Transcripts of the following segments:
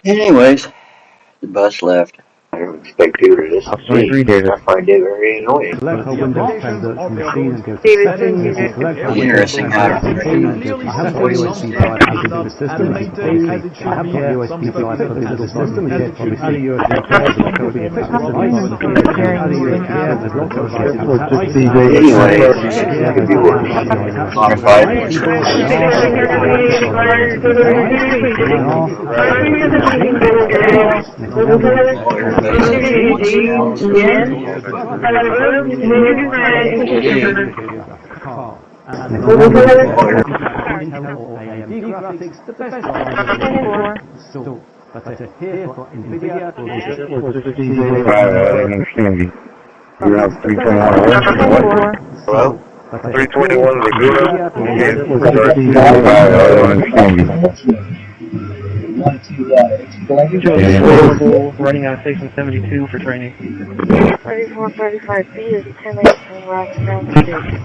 Anyways, the bus left. I don't expect people to listen to me. I find it very annoying. Select our Windows 10 virtual machine and go to David, settings and select our Windows Interesting 10 how virtual machine and go to I have got USB drive plugged into the system as you can see. I have got USB drive plugged into the system as you can see. USB cable is coding a system device. Add a USB here, there's lots of devices. Anyway, it could be worse. Modified. graphics, the best so, but here for NVIDIA I understand you. You have 321 Hello? 321 Laguna. I don't understand you. Running out of station 72 for training. 3435B is 1018 Rocks Ground Station.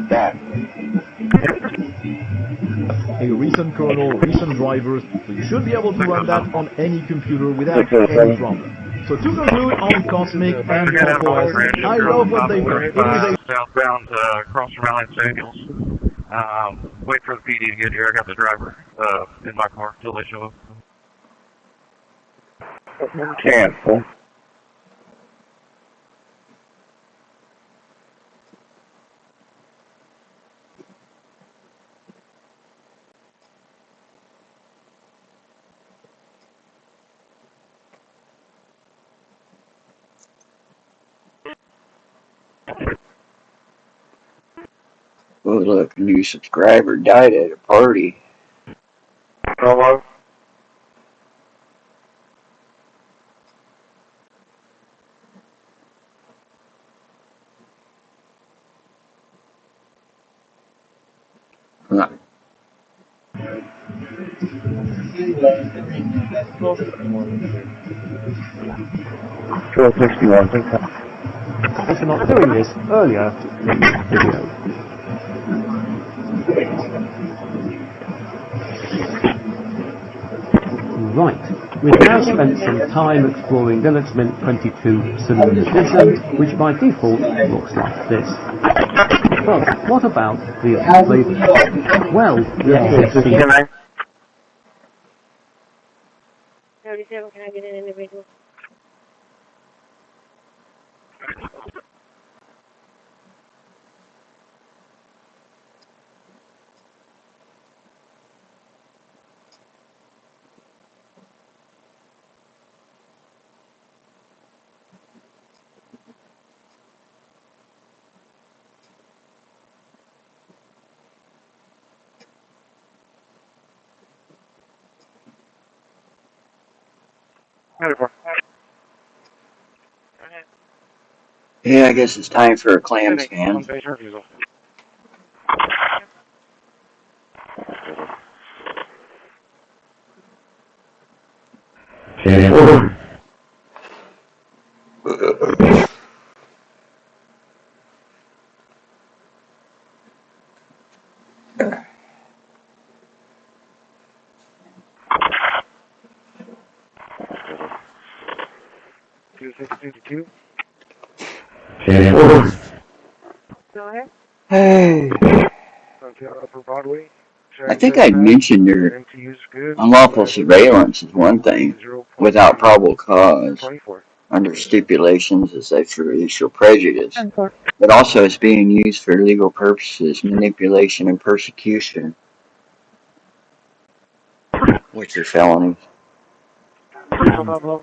That. A recent kernel, recent drivers, so you should be able to run that on any computer without any problem. So to conclude on Cosmic and Corpus, I love what they've done. It is a southbound across from Allen Samuels. Wait for the PD to get here. I got the driver in my car until they show up. Cancel. Oh, look, a new subscriber died at a party. Hello? Huh. If you're not doing this earlier in the video. Right, we've now spent some time exploring Linux Mint 22 Cylinder Edition, which by default looks like this. But what about the other flavors? Well, let's see. 37, can I get an individual? Yeah, I guess it's time for a clam scan. Go ahead. Hey. I think I mentioned your unlawful surveillance is one thing, without probable cause, under stipulations as if for racial prejudice, but also it's being used for legal purposes, manipulation and persecution, which are felonies.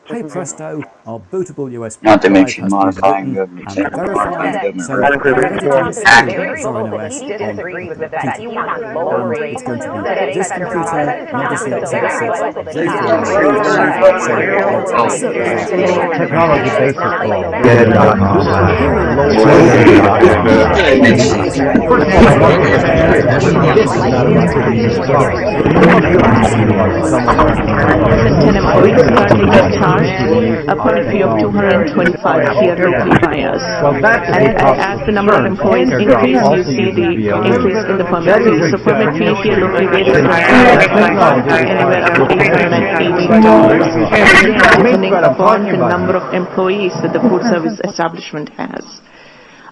Hey presto, our bootable USB Not to drive mention has modifying been government and verified, so government it's going to be this computer, Legacy x86, Technology employees currently get charged a permit fee of 225 here locally by us. And as the number of employees increase, you see the increase in the permit fees. So permit fee here locally varies from anywhere around $880. Again, depending upon the number of employees that the food service establishment has.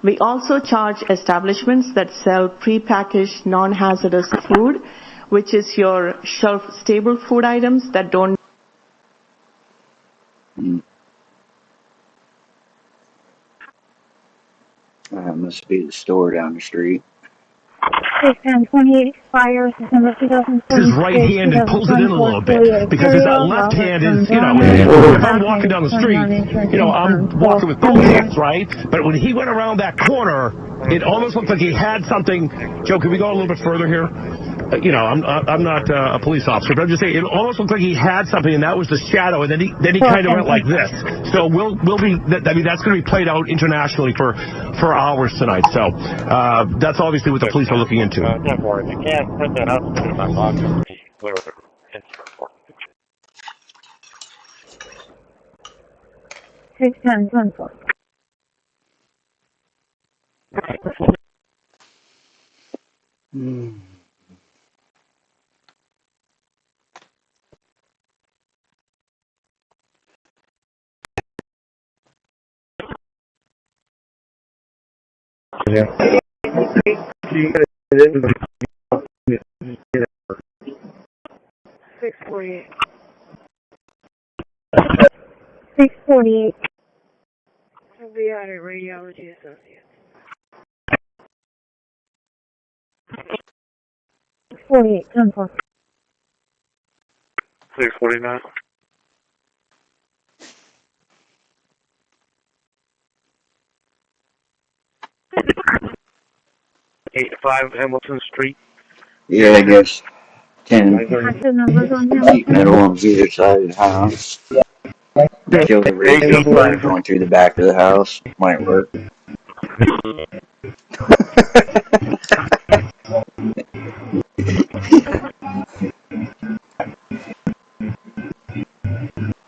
We also charge establishments that sell prepackaged non-hazardous food, which is your shelf-stable food items that don't. Must be the store down the street. 6/10/28 expires December 2026. His right hand and pulls it in a little bit because his left hand is, if I'm walking down the street, I'm walking with both hands, right? But when he went around that corner, it almost looked like he had something. Joe, can we go a little bit further here? I'm not a police officer, but I'm just saying it almost looked like he had something, and that was the shadow, and then he kind of went like this. So we'll be. That's going to be played out internationally for hours tonight. So that's obviously what the police are looking into. Don't worry, you can't print that out and put it in my box. Whatever. It's for 6/10/14. Yeah. 648. 6/48. I'll be out at Radiology Associates. 6/48. 10/4. 649. 8-5 Hamilton Street. Yeah, I guess 10 What's the numbers on here? sheet metal on either side of the house. Kill the radio going through the back of the house. Might work.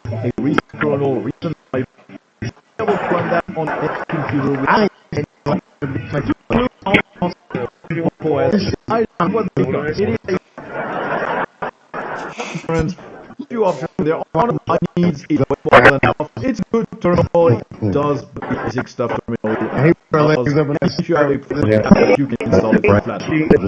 A recent kernel, recent life, able to run that on any computer without few options. There are my needs is well enough. It's good terminal. It does basic stuff terminal. If you have a you can install it flat.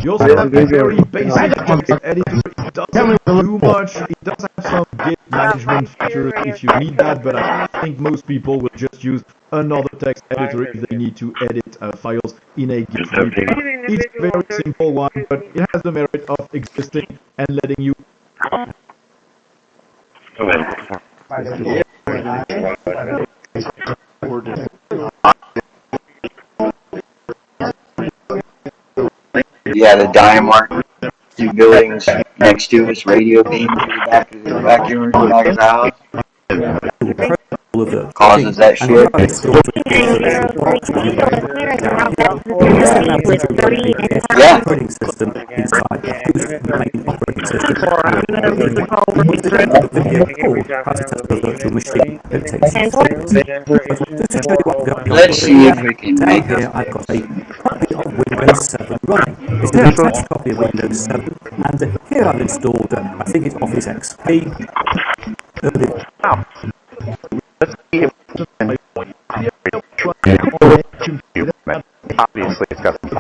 You also have a very basic text editor. It doesn't do much. It does have some git management features if you need that, but I think most people will just use another text editor if they need to edit files in a git repo. It's a very simple one, but it has the merit of existing and letting you. Yeah, the dime mark 2 buildings next to us, radio beam to the back of the backyard, back of the house. Causes that shit. Yeah. Operating system inside whose main operating system virtual machine that takes Let's see if we can make here I've got a copy of Windows 7 running. This is a fresh copy of Windows 7, and here I've installed I think it's Office XP. Let's see if obviously it's got some.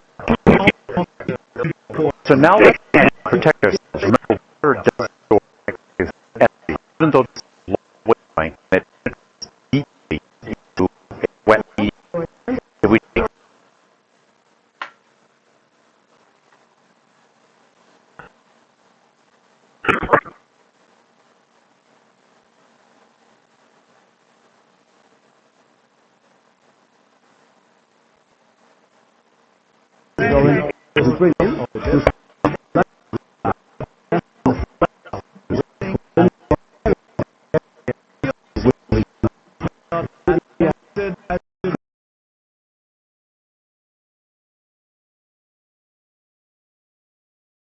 So now we can protect ourselves. Remember, water does store is empty. Even though it's flowing, it deeply into a wet heat. If we take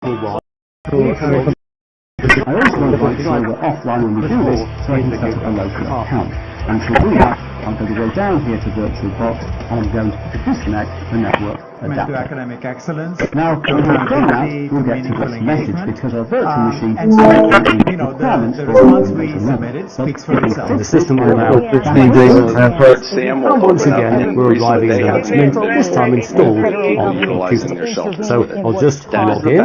I also want to make sure we're offline when we do this, so I can set up a local account. And to do that, I'm going to go down here to VirtualBox, and I'm going to disconnect the network adapter. Academic excellence. Now, when we've done that, we'll get to this message, because our virtual machine and so, you know, the response we submitted speaks for itself. The system will now once again, we're arriving at the next minute, this time installed on the computer. So I'll just log in,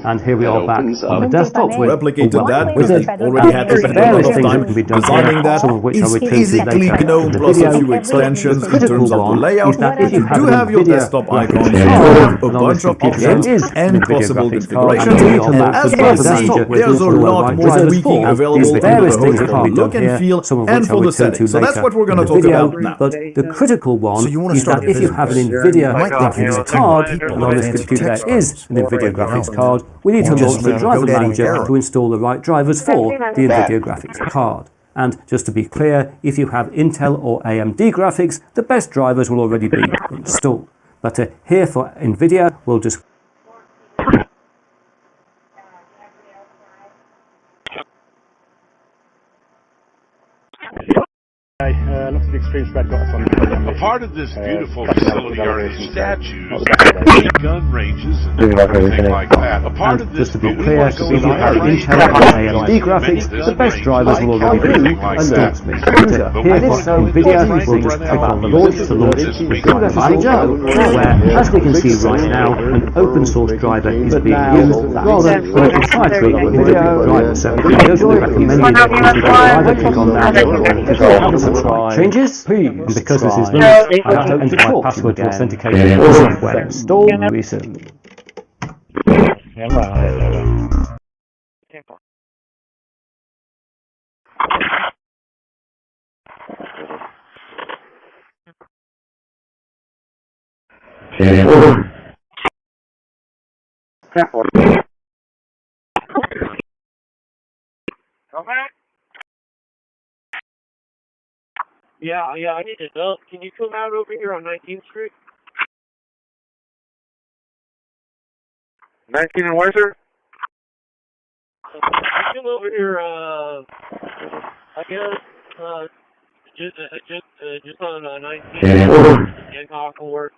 and here we are back on the desktop. Replicated that because they already had to spend a lot of time designing that. It's easy click GNOME plus a few extensions in terms of the layout. You do have your desktop icons, you have a bunch of options and possible configurations, and as we'll see, there's a lot more tweaking available in the whole look and feel and for the settings. So that's what we're going to talk about now. But the critical one is that if you have an NVIDIA graphics card, and on this computer there is an NVIDIA graphics card, we need to launch the driver manager to install the right drivers for the NVIDIA graphics card. And just to be clear, if you have Intel or AMD graphics, the best drivers will already be installed. But here for NVIDIA, we'll just... Looks at the extreme spread got us on a part of this beautiful facility are these statues, gun ranges, and everything like that. A part of this, just to be clear, if you have Intel or AMD graphics, the best drivers will already be installed. Here for NVIDIA, we'll just click on Launch to launch the driver manager, where, as we can see right now, an open source driver is being used rather than a proprietary NVIDIA driver. So we recommend you to click on that changes, and because this is Linux, I have to enter my password to authenticate the software installed recently. Yeah, I need to know. Can you come out over here on 19th Street? 19 and where, sir? Come over here, I guess, just on 19th, Hancock will work.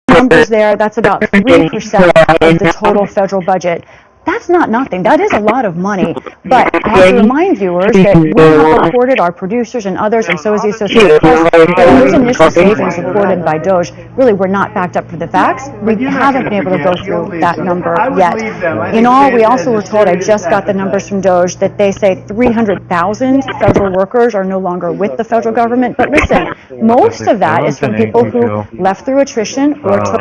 Numbers there, that's about 3% of the total federal budget. That's not nothing. That is a lot of money. But I have to remind viewers that we have reported, our producers and others, and so is the Associated Press, that those initial savings reported by Doge really were not backed up for the facts. We haven't been able to go through that number yet. In all, we also were told, I just got the numbers from Doge, that they say 300,000 federal workers are no longer with the federal government. But listen, most of that is from people who left through attrition or took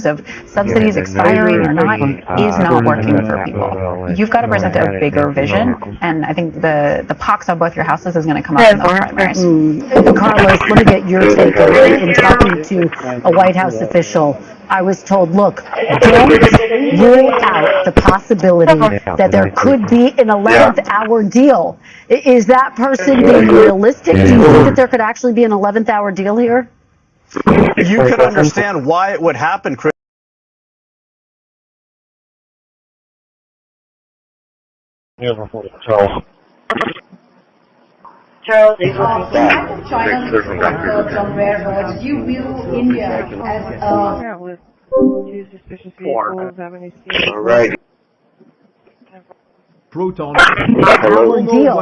of subsidies expiring or not is not working for people. You've got to present a bigger vision, and I think the pox on both your houses is going to come up in those primaries. Carlos, let me get your take on it. In talking to a White House official, I was told, look, don't rule out the possibility that there could be an 11th hour deal. Is that person being realistic? Do you think that there could actually be an 11th hour deal here? You could understand why it would happen, Chris. Charles, China on rare birds. You view India as a all right. Proton. Deal.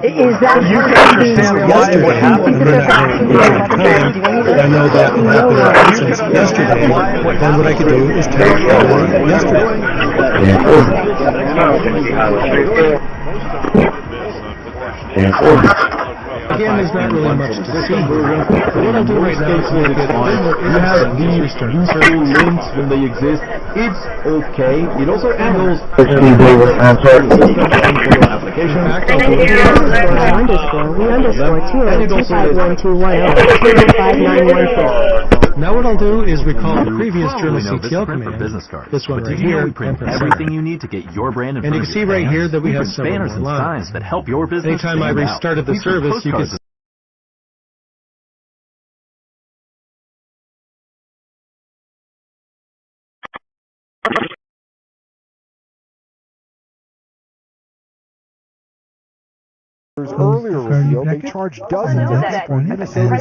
Is that you can understand why it would happen? I know that since yesterday, then what I could do is take over yesterday. Again, there's not really much to see. So what I'll do right now is make it fine. You have these useful links when they exist. It's okay. It also handles application. Now what I'll do is recall the previous German CTL command, this one right here, everything you need to get your brand in and you can see right here that we have several banners and signs that help your business. Anytime I restarted the service, you can officers earlier revealed they charged dozens of people in Minnesota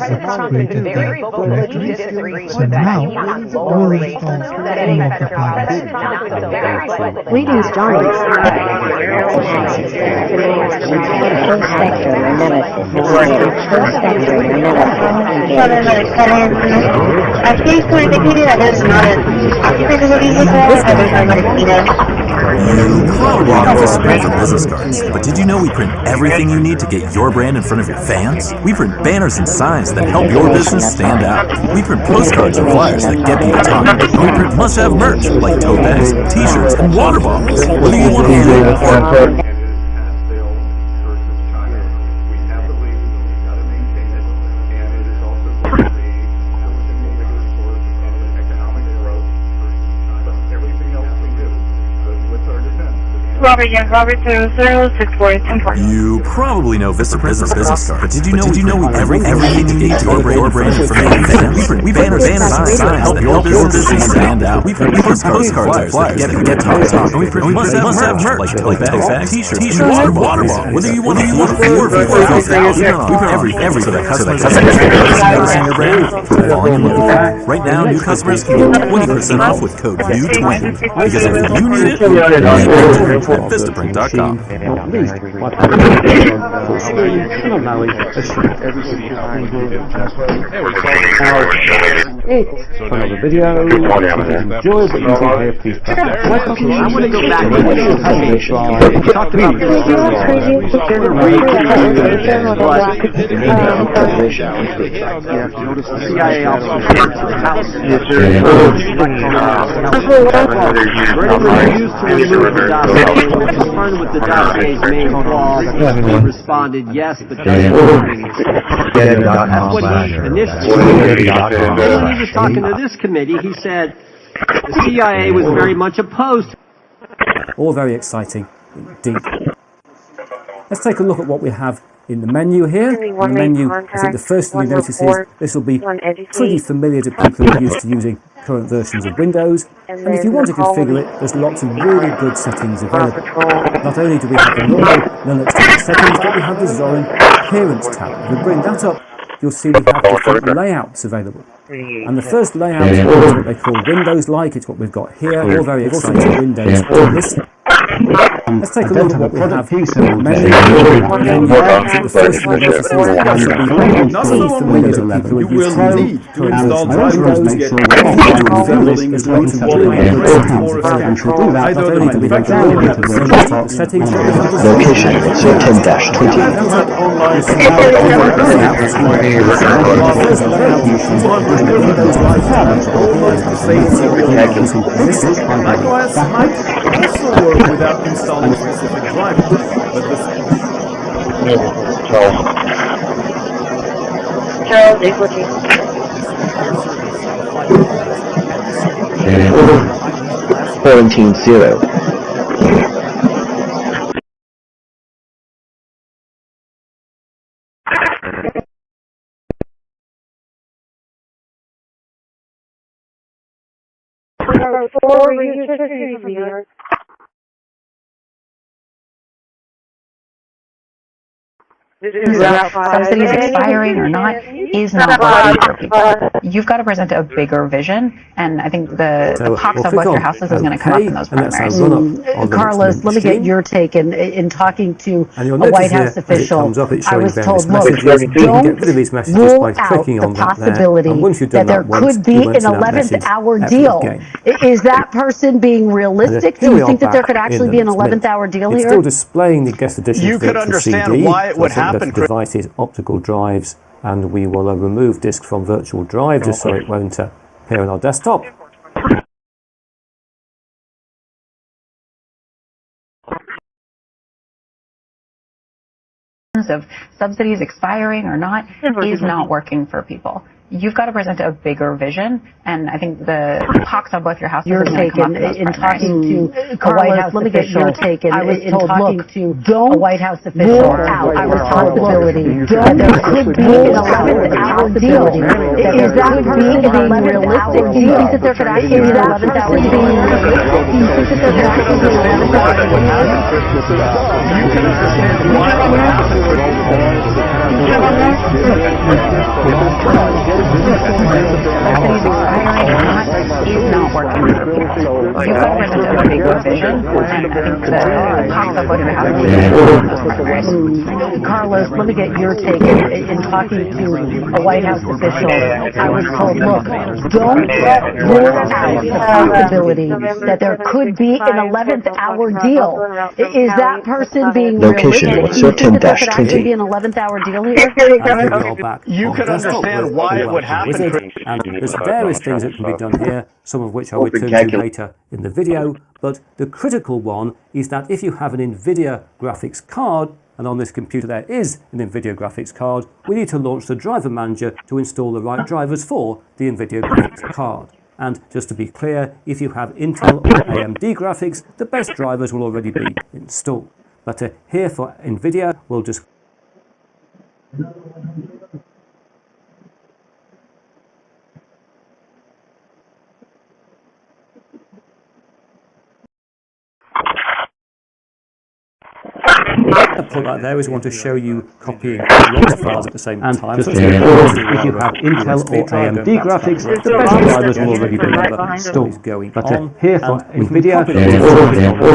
Greetings, darlings. I think we indicated that there's not an occupated disease there, but there's not a You probably know this print for business cards, but did you know we print everything you need to get your brand in front of your fans? We print banners and signs that help your business stand out. We print postcards and flyers that get people talking. And we print must-have merch like tote bags, t-shirts, and water bottles. Whether you want to Robert, yes, Robert 0064 You probably know Vista Business cards, but did you know we everything to gauge your brand in front of your fans? We banners and signs that help your business stand out. We print postcards and flyers that get talking. And we print must-have merch like tote bags, t-shirts, and water bottles. Whether you want to or if you want to we print everything so that customers noticing your brand for the volume of the right now, new customers can get 20% off with code U20. Because if you need it, we print it at vistaprint.com. Not least, by putting full screen and allowing a short for another video. If you enjoyed what you see here, please press that like button. I want to go back to the information. We talked about this CIA officer to the house. Used to remove the dossier. Concerned with the dossier's main flaw, he responded yes, but that's what he initially said. When he was talking to this committee, he said the CIA was very much opposed. All very exciting indeed. Let's take a look at what we have in the menu here. In the menu, I think the first thing you notice is this will be pretty familiar to people who are used to using current versions of Windows. And if you want to configure it, there's lots of really good settings available. Not only do we have the normal Linux settings, but we have the Zorin Appearance tab. If we bring that up, you'll see we have different layouts available. And the first layout is what they call Windows-like. It's what we've got here. All very exciting Windows on this. Let's take a look at what we have in the menu. The first thing you notice is that should be pretty familiar to people who are used to using current versions of Windows. There's lots of really good settings available. Not only do we have the settings, but we have the location, so 10-20. Likewise, might also work without installing specific drivers, but the Charles, 814. 17-0. Subsidies expiring or not is not working for people. You've got to present a bigger vision, and I think the pox of Western houses is going to come up in those primaries. Carlos, let me get your take in talking to a White House official. I was told, look, don't rule out the possibility that there could be an 11th hour deal. Is that person being realistic? Do you think that there could actually be an 11th hour deal here? It's still displaying the guest edition. You could understand why it would happen. Devices, optical drives, and we will remove disk from virtual drive just so it won't appear on our desktop. Of subsidies expiring or not is not working for people. you've got to present a bigger vision, and I think the hawks on both your houses. Your take in talking to a White House official. Let me get your take in talking to a White House official. I was told, look, there could be an 11th-hour deal. Is that person being realistic? Do you think that there could actually be an 11th-hour deal? Do you think that there could actually be an 11th-hour deal? You can understand why it would happen. Is not working for people. You've got to present a bigger vision, and I think the hawks on both your houses. Carlos, let me get your take in talking to a White House official. I was told, look, don't rule out the possibility that there could be an 11th-hour deal. Is that person being realistic? Do you think that there could actually be an 11th-hour deal here? You can understand why it would happen. And there's various things that can be done here, some of which I'll return to later in the video, but the critical one is that if you have an NVIDIA graphics card, and on this computer there is an NVIDIA graphics card, we need to launch the driver manager to install the right drivers for the NVIDIA graphics card. And just to be clear, if you have Intel or AMD graphics, the best drivers will already be installed. But here for NVIDIA, we'll just the point right there is we want to show you copying lots of files at the same time. Just if you have Intel or AMD graphics, the best drivers will already be installed. But here for NVIDIA, we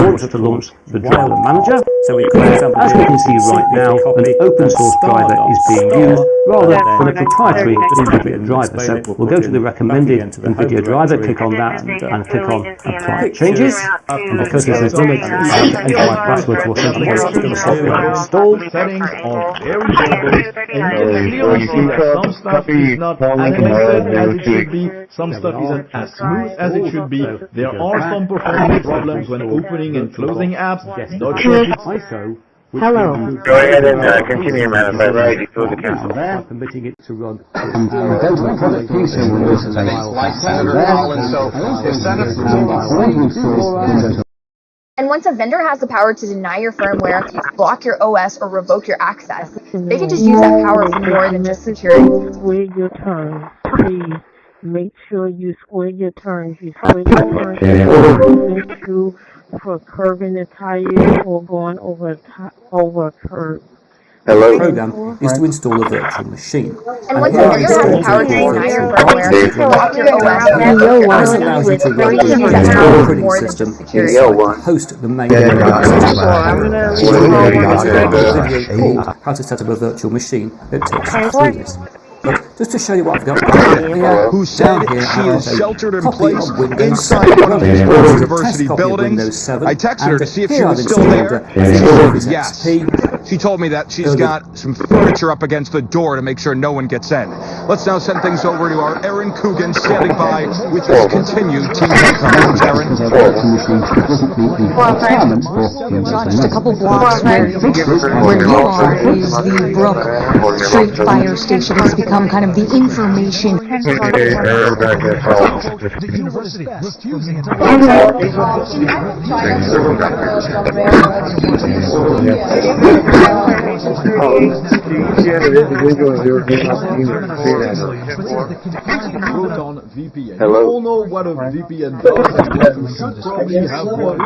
want to launch the driver manager. So we could, as we can see right now, an open source driver is being used rather than a proprietary NVIDIA driver. So we'll go to the recommended NVIDIA driver, click on that, and click on Apply Changes. And because this is done, enter my password to authenticate the software installed. Settings are very simple, and you can clearly see that some stuff is not as connected as it should be, some stuff isn't as smooth as it should be. There are some performance problems when opening and closing apps. Not sure if it's ISO. Hello. Go ahead and continue, man. If I write, you close the cancel. Permitting it to run. And once a vendor has the power to deny your firmware, block your OS, or revoke your access, they can just use that power for more than just security. Square your turns, please. Make sure you square your turns. You square your turns for curving the tires or going over curves. The program is to install a virtual machine. And once a vendor has the power to deny your firmware, block your OS, this allows you to run the operating system inside host the main video called How to Set Up a Virtual Machine that takes you through this. But just to show you what I've got here, who said she is sheltered in place inside one of these university buildings. I texted her to see if she was still there. Yes. She told me that she's got some furniture up against the door to make sure no one gets in. Let's now send things over to our Aaron Coogan standing by with his continued team coverage. Aaron. Just a couple blocks where you are is the Brook Street Fire Station. Has become kind of the information. The university refusing VPN. Hello. You all know what a VPN does. You should probably have one.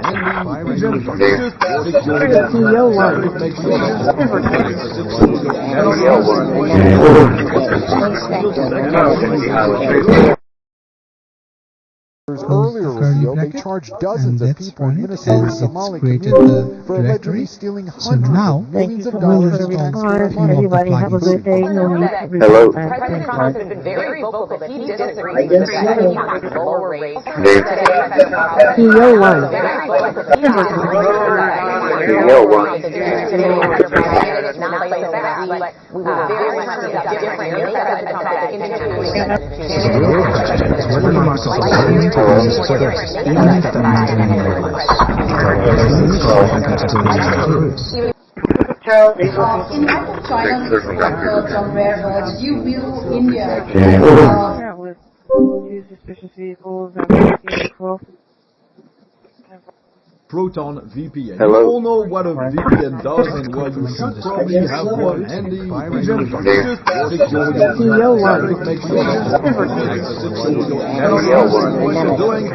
Earlier revealed they charged dozens of people in Minnesota and Somali communities for allegedly stealing hundreds of millions of dollars from everybody have a good day. Hello. President Trump has been very vocal that he disagrees with lower rates. CEO one. In light of China's exports on rare earths, do you view India That was two suspicious vehicles and Proton VPN. Hello. You all know what a VPN does, and well, you should probably have one handy. Just secure your traffic, make sure that doing.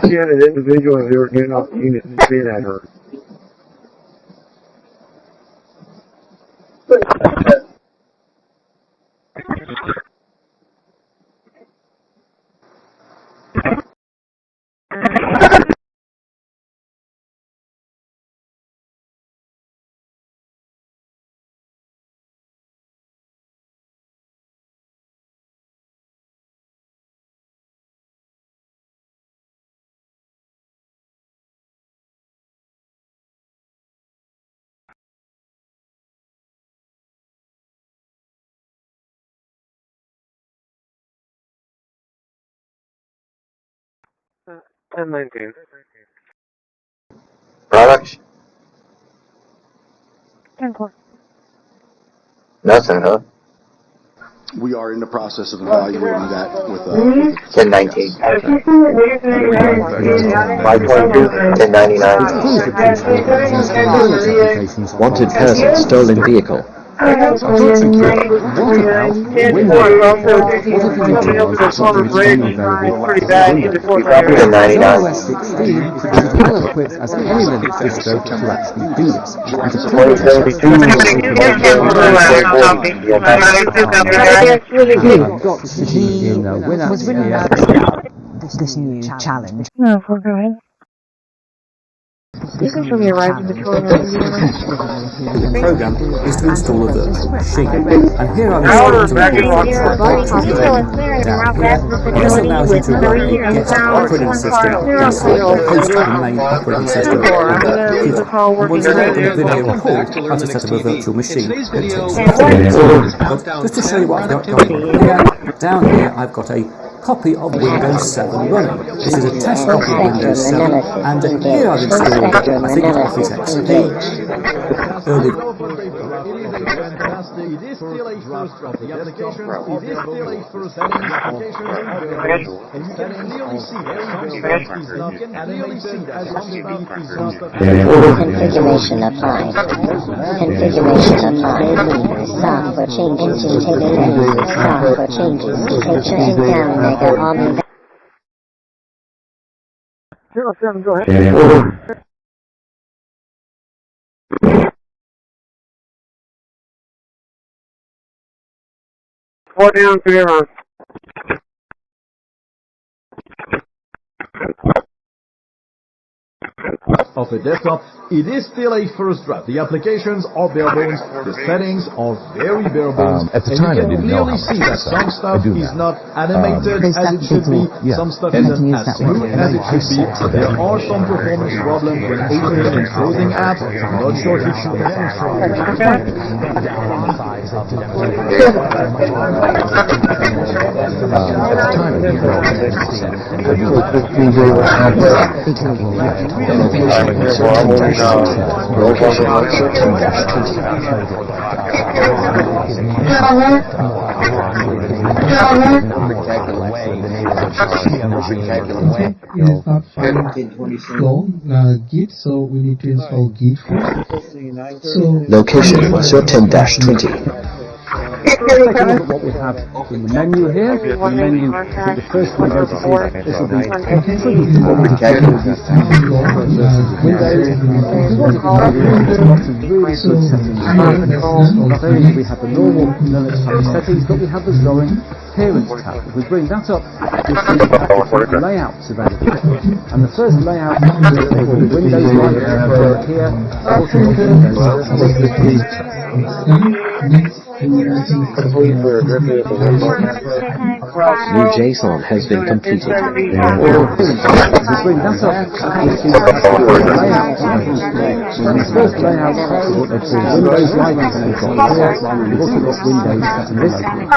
She had an individual and they were getting off the unit and spit at her. And 19. Products? 10-4. Nothing, huh? We are in the process of evaluating that with 1019. 1099. Wanted person, stolen vehicle. well equipped as any Linux distro to actually do this. Was really mad about this new challenge. No, go ahead. You can show me a Rising Patrol. The program is to install a virtual machine, and here I'm installing to down here. This allows you to run a guest operating system inside the host of the main operating system on the computer. And once you open the video called how to set up a virtual machine, it takes but just to show you what I've got going on here, down here I've got a copy of Windows 7 running. This is a test copy of Windows 7, and here I've installed, I think, Office XP. Early. It is still a first draft. The application, it is still a first setting. And you can clearly see that some stuff is not animated, as some stuff is not. Configuration applied. Configuration applied. Stop for changes. Stop for changes. Picture is down. Mega Omni. 07, go ahead. Four down, 3 around. Of a desktop, it is still a first draft. The applications are bare bones, the settings are very bare bones, at the time, and you can clearly see that some stuff is not animated as it should be, some stuff isn't as smooth as it should be. There are some performance problems when opening and closing apps. I'm not sure if you Git, so we need to install Git first. So Location was your 10-20. Let's take a look at what we have in the menu here. The menu, the first one you go to see, this will be Windows. Not only do we have the normal Linux type settings, but we have the Zorin Appearance tab. If we bring that up, you'll see different layouts available. And the first layout is called Windows Live here. New JSON has been completed. If we bring that up, you'll see different layouts. And the first layout is Windows Live here. We've also got Windows at this point.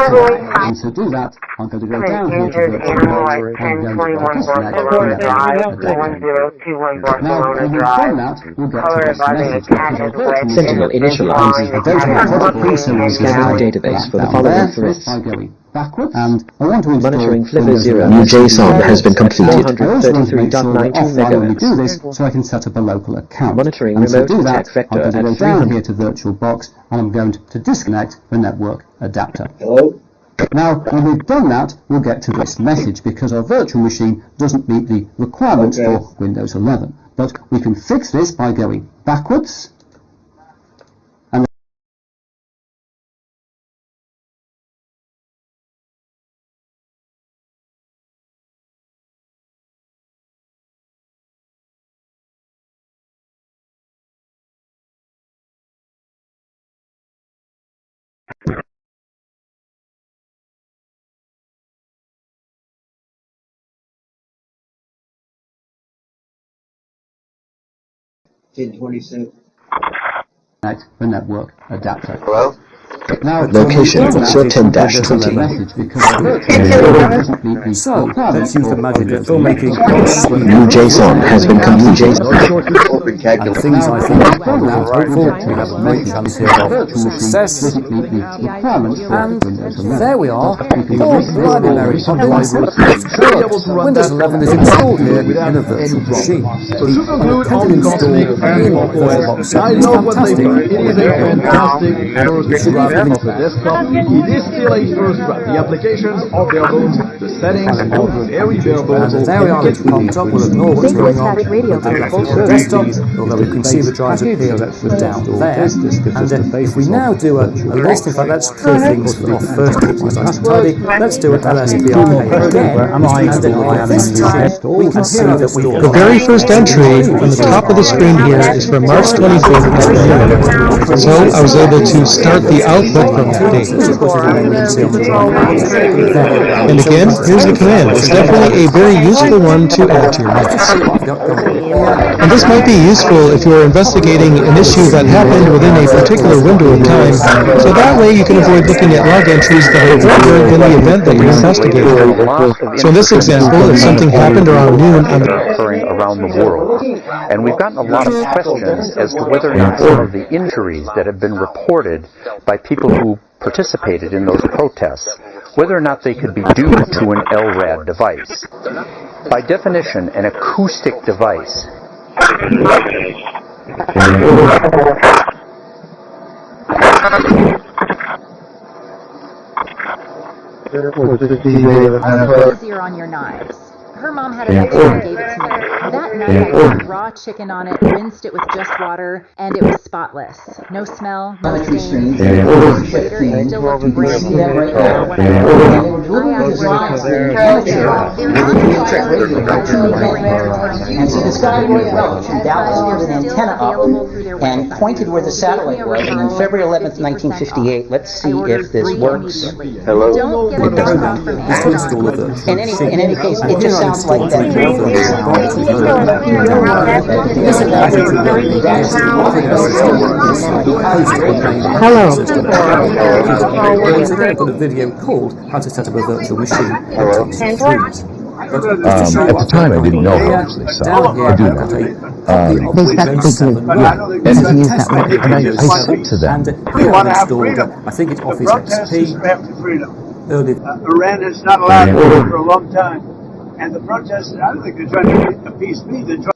And to do that, I'm going to go down here to virtual box. I'm going to disconnect. Now, when we've done that, we'll get to this message because our virtual Sentinel initialized. Scanning database for the following threats. And I want to monitoring Flipper 0. New JSON has been completed. 433.92 megahertz. Do this so I can set up a local account. Monitoring and remote to do that, attack vector I'm going to at go down here to VirtualBox and I'm going to disconnect the network adapter. Hello? Now, when we've done that, we'll get to this message because our virtual machine doesn't meet the requirements for Windows 11. But we can fix this by going backwards. Connect the network adapter. Hello? Now, location 10-20. So, let's use the magic of filmmaking. New JSON has been completed. And things I think are quite hopeful. We have a great chance here of success. And there we are. All binary library. Windows 11 is installed here in a virtual machine. So to conclude on Cosmic and VirtualBox, I know what they mean. It is a fantastic first draft of the desktop. It is still a first draft. The applications are bare bones. The settings are very bare bones. And there we are, it's popped up. We'll ignore what's going on. The desktop, although we can see the drives appear down there. And if we now do a list, in fact, let's clear things off first, because that's tidy. Let's do an LSPRK again. And this time, we can see that we The very first entry on the top of the screen here is from March 25th, 1911. So I was able to start the output from that date. And again, here's the command. It's definitely a very useful one to add to your notes. And this might be useful if you're investigating an issue that happened within a particular window of time, so that way you can avoid looking at log entries that are older than the event that you're investigating. So in this example, if something happened around noon on occurring around the world. And we've gotten a lot of questions as to whether or not some of the injuries that have been reported by people who participated in those protests, whether or not they could be due to an LRAD device. By definition, an acoustic device easier on your knives. Her mom had an extra and gave it to me. That night I put raw chicken on it, rinsed it with just water, and it was spotless. No smell, no stains. Later, it still looked brand new. And so this guy really well from Dallas put an antenna up and pointed where the satellite was, and on February 11th, 1958, let's see if this works. Hello? Don't get a discount from Amazon. In any case, it just sounds like that. Hello. I've got a video called How to Set Up a Virtual Machine. At the time, I didn't know how to so I do now. They use that one. And I said to them, I think it's Office XP. Iran has not allowed it for a long time. And the protesters, I don't think they're trying to appease me. They're trying.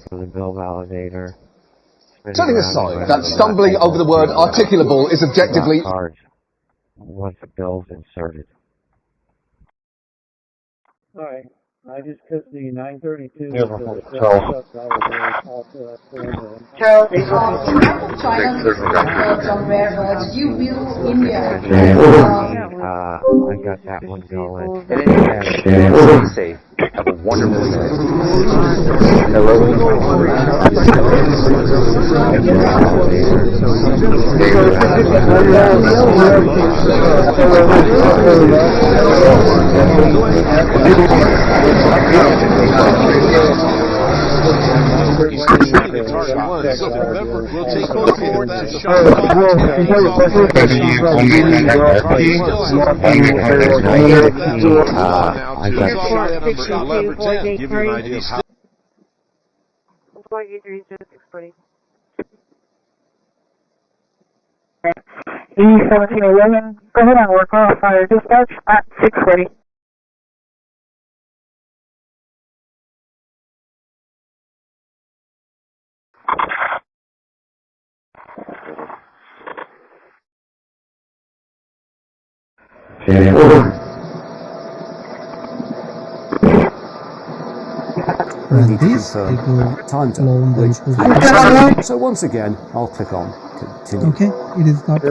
For the bill validator. Setting aside that stumbling over the word articulable is objectively. Once the bill's inserted. Alright, I just took the 932. Charles, China, from rare birds, you will India. I got that one going. And stay safe. Have a wonderful day. He's controlling a target one, so remember, we'll take over that shot. I got Leopard 10, give you an idea. E1711, go ahead and work off fire dispatch at 640. Need to confirm time zone, which so once again I'll click on continue. Okay, it is not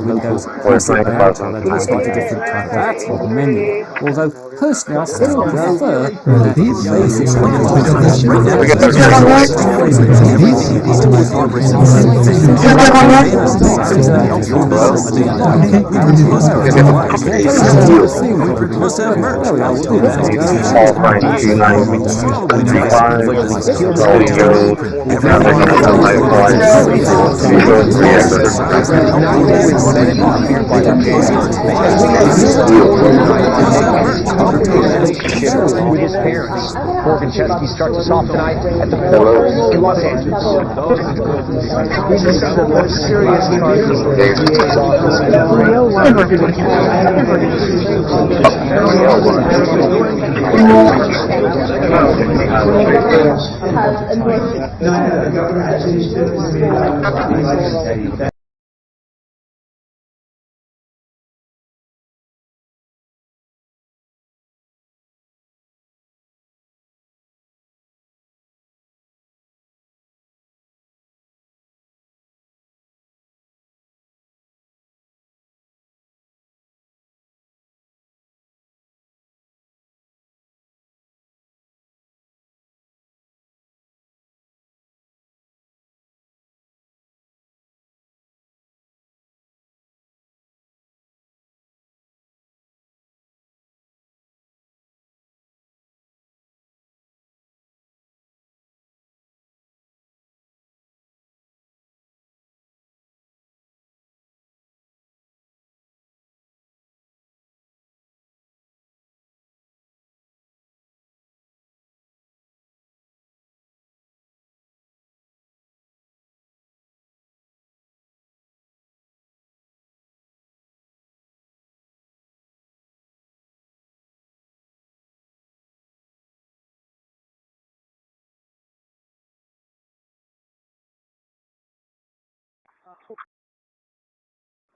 Windows classic layout, although there's a slightly different type of menu. Although personally I still prefer the basic with his parents. Morgan starts us off tonight at the Corpus in Los Angeles. These are some of the most serious charges that the DA's office has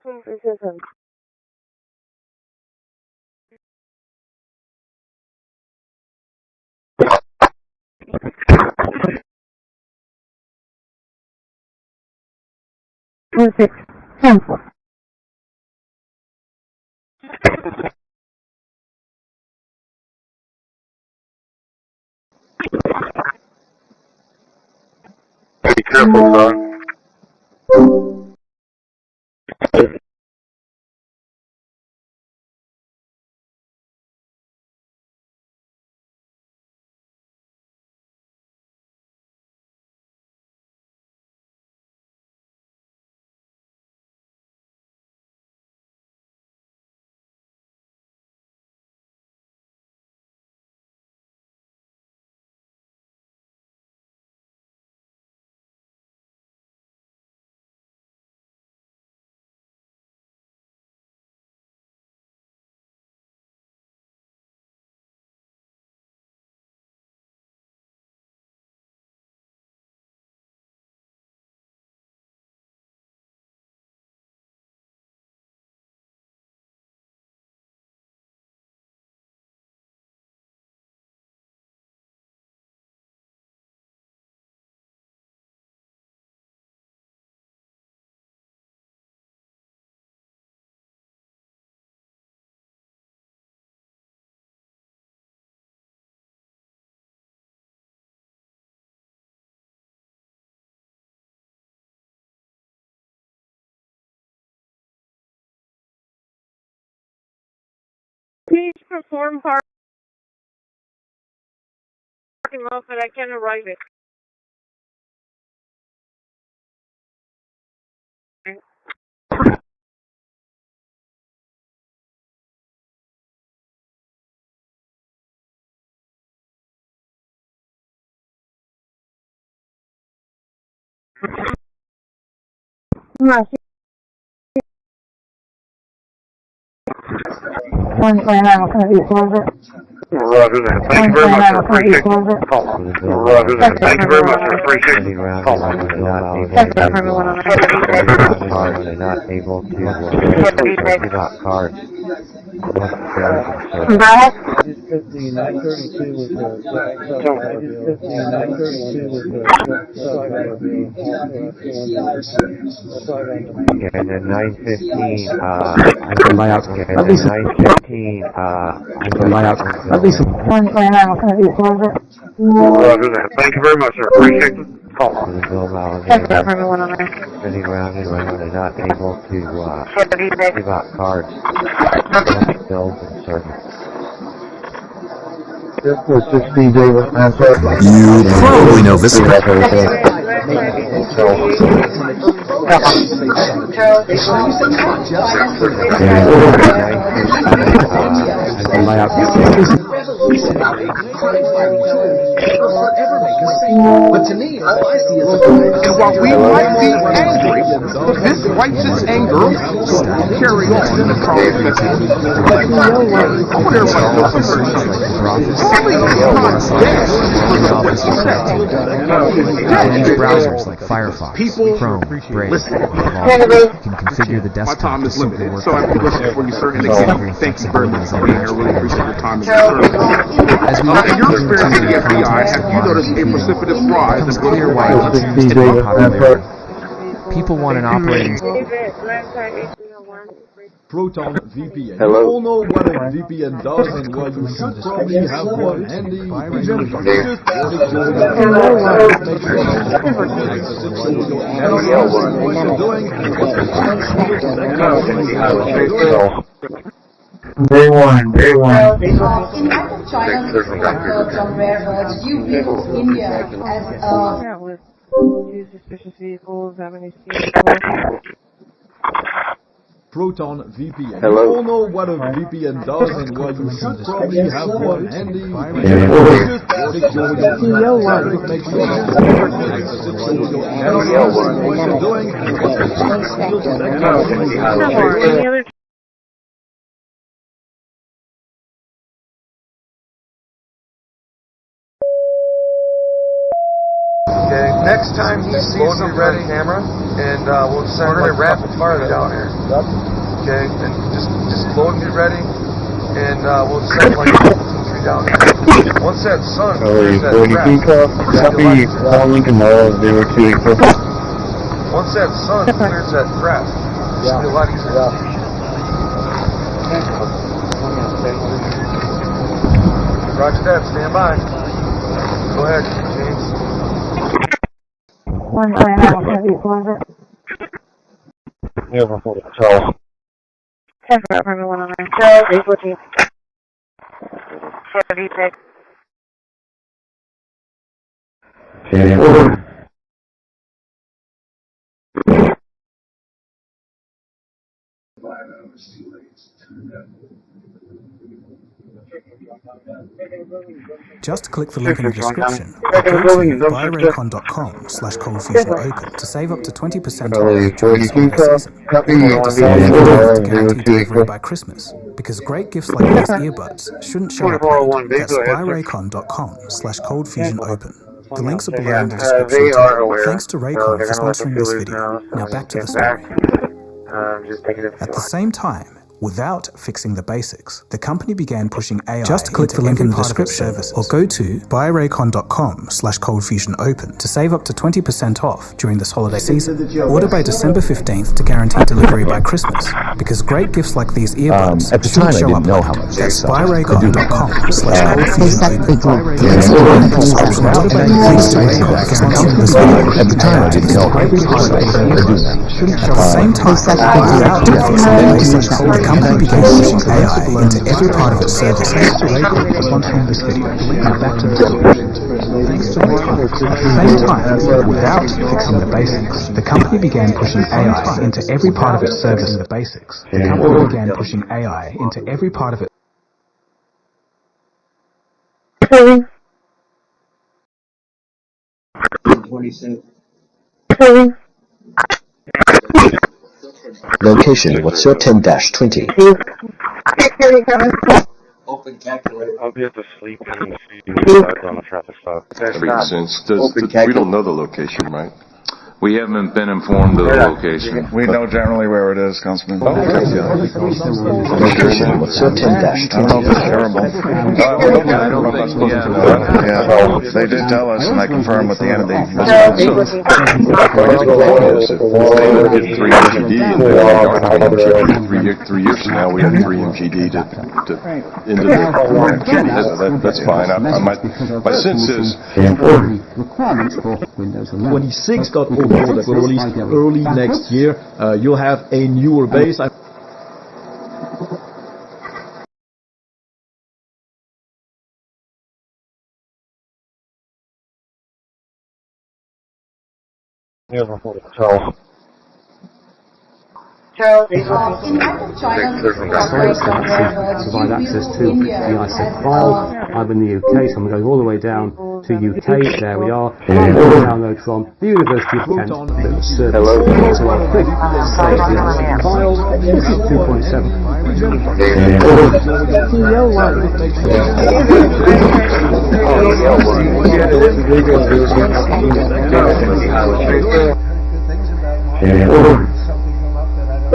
Be careful, son. Please perform parking lot, but I can arrive it. Roger that. Thank you very much, sir. Appreciate it. Roger that. Thank you very much, sir. Appreciate it. Not able to not card. And then 9:15, I can buy out. And then 9:15, I can buy out. At least. Roger that. Thank you very much, sir. Appreciate it. Sitting around and not able to give out cards, bills and service. You probably know this one. But to me, all I see is and while we might be angry, this righteous anger will carry on across the country. I want everybody to browsers like Firefox, Chrome, Brave, you can configure the desktop. My time is limited, so I have questions for you, sir. And again, thank you very much for being here. I really appreciate your time and your service. In your experience with the FBI, have you noticed a precipitous rise in political violence? People want an operating Proton VPN. Hello. You all know what a VPN does and why you should probably have one handy. Day one. In act of China, from rare birds, do you view India as a... Use suspicious vehicles, Proton VPN. Hello. You all know what a VPN does and why you should probably have one handy. Okay, next time he sees you ready camera, and we'll send like rapid fire down here. Okay, and just load and get ready, and we'll send like 2, 3 down here. Once that sun clears that crest, copy, Lincoln Mall, 0284. Once that sun clears that crest, it's gonna be a lot easier. Roger that, stand by. Go ahead, James. Just click the link in the description or go to buyraycon.com/coldfusionopen to save up to 20% off during this holiday season. To guarantee delivery by Christmas, because great gifts like these earbuds shouldn't show up late. That's buyraycon.com/coldfusionopen. The links are below in the description too. Thanks to Raycon for sponsoring this video. Now back to the story. At the same time, without fixing the basics, the company began pushing AI. Just click the link in the description or go to buyraycon.com/coldfusionopen to save up to 20% off during this holiday season. Order by December 15th to guarantee delivery by Christmas, because great gifts like these earbuds at the shouldn't time, I show didn't up know late. how much That's they buyraycon.com/coldfusionopen. At the time, I didn't know how much. At the same time, without fixing the basics, the company began pushing AI into every part of its service. Thanks to Ray for sponsoring this video. Now back to the story. Thanks to Ray. At the same time, without fixing the basics, the company began pushing AI into every part of its service. The basics. The company began pushing AI into every part of it. Location, what's your 10-20? Open calculator. I'll be at the sleep and see on the traffic stop. That makes sense. We don't know the location, right? We haven't been informed of the location. We know generally where it is, Councilman. Location, what's your 10-20? I don't know if it's terrible. Yeah, they did tell us, and I confirmed with the entity. If they would get 3 MGD and then we aren't 3 years from now, we have 3 MGD to into the kitty, that's fine. My sense is 26 got overall that were released early next year. You'll have a newer base. Charles, provide access to the ISEC files. I'm in the UK, so I'm going all the way down to UK. There we are. Download from the University of Kent service. So I'll click save the ISEC file. This is 2.7.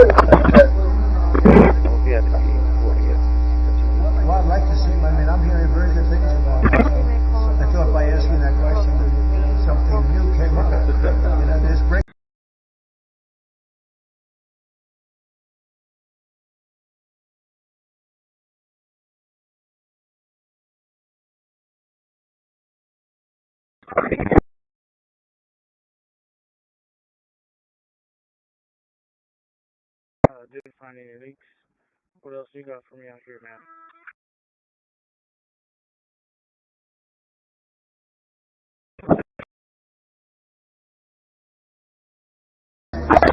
Well, I'd like to see, I mean, I'm hearing very good things about it. I thought by asking that question, something new came up. You know, there's great. Didn't find any leaks. What else you got for me out here, man?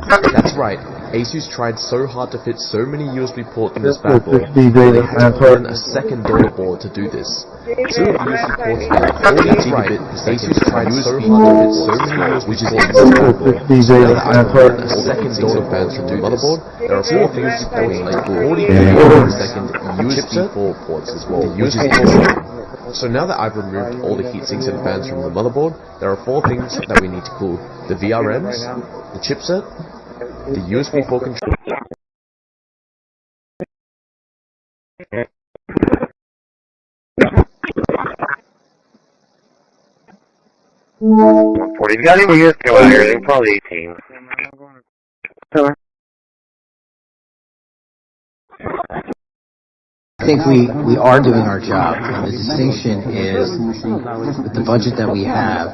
That's right. ASUS tried so hard to fit so many USB ports in this bad boy, they had to put in a second daughter board to do this. 2 USB ports are 40 gigabit per second. ASUS tried so hard to fit so many USB ports in this bad boy, so now that I've put in a second daughter board to do motherboard, there are 4 things that we need. 40 gigabit per second USB 4 ports as well. So now that I've removed all the heatsinks and fans from the motherboard, there are 4 things that we need to cool: the VRMs, the chipset, the USB 4 controller. You got any years come out here? They're probably 18. I think we are doing our job. And the distinction is, with the budget that we have,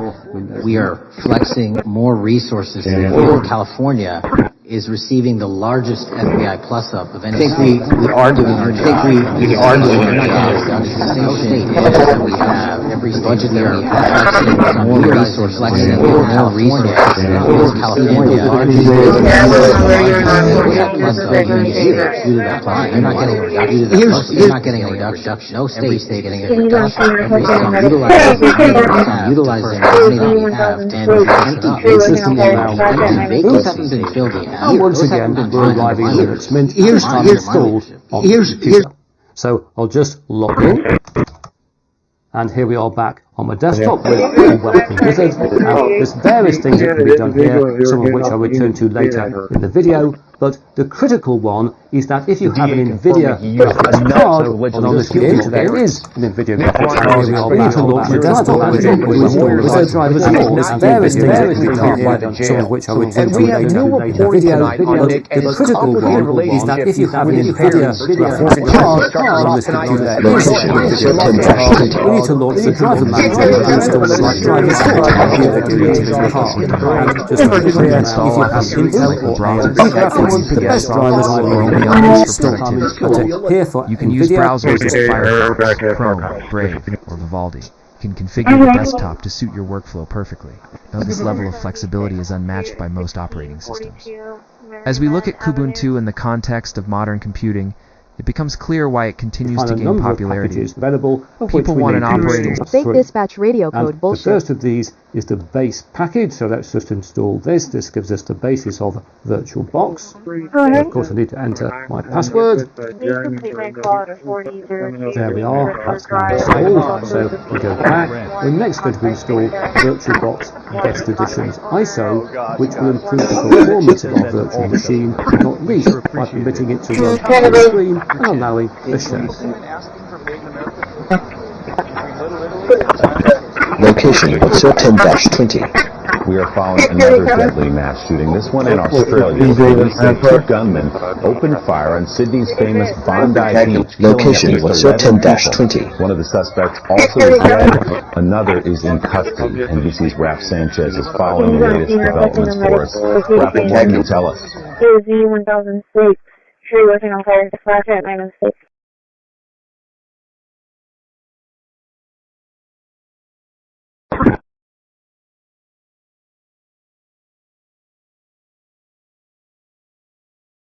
we are flexing more resources. Oil California is receiving the largest FBI plus up of any. I think we are doing our job. We are doing our job. The distinction is that we have every budget that we have flexing more resources. Flexing more resources. Oil California is plus up due to that plus. They're not getting a reduction. They're not getting a reduction. No state's getting a reduction. Utilizing the money that we have and empty vacancies in building. And once again, we're arriving at its mint installed on the computer. So I'll just log in, and here we are back on my desktop with Welcome Wizard. There's various things that can be done here, some of which I'll return to later in the video, but the critical one is that if you have an NVIDIA graphics card on this computer, there is an NVIDIA graphics card, you need to launch your desktop manager with Wizard drivers and various things that can be done, some of which I'll return to later in the video, but the critical one is that if you have an NVIDIA graphics card on this computer, there is an NVIDIA graphics card, you need to launch the driver manager install the right drivers to review the computer in the car. And just to be clear, if you have Intel or AMD graphics, the best drivers will already be installed. But here for you can use browsers like Firefox, Chrome, Brave, or Vivaldi. You can configure the desktop to suit your workflow perfectly. Now, this level of flexibility is unmatched by most operating systems. As we look at Kubuntu in the context of modern computing, it becomes clear why it continues to gain popularity. People want an operating system. Fake dispatch radio code bullshit. The first of these is the base package, so let's just install this. This gives us the basis of VirtualBox. Of course, I need to enter my password. There we are. That's now installed. So we go back. We're next going to install VirtualBox Best Editions ISO, which will improve the performance of our virtual machine, not least by permitting it to run on the screen and allowing a share. Location Officer 10-20. We are following another deadly mass shooting, this one in Australia. Police say 2 gunmen opened fire on Sydney's famous Bondi Beach. Location Officer 10-20. One of the suspects also is dead. Another is in custody. NBC's Raph Sanchez is following the latest developments for us. Raph, what can you tell us? Z1006. Sure, working on fire to flash at 906.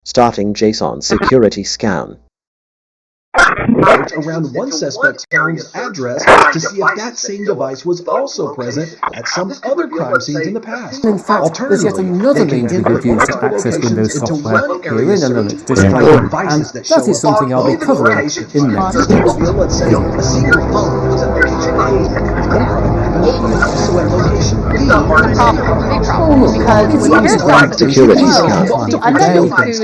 Starting JSON security scan. Around one suspect's phone's address to see if that same device was also present at some other crime scenes in the past. In fact, there's yet another means we could use to access Windows software here in a Linux distro, and that is something I'll be covering in next week's video. Let's say a single phone was at the also at location B. Because when you're security scan. the unknown food is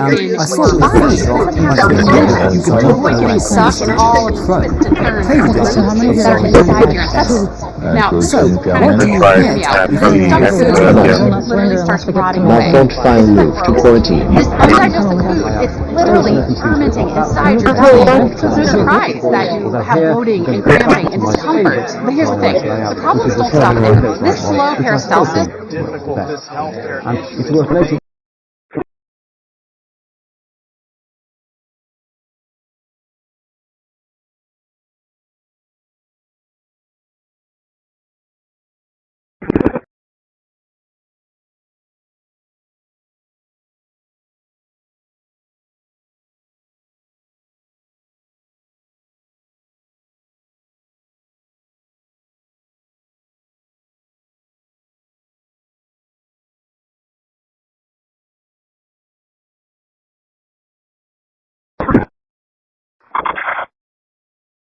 avoid getting stuck in all of the different solutions that are inside your intestines. Now, so kind of hear me out. Stuck food literally starts rotting away. Malformed file move to quarantine. This undigested food, it's literally fermenting inside your belly. So it's no surprise that you have bloating and cramping and discomfort. But here's the thing, the problems don't stop there. This slow peristalsis. And it's worth noting.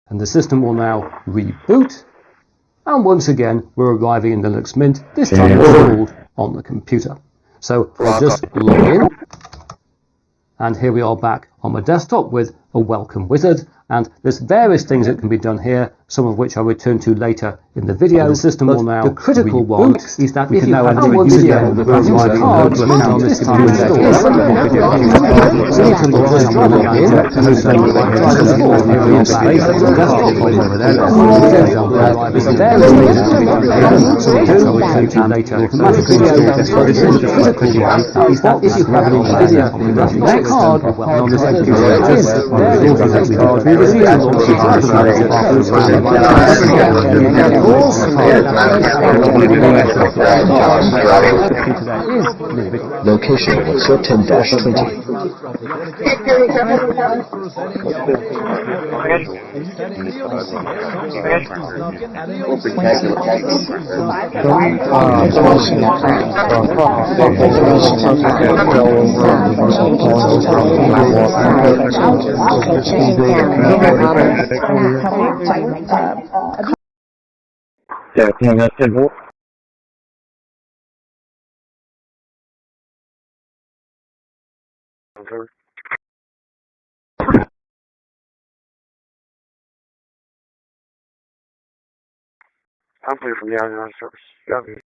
And the system will now reboot, and once again we're arriving in Linux Mint, this time installed on the computer. So I'll just log in, and here we are back on my desktop with a welcome wizard, and there's various things that can be done here, some of which I'll return to later in the video. The system will now the critical one is that if you have a video that runs my card on this computer, Location Officer 10-20. I'm clear from the out service.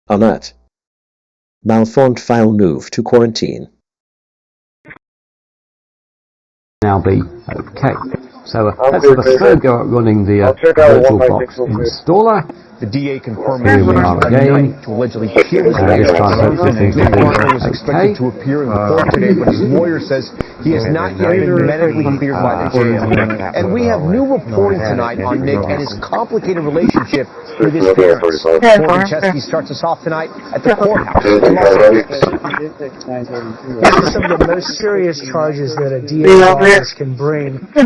Alert. Malformed file move to quarantine. Now be okay. So let's have a third go at running the VirtualBox installer. The DA confirmed Here we are again. to allegedly kill his This time hopefully things will be was expected to appear in court today, but his lawyer says he has not yet been medically cleared by the jail. And we have new reporting tonight on Nick and his complicated relationship with his parents. Morgan Chesky starts us off tonight at the courthouse in Los Angeles. These are some of the most serious charges that a DA's office can bring. We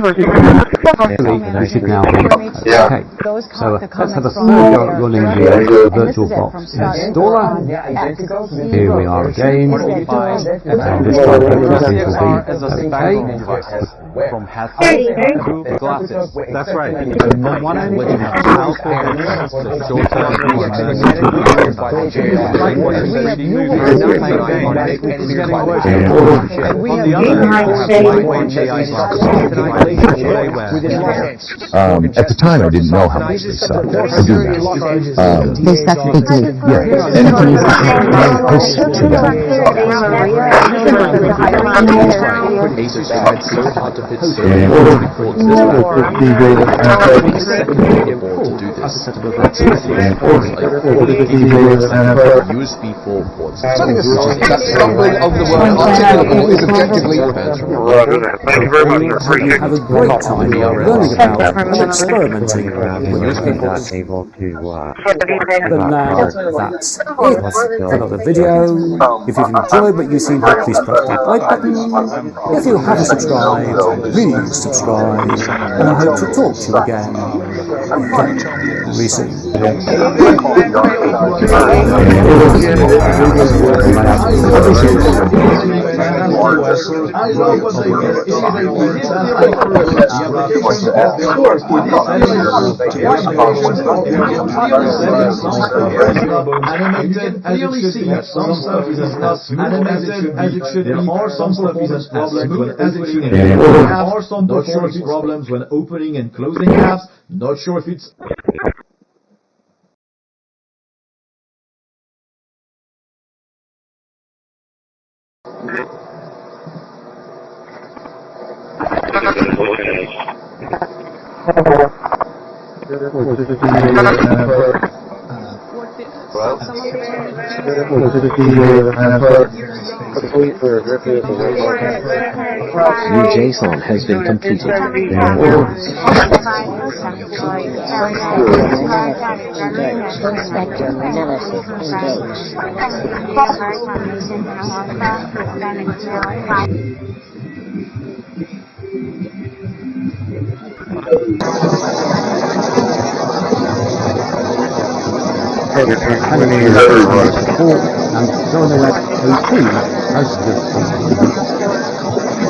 should now be okay. So let's have a third go at running the VirtualBox installer. Here we are again. And this time hopefully things will be okay. From heaths to glasses. That's right. On one end, you have powerful heads, the short-term at the time, I didn't know how much they sucked. I do now. They suck big. Yeah, and I said to them, have a great time learning about experimenting with able to but now that's it for another video. If you've enjoyed what you've seen here, please press that like button. If you haven't subscribed, please subscribe, and I hope to talk to you again very soon. Animated as it should be. Some stuff is not animated as it should be. There are some performance problems as it should be. There are some performance problems when opening and closing apps. Not sure if it's New JSON has been completed.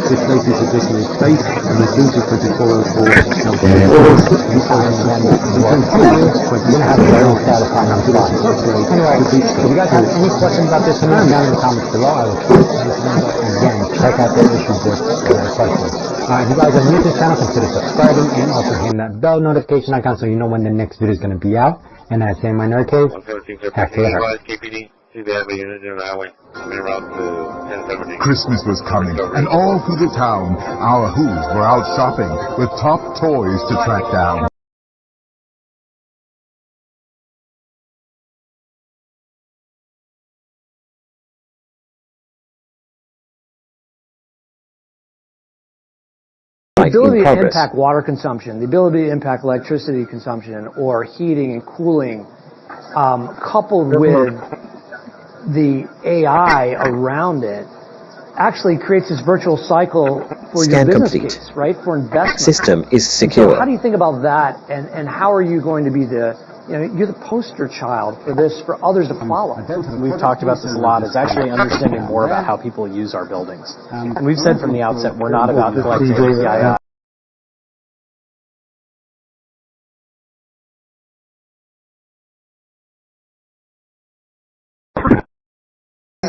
This makes this additional space and the duty for the follow for Anyway, if you guys have any questions about this, leave them down in the comments below. I will keep answering them. And again, check out the issues with questions. If you guys are new to this channel, consider subscribing and also hitting that bell notification icon so you know when the next video is going to be out. And as I say in my nerd cave, have care. Christmas was coming, and all through the town, our Who's were out shopping with top toys to track down. The ability to impact water consumption, the ability to impact electricity consumption or heating and cooling, coupled with the AI around it, actually creates this virtual cycle for Scan your business complete. case, right? For investment. System is So secure. how do you think about that, and how are you going to be you're the poster child for this, for others to follow? We've talked about this a lot, is actually understanding more about how people use our buildings. And we've said from the outset, we're not about collecting PII.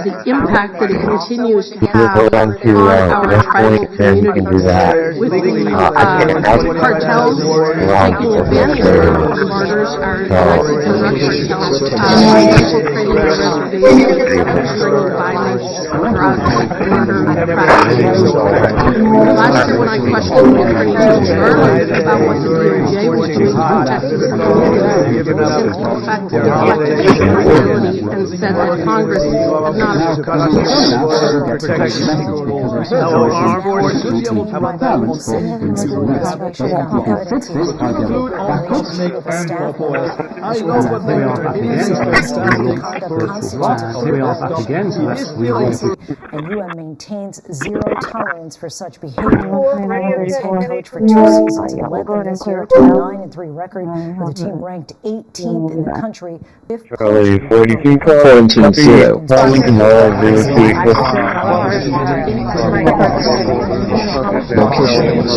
the impact that it continues to have on our tribal communities with the cartels taking advantage of the borders, our Mexican drug cartels, infiltrating our reservations and bringing violence, drugs, murder, practices. Last year when I questioned Attorney General Garland about what the DOJ was doing to protect his community, since the fact that they elected accountability and said that Congress had not and UN maintains zero tolerance for such behavior. Ravens head coach for 2 seasons led them this year to a 9-3 record, with the team ranked 18th in the country. Charlie 42 quarantine 0. Location,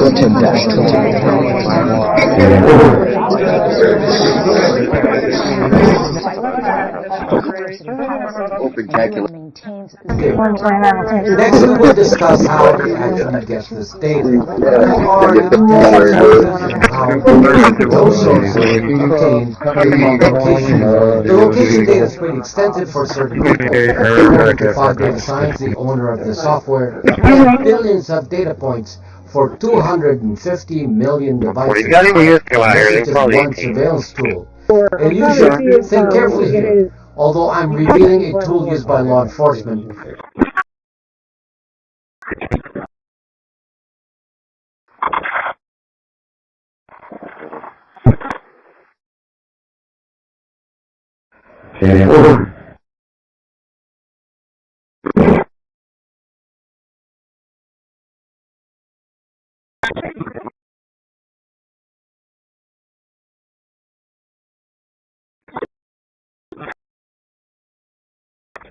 Open calculate. Next, we will discuss how we actually get this data. How those sources contain the location. The location data is pretty extensive for certain people. Five data science, the owner of the software, and billions of data points for 250 million devices. This is just one surveillance tool. And you should think carefully here. Although I'm revealing a tool used by law enforcement,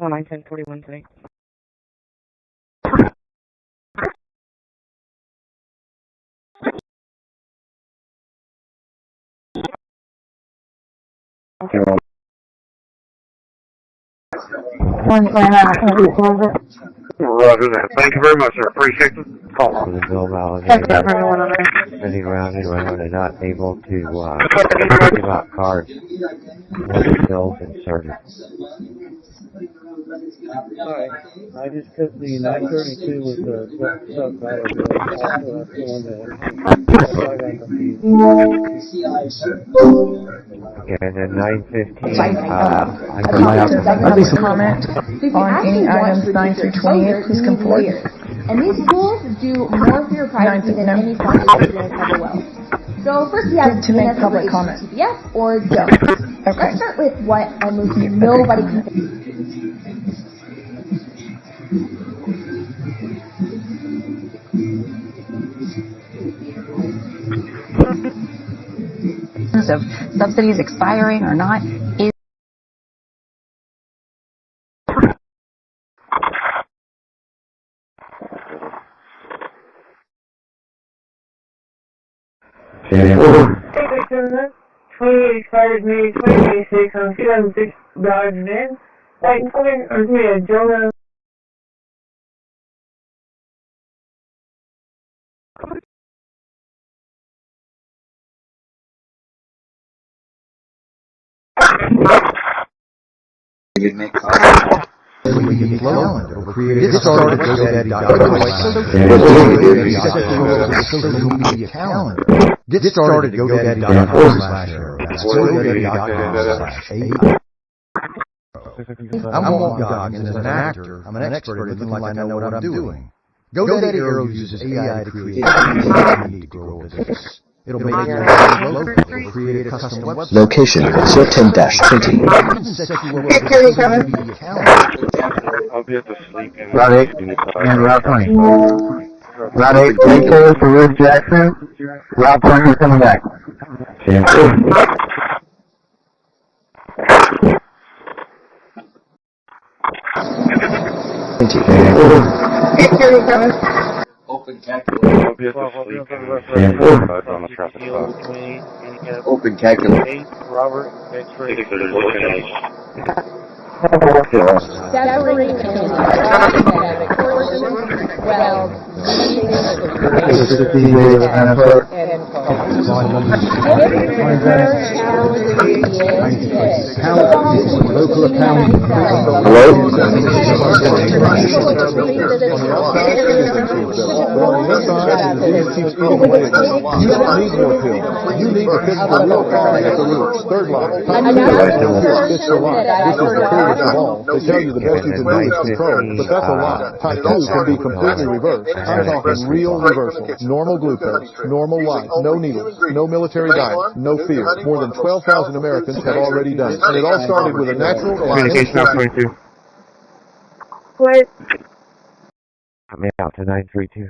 on 1041 today. Roger that. Thank you very much, sir. Appreciate the call. The bill validated. Running around and not able to give out cards when the bill's inserted. Hi, I just took the 932 with the $12 bill. Also, that's the one Okay, and then 915. Comment on any items 9 through 28. Please come forward. And these tools do more for your privacy than any phone experience ever will. So first we have to make public comment. Yes or don't. Okay. Let's start with what almost nobody can say. Of subsidies expiring or not is expired May 2026 on 2006 Garden. Like, Jonah. You make Get started. Get started. I'm Walt Goggins, as an actor. I'm an expert at looking like I know what I'm doing. GoDaddy Arrow uses AI to create need to grow a business. It'll make your logo. It'll create a custom website. Location, 10-20. I'll be at the sleep in Route 8 and Route 20. Route 8, take care for Ruth Jackson. Route 20 is coming back. Open calculator. I'll be at the sleep on the traffic stop. Open calculator. Robert, X-ray. Separating between the automatic portion, well, Local account. You need to fix the real problem at the roots. Third line. Fix the line. This is the clearest of all. They tell you the best you can do is control, but that's a lie. Type 2 can be completely reversed. I'm talking real reversal. Normal glucose, normal life, no needles, no military diet, no fear. More than 12,000 Americans have already done it. And it all started with a natural... Communication out 22. What? Coming out to 932.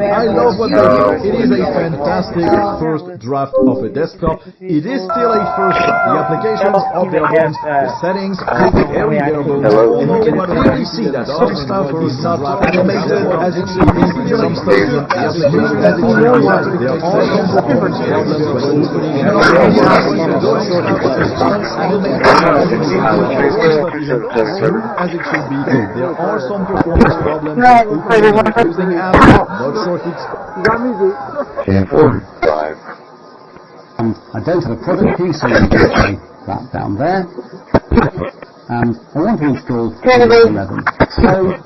I love what they do. It is a fantastic first draft of a desktop. It is still a first draft. The applications are bare bones, the settings are very bare bones, and you can clearly see that some stuff is not animated as it should be, some stuff in the application as it should be. There are some performance problems when opening and as it should be. There are some performance problems when opening and closing apps, not shortcuts. I don't have a product key, so you can say that down there. And I want to install Windows 11. So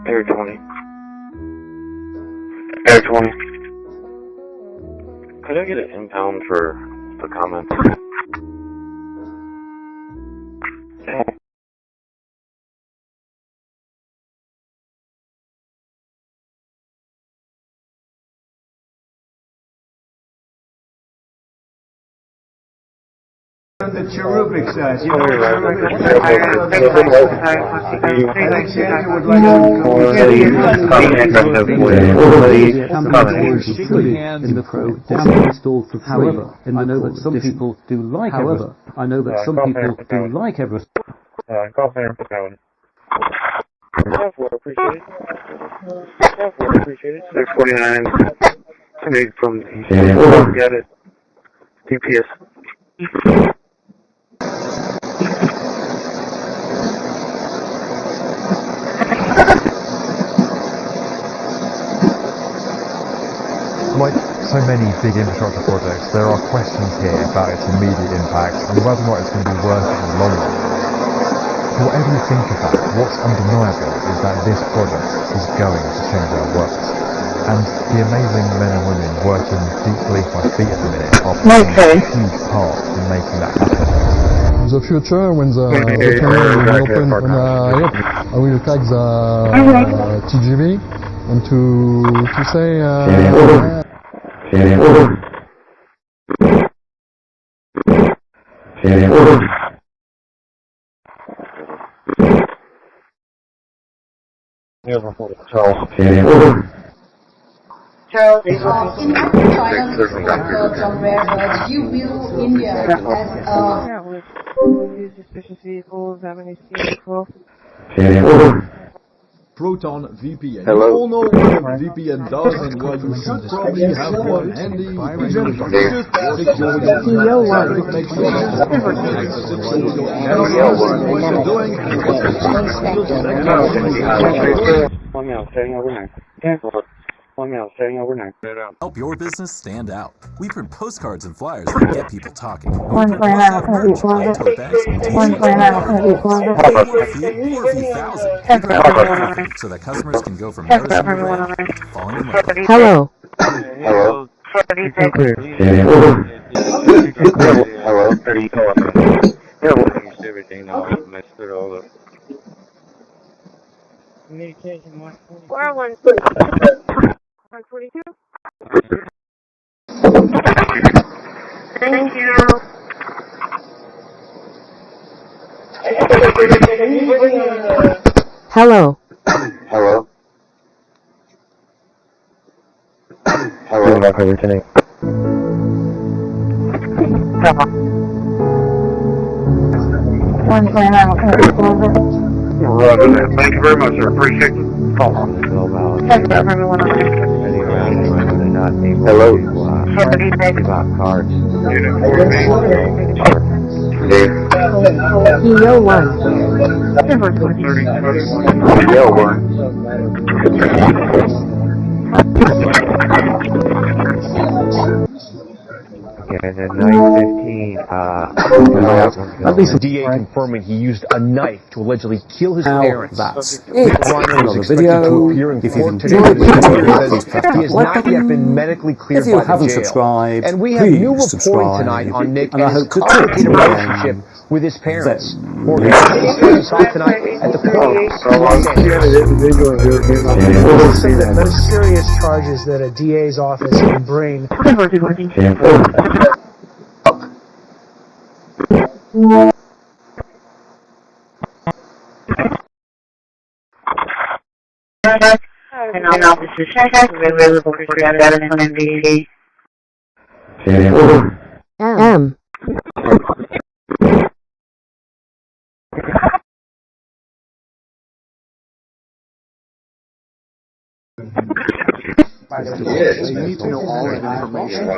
Air 20. Air 20. Could I get an impound for the comments? The cherubic size. You know, However, I know that some people do like everything. I know that some people do like everything. Call center for going. Appreciate it. 649. Somebody from the east. Got it. DPS. Like so many big infrastructure projects, there are questions here about its immediate impact and whether or not it's going to be worth it in the long run. But whatever you think about it, what's undeniable is that this project is going to change our world. And the amazing men and women working deeply by feet at the minute are playing a huge part in making that happen. In the future, when the tunnel will open on Europe, I will attack the TGV and to say Charles, in African somewhere, do you view India as use suspicious vehicles, have any Proton VPN. Hello. You all know what a VPN does and why you should probably have one handy. Just make sure you make sure Help your business stand out. We print postcards and flyers that get people talking. We print merch, like tote bags, t-shirts, or a few thousand. We print everything so that customers can go from noticing your brand to falling in love. Hello. Hello. Hello. Hello. Mr. Older. Communication 142. Thank you. Hello. Hello? Hello? Lieutenant. Roger that. Thank you very much, sir. Appreciate the call. Hello? Give out cards. EO 1. EO 1. Okay, then 915, at least the DA confirming he used a knife to allegedly kill his parents. That's it for the video. If you've enjoyed the video, he has not yet been medically cleared if you by the haven't jail. subscribed, And we have new please reporting subscribe. tonight on Nick And I and his hope to talk to complicated you relationship with his parents. Morgan, we saw tonight at the court. Some of the most serious charges that a DA's office can bring. And this is available for data from MDC. M. You need to know all of the information.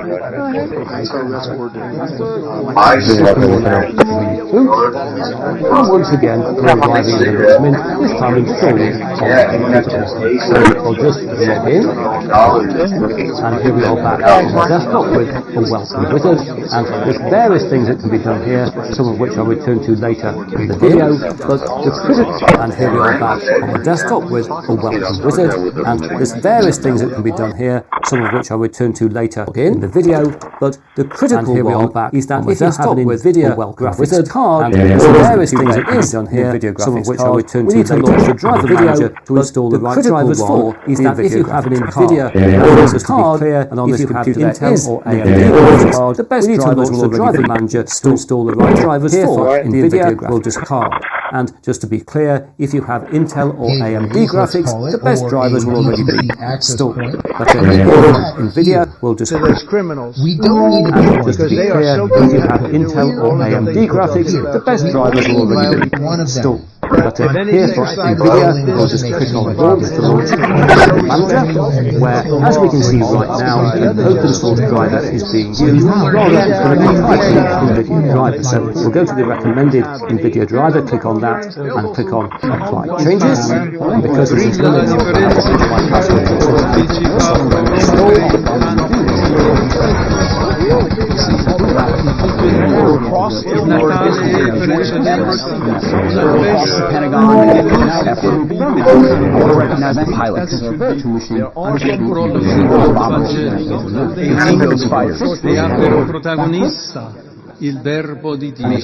And once again, realizing the endorsement, this time installed on computers. So I'll just log in, and here we are back on the desktop with a welcome wizard, and there's various things that can be done here, some of which I'll return to later in the video, but the critical, and here we are back on the desktop with a welcome wizard, and there's various things that can be done here, some of which I'll return to later in the video, but the critical one is that if you have an NVIDIA graphics card, there's various things that can be done here, some of which I'll return to later. We need to launch the driver manager to install the right drivers for is that if you have an NVIDIA graphics card, and on this computer Intel or AMD graphics card, the best drivers will driver manager to install the right drivers for NVIDIA will just card. And just to be clear, if you have Intel or AMD graphics, the best drivers will already be installed. But NVIDIA will just to those criminals. We don't need to be because they are so good. If you have Intel or AMD graphics, the best drivers will already be installed. But here for NVIDIA, we'll just click on Launch to launch Manager, where, as we can see right now, an open source driver is being used rather than a proprietary NVIDIA driver. So we'll go to the recommended NVIDIA driver, click on that, and click on Apply Changes. And because this is limited, I have to put my password to software install. Across the board, Pentagon effort to recognize the pilots.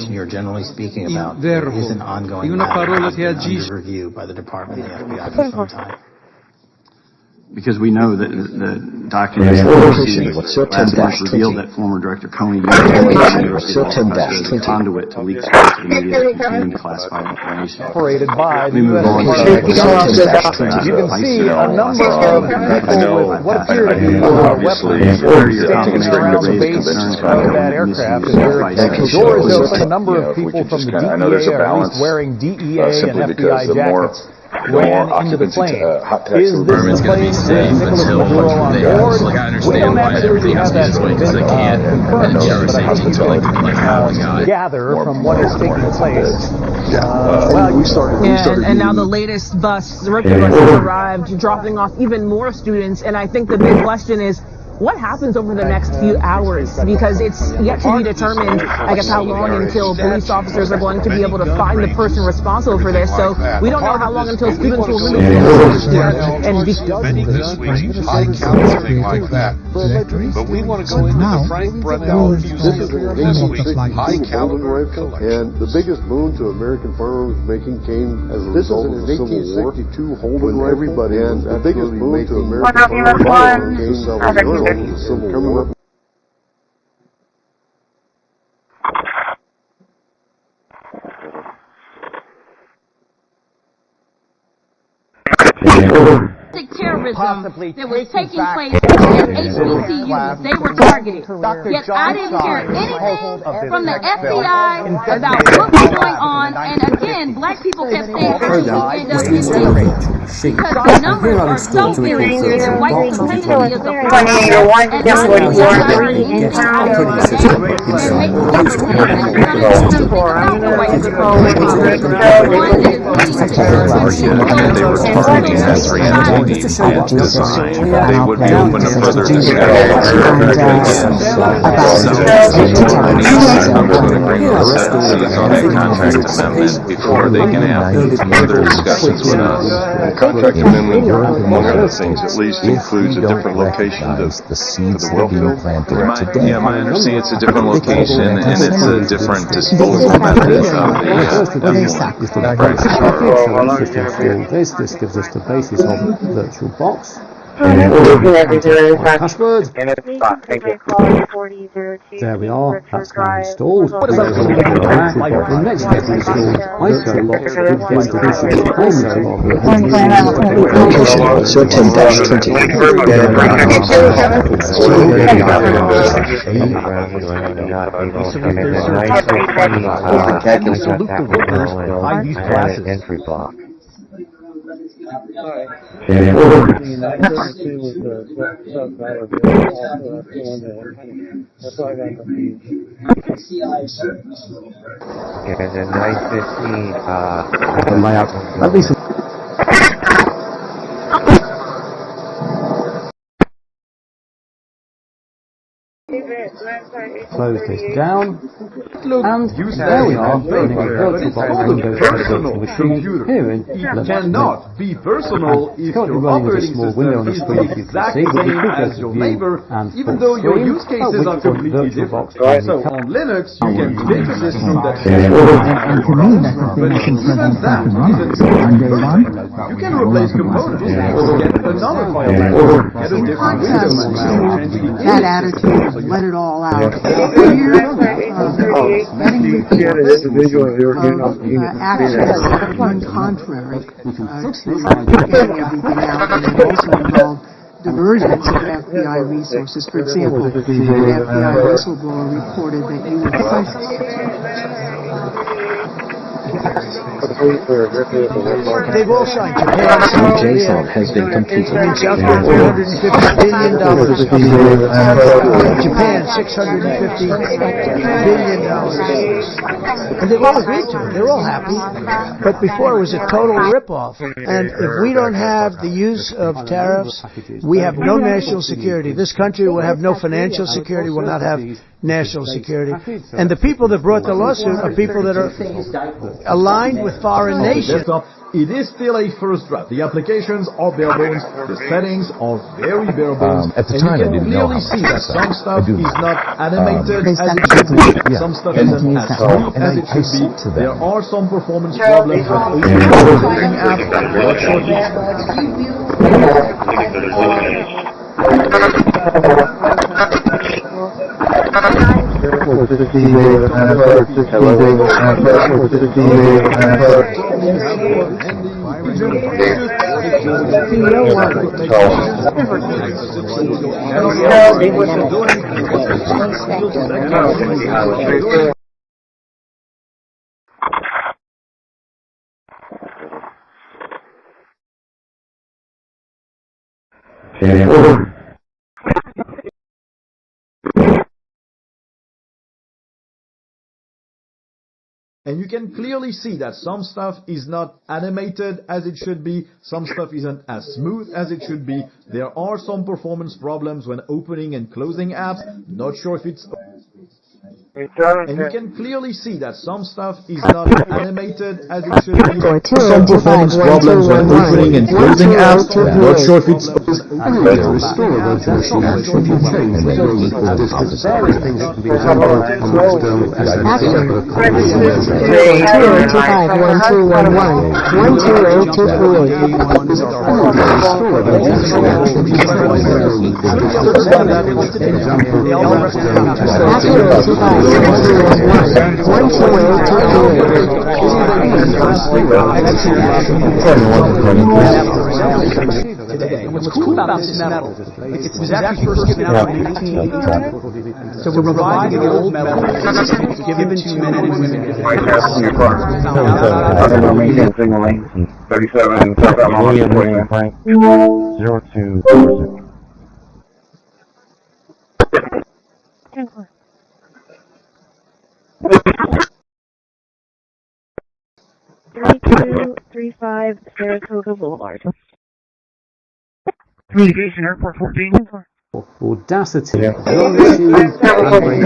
You're generally speaking about is an ongoing matter under review by the Department of the FBI for some time. Because we know that the documents last month revealed that former Director Coney used a conduit to leak space to the media to continue to classify information. Operated by we move on to you can see a number of people with what appear to be weapons standing around the base of that aircraft. The door is open. A number of people from the DEA are at least wearing DEA and FBI jackets. Ran into the plane. Is this plane with Nicholas Maduro on board? We don't absolutely have that confirmed, but I think you can gather from what is taking place. And now the latest bus, the rookie bus has arrived, dropping off even more students. And I think the big question is, what happens over the next few hours? Because it's yet to be determined, I guess, how long until police officers are going to be able to find the person responsible for this. So we don't know how long until students will really be and this week, high caliber thing like that. But we want to go into the Frank Brunel Museum this week, high caliber and the biggest boon to American firearms making came as a result of the Civil War, when everybody and the biggest boon to American firearms came as a result of the Civil War. Terrorism that was taking place at HBCUs. They were targeted. Yet I didn't hear anything from the FBI about what was going on. And again, black people kept saying early weekend of because the numbers are so few that white supremacy is a problem. And I just to show what they would be open to further discussion. Contract amendment before they can have further discussions with us. The contract amendment, among other things, at least includes a different location for the welfare. Yeah, my understanding it's a different location and it's a different disposal method of the This gives us the basis of virtual box. Password. There we are, that's now installed. The next step is installed ISO box with distribution entry block. And then 915, the layout, at least close this down, and there we are, running a virtual box Windows virtual machine here in It cannot be personal if your operating system is the exact same as your neighbor, even though your use cases are completely different. So on Linux, you can take a system that but even that isn't you can replace components or get another file manager, get a different Windows manager. That attitude, let it all out. Actually, one contrary to getting everything out, and it also involved diversions of FBI resources. For example, an FBI whistleblower reported that you were They've all signed Japan. JSON has been completed. South Korea, $350 billion. Japan, $650 billion. And they've all agreed to it. They're all happy. But before it was a total ripoff. And if we don't have the use of tariffs, we have no national security. This country will have no financial security, will not have national security. And the people that brought the lawsuit are people that are aligned with foreign nations. It is still a first draft. The applications are bare bones. The settings are very bare bones. At the time, I didn't know how see much that some stuff is not animated as it should be. Some stuff isn't as smooth as it should be. There are some performance problems that taking out shortly. And you can clearly see that some stuff is not animated as it should be, some stuff isn't as smooth as it should be. There are some performance problems when opening and closing apps. Not sure if it's... And you can clearly see that some stuff is not animated as it should be. Some performance problems when opening and closing apps. Not sure if it's... Today. What's cool about this metal, it was actually first given out in 1980. So we're reviving the old metal given to men and women. Single lane, 37, Frank, 02. 3235 Saratoga Boulevard. Communication Airport 14. Audacity, non-machine, handbrake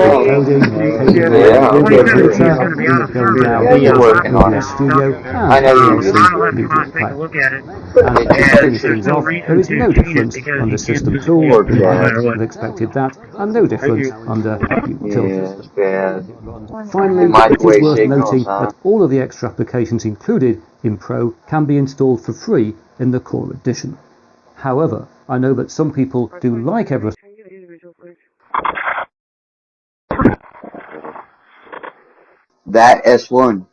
coding, studio, and to finish things off, there is no difference under system tools, we expected that, and no difference under utilities. Finally, it is worth noting that all of the extra applications included in Pro can be installed for free in the Core Edition. However, I know that some people do like everything. That S1.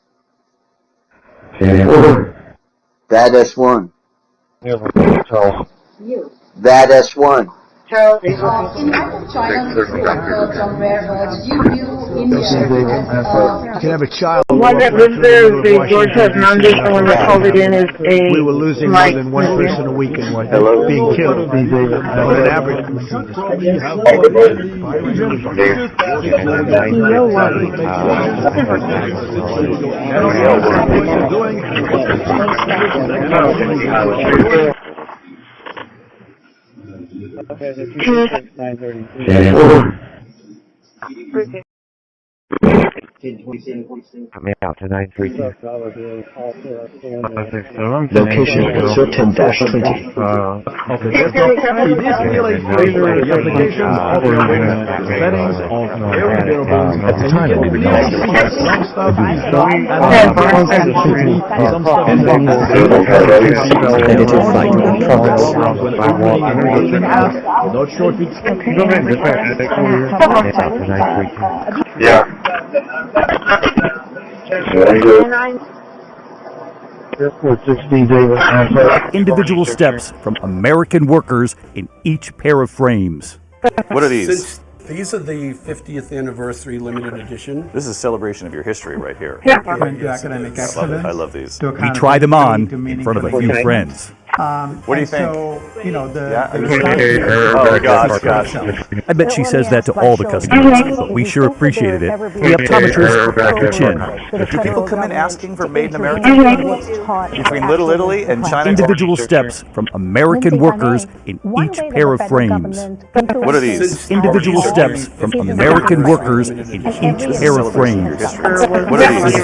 That S1. That S1. Charles, in China, you can have a child. The one that lives there is the George Hernandez. The one that called it in is a... We were losing more than one person a week and being killed. On an average. Coming out to 932. Location 13-20. At the time, Edited flight in progress. Not sure if it's... Yeah. Individual steps from American workers in each pair of frames. What are these? These are the 50th anniversary limited edition. This is a celebration of your history right here. Yeah. Academic excellence. I love these. We try them on in front of a few friends. What do you think? So, you know, oh, gosh. I bet she says that to all the customers, but we sure appreciated it. The optometrist, Dr. Chin. Do people come in asking for Made in America? Between Little Italy and China? Individual steps from American workers in each pair of frames. What are these? Individual steps from American workers in each pair of frames. What are these?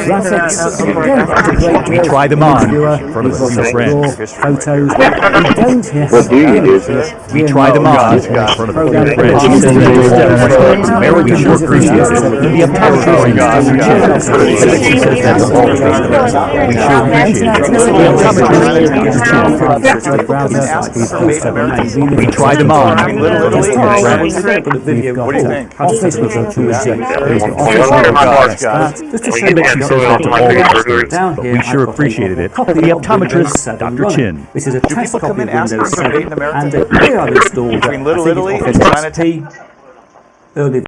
We try them on in front of a few friends. Photos. What do you do? We try them on in front of a few friends. American workers use it. The optometrist. She says that's all. We sure appreciate it. The optometrist. We try them on in front of a few friends. What do you think? Just to say that she says that to all the customers, but we sure appreciated it. The optometrist, Dr. Chin. This is a test copy of Windows 7, and they are installed between Little Italy and China. Early.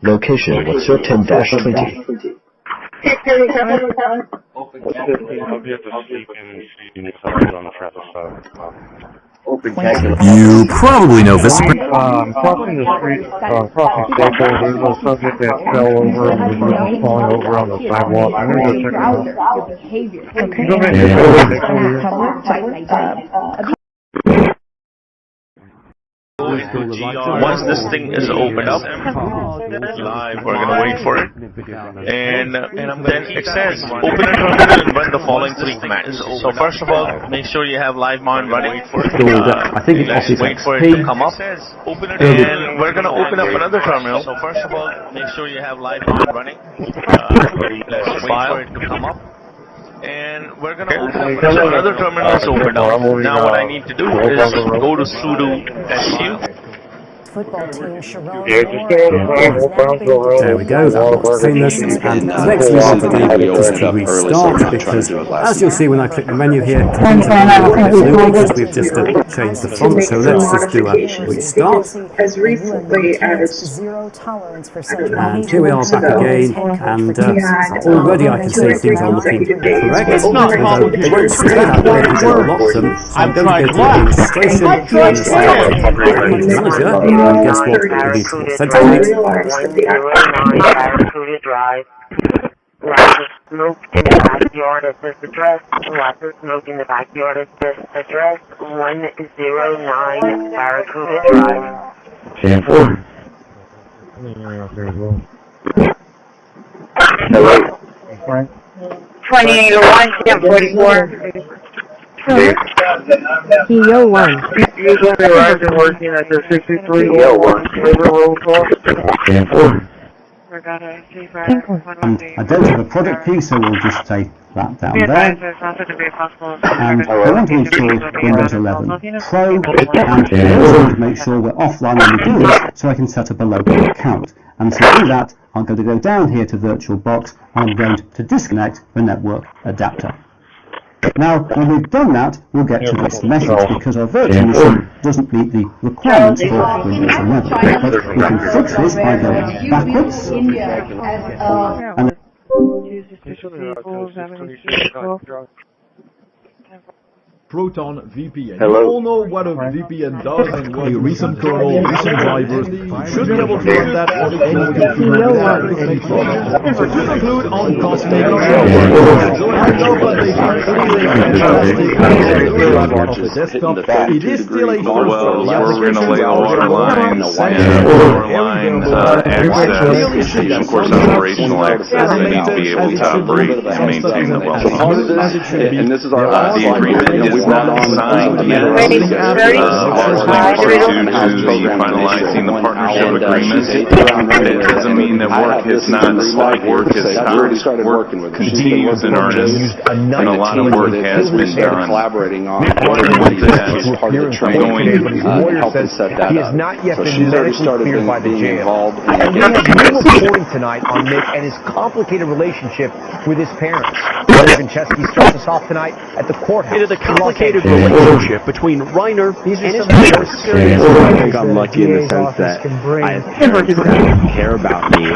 Location was 13-20. You probably know this. Crossing the street, crossing Staples, there's a subject that fell over and was just falling over on the sidewalk. I'm going to go check it out. Once this thing is opened up, we're going to wait for it, and then it says open a terminal and run the following three commands. So first of all, make sure you have live mount running. I think it's wait for it to come up, and we're going to open up another terminal. So first of all, make sure you have live mount running. Let's wait for it to come up. And we're going to open up another terminal is opened up. Now what I need to do is go to sudo su. Football team, Sharon. There we go, that's seamless. And the next thing we want to do is to restart, because as you'll see when I click the menu here, because we've just changed the font, so let's just do a restart. As recently as zero tolerance for such and here we are back again, and already I can see things are looking correct. It won't stay that way if you don't lock them, so I'm going to go to administration and select manager. And guess what? We need to authenticate. Smoke in the backyard of this address. Lots of smoke in the backyard of this address. 109 Barracuda Drive. Hello. 2801, Camp 44. PO1. Usually arrived and working at the 6301 River Road Cross. I don't have a product key, so we'll just take that down there. And I want to install Windows 11 Pro, and I also want to make sure we're offline when we do this, so I can set up a local account. And to do that, I'm going to go down here to VirtualBox, and I'm going to disconnect the network adapter. Now, when we've done that, we'll get to this message, because our virtual machine doesn't meet the requirements for Windows 11. But we can fix this by going backwards, and Proton VPN. Hello. You all know what a VPN does and what a recent kernel, recent drivers. You should be able to run that on any computer without any problem. So to conclude on cosmic, I know what they the desktop. It is still a wells where we're going to lay the water lines and power line access. Of course, operational access. They need to be able to operate and maintain the well. And this is our the agreement is not signed yet. Largely due to finalizing the partnership agreement. It doesn't mean that work has not stopped. Work has stopped. Work continues in earnest, and a lot of work has been done. Collaborating on With that, part of the training, helping set that he has not yet been medically cleared by the jail. And we have new reporting tonight on Nick and his complicated relationship with his parents. Reverend Vincheski starts us off tonight at the courthouse. Into the complicated relationship between Reiner and his parents. I think I'm lucky in the sense that I have parents that care about me.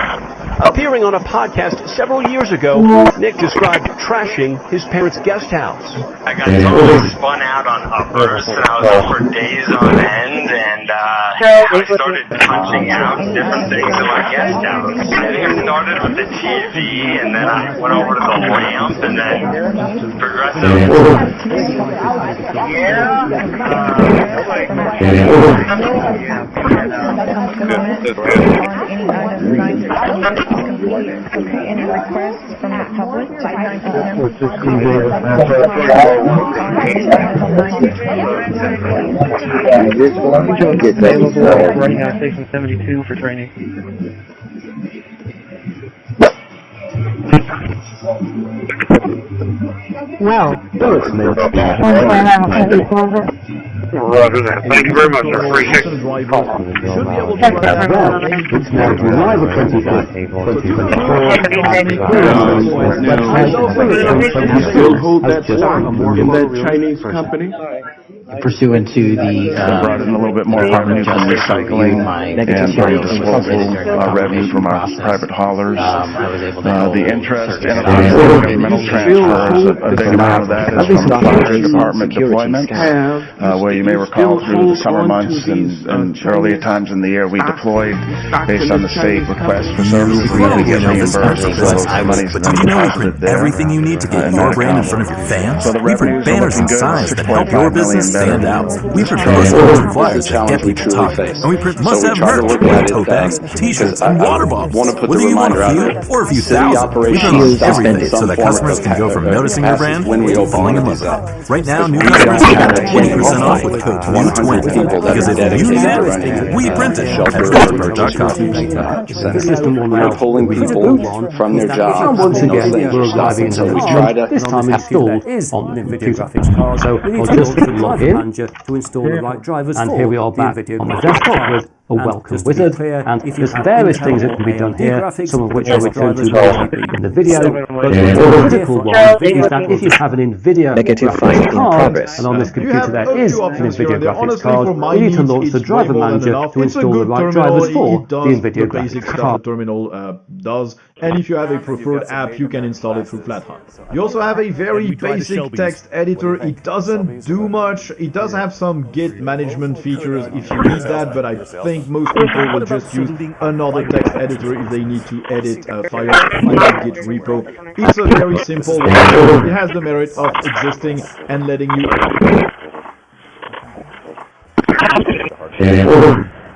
Appearing on a podcast several years ago, Nick described trashing his parents' guest house. I got totally spun out on uppers, and I was up for days on end, and I started punching out different things in my guest house. I think I started with the TV, and then I went over to the lamp, and then progressive. Okay, any requests from the public? Right now, Station 72 for training. Well, Roger that. Thank you very much, sir. Appreciate it. it's now July the 25th, 2024. You still hold that stock in that Chinese company? pursuant to the brought in a little bit more revenue from recycling and disposal revenue from our private haulers. The interest and governmental transfers, a big amount of that is from the fire department deployment, where you may recall through the summer months and earlier times in the year we deployed based on the state request for services. We get reimbursed for those monies and then deposited there. Everything you need to get your brand in front of your fans. We print banners and signs that help your business stand out. We print postcards and flyers that get people talking. And we print must-have merch, like tote bags, t-shirts, and water bottles. Whether you want a few or a few thousand, we print everything so that customers can go from noticing your brand to falling in love with it. Right now, new customers get 20% off with code NEW20. Because if you need it, we print it at leopard.com. The system will now pulling people from their jobs. Once again, we're arriving in the try to this time installed on the computer. So I'll just log in, and here we are back on the desktop with a welcome wizard, and there's various things that can be done here, some of which I return to in the video, but the critical one is that if you have an NVIDIA graphics card, and on this computer there is an NVIDIA graphics card, you need to launch the driver manager to install the right drivers for the NVIDIA graphics card. Terminal does, and if you have a preferred app, you can install it through Flatheart. You also have a very basic text editor. It doesn't do much. It does have some Git management features if you need that, but I think most people will just use another text editor if they need to edit files in the Git repo. It's a very simple one. It has the merit of existing and letting you...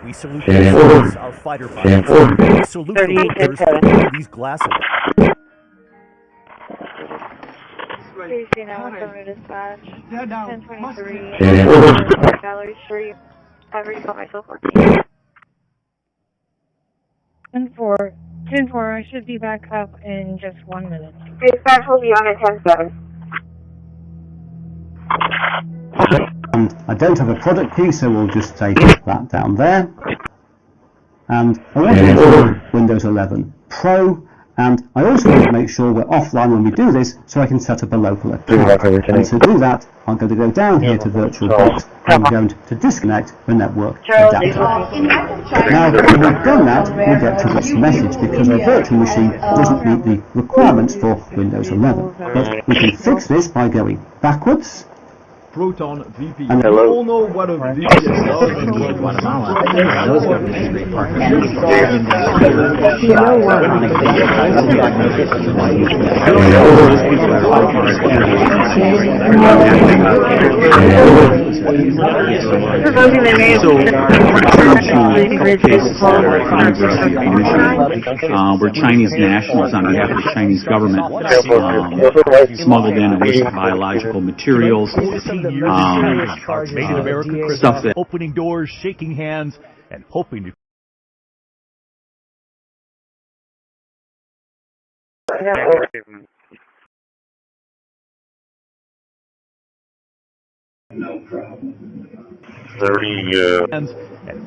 We salute our fighter pilots. We salute the workers who these glasses. Dispatch, 1023, gallery 3, I've already got myself working. 10-4, I should be back up in just 1 minute. Dispatch will be on at 10-7. And I don't have a product key, so we'll just take that down there. And I want to install Windows 11 Pro. And I also want to make sure we're offline when we do this, so I can set up a local account. And to do that, I'm going to go down here to VirtualBox, and I'm going to disconnect the network adapter. Now, when we've done that, we'll get to this message, because our virtual machine doesn't meet the requirements for Windows 11. But we can fix this by going backwards. Proton VPN. And you all know what a VPN does in Guatemala. Where Chinese nationals on behalf of the Chinese government smuggled in illicit biological materials. Made in America Stuff that opening doors, shaking hands, and hoping to. No problem. And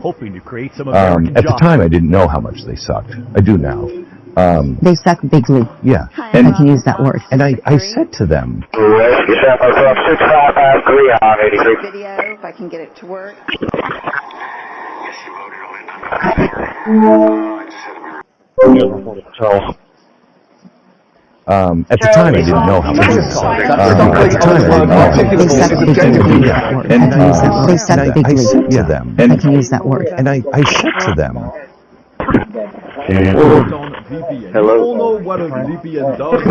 hoping to create some American at the time, I didn't know how much they sucked. I do now. They suck bigly. Yeah. And I can use that word. And I said to them, video, if I can get it to work. at the time I didn't know how much they sucked. At the time I didn't know. I said to them, I can use that word. And I said to them, Hello. You all know what a VPN does.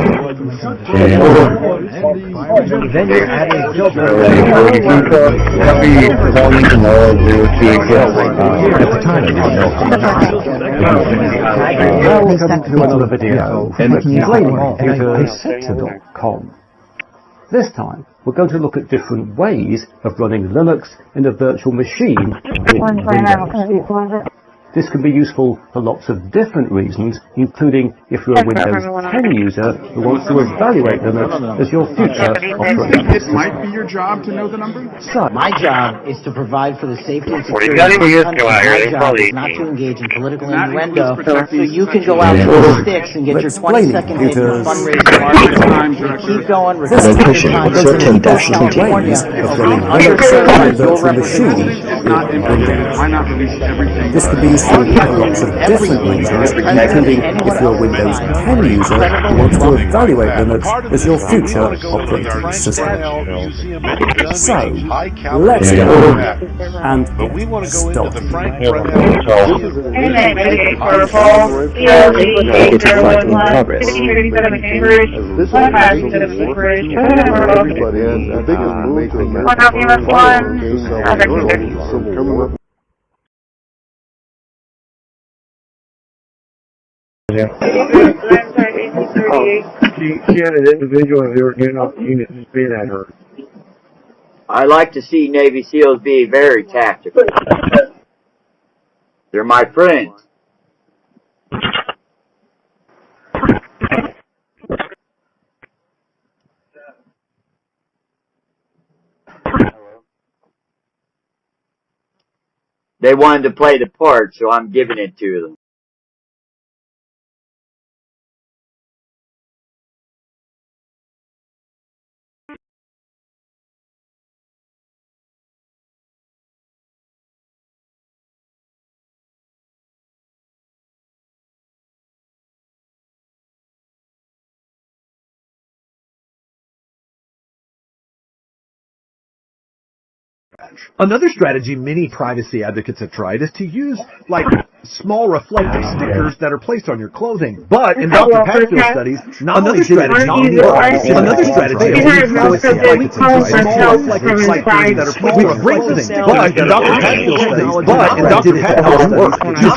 Then you're adding at the time I didn't know. We'll come to another video. And I said to them, this time, we're going to look at different ways of running Linux in a virtual machine. This can be useful for lots of different reasons, including if you're a Windows 10 user who wants to evaluate Linux as your future operating system. It might be your job to know the number? So, my job is to provide for the safety and security of the country. My job is not to engage in political innuendo, so you can go out to the sticks and get your 20-second hit in fundraising marketing. Keep going, regardless of your time in California. Underserved, your representation. Why not release everything? this could be useful for lots of different reasons, including if you're a Windows 10 user who wants to evaluate Linux as your future operating system. So, let's go and stop. It's a flight in progress. She had an individual and they were getting off the unit and spit at her. I like to see Navy SEALs be very tactical. They're my friends. They wanted to play the part, so I'm giving it to them. Another strategy many privacy advocates have tried is to use, like, small reflective stickers that are placed on your clothing. But in Dr. Padfield's studies, not only did it not work, another strategy is small reflective stickers that are placed on clothing. But in Dr. Padfield's studies, not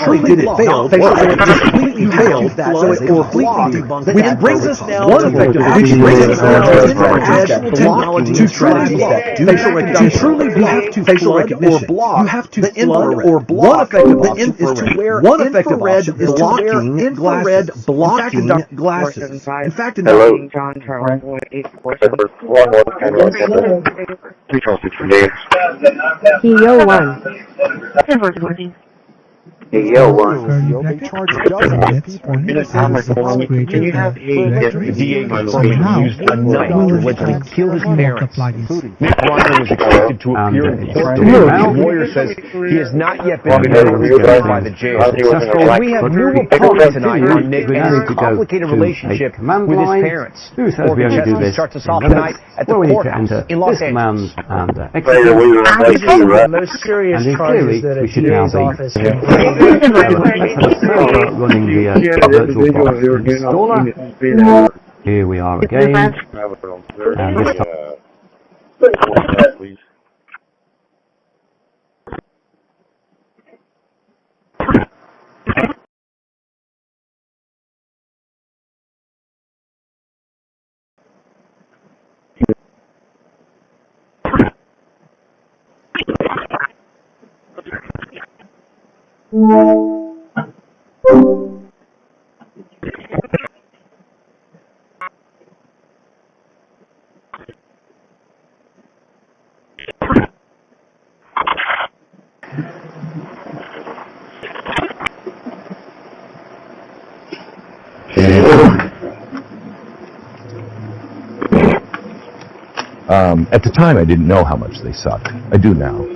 only did it fail, they completely failed, or completely debunked. Which brings us now to technology strategies that do facial recognition. To truly block facial recognition, you have to flood or block. One effective option is to wear infrared blocking glasses. In fact, Hello. John Charles 1847. Yo, one. Hey, yo, one. They charge dozens of people Can you have the DA used a knife to allegedly kill his parents? Nick Ryan was expected to appear in court. The lawyer says he has not yet been notified by the jail. We have new reporting tonight on Nick and his complicated relationship with his parents. Corpus starts us off tonight at the courthouse in Los Angeles. The most serious charges that a DA's office can bring. Running the virtual installer. Here we are again, and this time. At the time, I didn't know how much they sucked. I do now.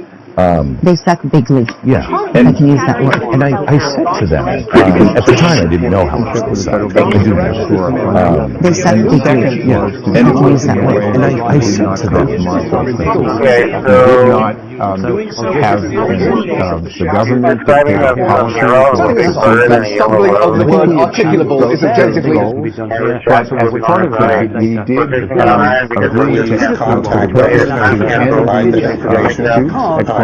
They suck bigly. Yeah. I can use that word. And I said to them, at the time I didn't know how much they sucked. I do now. They suck bigly. Yeah. And I can use that word. And I said to them, Okay, so have the government prepare policy stumbling of the word articulable is objectively as part of that, we did agree to contact to analyze the information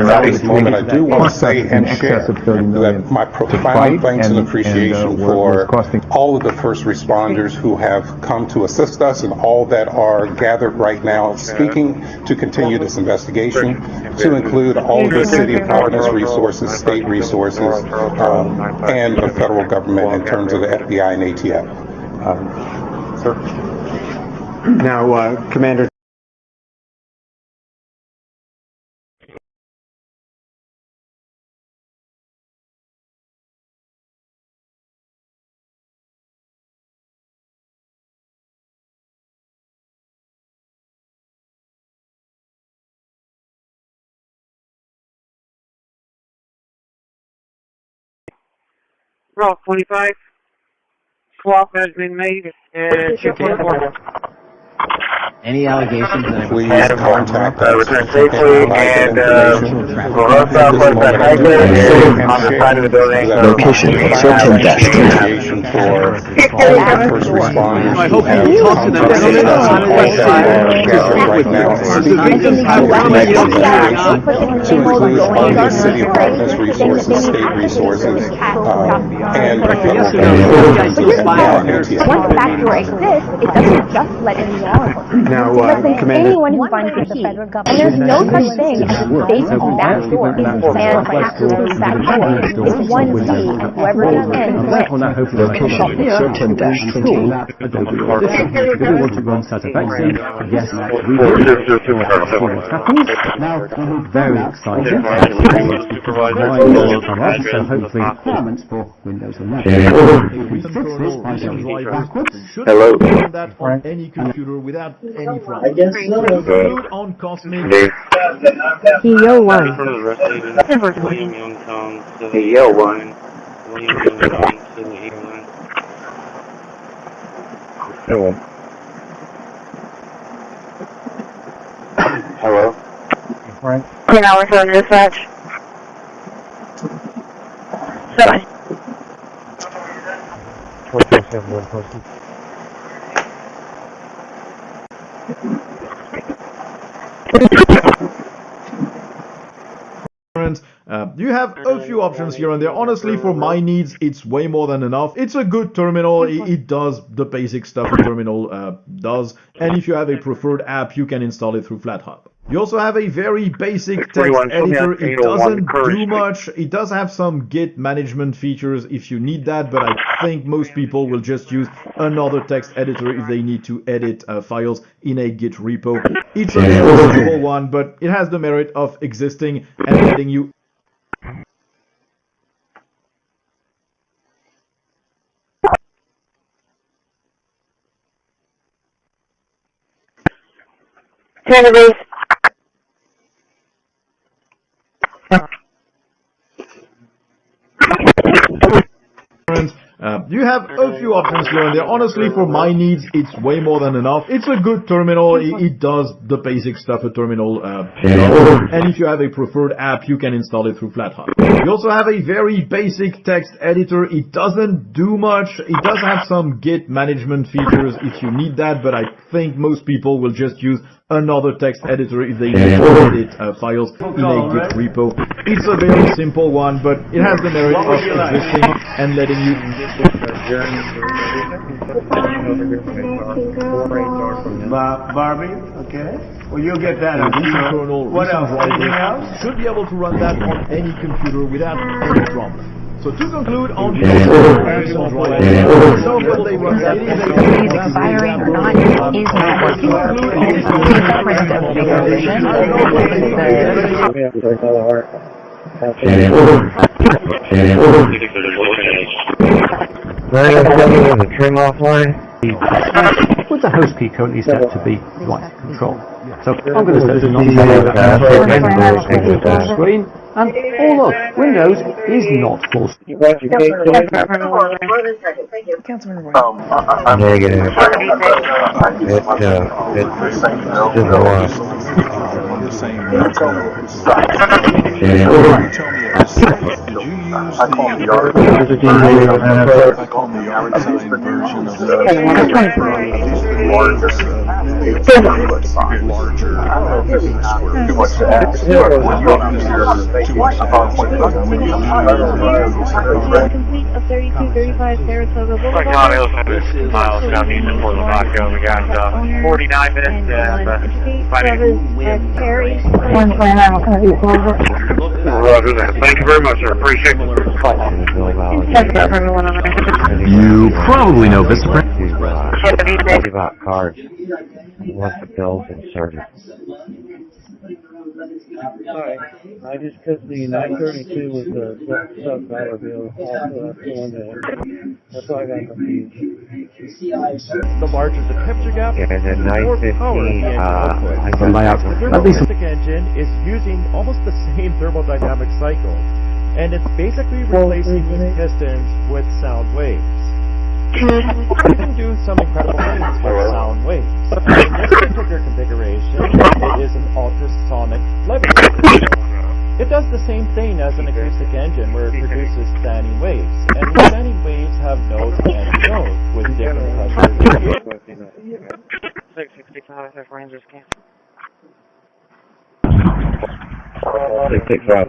at this moment, I do want to say and share that my profound thanks and appreciation for all of the first responders who have come to assist us and all that are gathered right now speaking to continue this investigation, to include all of the City of Providence resources, state resources, and the federal government in terms of the FBI and ATF. Sir. Now, Commander. Roll 25. Swap has been made and check report. Any allegations that please contact us. Return safely and go up southwest at Highway and on the side of the building. Location, Association for all of the first responders. I hope you talk to them. Right now, to include all of the City of Providence resources, state resources, and the federal government. Once the backdoor exists, it doesn't just let anyone out. Now, Commander. Anyone who finds the key, and there's no such thing as a safe backdoor, and hackers who backdoor. It's one key, and whoever gets in wins. Location, certain dash 20. Do we want to run satisfaction? Yes, we do. What happens? Now, we're very excited. So hopefully, performance for Windows 11. If we fix this by going backwards. Hello. That on any computer without any problem. I guess so. On Cosmic. Yo, one. Yo, one. Hello. Hello. Right. 10 hours on dispatch. 7. You have a few options here and there. Honestly, for my needs, it's way more than enough. It's a good terminal. It does the basic stuff a terminal does. And if you have a preferred app, you can install it through FlatHub. You also have a very basic text editor. It doesn't do much. It does have some Git management features if you need that, but I think most people will just use another text editor if they need to edit files in a Git repo. It's a very simple one, but it has the merit of existing and letting you you have a few options here and there. Honestly, for my needs, it's way more than enough. It's a good terminal. It does the basic stuff a terminal does. And if you have a preferred app, you can install it through FlatHub. You also have a very basic text editor. It doesn't do much. It does have some Git management features if you need that, but I think most people will just use another text editor if they need to edit files in a Git repo. It's a very simple one, but it has the merit of existing and letting you... Barbie, okay. Well, you'll get that. What else? Anything else? Should be able to run that on any computer without any problem. So to conclude, on Is expiring or not is not working. Trim offline. With the host key currently set to be right control. So I'm going to set it to not screen, and oh look, Windows is not full screen. Negative. It doesn't want. I call the version of the larger too much to ask. Complete of 3235 Saratoga Boulevard. Miles southeast of Fort Lavaca. We got 49 minutes and 5 minutes. Terry. Roger that. Thank you very much, sir. Appreciate it. You probably know Vista. About cards. What's the bills and service? Alright, I just put the 932 with the $12 bill. Also, that's the one that, that's why I got confused. The larger the temperature gap, and then the more power the engine outputs. The layout. The thermodynamic engine is using almost the same thermodynamic cycle, and it's basically replacing these pistons with sound waves. You can do some incredible things with sound waves. In this particular configuration, it is an ultrasonic levitator. It does the same thing as an acoustic engine where it produces standing waves. And these standing waves have nodes and nodes with different pressures. 665, that's Rangers camp. 665,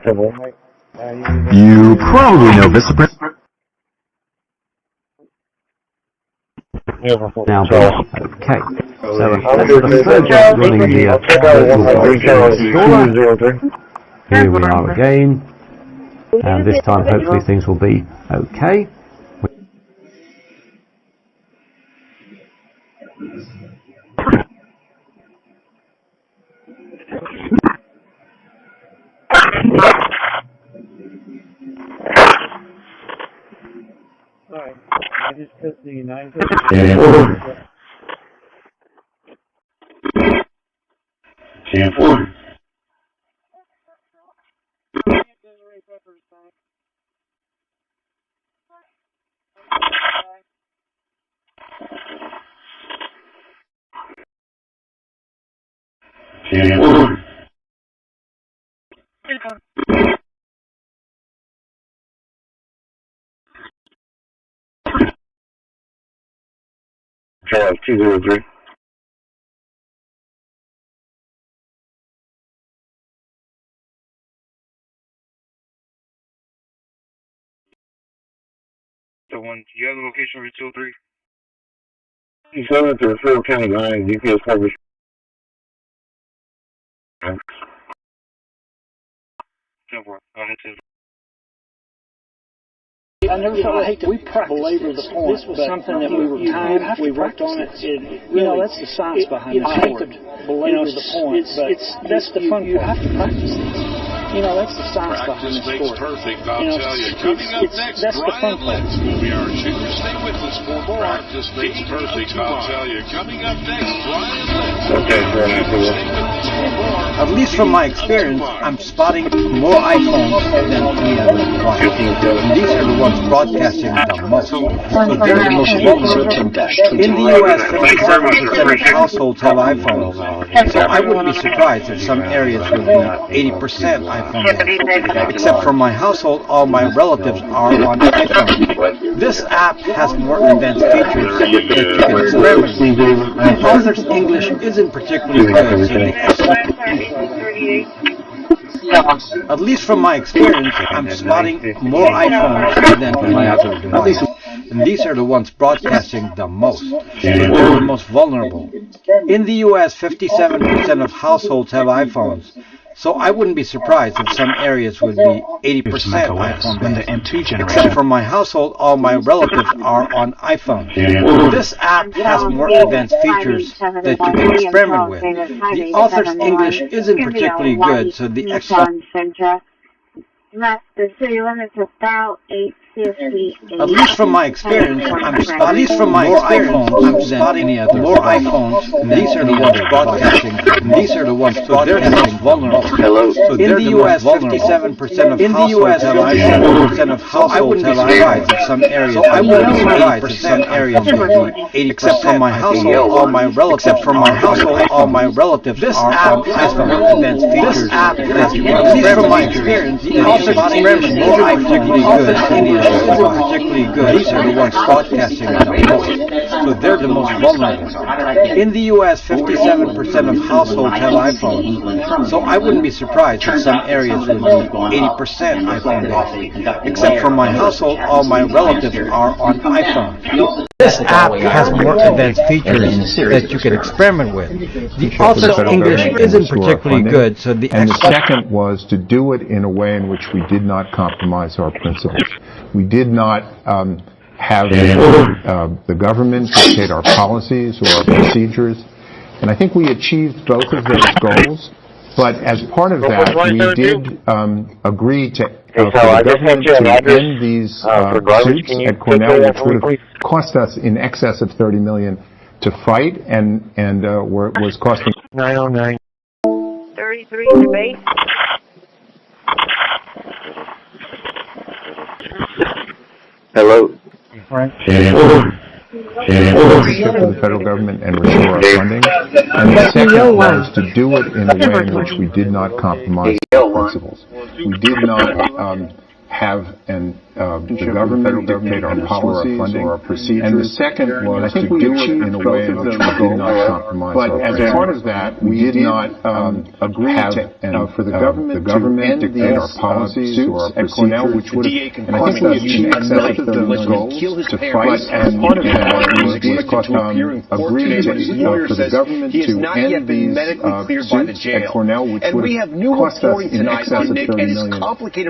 You probably know Vista. Now, okay. So that's the third job running the Here we are again, and this time hopefully things will be okay. Alright, I just put the 932. 10-4. Charles 203. The one, do you have the location for 203? You sent it to the Federal County line, UPS Corpus. I never felt I hate to belabor the point. This was something that we were timed, we worked on it. You know, that's the science behind the sport. I hate to belabor the point, but that's the fun part. You have to practice this. You know, that's the science behind the sport. Perfect, I'll tell you. Coming up next, that's the fun part. We are junior. Stay with us for Practice Makes Perfect, I'll tell you. Coming up next, Brian Litz. At least from my experience, I'm spotting more iPhones than any other device. And these are the ones broadcasting the most. So they're the most vulnerable. In the U.S., 57% of households have iPhones. So I wouldn't be surprised if some areas would be 80% iPhones. Except for my household, all my relatives are on iPhone. This app has more advanced features that you can experiment with. The author's English isn't particularly good, so at least from my experience, I'm spotting more iPhones than any other device. And these are the ones broadcasting the most. So they're the most vulnerable. In the U.S., 57% of households have iPhones. So I wouldn't be surprised if some areas would be 80% iPhone-based. Except for my household, all my relatives are on iPhone. This app has more advanced features that you can experiment with. The author's English isn't particularly good, so the The city limits about 858. At least from my experience, I'm spotting more iPhones than any other. More iPhones. These are the ones broadcasting. These are the ones broadcasting vulnerable. Hello. So in the U.S., 57% of households have iPhones. I wouldn't be surprised if some areas. I wouldn't be surprised if some areas would be 80%. Except for my household, all my relatives. Except for my household, all my relatives. This app has more advanced features. This app has, at least from my experience, the author's English more particularly good. isn't particularly good, these are the ones broadcasting the most, so they're the most vulnerable. In the US, 57% of households have iPhones, so I wouldn't be surprised if some areas would be 80% iPhone-based. Except for my household, all my relatives are on iPhones. This app has more advanced features that you can experiment with. The author's English isn't particularly good, so the second was to do it in a way in which we did not compromise our principles. We did not have the government dictate our policies or our procedures, and I think we achieved both of those goals. But as part of that, we did agree to for the government to end these suits at Cornell, which would have cost us in excess of $30 million to fight, and was costing 909. 33 to base. Hello. For the federal government and restore our funding. And the second was to do it in a way in which we did not compromise our principles. We did not have the government dictate our policies or our procedures. And the second was to do it in a way in which we did not compromise our principles. But as part of that, we did not agree for the government to dictate our policies or our procedures, which would have, and I think we achieved both of those goals to fight. As part of that, we agreed for the government to end these suits at Cornell, which would have cost us in excess of $30 million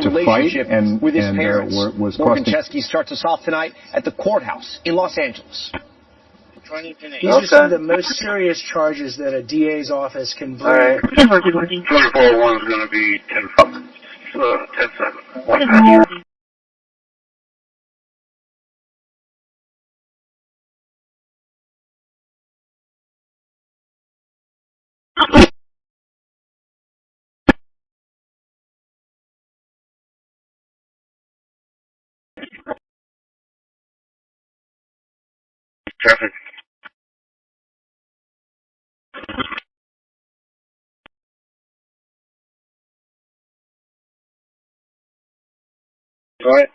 to fight, and with his parents. Was Morgan costing. Chesky starts us off tonight at the courthouse in Los Angeles. These are some of the most serious charges that a DA's office can bring. All right. 24-1 is going to be 10-7. Traffic. Go ahead.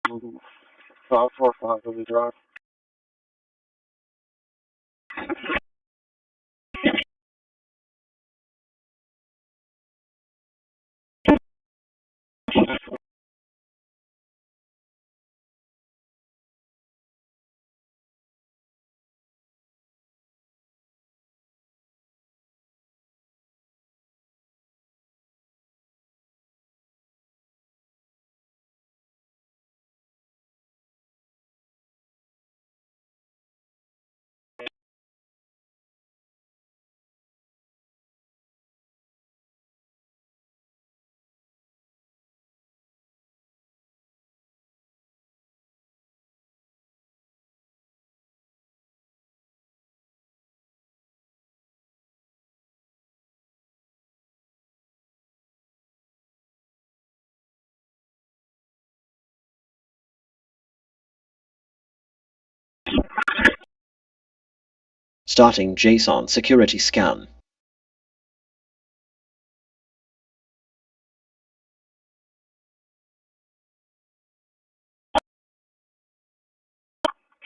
Mm-hmm. 545 will be drive. Starting JSON security scan.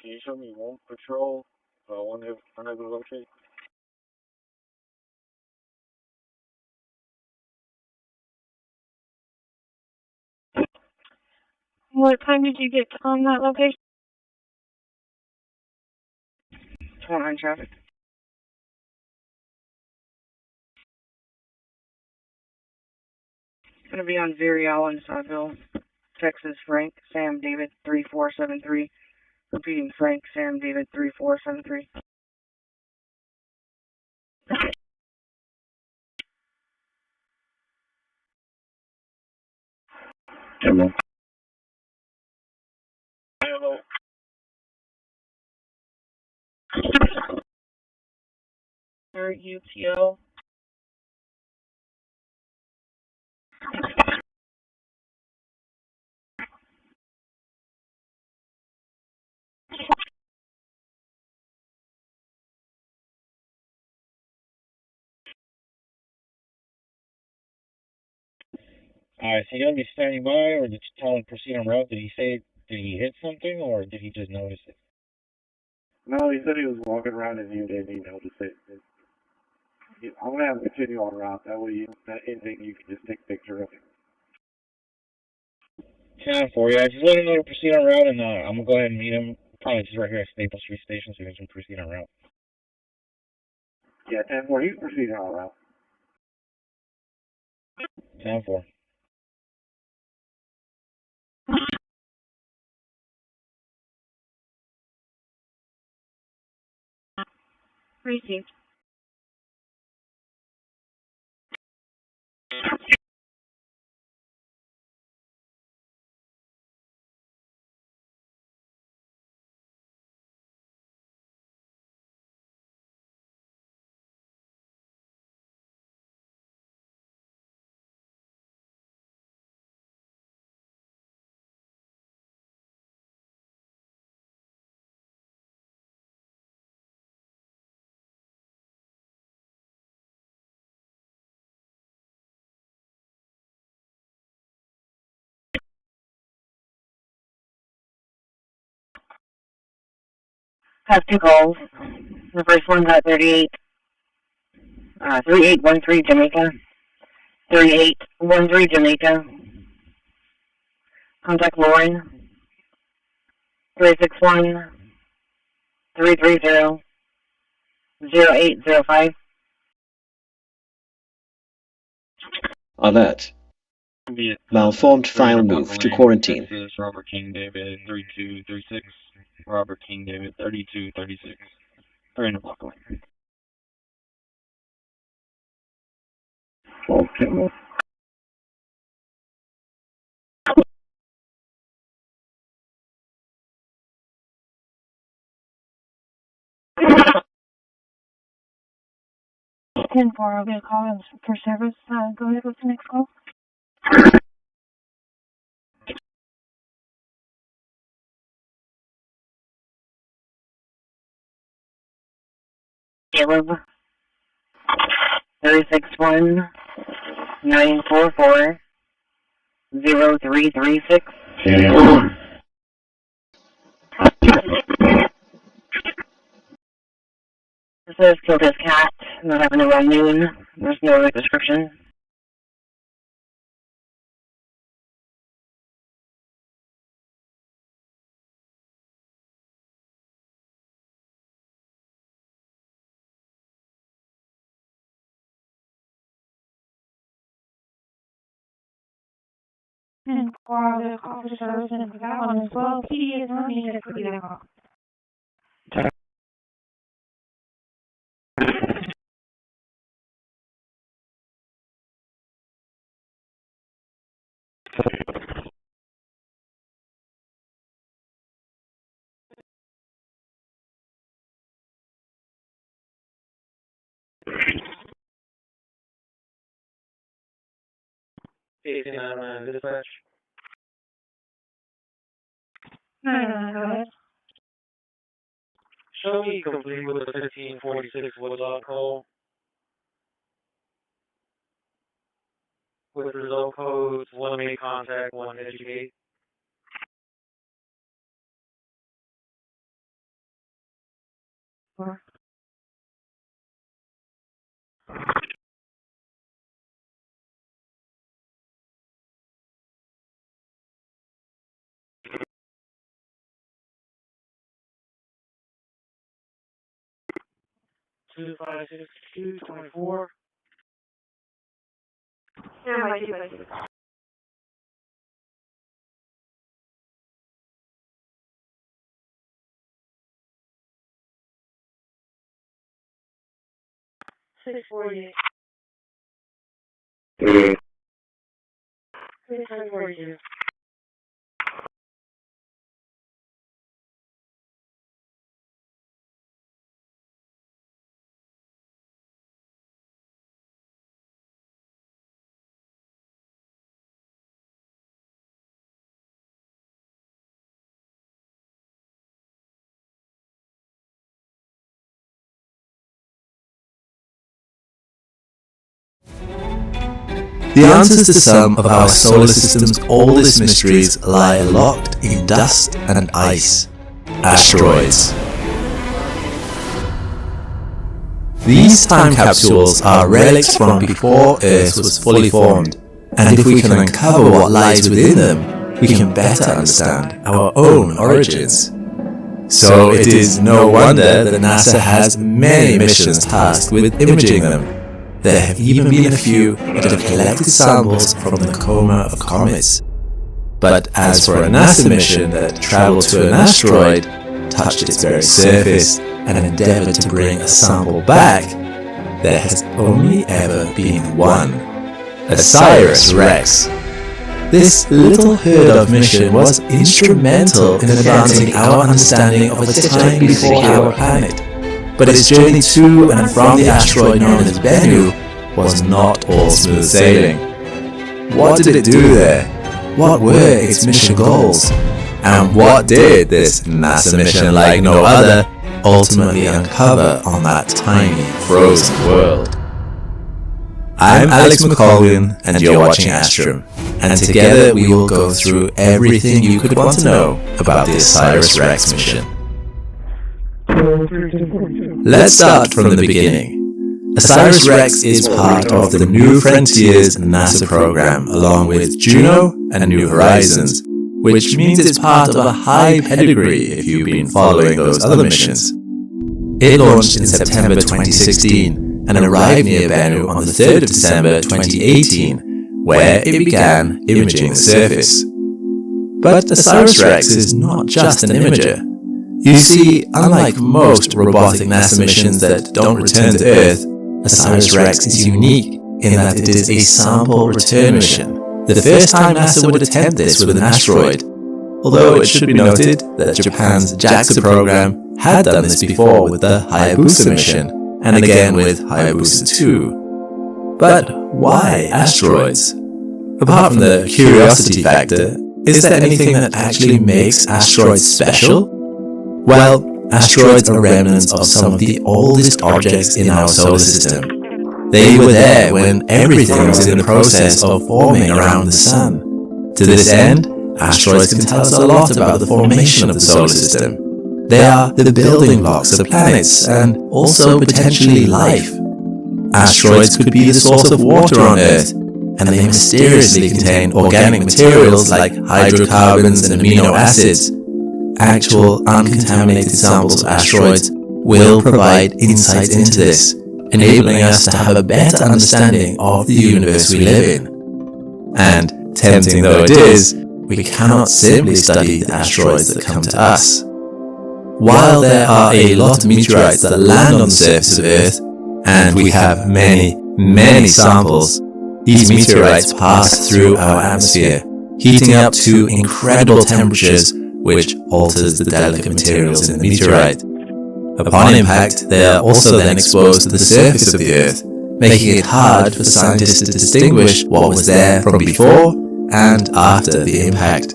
Can you show me one patrol, unable to locate? What time did you get on that location? 29 traffic. Going to be on Virial in Sodville, Texas. Frank, Sam, David, 3473. Repeating, Frank, Sam, David, 3473. Hello. UTO. Is he going to be standing by, or did you tell him to proceed on route? Did he hit something, or did he just notice it? No, he said he was walking around and he didn't notice it. I'm going to have him continue on route. That way, anything you can just take a picture of it. 10-4, yeah. Just let him know to proceed on route, and I'm going to go ahead and meet him. Probably just right here at Staple Street Station, so he can proceed on route. Yeah, 10-4, he's proceeding on route. 10-4. Received. Have two calls. The first one's at 3813 Jamaica. 3813 Jamaica. Contact Lauren. 361 330 0805. Alert. Malformed file moved to quarantine. Robert King David 3236. Robert King David 3236. 300 block away. Okay. Ten four, I'll get a call for service. Go ahead with the next call. Caleb. 361 944 0336. It says killed his cat, not having around noon. There's no other description. And for the call for service and for that one as well, PD is not needed for either call. Dispatch. No, go ahead. Show me complete with the 1546 Woodlock call. With result codes, one make contact, one educate. Four. Two 562 24. Yeah, my 256. Six 48. 642. The answers to some of our solar system's oldest mysteries lie locked in dust and ice. Asteroids. These time capsules are relics from before Earth was fully formed, and if we can uncover what lies within them, we can better understand our own origins. So it is no wonder that NASA has many missions tasked with imaging them. There have even been a few that have collected samples from the coma of comets. But as for a NASA mission that traveled to an asteroid, touched its very surface, and endeavored to bring a sample back, there has only ever been one: OSIRIS-REx. This little heard-of mission was instrumental in advancing our understanding of a time before our planet. But its journey to and from the asteroid known as Bennu was not all smooth sailing. What did it do there? What were its mission goals? And what did this NASA mission like no other ultimately uncover on that tiny frozen world? I'm Alex McColgan, and you're watching Astrum, and together we will go through everything you could want to know about the OSIRIS-REx mission. Let's start from the beginning. OSIRIS-REx is part of the New Frontiers NASA program, along with Juno and New Horizons, which means it's part of a high pedigree if you've been following those other missions. It launched in September 2016 and arrived near Bennu on the 3rd of December 2018, where it began imaging the surface. But OSIRIS-REx is not just an imager. You see, unlike most robotic NASA missions that don't return to Earth, OSIRIS-REx is unique in that it is a sample return mission, the first time NASA would attempt this with an asteroid, although it should be noted that Japan's JAXA program had done this before with the Hayabusa mission, and again with Hayabusa 2. But why asteroids? Apart from the curiosity factor, is there anything that actually makes asteroids special? Well, asteroids are remnants of some of the oldest objects in our solar system. They were there when everything was in the process of forming around the Sun. To this end, asteroids can tell us a lot about the formation of the solar system. They are the building blocks of planets and also potentially life. Asteroids could be the source of water on Earth, and they mysteriously contain organic materials like hydrocarbons and amino acids. Actual uncontaminated samples of asteroids will provide insight into this, enabling us to have a better understanding of the universe we live in. And, tempting though it is, we cannot simply study the asteroids that come to us. While there are a lot of meteorites that land on the surface of Earth, and we have many samples, these meteorites pass through our atmosphere, heating up to incredible temperatures which alters the delicate materials in the meteorite. Upon impact, they are also then exposed to the surface of the Earth, making it hard for scientists to distinguish what was there from before and after the impact.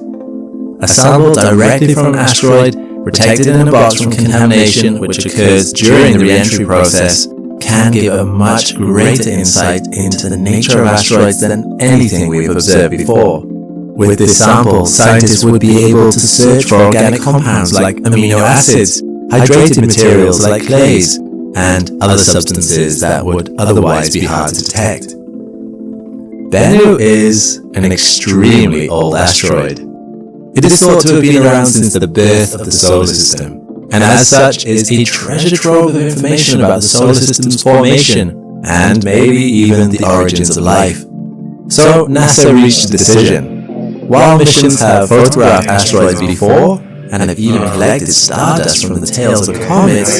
A sample directly from an asteroid, protected in a box from contamination which occurs during the re-entry process, can give a much greater insight into the nature of asteroids than anything we've observed before. With this sample, scientists would be able to search for organic compounds like amino acids, hydrated materials like clays, and other substances that would otherwise be hard to detect. Bennu is an extremely old asteroid. It is thought to have been around since the birth of the solar system, and as such is a treasure trove of information about the solar system's formation, and maybe even the origins of life. So NASA reached a decision. While missions have photographed asteroids before, and have even collected stardust from the tails of comets,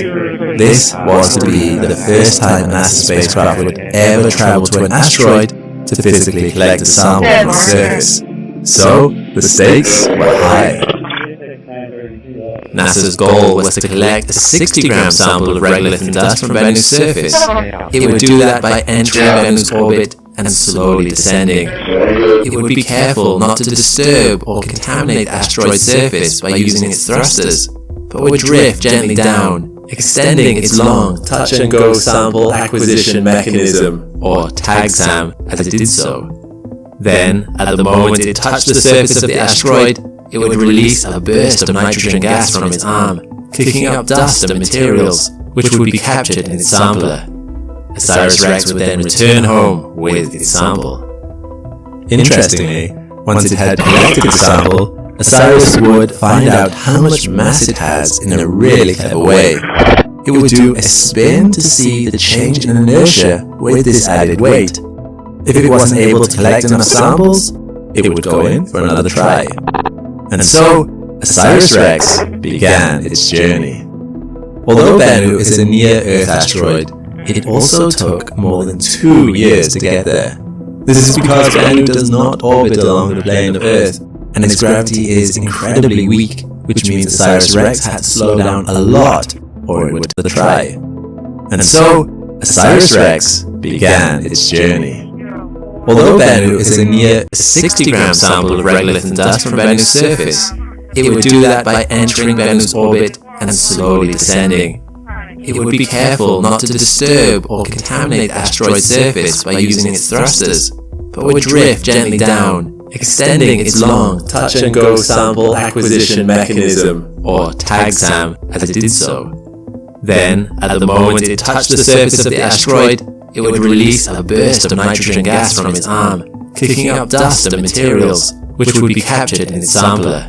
this was to be the first time NASA spacecraft would ever travel to an asteroid to physically collect a sample from the surface. So, the stakes were high. NASA's goal was to collect a 60-gram sample of regolith and dust from Bennu's surface. It would do that by entering Bennu's orbit and slowly descending. It would be careful not to disturb or contaminate the asteroid's surface by using its thrusters, but would drift gently down, extending its long touch-and-go sample acquisition mechanism, or TAGSAM, as it did so. Then, at the moment it touched the surface of the asteroid, it would release a burst of nitrogen gas from its arm, kicking up dust and materials, which would be captured in its sampler. OSIRIS-REx would then return home with its sample. Interestingly, once it had collected the sample, OSIRIS would find out how much mass it has in a really clever way. It would do a spin to see the change in inertia with this added weight. If it wasn't able to collect enough samples, it would go in for another try. And so, OSIRIS-REx began its journey. Although Bennu is a near-Earth asteroid, it also took more than 2 years to get there. This is because Bennu does not orbit along the plane of Earth, and its gravity is incredibly weak, which means OSIRIS-REx had to slow down a lot, or it would try. And so, OSIRIS-REx began its journey. Although Bennu is a near 60-gram sample of regolith and dust from Bennu's surface, it would do that by entering Bennu's orbit and slowly descending. It would be careful not to disturb or contaminate the asteroid's surface by using its thrusters, but would drift gently down, extending its long touch-and-go sample acquisition mechanism, or TAG-SAM, as it did so. Then, at the moment it touched the surface of the asteroid, it would release a burst of nitrogen gas from its arm, kicking up dust and materials, which would be captured in its sampler.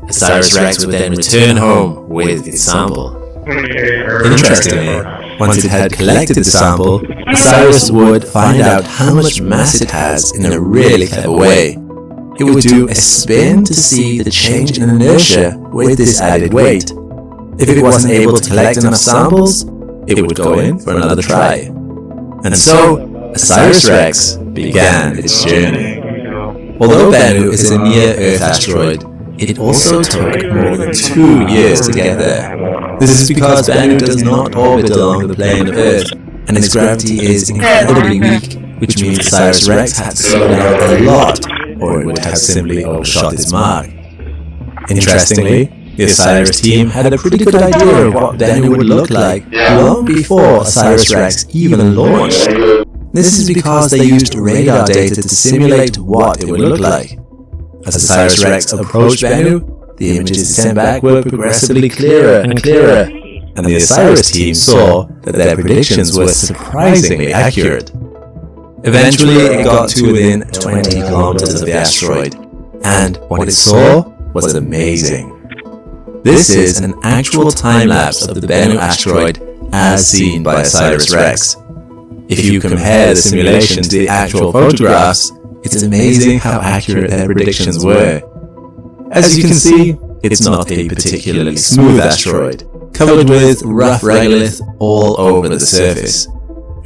OSIRIS-REx would then return home with its sample. Interestingly, once it had collected the sample, OSIRIS would find out how much mass it has in a really clever way. It would do a spin to see the change in inertia with this added weight. If it wasn't able to collect enough samples, it would go in for another try. And so, OSIRIS-REx began its journey. Although Bennu is a near-Earth asteroid, it also took more than 2 years to get there. This is because Bennu does not orbit along the plane of Earth, and its gravity is incredibly weak, which means OSIRIS-REx had to slow down a lot, or it would have simply overshot its mark. Interestingly, the OSIRIS team had a pretty good idea of what Bennu would look like long before OSIRIS-REx even launched. This is because they used radar data to simulate what it would look like. As OSIRIS-REx approached Bennu, the images sent back were progressively clearer and clearer, and the OSIRIS team saw that their predictions were surprisingly accurate. Eventually, it got to within 20 kilometers of the asteroid, and what it saw was amazing. This is an actual time-lapse of the Bennu asteroid as seen by OSIRIS-REx. If you compare the simulation to the actual photographs, it's amazing how accurate their predictions were. As you can see, it's not a particularly smooth asteroid, covered with rough regolith all over the surface.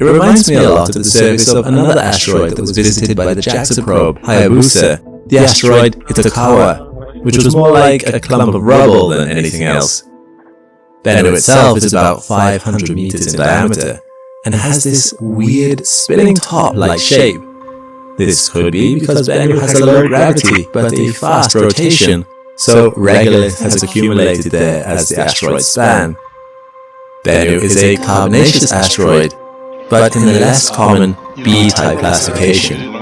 It reminds me a lot of the surface of another asteroid that was visited by the JAXA probe, Hayabusa, the asteroid Itokawa, which was more like a clump of rubble than anything else. Bennu itself is about 500 meters in diameter, and has this weird spinning top-like shape. This could be because Bennu has a low gravity but a fast rotation, so regolith has accumulated there as the asteroid span. Bennu is a carbonaceous asteroid, but in the less common B-type classification.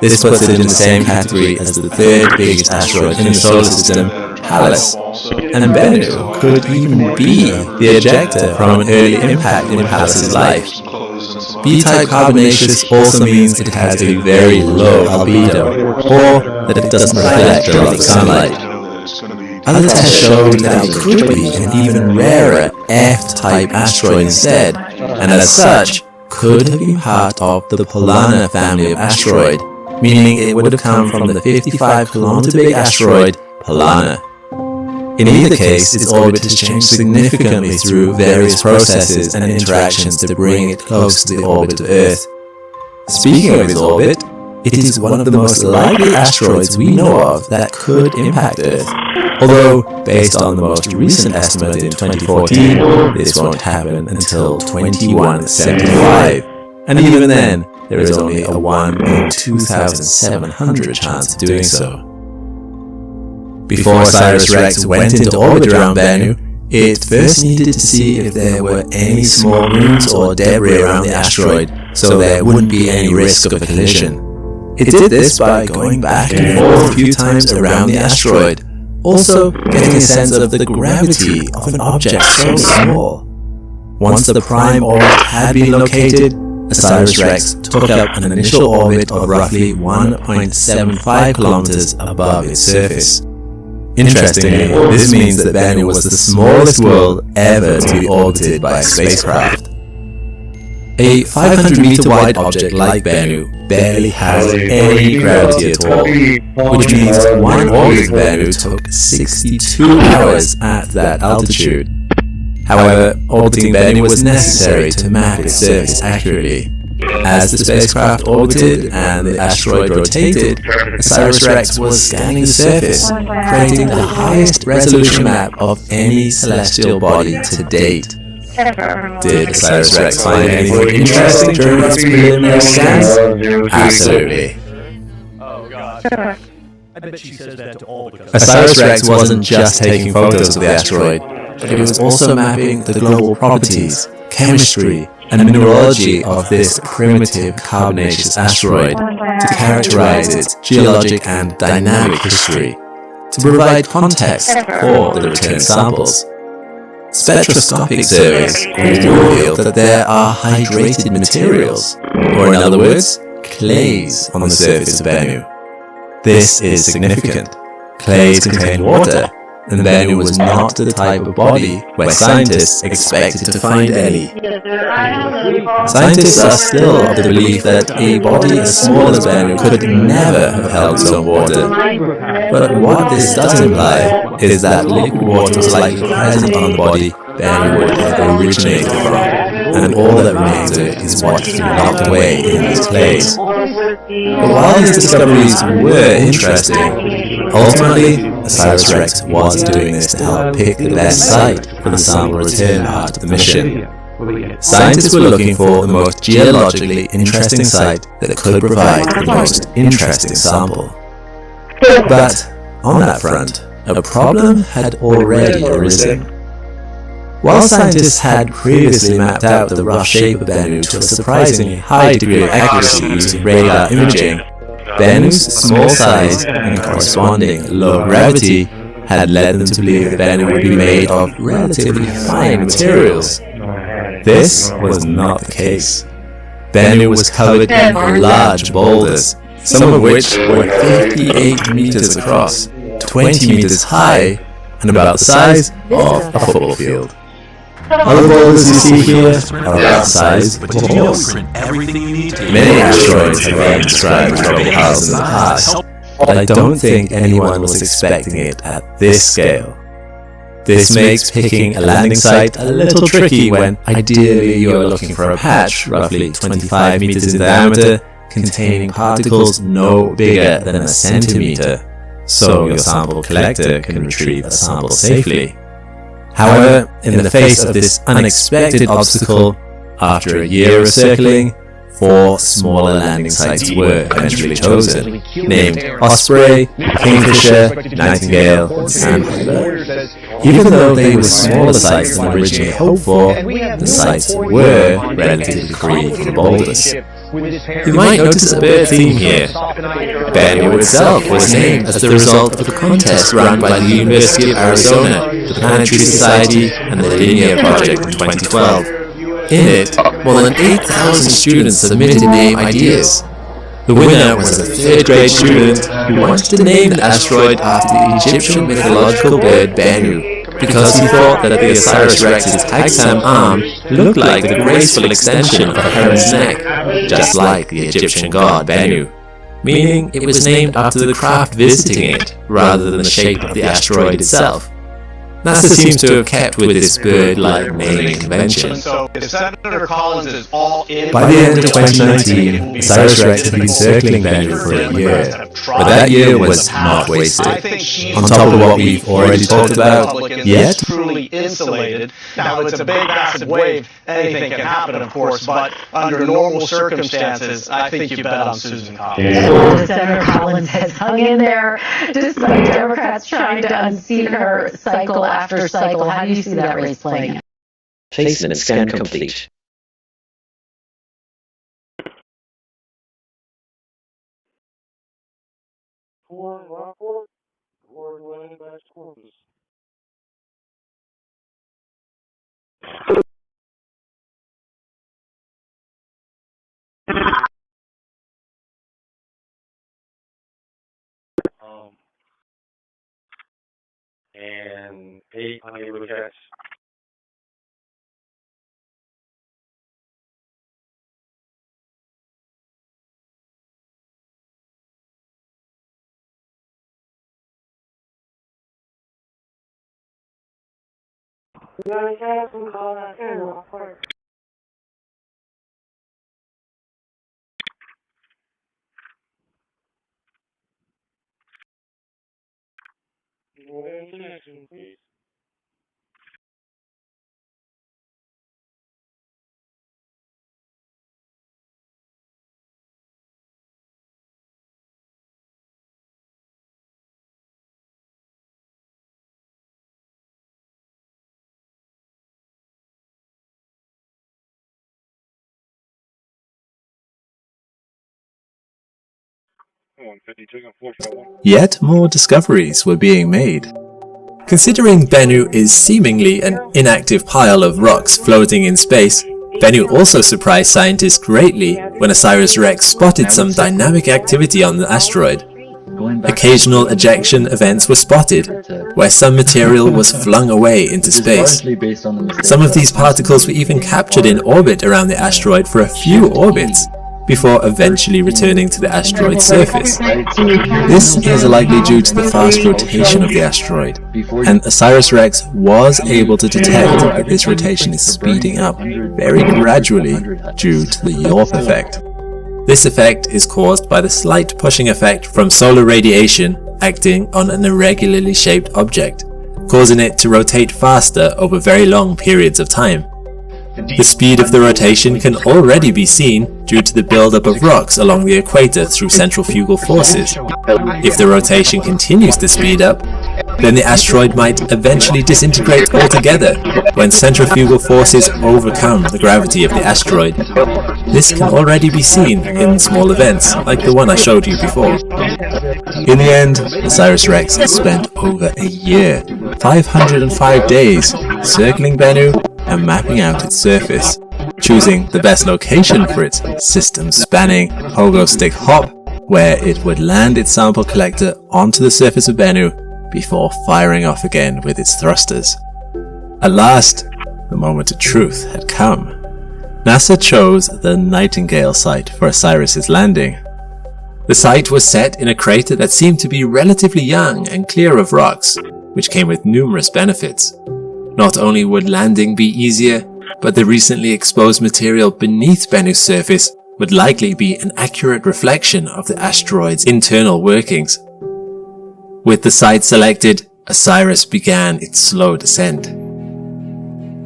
This puts it in the same category as the third biggest asteroid in the solar system, Pallas. And Bennu could even be the ejector from an early impact in Pallas' life. B-type carbonaceous also means it has a very low albedo, or that it doesn't reflect a lot of sunlight. Other tests showed that it could be an even rarer F-type asteroid instead, and as such, could have been part of the Polana family of asteroid, meaning it would have come from the 55-kilometer big asteroid Polana. In either case, its orbit has changed significantly through various processes and interactions to bring it close to the orbit of Earth. Speaking of its orbit, it is one of the most likely asteroids we know of that could impact Earth. Although, based on the most recent estimate in 2014, this won't happen until 2175, and even then, there is only a 1 in 2,700 chance of doing so. Before OSIRIS-REx went into orbit around Bennu, it first needed to see if there were any small moons or debris around the asteroid, so there wouldn't be any risk of a collision. It did this by going back and forth a few times around the asteroid, also getting a sense of the gravity of an object so small. Once the prime orbit had been located, OSIRIS-REx took up an initial orbit of roughly 1.75 kilometers above its surface. Interestingly, this means that Bennu was the smallest world ever to be orbited by a spacecraft. A 500-meter wide object like Bennu barely has any gravity at all, which means one orbit of Bennu took 62 hours at that altitude. However, orbiting Bennu was necessary to map its surface accurately. As the spacecraft orbited and the asteroid rotated, OSIRIS-REx was scanning the surface, creating the highest resolution map of any celestial body to date. Did OSIRIS-REx find anything interesting during its preliminary scans? Absolutely. I bet she says that to all because OSIRIS-REx wasn't just taking photos of the asteroid, but it was also mapping the global properties, chemistry, and mineralogy of this primitive carbonaceous asteroid to characterize its geologic and dynamic history, to provide context for the returned samples. Spectroscopic surveys revealed that there are hydrated materials, or in other words, clays on the surface of Bennu. This is significant. Clays contain water, and Bennu was not the type of body where scientists expected to find any. Scientists are still of the belief that a body as small as Bennu could never have held its own water. But what this does imply is that liquid water was likely present on the body Bennu would have originated from, and all that remains of it is what has been locked away in these clays. But while these discoveries were interesting, ultimately, OSIRIS-REx was doing this to help pick the best site for the sample return part of the mission. Scientists were looking for the most geologically interesting site that could provide the most interesting sample. But on that front, a problem had already arisen. While scientists had previously mapped out the rough shape of Bennu to a surprisingly high degree of accuracy using radar imaging, Bennu's small size and corresponding low gravity had led them to believe that Bennu would be made of relatively fine materials. This was not the case. Bennu was covered in large boulders, some of which were 58 meters across, 20 meters high, and about the size of a football field. Other boulders you see here are about the size of tornadoes. Many asteroids have been described as rubble piles in the past, but I don't think anyone was expecting it at this scale. This makes picking a landing site a little tricky when ideally you are looking for a patch roughly 25 meters in diameter containing particles no bigger than a centimeter, so your sample collector can retrieve a sample safely. However, in the face of this unexpected obstacle, after a year of circling, 4 smaller landing sites were eventually chosen, named Osprey, Kingfisher, Nightingale, and Sandpiper. Even though they were smaller sites than originally hoped for, the sites were relatively free from boulders. You might notice a bird theme here. Bennu itself was named as the result of a contest run by the University of Arizona, the Planetary Society, and the Linear Project in 2012. In it, more than 8,000 students submitted name ideas. The winner was a 3rd grade student who wanted to name an asteroid after the Egyptian mythological bird Bennu, because he thought that the OSIRIS-REx's Hagsam arm looked like the graceful extension of a heron's neck, just like the Egyptian god Bennu, meaning it was named after the craft visiting it, rather than the shape of the asteroid itself. NASA seems to have kept with this bird-like naming convention. So if Senator Collins is all in... By the end of 2019, OSIRIS-REx had been circling Bennu for a year, but that year was not wasted. On top of what we've already talked about, yet truly insulated. Now it's a big, massive wave. Anything can happen, of course, but under normal circumstances, I think you bet on Susan Collins. Senator Collins has hung in there, despite Democrats trying to unseat her cycle after cycle. How do you see that race playing out? Placement scan complete. Rockport, or do I head back to Corpus? And 8 unable to catch. Connection, please. Yet more discoveries were being made. Considering Bennu is seemingly an inactive pile of rocks floating in space, Bennu also surprised scientists greatly when OSIRIS-REx spotted some dynamic activity on the asteroid. Occasional ejection events were spotted, where some material was flung away into space. Some of these particles were even captured in orbit around the asteroid for a few orbits, before eventually returning to the asteroid's surface. This is likely due to the fast rotation of the asteroid, and OSIRIS-REx was able to detect that this rotation is speeding up very gradually due to the Yorp effect. This effect is caused by the slight pushing effect from solar radiation acting on an irregularly shaped object, causing it to rotate faster over very long periods of time. The speed of the rotation can already be seen due to the buildup of rocks along the equator through centrifugal forces. If the rotation continues to speed up, then the asteroid might eventually disintegrate altogether when centrifugal forces overcome the gravity of the asteroid. This can already be seen in small events like the one I showed you before. In the end, OSIRIS-REx spent over a year, 505 days, circling Bennu and mapping out its surface, choosing the best location for its system-spanning pogo stick hop, where it would land its sample collector onto the surface of Bennu before firing off again with its thrusters. At last, the moment of truth had come. NASA chose the Nightingale site for OSIRIS's landing. The site was set in a crater that seemed to be relatively young and clear of rocks, which came with numerous benefits. Not only would landing be easier, but the recently exposed material beneath Bennu's surface would likely be an accurate reflection of the asteroid's internal workings. With the site selected, OSIRIS began its slow descent.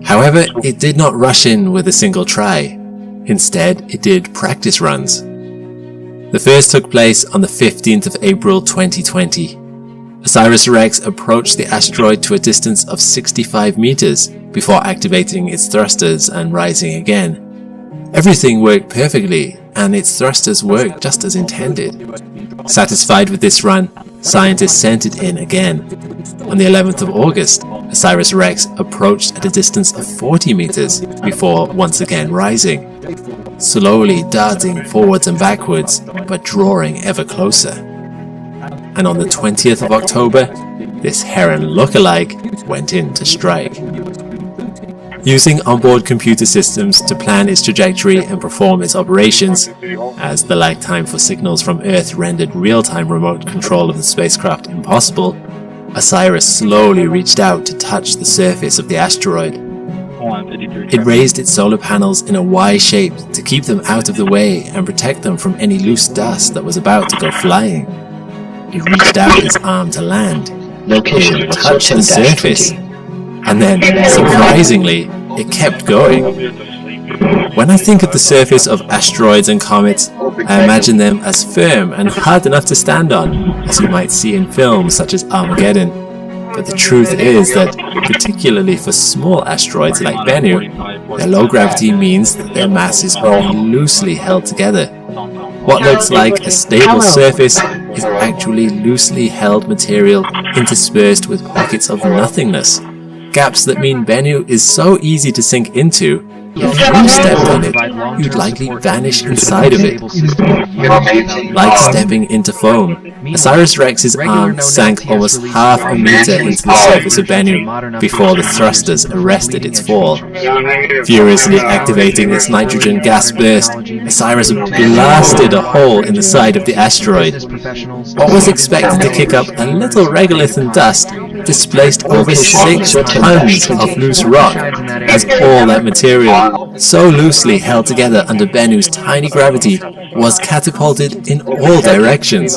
However, it did not rush in with a single try. Instead, it did practice runs. The first took place on the 15th of April 2020. OSIRIS-REx approached the asteroid to a distance of 65 meters before activating its thrusters and rising again. Everything worked perfectly, and its thrusters worked just as intended. Satisfied with this run, scientists sent it in again. On the 11th of August, OSIRIS-REx approached at a distance of 40 meters before once again rising, slowly darting forwards and backwards, but drawing ever closer. And on the 20th of October, this heron look-alike went in to strike. Using onboard computer systems to plan its trajectory and perform its operations, as the lag time for signals from Earth rendered real-time remote control of the spacecraft impossible, OSIRIS slowly reached out to touch the surface of the asteroid. It raised its solar panels in a Y shape to keep them out of the way and protect them from any loose dust that was about to go flying. It reached out its arm to land, Location touched the surface, and then, surprisingly, it kept going. When I think of the surface of asteroids and comets, I imagine them as firm and hard enough to stand on, as you might see in films such as Armageddon. But the truth is that, particularly for small asteroids like Bennu, their low gravity means that their mass is only loosely held together. What looks like a stable surface is actually loosely held material interspersed with pockets of nothingness. Gaps that mean Bennu is so easy to sink into, if you stepped on it, you'd likely vanish inside of it. Like stepping into foam, Osiris Rex's arm sank almost half a meter into the surface of Bennu before the thrusters arrested its fall. Furiously activating its nitrogen gas burst, Osiris blasted a hole in the side of the asteroid. What was expected to kick up a little regolith and dust displaced over 6 tons of loose rock, as all that material, so loosely held together under Bennu's tiny gravity, was catapulted in all directions.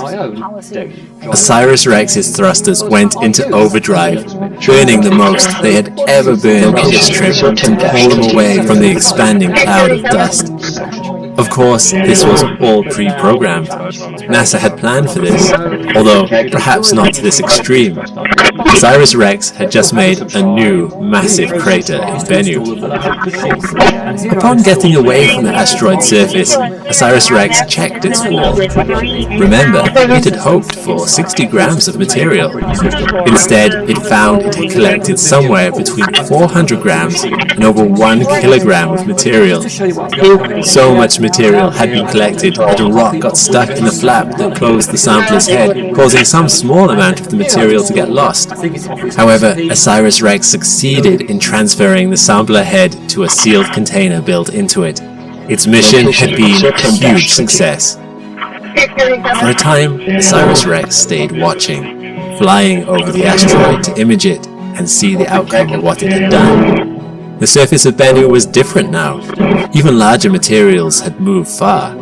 Osiris Rex's thrusters went into overdrive, burning the most they had ever burned on this trip to pull them away from the expanding cloud of dust. Of course, this was all pre-programmed. NASA had planned for this, although perhaps not to this extreme. Osiris Rex had just made a new, massive crater in Bennu. Upon getting away from the asteroid surface, Osiris Rex checked its wall. Remember, it had hoped for 60 grams of material. Instead, it found it had collected somewhere between 400 grams and over 1 kilogram of material. So much material had been collected that a rock got stuck in the flap that closed the sampler's head, causing some small amount of the material to get lost. However, Osiris Rex succeeded in transferring the sampler head to a sealed container built into it. Its mission had been a huge success. For a time, Osiris Rex stayed watching, flying over the asteroid to image it and see the outcome of what it had done. The surface of Bennu was different now. Even larger materials had moved far.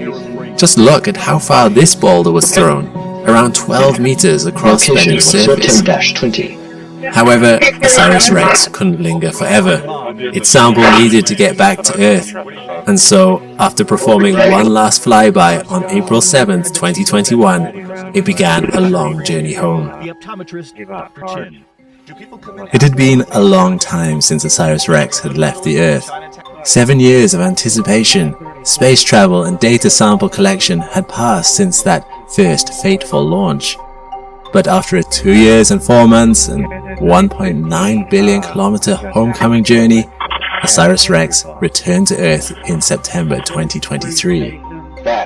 Just look at how far this boulder was thrown, around 12 meters across Bennu's surface. However, Osiris Rex couldn't linger forever. Its sample needed to get back to Earth, and so, after performing one last flyby on April 7th, 2021, it began a long journey home. It had been a long time since Osiris Rex had left the Earth. 7 years of anticipation, space travel and data sample collection had passed since that first fateful launch. But after a 2 years and 4 months and 1.9 billion kilometer homecoming journey, Osiris Rex returned to Earth in September 2023.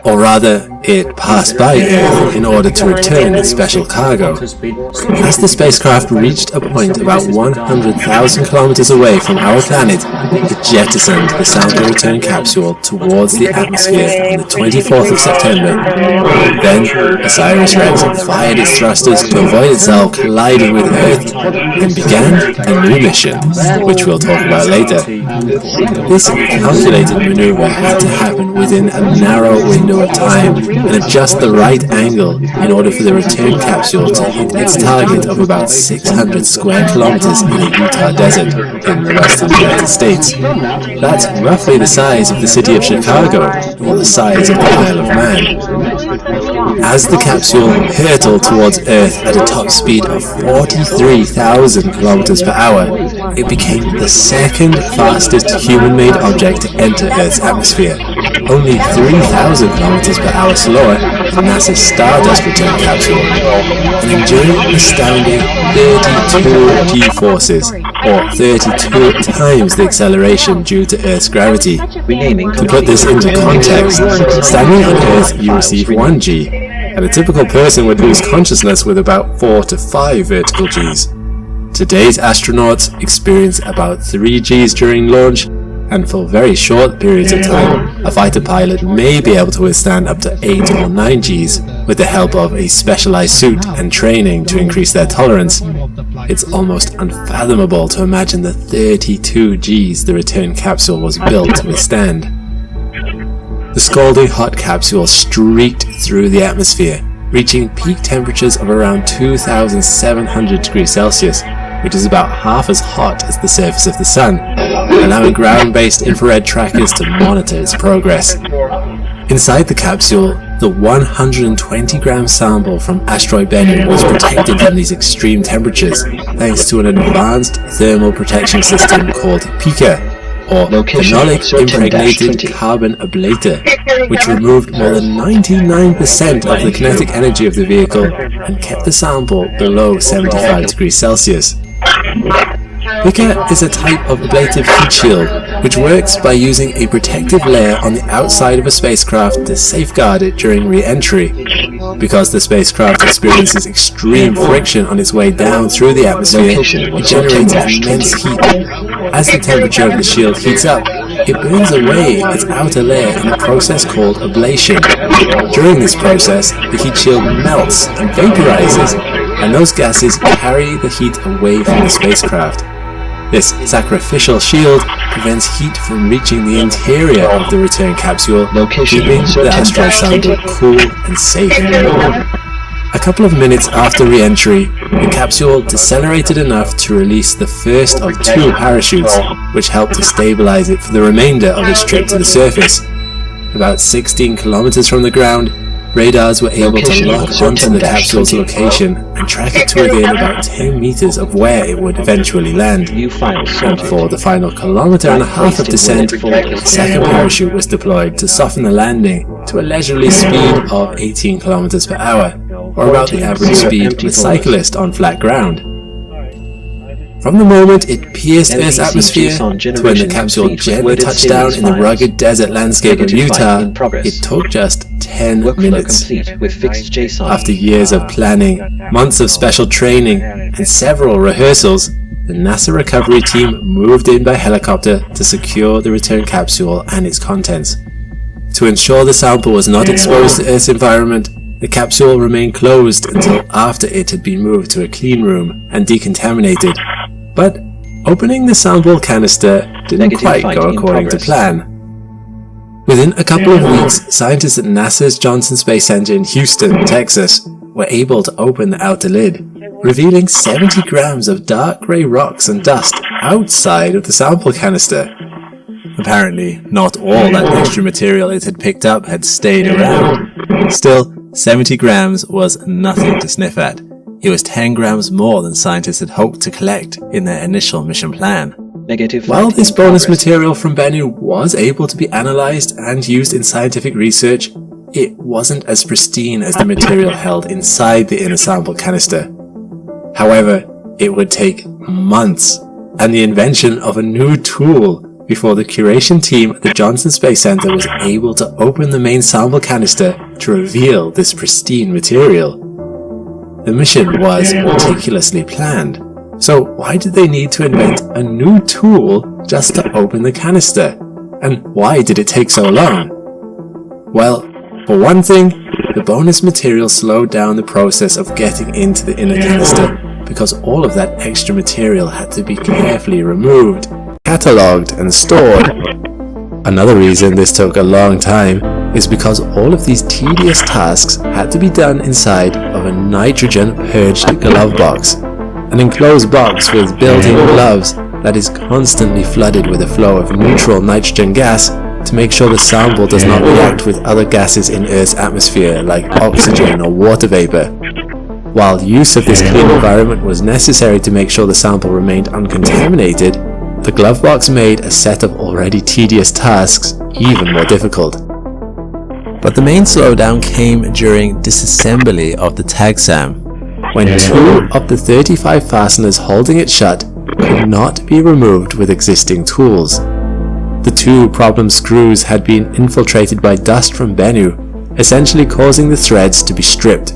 Or rather, it passed by Earth in order to return its special cargo. As the spacecraft reached a point about 100,000 kilometers away from our planet, it jettisoned the sample return capsule towards the atmosphere on the 24th of September. Then, Osiris Rex fired its thrusters to avoid itself colliding with Earth and began a new mission, which we'll talk about later. This calculated maneuver had to happen within a narrow window of time and at just the right angle in order for the return capsule to hit its target of about 600 square kilometers in the Utah desert in the western United States. That's roughly the size of the city of Chicago, or the size of the Isle of Man. As the capsule hurtled towards Earth at a top speed of 43,000 kilometers per hour, it became the second fastest human-made object to enter Earth's atmosphere, only 3,000 kilometers per hour slower than NASA's Stardust return capsule, and enduring astounding 32 G-forces, or 32 times the acceleration due to Earth's gravity. To put this into context, standing on Earth you receive 1 G, and a typical person would lose consciousness with about 4 to 5 vertical Gs. Today's astronauts experience about 3 Gs during launch, and for very short periods of time, a fighter pilot may be able to withstand up to 8 or 9 Gs with the help of a specialized suit and training to increase their tolerance. It's almost unfathomable to imagine the 32 Gs the return capsule was built to withstand. The scalding hot capsule streaked through the atmosphere, reaching peak temperatures of around 2,700 degrees Celsius, which is about half as hot as the surface of the Sun, allowing ground-based infrared trackers to monitor its progress. Inside the capsule, the 120-gram sample from asteroid Bennu was protected from these extreme temperatures thanks to an advanced thermal protection system called PICA, or phenolic-impregnated carbon ablator, which removed more than 99% of the kinetic energy of the vehicle and kept the sample below 75 degrees Celsius. PICA is a type of ablative heat shield, which works by using a protective layer on the outside of a spacecraft to safeguard it during re-entry. Because the spacecraft experiences extreme friction on its way down through the atmosphere, it generates immense heat. As the temperature of the shield heats up, it burns away its outer layer in a process called ablation. During this process, the heat shield melts and vaporizes, and those gases carry the heat away from the spacecraft. This sacrificial shield prevents heat from reaching the interior of the return capsule, keeping the asteroid sample cool and safe. A couple of minutes after re-entry, the capsule decelerated enough to release the first of 2 parachutes, which helped to stabilize it for the remainder of its trip to the surface. About 16 kilometers from the ground, radars were able to lock onto the capsule's location and track it to within about 10 meters of where it would eventually land. And for the final kilometer and a half of descent, a second parachute was deployed to soften the landing to a leisurely speed of 18 kilometers per hour, or about the average speed of a cyclist on flat ground. From the moment it pierced Earth's atmosphere to when the capsule gently touched down in the rugged desert landscape of Utah, it took just 10 minutes. After years of planning, months of special training, and several rehearsals, the NASA recovery team moved in by helicopter to secure the return capsule and its contents. To ensure the sample was not exposed to Earth's environment, the capsule remained closed until after it had been moved to a clean room and decontaminated. But opening the sample canister didn't quite go according to plan. Within a couple of weeks, scientists at NASA's Johnson Space Center in Houston, Texas, were able to open the outer lid, revealing 70 grams of dark grey rocks and dust outside of the sample canister. Apparently, not all that extra material it had picked up had stayed around. Still, 70 grams was nothing to sniff at. It was 10 grams more than scientists had hoped to collect in their initial mission plan. While this bonus material from Bennu was able to be analyzed and used in scientific research, it wasn't as pristine as the material held inside the inner sample canister. However, it would take months and the invention of a new tool before the curation team at the Johnson Space Center was able to open the main sample canister to reveal this pristine material. The mission was meticulously planned, so why did they need to invent a new tool just to open the canister? And why did it take so long? Well, for one thing, the bonus material slowed down the process of getting into the inner canister because all of that extra material had to be carefully removed, catalogued and stored. Another reason this took a long time is because all of these tedious tasks had to be done inside of a nitrogen-purged glove box, an enclosed box with built-in gloves that is constantly flooded with a flow of neutral nitrogen gas to make sure the sample does not react with other gases in Earth's atmosphere like oxygen or water vapor. While use of this clean environment was necessary to make sure the sample remained uncontaminated, the glove box made a set of already tedious tasks even more difficult. But the main slowdown came during disassembly of the tagsam, when 2 of the 35 fasteners holding it shut could not be removed with existing tools. The 2 problem screws had been infiltrated by dust from Bennu, essentially causing the threads to be stripped.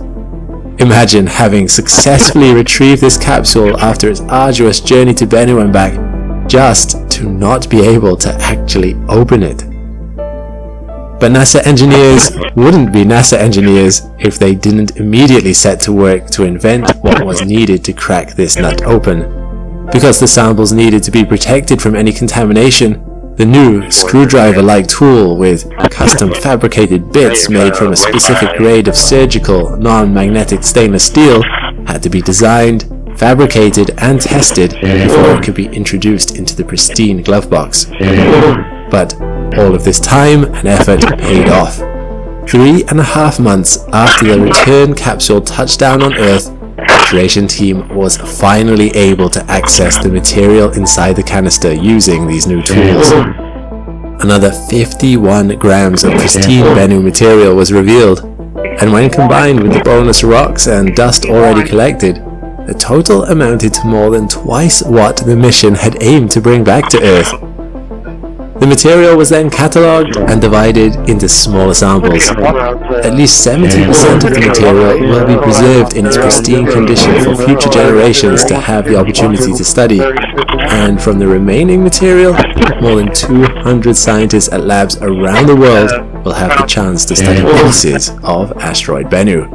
Imagine having successfully retrieved this capsule after its arduous journey to Bennu and back, just to not be able to actually open it. But NASA engineers wouldn't be NASA engineers if they didn't immediately set to work to invent what was needed to crack this nut open. Because the samples needed to be protected from any contamination, the new screwdriver-like tool with custom fabricated bits made from a specific grade of surgical, non-magnetic stainless steel had to be designed, fabricated and tested before it could be introduced into the pristine glove box. But all of this time and effort paid off. 3.5 months after the return capsule touched down on Earth, the recreation team was finally able to access the material inside the canister using these new tools. Another 51 grams of pristine Bennu material was revealed, and when combined with the bonus rocks and dust already collected, the total amounted to more than twice what the mission had aimed to bring back to Earth. The material was then catalogued and divided into smaller samples. At least 70% of the material will be preserved in its pristine condition for future generations to have the opportunity to study, and from the remaining material, more than 200 scientists at labs around the world will have the chance to study pieces of asteroid Bennu.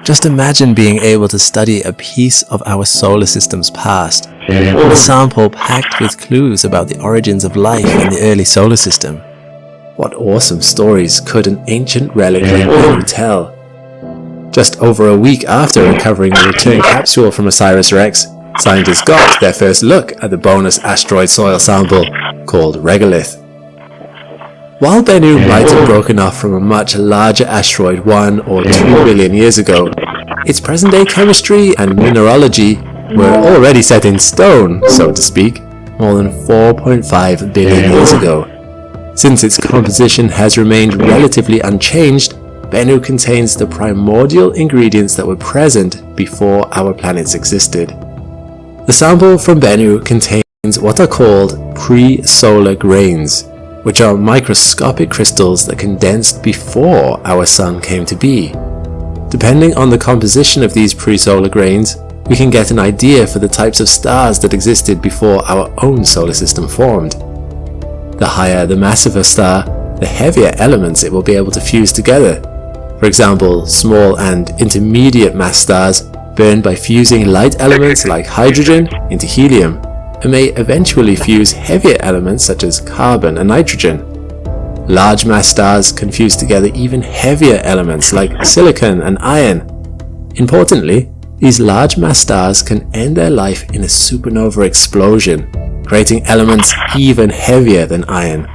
Just imagine being able to study a piece of our solar system's past, a sample packed with clues about the origins of life in the early solar system. What awesome stories could an ancient relic like Bennu tell? Just over a week after recovering the return capsule from OSIRIS-REx, scientists got their first look at the bonus asteroid soil sample called regolith. While Bennu might have broken off from a much larger asteroid 1 or 2 billion years ago, its present-day chemistry and mineralogy were already set in stone, so to speak, more than 4.5 billion years ago. Since its composition has remained relatively unchanged, Bennu contains the primordial ingredients that were present before our planets existed. The sample from Bennu contains what are called pre-solar grains, which are microscopic crystals that condensed before our Sun came to be. Depending on the composition of these pre-solar grains, we can get an idea for the types of stars that existed before our own solar system formed. The higher the mass of a star, the heavier elements it will be able to fuse together. For example, small and intermediate mass stars burn by fusing light elements like hydrogen into helium, and may eventually fuse heavier elements such as carbon and nitrogen. Large mass stars can fuse together even heavier elements like silicon and iron. Importantly, these large mass stars can end their life in a supernova explosion, creating elements even heavier than iron.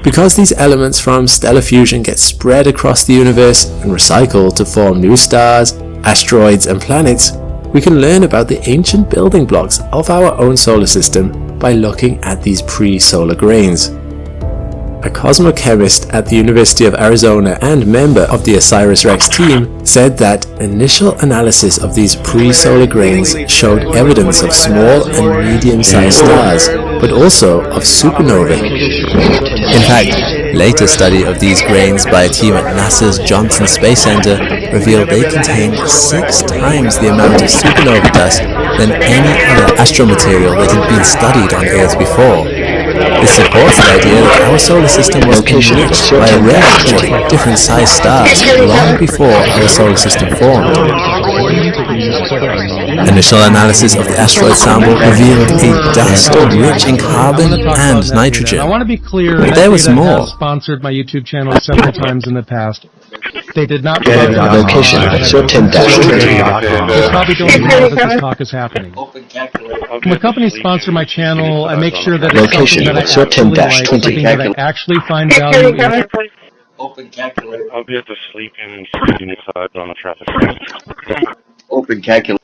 Because these elements from stellar fusion get spread across the universe and recycled to form new stars, asteroids and planets, we can learn about the ancient building blocks of our own solar system by looking at these pre-solar grains. A cosmochemist at the University of Arizona and member of the OSIRIS-REx team said that initial analysis of these pre-solar grains showed evidence of small and medium-sized stars, but also of supernovae. In fact, later study of these grains by a team at NASA's Johnson Space Center revealed they contained 6 times the amount of supernova dust than any other astromaterial that had been studied on Earth before. This supports the idea that our solar system was enriched by a range of different sized stars long before our solar system formed. Initial analysis of the asteroid sample revealed a dust rich in carbon and nitrogen. I want to be clear, but there was more. has sponsored my YouTube channel several times in the past. They did not location certain dash 20. They probably don't even know that this talk is happening. When a company sponsor my channel, I make sure that it's location something that I certain actually dash like, 20. something that I actually find value in. Open calculator. I'll be at the sleeping inside on the traffic. Open calculator.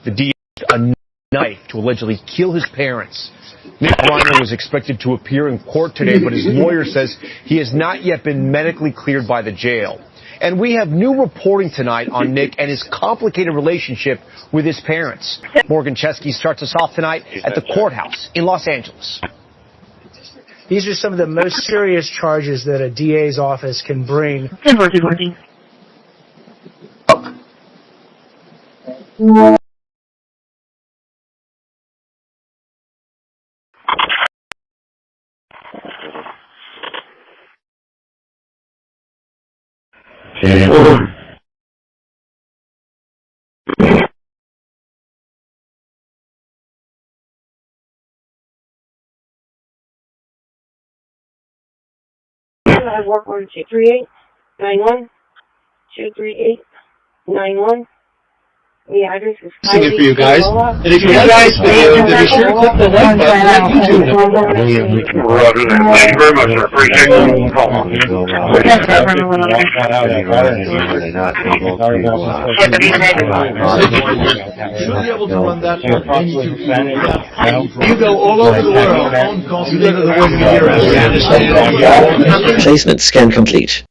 The DA used a knife to allegedly kill his parents. Nick Reiner was expected to appear in court today, but his lawyer says he has not yet been medically cleared by the jail. And we have new reporting tonight on Nick and his complicated relationship with his parents. Morgan Chesky starts us off tonight at the courthouse in Los Angeles. These are some of the most serious charges that a DA's office can bring. Work order 238-91-238-91. The address is Sing it for you guys. And if you guys video, then be sure to click the like button on YouTube. Roger that. Thank you very much, sir. Appreciate you. Should be able to run that on any computer. You go all over the world. You go to the one year Afghanistan. Placement scan complete.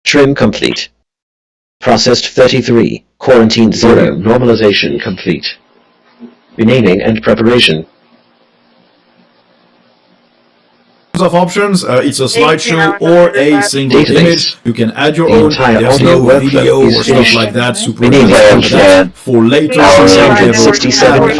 Trim complete. Processed 33. Quarantine 0. Normalization complete. Renaming and preparation. Of options, it's a slideshow or a single image. You can add your own. There's no video or stuff like that. Super for later. In terms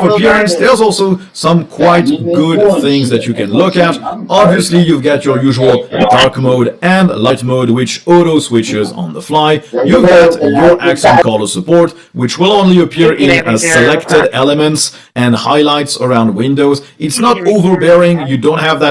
of appearance, there's also some quite good things that you can look at. Obviously, you've got your usual dark mode and light mode, which auto switches on the fly. You've got your accent color support, which will only appear in selected elements and highlights around windows. It's not overbearing. You don't have that.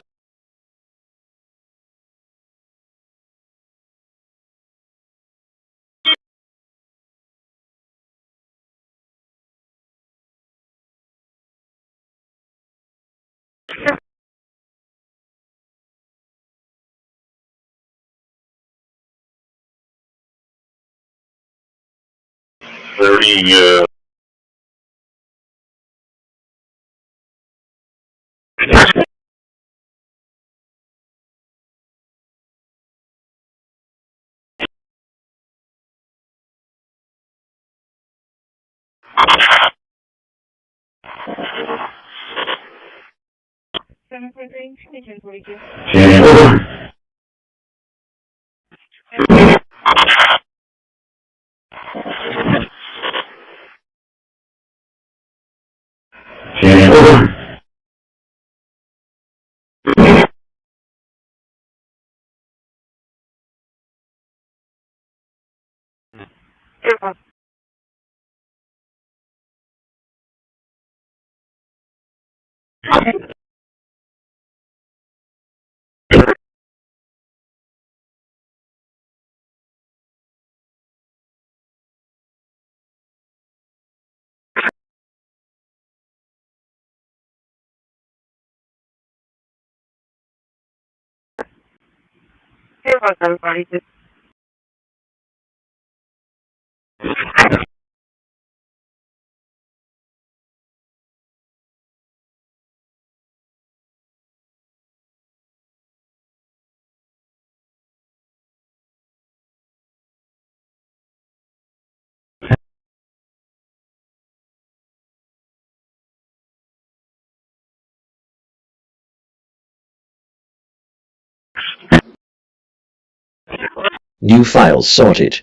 New files sorted.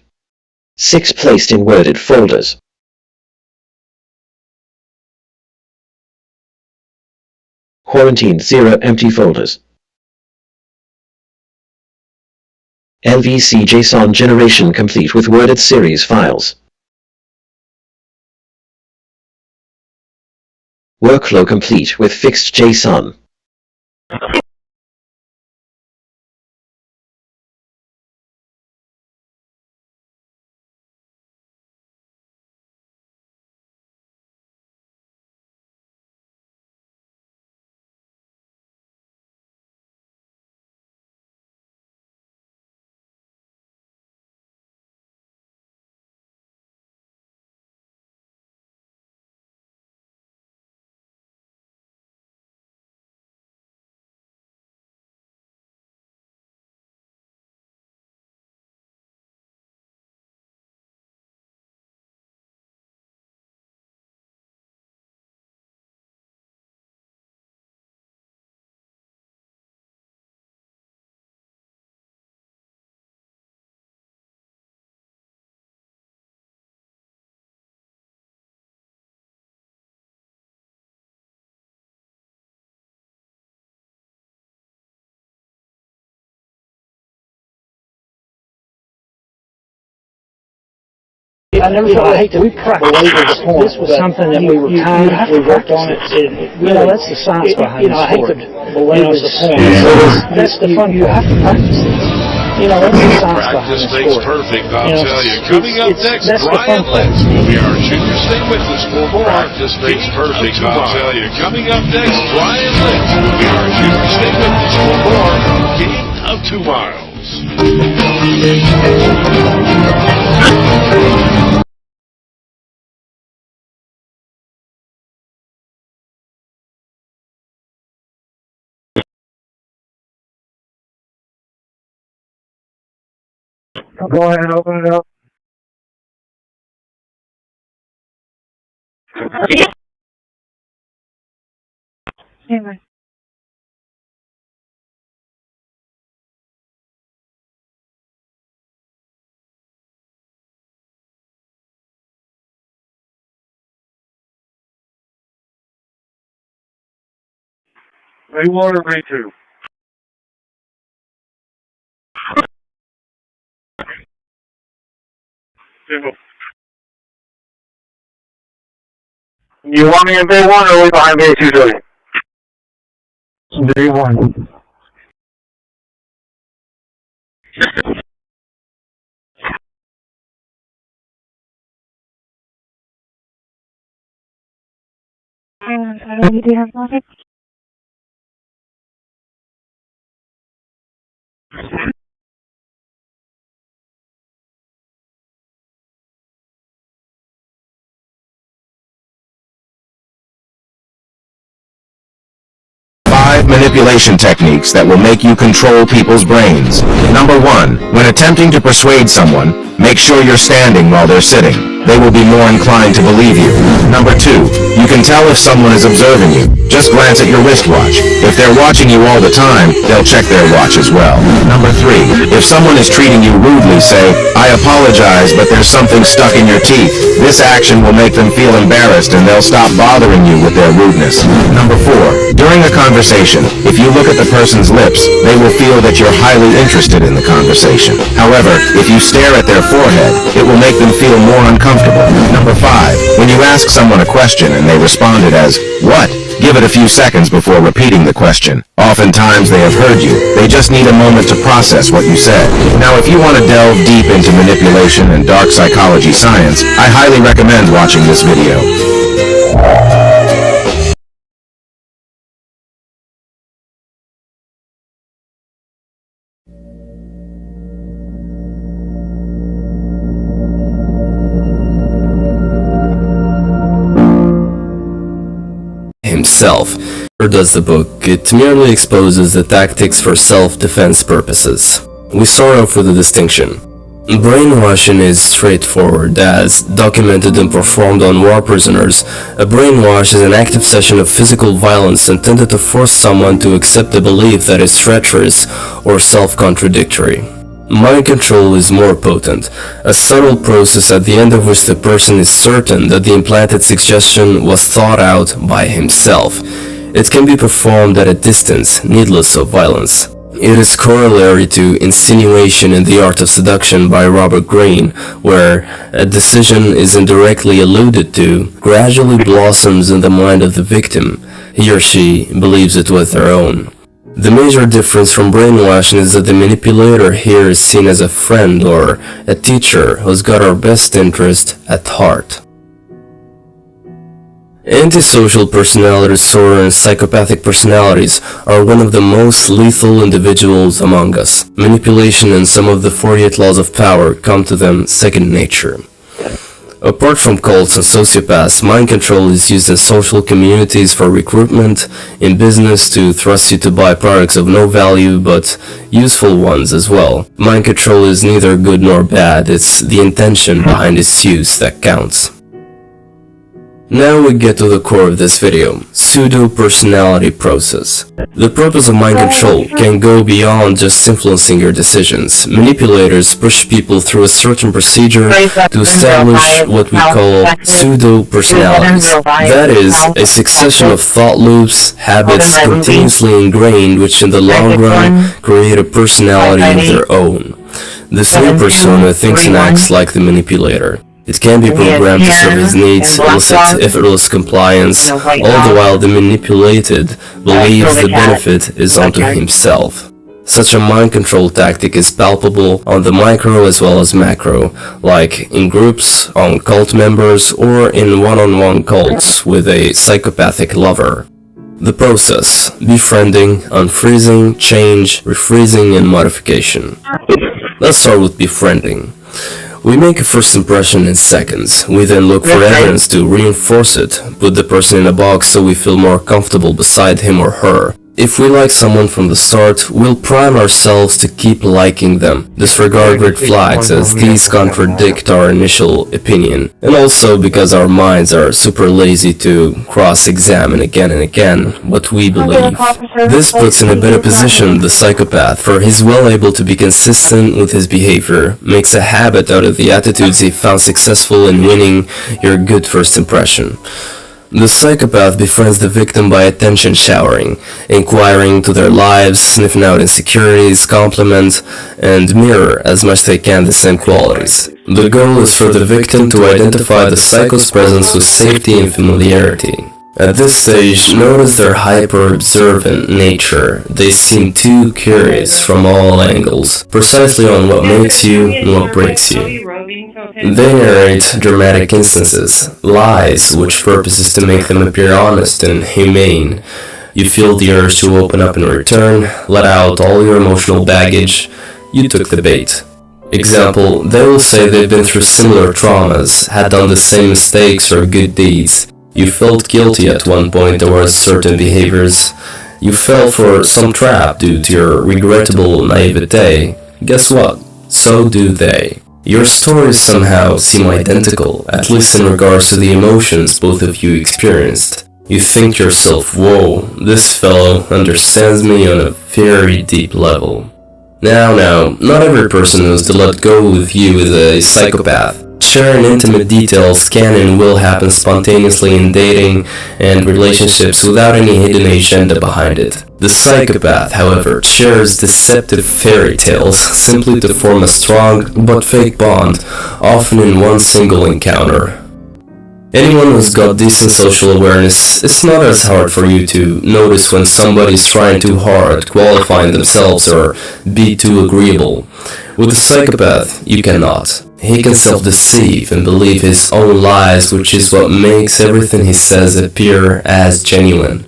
6 placed in worded folders. Quarantine 0 empty folders. LVC JSON generation complete with worded series files. Workflow complete with fixed JSON. I never felt I hate to belabor the point. This was something that we were kind of, we worked on it. That's the science behind it. I hate to belabor the point. That's the fun. You have to practice this. That's the science behind the sport. Practice makes perfect, I'll tell you. Coming up next, Brian Litz will be our junior state witness for Practice Makes Perfect, I'll tell you. Coming up next, Brian Litz will be our junior state witness for more Game of 2 Miles. Go ahead and open it up. Anyway. Ray 1 or Ray 2? You want me in Bay 1 or are we behind Bay 2, Joey? Bay 1. You do have something? 5 manipulation techniques that will make you control people's brains. Number 1. When attempting to persuade someone, make sure you're standing while they're sitting. They will be more inclined to believe you. Number 2. You can tell if someone is observing you. Just glance at your wristwatch. If they're watching you all the time, they'll check their watch as well. Number 3. If someone is treating you rudely, say, "I apologize, but there's something stuck in your teeth." This action will make them feel embarrassed and they'll stop bothering you with their rudeness. Number 4. During a conversation, if you look at the person's lips, they will feel that you're highly interested in the conversation. However, if you stare at their forehead, it will make them feel more uncomfortable. Number 5. When you ask someone a question and they responded as, "What?" give it a few seconds before repeating the question. Oftentimes they have heard you. They just need a moment to process what you said. Now, if you want to delve deep into manipulation and dark psychology science, I highly recommend watching this video. Himself. Or does the book? It merely exposes the tactics for self-defense purposes. We start off with a distinction. Brainwashing is straightforward, as documented and performed on war prisoners. A brainwash is an active session of physical violence intended to force someone to accept a belief that is treacherous or self-contradictory. Mind control is more potent, a subtle process at the end of which the person is certain that the implanted suggestion was thought out by himself. It can be performed at a distance, needless of violence. It is corollary to Insinuation in the Art of Seduction by Robert Greene, where a decision is indirectly alluded to, gradually blossoms in the mind of the victim. He or she believes it with their own. The major difference from brainwashing is that the manipulator here is seen as a friend or a teacher who's got our best interest at heart. Antisocial personality disorder and psychopathic personalities are one of the most lethal individuals among us. Manipulation and some of the 48 laws of power come to them second nature. Apart from cults and sociopaths, mind control is used in social communities for recruitment, in business to thrust you to buy products of no value, but useful ones as well. Mind control is neither good nor bad, it's the intention behind its use that counts. Now we get to the core of this video, pseudo-personality process. The purpose of mind control can go beyond just influencing your decisions. Manipulators push people through a certain procedure to establish what we call pseudo-personalities. That is, a succession of thought loops, habits continuously ingrained which in the long run create a personality of their own. This new persona thinks and acts like the manipulator. It can be programmed to serve his needs, elicit effortless compliance, all the while the manipulated believes the benefit is onto himself. Such a mind control tactic is palpable on the micro as well as macro, like in groups, on cult members, or in one-on-one cults with a psychopathic lover. The process: befriending, unfreezing, change, refreezing, and modification. Let's start with befriending. We make a first impression in seconds. We then look for evidence to reinforce it, put the person in a box so we feel more comfortable beside him or her. If we like someone from the start, we'll prime ourselves to keep liking them. Disregard red flags as these contradict our initial opinion, and also because our minds are super lazy to cross-examine again and again what we believe. This puts in a better position the psychopath, for he's well able to be consistent with his behavior, makes a habit out of the attitudes he found successful in winning your good first impression. The psychopath befriends the victim by attention showering, inquiring to their lives, sniffing out insecurities, compliment, and mirror as much as they can the same qualities. The goal is for the victim to identify the psycho's presence with safety and familiarity. At this stage, notice their hyper-observant nature. They seem too curious from all angles, precisely on what makes you and what breaks you. They narrate dramatic instances, lies, which purpose is to make them appear honest and humane. You feel the urge to open up in return, let out all your emotional baggage. You took the bait. Example, they will say they've been through similar traumas, had done the same mistakes or good deeds. You felt guilty at one point towards certain behaviors. You fell for some trap due to your regrettable naivete. Guess what? So do they. Your stories somehow seem identical, at least in regards to the emotions both of you experienced. You think to yourself, whoa, this fellow understands me on a very deep level. Now, not every person who's to let go with you is a psychopath. Sharing intimate details can and will happen spontaneously in dating and relationships without any hidden agenda behind it. The psychopath, however, shares deceptive fairy tales simply to form a strong but fake bond, often in one single encounter. Anyone who's got decent social awareness, it's not as hard for you to notice when somebody's trying too hard, qualifying themselves, or be too agreeable. With a psychopath, you cannot. He can self-deceive and believe his own lies, which is what makes everything he says appear as genuine.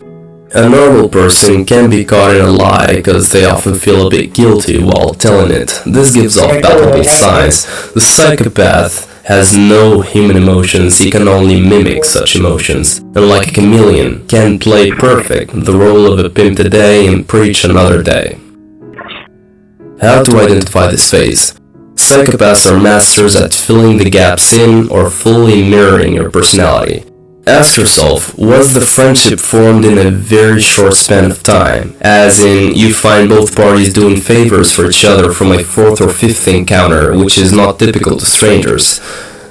A normal person can be caught in a lie because they often feel a bit guilty while telling it. This gives off palpable signs. The psychopath has no human emotions, he can only mimic such emotions, and like a chameleon, can play perfect the role of a pimp today and preach another day. How to identify this phase? Psychopaths are masters at filling the gaps in or fully mirroring your personality. Ask yourself, was the friendship formed in a very short span of time? As in, you find both parties doing favors for each other from a fourth or fifth encounter, which is not typical to strangers.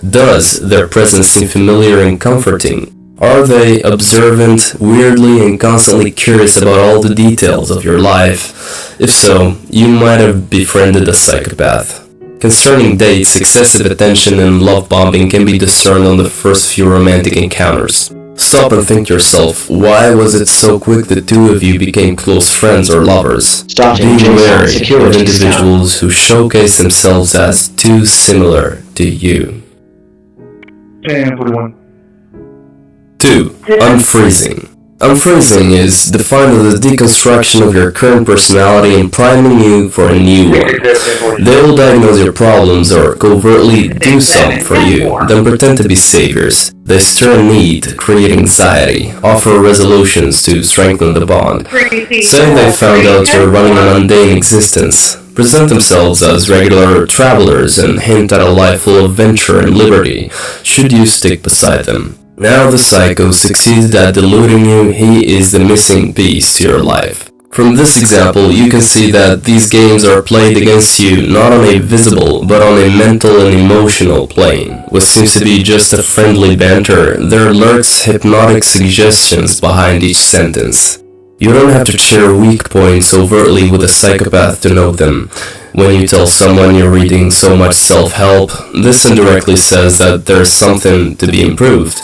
Does their presence seem familiar and comforting? Are they observant, weirdly, and constantly curious about all the details of your life? If so, you might have befriended a psychopath. Concerning dates, excessive attention and love bombing can be discerned on the first few romantic encounters. Stop and think to yourself, why was it so quick the two of you became close friends or lovers? Be wary of individuals who showcase themselves as too similar to you. 2. Unfreezing. Unfreezing is defined as the deconstruction of your current personality and priming you for a new one. They will diagnose your problems or covertly do some for you, then pretend to be saviors. They stir a need, create anxiety, offer resolutions to strengthen the bond. Saying they found out you're running a mundane existence, present themselves as regular travelers and hint at a life full of venture and liberty, should you stick beside them. Now the psycho succeeded at deluding you, he is the missing piece to your life. From this example, you can see that these games are played against you not on a visible, but on a mental and emotional plane. What seems to be just a friendly banter, there lurks hypnotic suggestions behind each sentence. You don't have to share weak points overtly with a psychopath to know them. When you tell someone you're reading so much self-help, this indirectly says that there's something to be improved.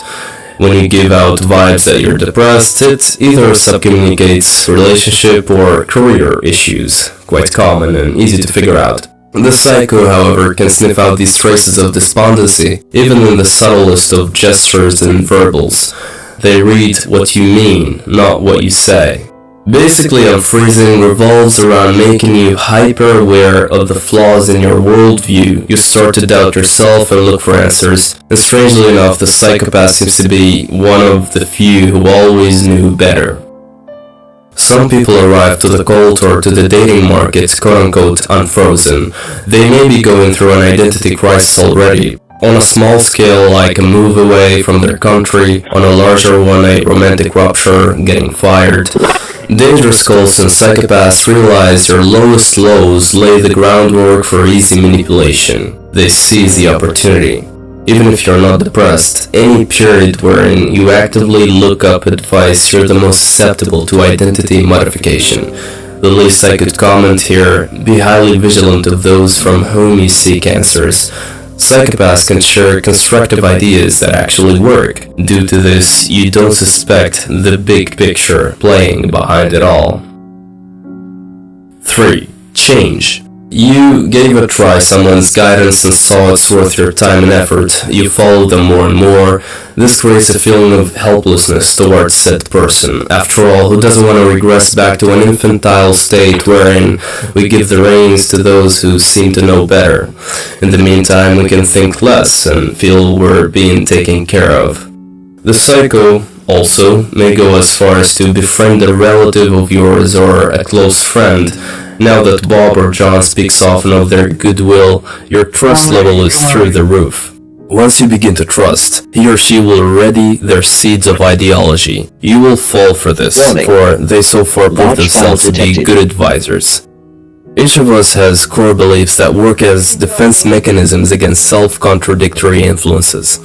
When you give out vibes that you're depressed, it either subcommunicates relationship or career issues, quite common and easy to figure out. The psycho, however, can sniff out these traces of despondency, even in the subtlest of gestures and verbals. They read what you mean, not what you say. Basically, unfreezing revolves around making you hyper-aware of the flaws in your worldview. You start to doubt yourself and look for answers. And strangely enough, the psychopath seems to be one of the few who always knew better. Some people arrive to the cult or to the dating market, quote-unquote, unfrozen. They may be going through an identity crisis already. On a small scale, like a move away from their country. On a larger one, a romantic rupture, getting fired. Dangerous cults and psychopaths realize your lowest lows lay the groundwork for easy manipulation. They seize the opportunity. Even if you're not depressed, any period wherein you actively look up advice, you're the most susceptible to identity modification. The least I could comment here, be highly vigilant of those from whom you seek answers. Psychopaths can share constructive ideas that actually work. Due to this, you don't suspect the big picture playing behind it all. 3. Change. You gave a try someone's guidance and saw it's worth your time and effort. You follow them more and more. This creates a feeling of helplessness towards said person. After all, who doesn't want to regress back to an infantile state wherein we give the reins to those who seem to know better? In the meantime, we can think less and feel we're being taken care of. The psycho also may go as far as to befriend a relative of yours or a close friend. Now that Bob or John speaks often of their goodwill, your trust level is through the roof. Once you begin to trust, he or she will ready their seeds of ideology. You will fall for this, for they so far prove themselves to be good advisors. Each of us has core beliefs that work as defense mechanisms against self-contradictory influences.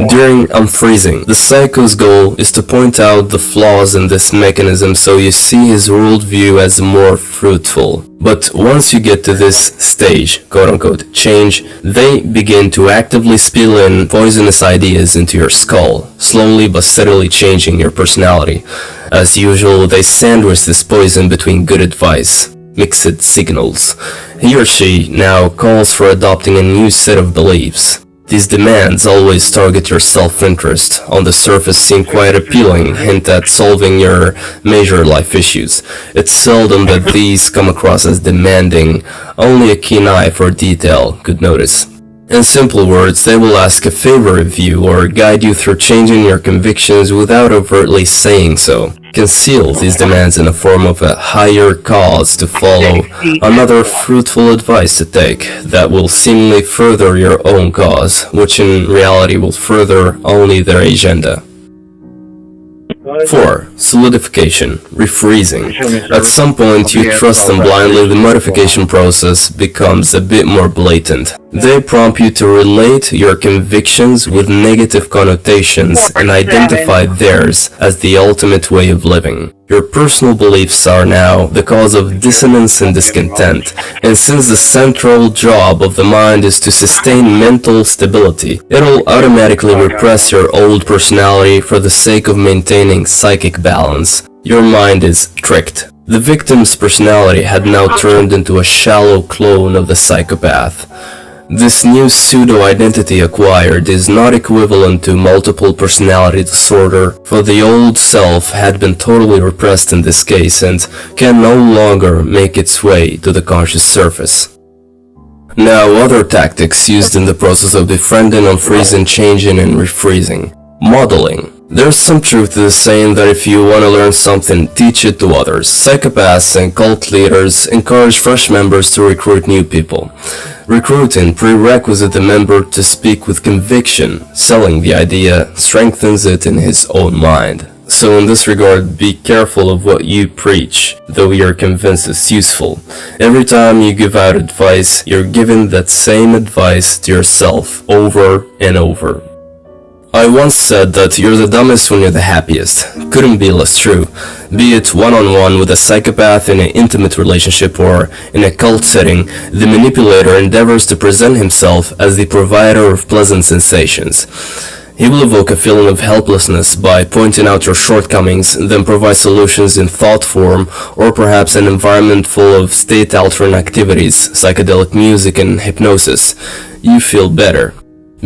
During unfreezing, the psycho's goal is to point out the flaws in this mechanism so you see his worldview as more fruitful. But once you get to this stage, quote-unquote, change, they begin to actively spill in poisonous ideas into your skull, slowly but steadily changing your personality. As usual, they sandwich this poison between good advice, mixed signals. He or she now calls for adopting a new set of beliefs. These demands always target your self-interest. On the surface seem quite appealing, hint at solving your major life issues. It's seldom that these come across as demanding. Only a keen eye for detail could notice. In simple words, they will ask a favor of you or guide you through changing your convictions without overtly saying so. Conceal these demands in the form of a higher cause to follow, another fruitful advice to take that will seemingly further your own cause, which in reality will further only their agenda. 4. Solidification, refreezing. At some point you trust them blindly, the modification process becomes a bit more blatant. They prompt you to relate your convictions with negative connotations and identify theirs as the ultimate way of living. Your personal beliefs are now the cause of dissonance and discontent, and since the central job of the mind is to sustain mental stability, it'll automatically repress your old personality for the sake of maintaining psychic balance. Your mind is tricked. The victim's personality had now turned into a shallow clone of the psychopath. This new pseudo-identity acquired is not equivalent to multiple personality disorder, for the old self had been totally repressed in this case and can no longer make its way to the conscious surface. Now, other tactics used in the process of befriending, unfreezing, changing, and refreezing. Modeling. There's some truth to the saying that if you want to learn something, teach it to others. Psychopaths and cult leaders encourage fresh members to recruit new people. Recruiting prerequisite the member to speak with conviction. Selling the idea strengthens it in his own mind. So in this regard, be careful of what you preach, though you're convinced it's useful. Every time you give out advice, you're giving that same advice to yourself over and over. I once said that you're the dumbest when you're the happiest. Couldn't be less true. Be it one-on-one with a psychopath in an intimate relationship or in a cult setting, the manipulator endeavors to present himself as the provider of pleasant sensations. He will evoke a feeling of helplessness by pointing out your shortcomings, then provide solutions in thought form, or perhaps an environment full of state-altering activities, psychedelic music and hypnosis. You feel better.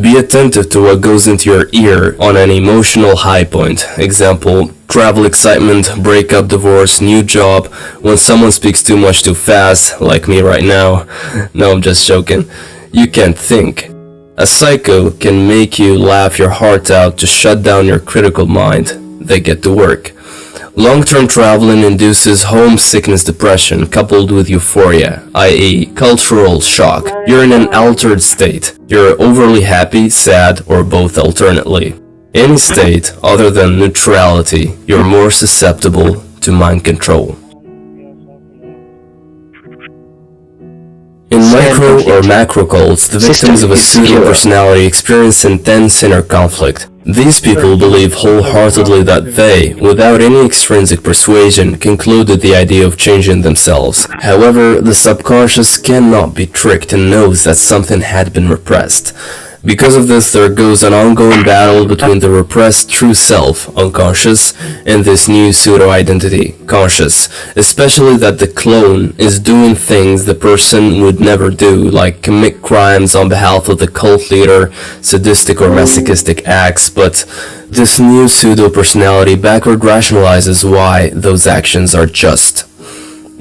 Be attentive to what goes into your ear on an emotional high point. Example, travel excitement, breakup, divorce, new job. When someone speaks too much too fast, like me right now. No, I'm just joking. You can't think. A psycho can make you laugh your heart out to shut down your critical mind. They get to work. Long-term traveling induces homesickness depression coupled with euphoria, i.e. cultural shock. You're in an altered state. You're overly happy, sad, or both alternately. Any state other than neutrality, you're more susceptible to mind control. In micro or macro cults, the victims of a pseudo-personality experience intense inner conflict. These people believe wholeheartedly that they, without any extrinsic persuasion, concluded the idea of changing themselves. However, the subconscious cannot be tricked and knows that something had been repressed. Because of this, there goes an ongoing battle between the repressed true self, unconscious, and this new pseudo-identity, conscious, especially that the clone is doing things the person would never do, like commit crimes on behalf of the cult leader, sadistic or masochistic acts, but this new pseudo-personality backward rationalizes why those actions are just.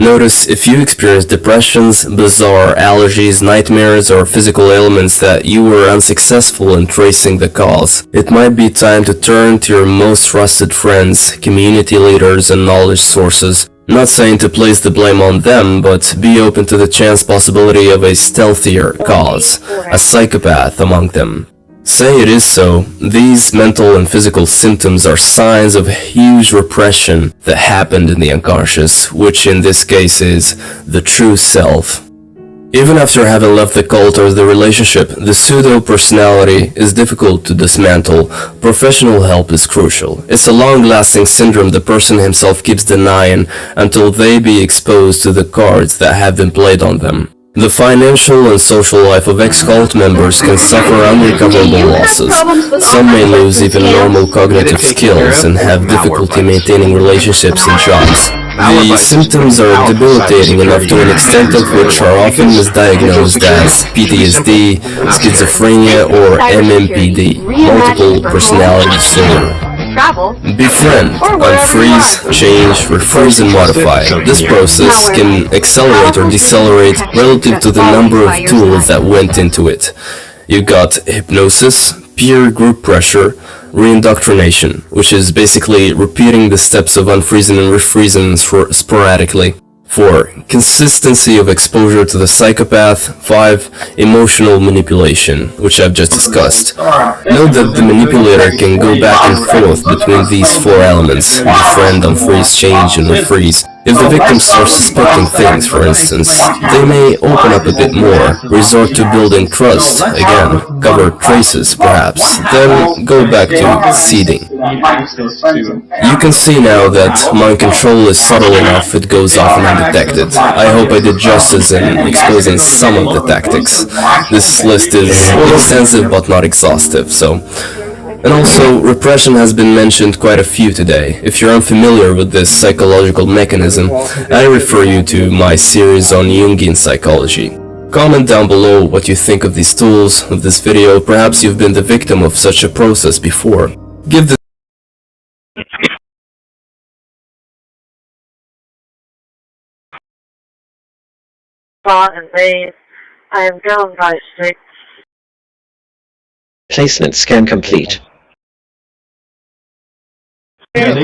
Notice if you experience depressions, bizarre allergies, nightmares, or physical ailments that you were unsuccessful in tracing the cause, it might be time to turn to your most trusted friends, community leaders, and knowledge sources. Not saying to place the blame on them, but be open to the chance possibility of a stealthier cause, a psychopath among them. Say it is so, these mental and physical symptoms are signs of huge repression that happened in the unconscious, which in this case is the true self. Even after having left the cult or the relationship, the pseudo-personality is difficult to dismantle. Professional help is crucial. It's a long-lasting syndrome the person himself keeps denying until they be exposed to the cards that have been played on them. The financial and social life of ex-cult members can suffer unrecoverable losses. Some may lose even normal cognitive skills and have difficulty maintaining relationships and jobs. The symptoms are debilitating enough to an extent of which are often misdiagnosed as PTSD, schizophrenia, or MMPD, multiple personality disorder. Befriend, unfreeze, change, refreeze, and modify. This process can accelerate or decelerate relative to the number of tools that went into it. You got hypnosis, peer group pressure, reindoctrination, which is basically repeating the steps of unfreezing and refreezing sporadically. 4. Consistency of exposure to the psychopath. 5. Emotional manipulation, which I've just discussed. Note that the manipulator can go back and forth between these 4 elements: befriend, unfreeze, change, and refreeze. If the victims are suspecting things, for instance, they may open up a bit more, resort to building trust, again, cover traces perhaps, then go back to seeding. You can see now that mind control is subtle enough it goes often undetected. I hope I did justice in exposing some of the tactics. This list is extensive but not exhaustive, so... And also, repression has been mentioned quite a few today. If you're unfamiliar with this psychological mechanism, I refer you to my series on Jungian psychology. Comment down below what you think of these tools, of this video. Perhaps you've been the victim of such a process before. Give the and days. I am down by 6. Placement scan complete. Renaming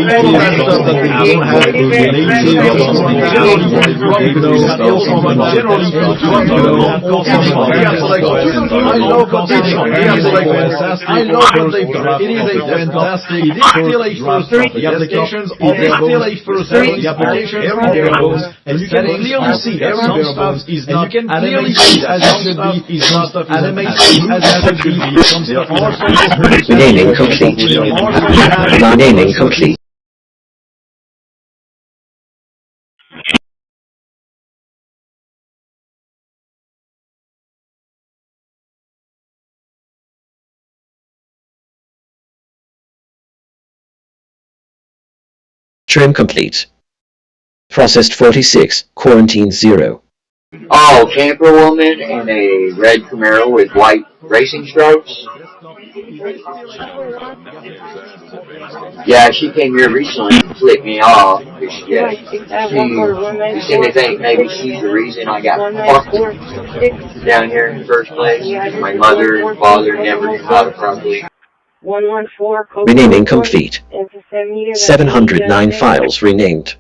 complete. Renaming complete. Trim complete. Processed 46, quarantine 0. Oh, camper woman in a red Camaro with white racing stripes? Yeah, she came here recently and flipped me off. She seemed to think maybe she's the reason I got parked down here in the first place. My mother and father never knew how to properly. Renaming complete. 709 files renamed.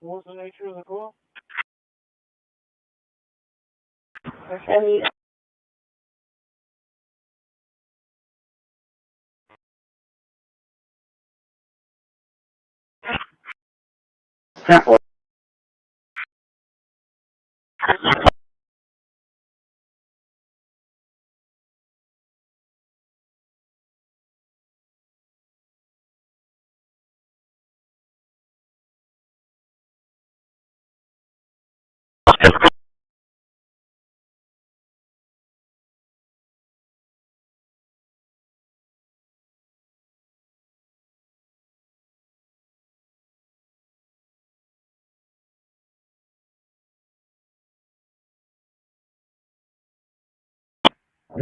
What was the nature of the call?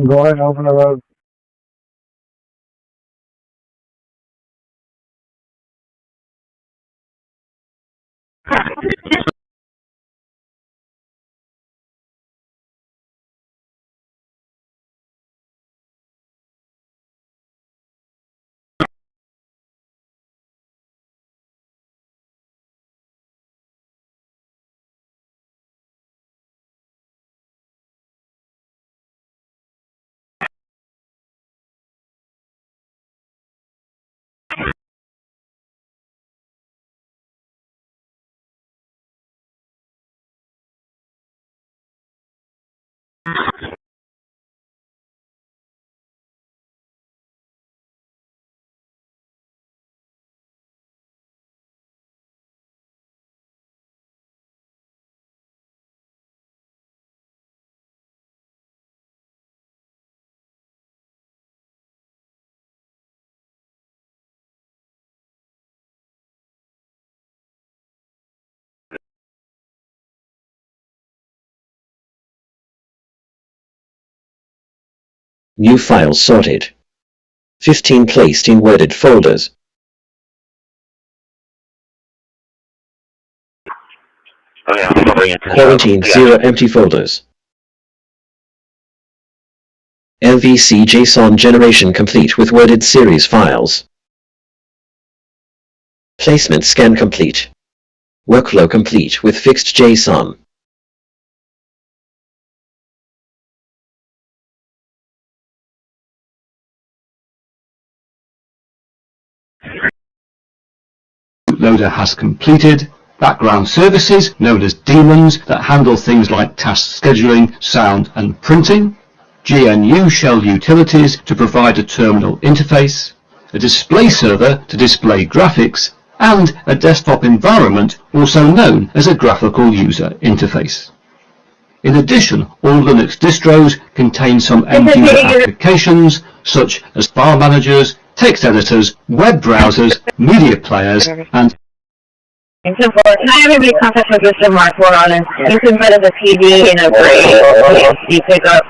Go ahead and open the road. New files sorted. 15 placed in worded folders. Quarantine 0 empty folders. MVC JSON generation complete with worded series files. Placement scan complete. Workflow complete with fixed JSON. Loader has completed. Background services, known as daemons, that handle things like task scheduling, sound and printing. GNU shell utilities to provide a terminal interface. A display server to display graphics. And a desktop environment, also known as a graphical user interface. In addition, all Linux distros contain some end-user applications, such as file managers, text editors, web browsers, media players, and... Can I have anybody contact Mr. Mark on incident of the PD in a gray PSC pickup?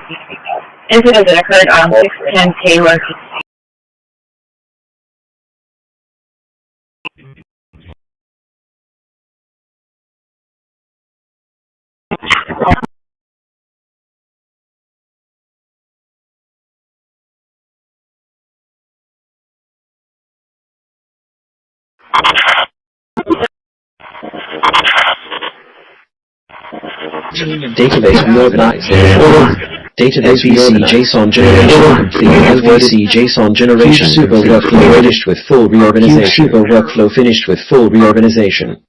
Incident that occurred on 610 Taylor. Database reorganized. Database reorganized. JSON generation complete. MVC JSON generation. Super workflow finished with full reorganization. Super workflow finished with full reorganization.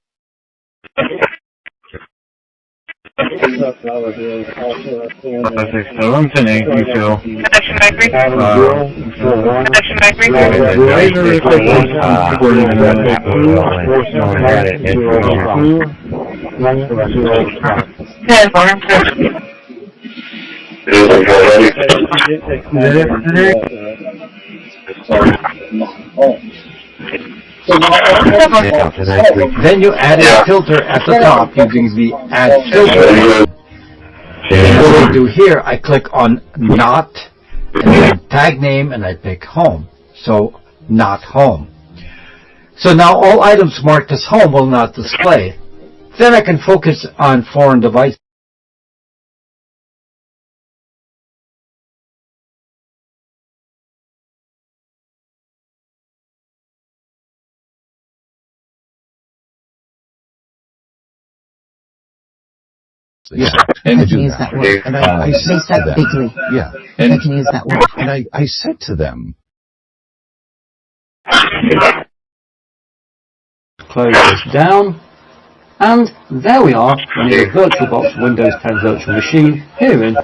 Then you add a filter at the top using the add filter. And what I do here, I click on not, and then tag name, and I pick home. So not home. So now all items marked as home will not display. Then I can focus on foreign devices. Yeah, and I can use that word. And I said to them, bigly. Yeah, and I can use that word. And I said to them, close this down, and there we are running a VirtualBox Windows 10 virtual machine here in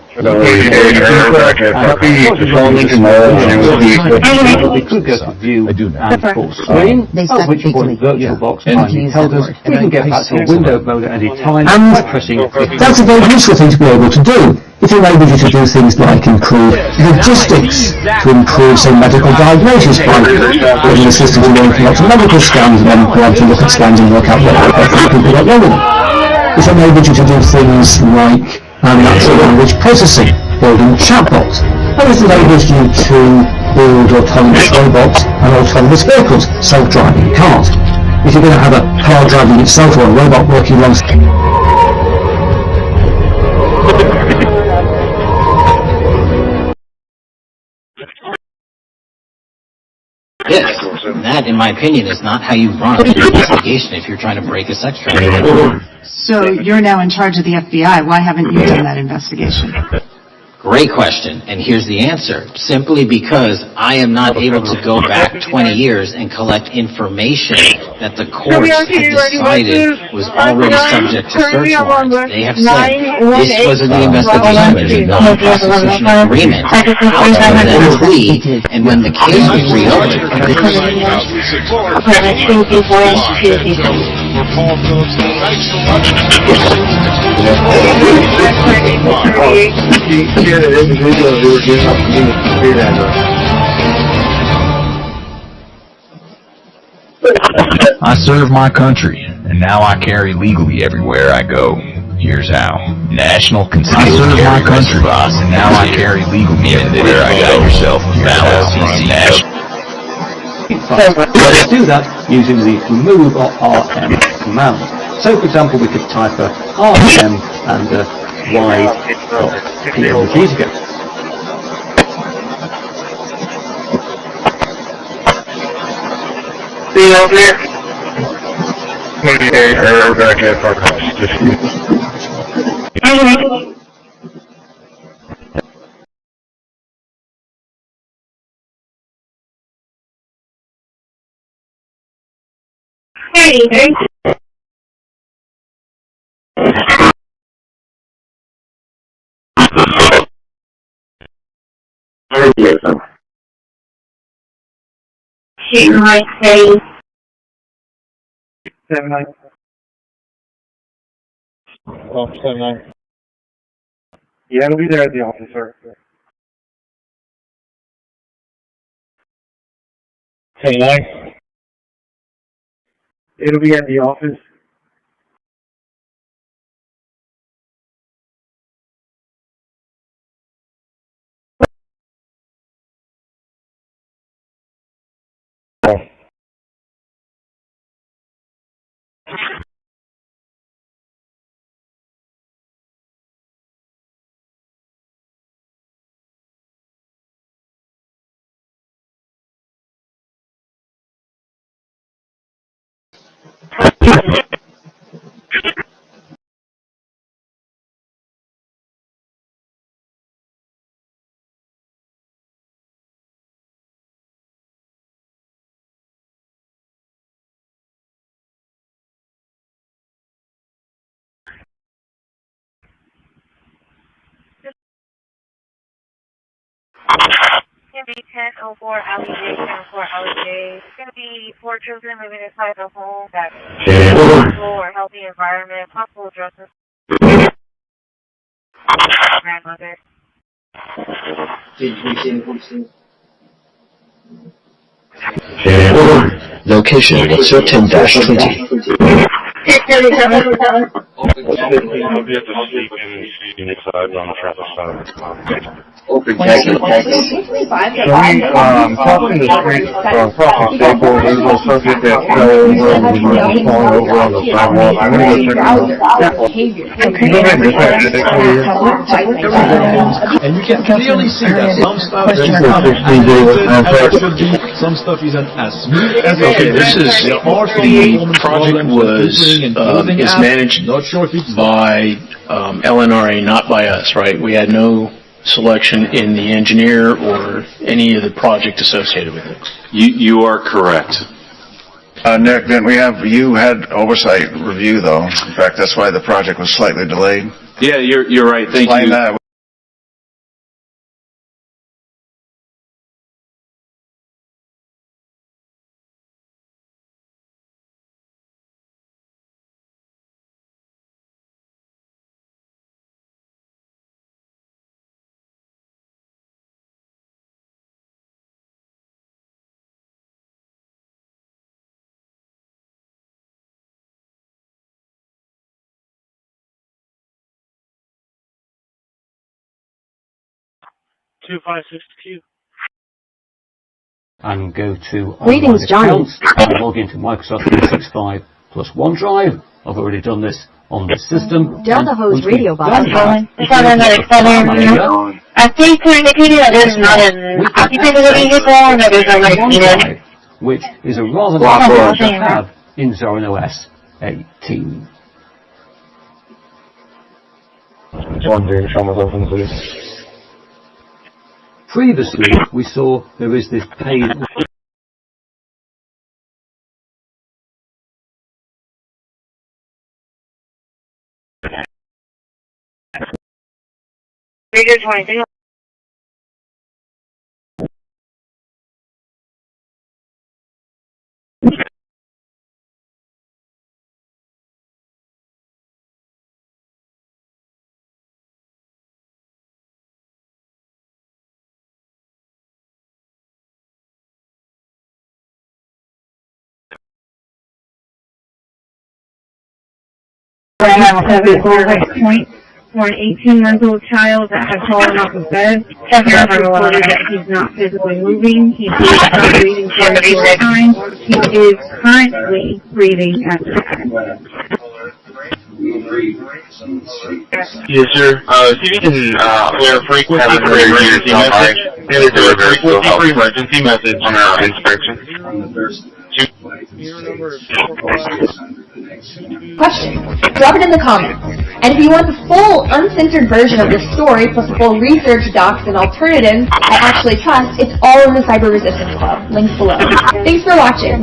we could go to view and full screen, at which point VirtualBox finally tells us we can get back to window mode at any time by pressing. That's a very useful thing to be able to do. It enables you to do things like improve logistics, to improve, say, medical diagnosis by getting the system to learn from lots of medical scans and then be able to look at scans and work out what people got wrong with them. It enables you to do things like natural language processing, building chatbots, and it enables you to build autonomous robots and autonomous vehicles, self-driving cars. If you're going to have a car driving itself or a robot working alongside. Yes, that, in my opinion, is not how you run an investigation if you're trying to break a sex trafficking. So you're now in charge of the FBI. Why haven't you done that investigation? Great question, and here's the answer. Simply because I am not able to go back 20 years and collect information that the courts had decided was already subject to search warrants. They have said this was in the investigation, there's a non-prosecution agreement outside of that plea, and when the case was reopened... I serve my country, and now I carry legally everywhere I go. Here's how. National concealed carry. I serve my country, and now I carry legally everywhere I go. Yourself national. Let's do that using the remove or RM command. So, for example, we could type a RM and a Y.PNG together. See you over there? Hey, shooting like say 7-9. Oh, 7-9. Yeah, it'll be there at the office, sir. 7-9. It'll be at the office. It's going to be 1004 Alley J, 1004 Alley J. It's going to be 4 children living inside the home that's peaceful or healthy environment, possible addresses. Grandmother. Location 13-20. I'll be at the sleep inside on the traffic stop. Open talking to the street crossing Staples, there's a little subject that fell over and was falling over on the sidewalk. I'm going to go check it out. And you can clearly see that some stuff some stuff isn't as smooth as okay, this is the project is managed by LNRA, not by us, right? We had no selection in the engineer or any of the project associated with it. You are correct. Nick, didn't you had oversight review though? In fact, that's why the project was slightly delayed. Yeah, you're right. Thank you. That. And go to Greetings, John. log into Microsoft 365 plus OneDrive. I've already done this on this system. Delta Hose Radio Box. It's on another southern. I think to indicate that there's not an occupant of the vehicle and that there's a license. Which is a rather nice thing to have in Zorin OS 18. Previously, we saw there is this paid. Point for an 18-month-old child that has fallen off his bed. Parents reported that he's not physically moving. He did stop breathing for a short time. He is currently breathing at the time. Yes, sir. See if you can clear frequency for emergency message. Clear frequency for emergency message on our inspection. Question. Drop it in the comments. And if you want the full, uncensored version of this story, plus the full research docs and alternatives I actually trust, it's all in the Cyber Resistance Club. Links below. Thanks for watching.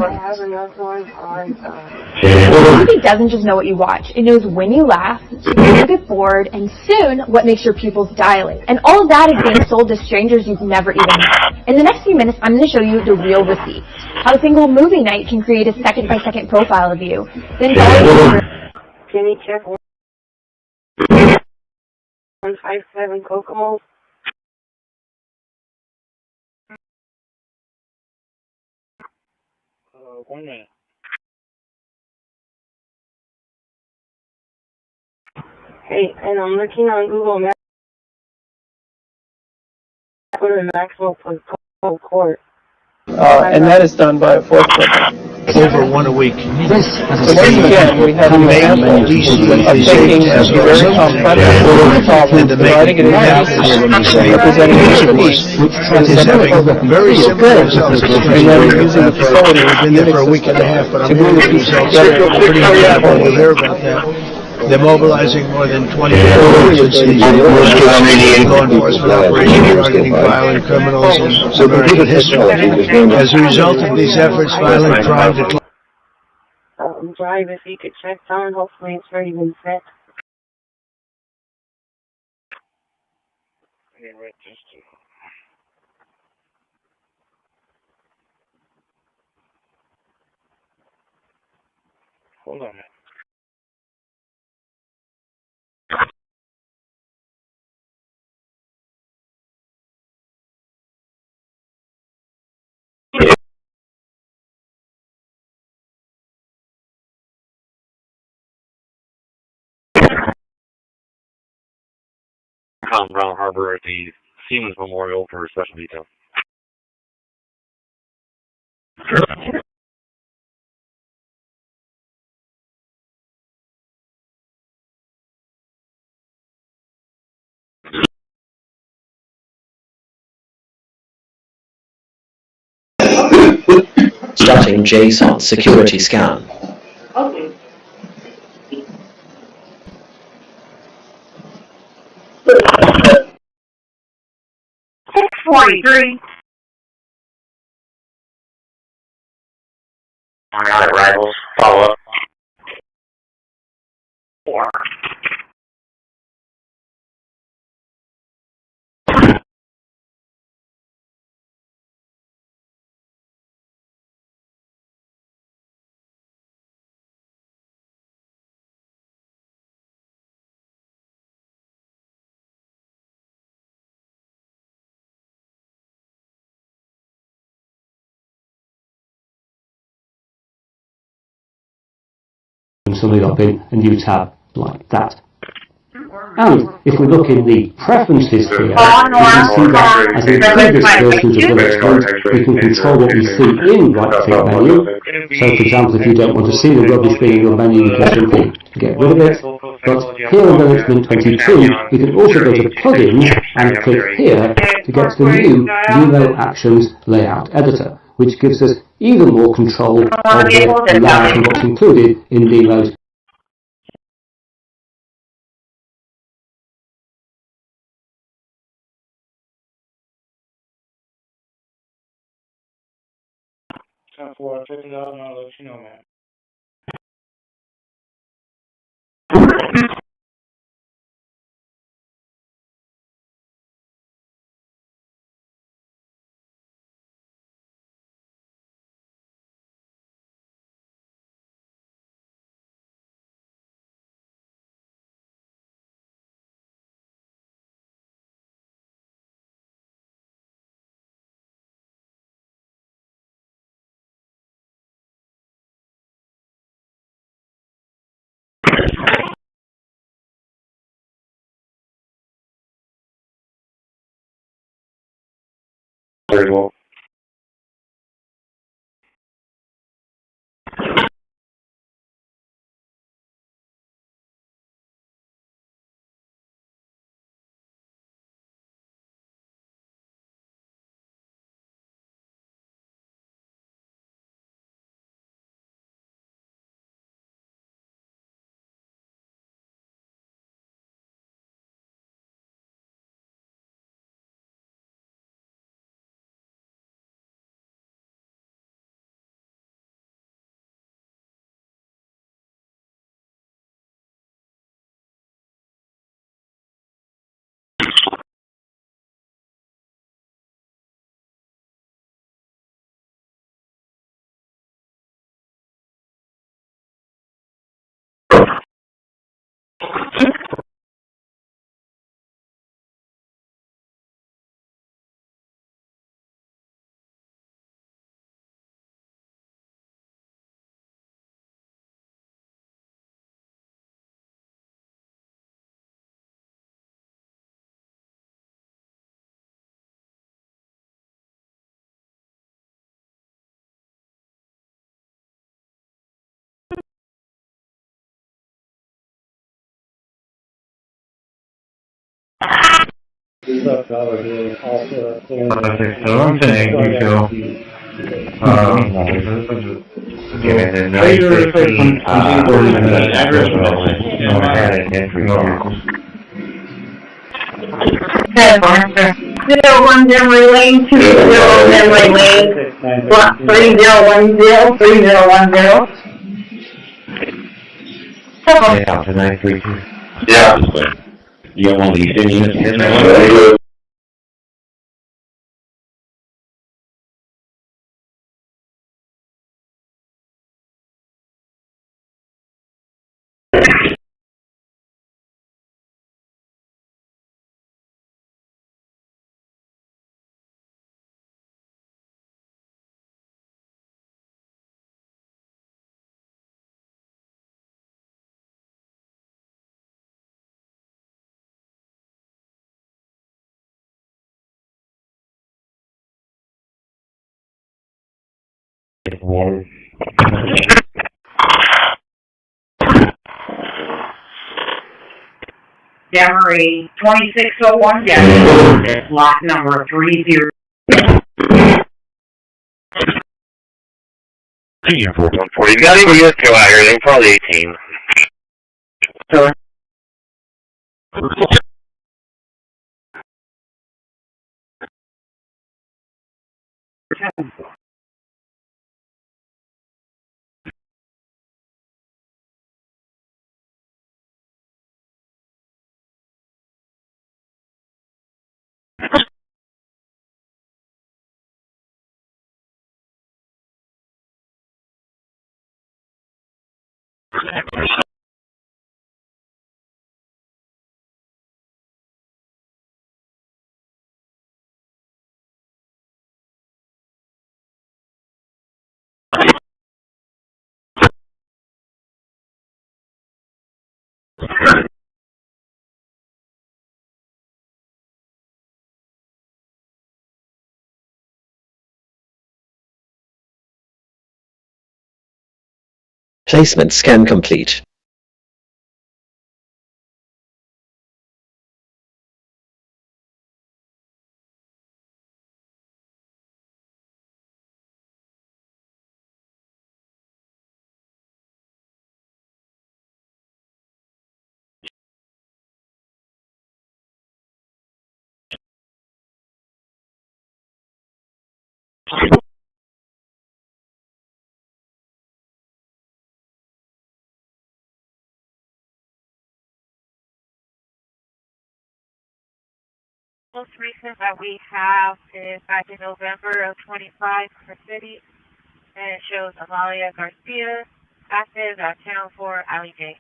TV doesn't just know what you watch. It knows when you laugh, when you get bored, and soon what makes your pupils dilate. And all of that is being sold to strangers you've never even met. In the next few minutes, I'm going to show you the real receipts. How a single movie night can create a second-by-second profile of you. Then can you check 157 Kokomo? 1 minute. Hey, and I'm looking on Google Maps for the maximum for court. And that is done by a fourth person. Over one a week. So once again, we have an example of taking a very complex problem, dividing it into pieces, representing each piece, and very similar results. and then using the facility Been there for a week and a half, but to glue the pieces together. pretty incredible to hear about that. They're mobilizing more than 20 agencies, law enforcement operations targeting violent criminals in American history. As a result of these efforts, violent crime declined. Drive, if you could check down, hopefully it's already been set. Hold on a minute. Brown Harbor at the Siemens Memorial for special detail. Starting JSON security scan. Okay. 643. Alright, rivals. Follow up. 4. Something up in a new tab like that. And if we look in the preferences here, we can see that as in previous versions of Linux, we can control what we see in right-click menu. So for example, if you don't want to see the rubbish being in your menu, you can simply get rid of it. But here in Linux Mint 22, you can also go to the plugins and click here to get to the new Nemo Actions Layout Editor, which gives us even more control of the layout and what's included in Nemo's. For $50, I'll let you know, man. Very well. One thing you feel, given the 915 address relevant, add an entry vehicles. 010 relating to 010 relating, block 3010, 3010. Yeah, to 932. Yeah. You got one of these units in there? Water. January 2601, January, lot number 30. Yeah, 440. You got any units go out here? They're probably 18. Sorry. Placement scan complete. Most recent that we have is back in November of 25 for city, and it shows Amalia Garcia, active at 1004 Alley J.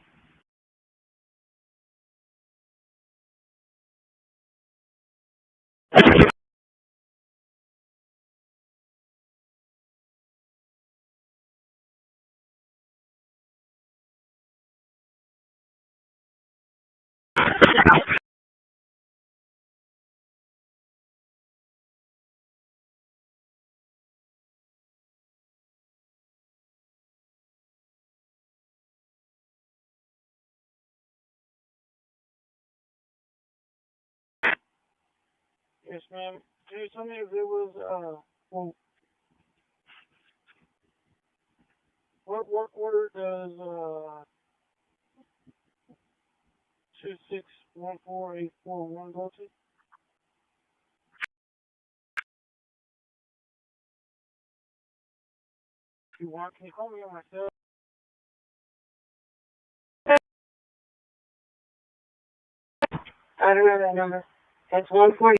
Yes, ma'am. Can you tell me if there was, well, what work order does, 2614841 go to? If you want, can you call me on my cell? I don't know that number. That's 140.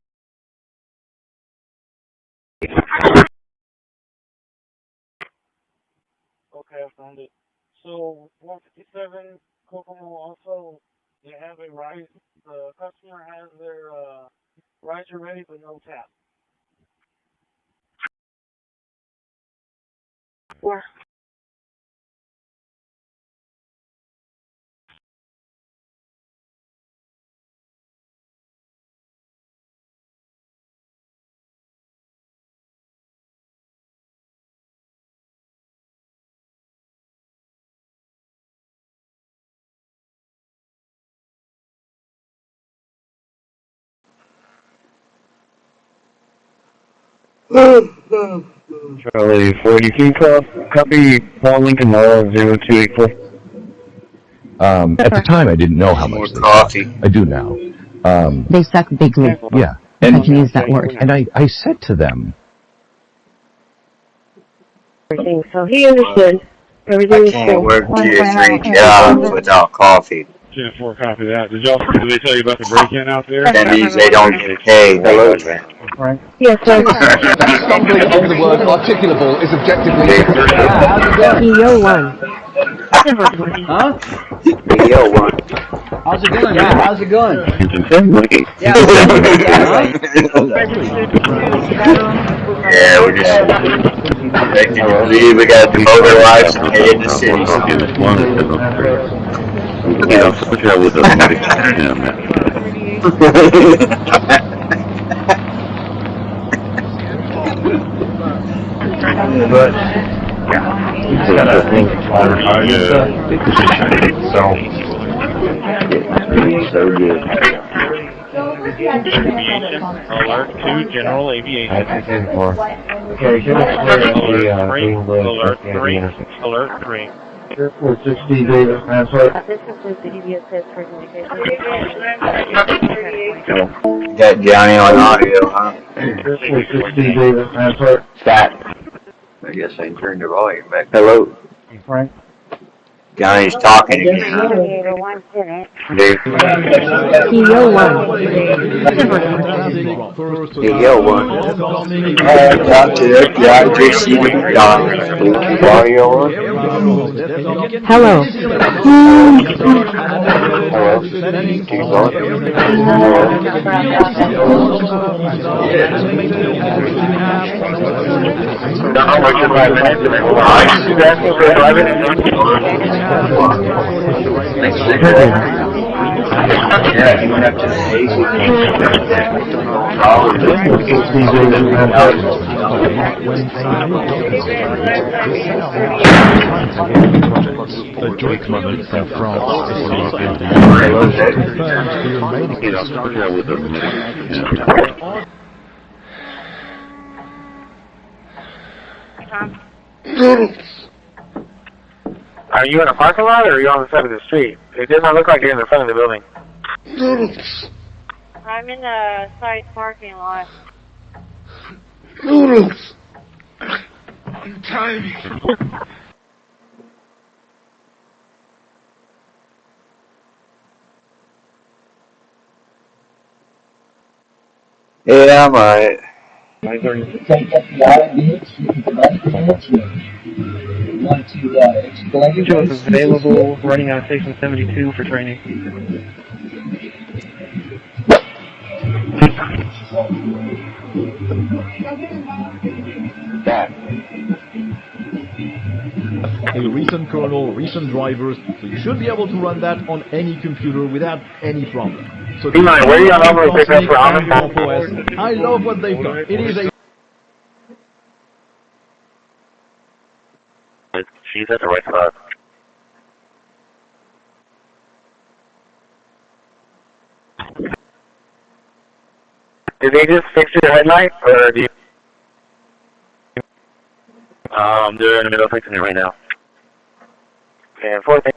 Okay, I found it. So, 157 Kokomo also Charlie 42, copy, Paul Lincoln, 0284. At the time, I didn't know how much they sucked. I do now. They suck bigly. Yeah. And I can use that word. And I said to them, So he understood. Everything was I can't cool. work 2 to 3 jobs without coffee. 10-4, copy that. Did they tell you about the break-in out there? That means they don't get paid. Hello. Yes, sir. Stumbling over the word articulable is objectively... EO1. Huh? EO1. How's it going? Yeah, how's it going? Yeah, yeah, we're just making you believe we got to devote our lives to pay in the city. But, yeah, you just gotta think hard and stuff. So good. Alert 2, General Aviation. Okay, give us Alert 3, Alert 3. Airport 6D, David, translate. Got Johnny on audio, huh? Airport 6D, David, translate. Stop. I guess I turned the volume back. Hello. Frank. Johnny's talking again, huh? EO1. EO1. Talk to the Christi audio on. Hello. Yeah, you have to pay. The joint moment from France Are you in a parking lot or are you on the side of the street? It does not look like you're in the front of the building. I'm in the side parking lot. I'm tiny. Yeah, I'm alright. Joseph is available, running out of station 72 for training. A recent kernel, recent drivers, so you should be able to run that on any computer without any problem. So where are you on over to pick up for Amish? I love what they've done. It is a She's at the right spot. Did they just fix your headlight, or do you... They're in the middle of fixing it right now. And fourth thing.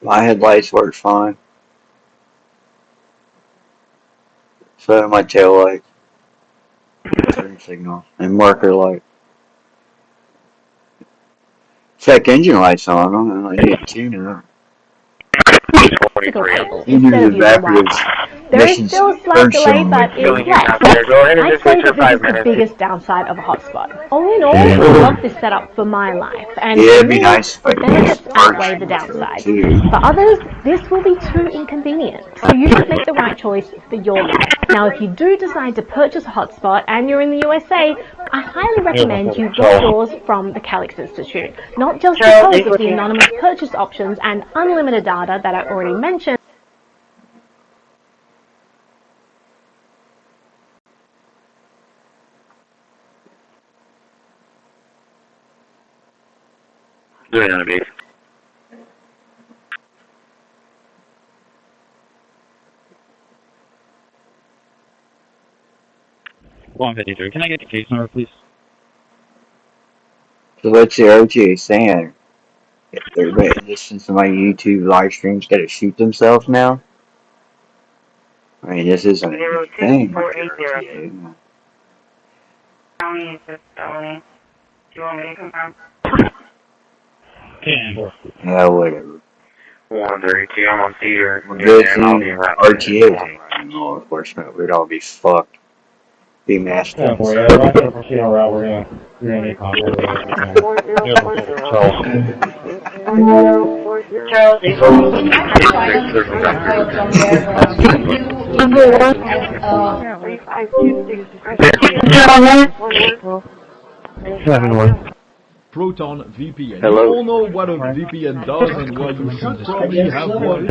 My headlights work fine. So do my tail light. Turn signal. And marker light. Check engine lights on them. I need to tune it up. You do the backwards. There is still a slight delay, but it's less. I'd say that this is the biggest downside of a hotspot. All in all, I love this setup for my life, and Yeah, for it'd be me, nice if I the could benefits outweigh the downside. For others, this will be too inconvenient, so you should make the right choice for your life. Now, if you do decide to purchase a hotspot and you're in the USA, I highly recommend you get yours from the Calix Institute. Not just because of the anonymous purchase options and unlimited data that I already mentioned. Doing on a base. 153. Can I get the case number, please? So what's the OTA saying? If everybody listens to my YouTube live streams gotta shoot themselves now? I mean, this isn't a new thing. OTA. Do you want me to confirm? Yeah, whatever. 132, I'm on Cedar. Good thing RTA was running law enforcement. We'd all be fucked. Be masked up. We're gonna proceed on route. We're gonna need contact Proton VPN. Hello. You all know what a VPN does and why you should probably have one.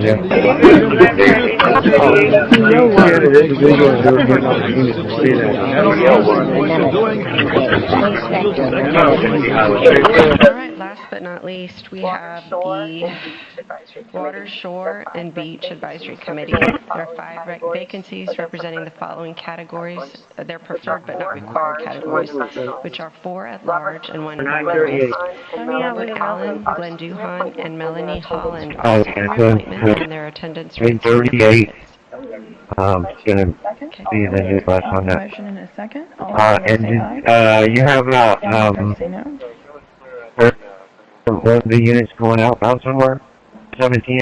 Alright, last but not least, we have the Water, Shore, and Beach Advisory Committee. There are 5 vacancies representing the following categories. They're preferred but not required categories, which are 4 at large and 1 minority. Robert Allen, Glenn Duhan, and Melanie Holland all second appointments, and their attendance rates. 338. It's going to be the new bus on that. Motion in a second. And you have one of the units going outbound somewhere? 17.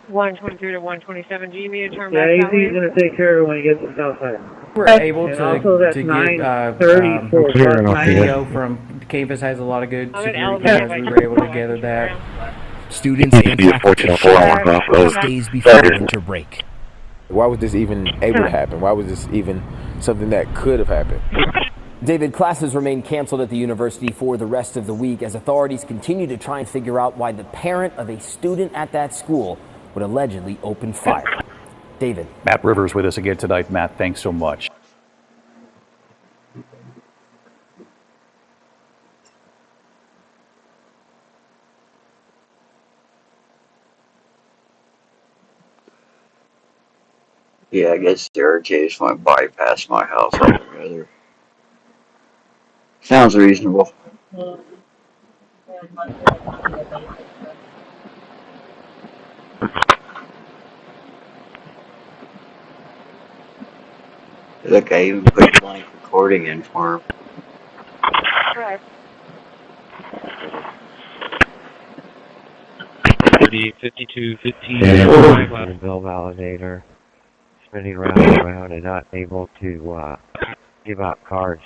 123 to 127. Do you need to turn Yeah, back he's that way? gonna take care of it when he gets to the south side. We're able to get 934 IEO from Canvas has a lot of good security cameras. We were able to gather that. Students and faculty days before winter break. Why was this even able to happen? Why was this even something that could have happened? David, classes remain canceled at the university for the rest of the week as authorities continue to try and figure out why the parent of a student at that school would allegedly open fire. David. Matt Rivers with us again tonight. Matt, thanks so much. Yeah, I guess the RJs went bypass my house altogether. Sounds reasonable. Look, I even put a blank recording in for him. Correct. 5215. Bill validator. Spinning round and round and not able to give out cards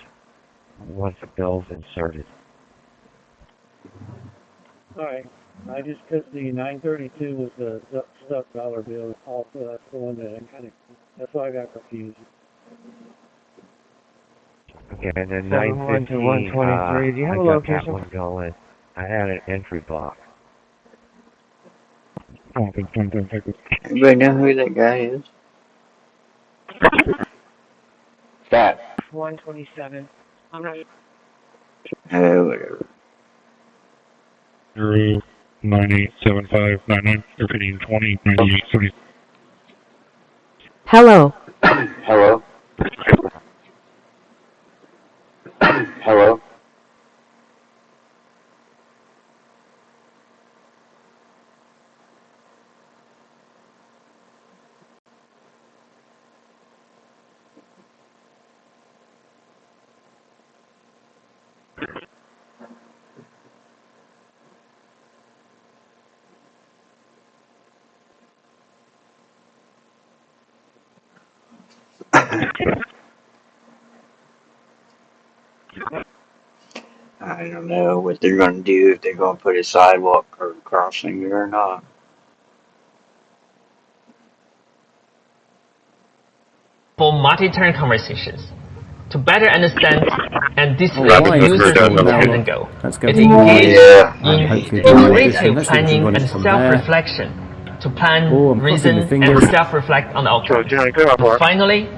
once the bill's inserted. Alright, I just put the 932 was the stuck dollar bill. Also, that's the one that that's why I got confused. Okay, and then 915 to 123. Do you have a location? I got that one going. I had an entry block. Anybody know who that guy is? That. 127. I'm not. Whatever. 0987599 repeating 209870. Hello. Hello. Hello. I don't know what they're going to do, if they're going to put a sidewalk or crossing there or not. For multi-turn conversations, to better understand and display the user's intent goal. It engages in iterative planning and self-reflection to plan, reason, and self-reflect on the outcome. Finally,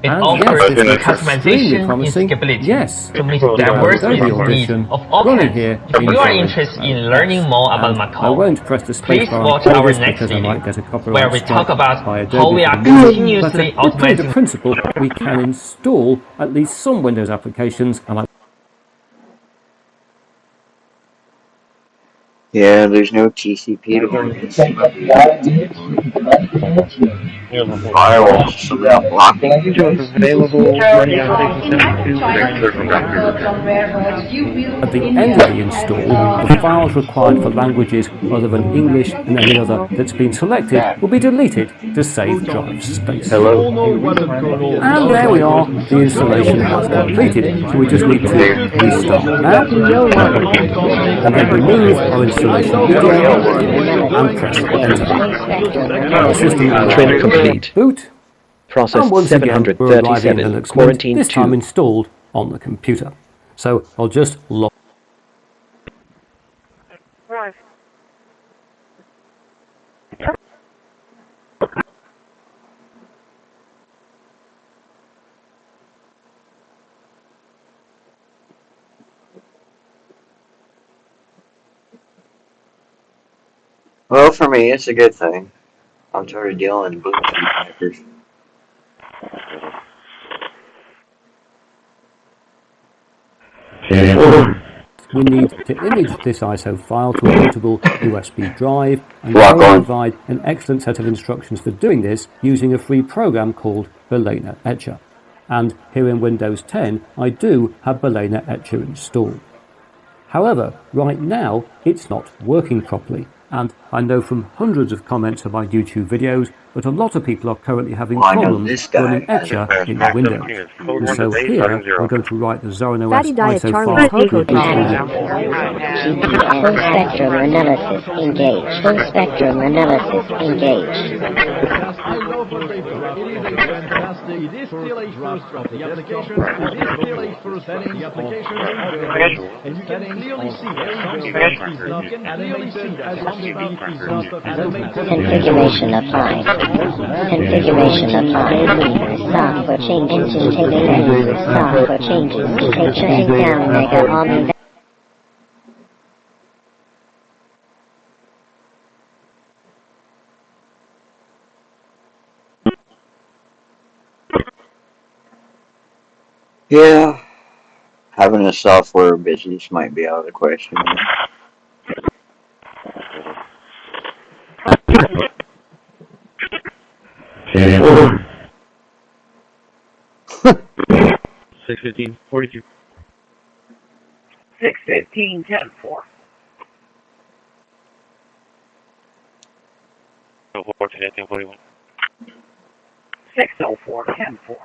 It And offers yes, this looks extremely customization promising. scalability Yes, to meet we diverse download the business needs audition of all running kinds. here If in you are Zoe interested in OS. learning more about And I Macau, won't press the please spacebar watch and play our this next because I might video, get a where copyright we talk strike about by how Adobe we for are the music. continuously But hopefully the automating. principle, we can install at least some Windows applications and like Yeah, there's no TCP to firewall, so they're not blocking. Available running on 67.2. at the end of the install, the files required for languages other than English and any other that's been selected will be deleted to save drive space. And there we are, the installation has completed, so we just need to restart now, and then remove our installation media and press enter. The system will Trim complete. boot, Process and once again we're arriving in 737. Linux Mint, Quarantine this time 2. installed on the computer. So I'll just log. Well, for me, it's a good thing. I'm tired of dealing with hackers. We need to image this ISO file to a bootable USB drive, and I will provide an excellent set of instructions for doing this using a free program called Balena Etcher. And here in Windows 10, I do have Balena Etcher installed. However, right now, it's not working properly. And I know from hundreds of comments of my YouTube videos that a lot of people are currently having problems running Etcher in Windows. And so here, I'm going to write the Zorin OS ISO file code Full spectrum analysis engaged. Full spectrum analysis engaged. Configuration applied. Configuration applied. Stop for changes to take down. Stop for changes to take shutting down Mega Omni. Yeah, having a software business might be out of the question. 615, 42. 615, 10-4. 41. 604, 10-4.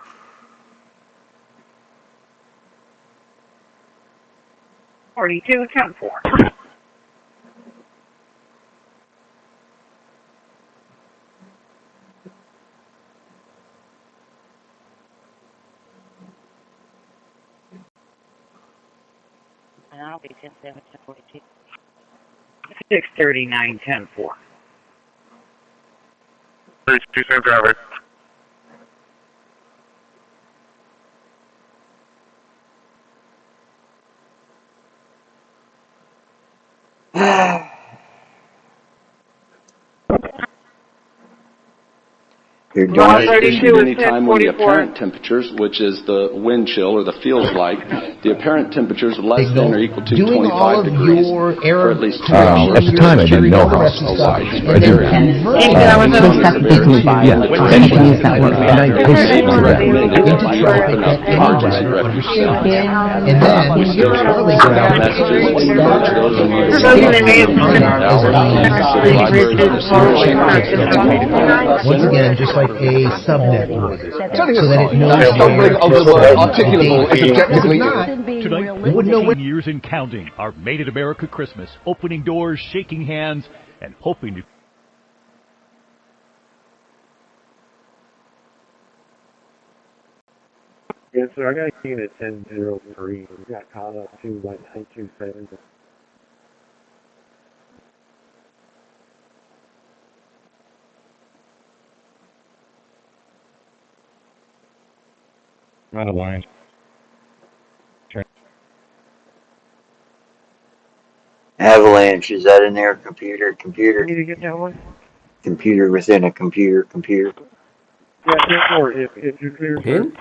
42, 10-4. And I'll be 10-7, 10-42. 639, 10-4. 32 cent driver. You're It's issued any time when the apparent temperatures, which is the wind chill or the feels like, the apparent temperatures less than or equal to 25 degrees for at least 2 hours. At the time, I didn't know how widespread it was. Yeah, and use that word. And I said to them, into traffic that emergency understood. And then when you're early ground messages, merge those immediately. Once again, just like a subnet would, Setting so that it knows Stumbling of the word articulable is objectively Tonight, 14 years and counting. Our Made in America Christmas, opening doors, shaking hands, and hoping to... Yes, sir. I got a unit 1003. We got caught up to like 927. Out of line. Avalanche, is that in there? Computer. Need to get that one? Computer within a computer. Yeah, 10-4, if you're clear, sir. In.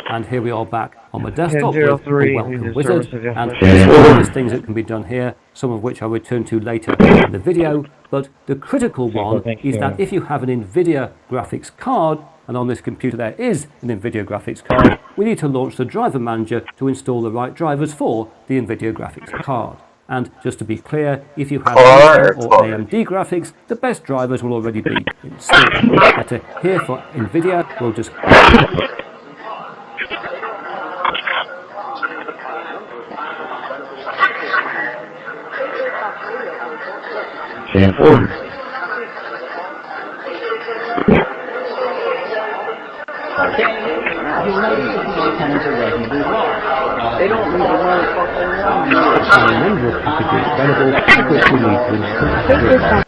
And here we are back on my desktop with a 10-03, welcome wizard, and there's various things that can be done here, some of which I'll return to later in the video, but the critical one is that if you have an NVIDIA graphics card, and on this computer there is an NVIDIA graphics card, we need to launch the driver manager to install the right drivers for the NVIDIA graphics card. And just to be clear, if you have Intel or AMD graphics, the best drivers will already be installed. But here for NVIDIA, we'll just... They don't need to a number of packages available which we need to install.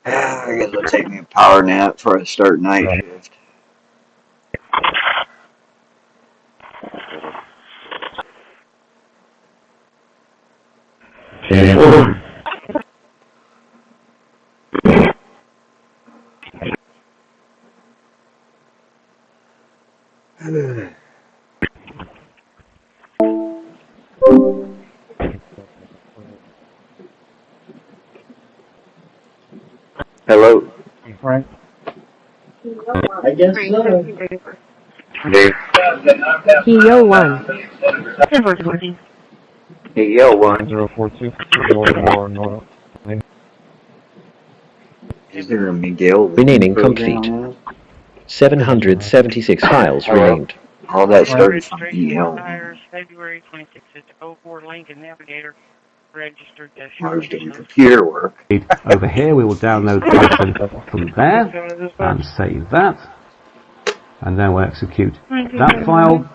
I guess I'll take me a power nap before I start night shift. Hello. Frank. I guess so. He yo one. Hey, yo, 042. Is there a Miguel? Remaining complete. 776 files remained. All that started from EL. February 26th, 04 Lincoln Navigator. Registered I was doing computer work. Over here we will download Python from there and save that, and then we'll execute that file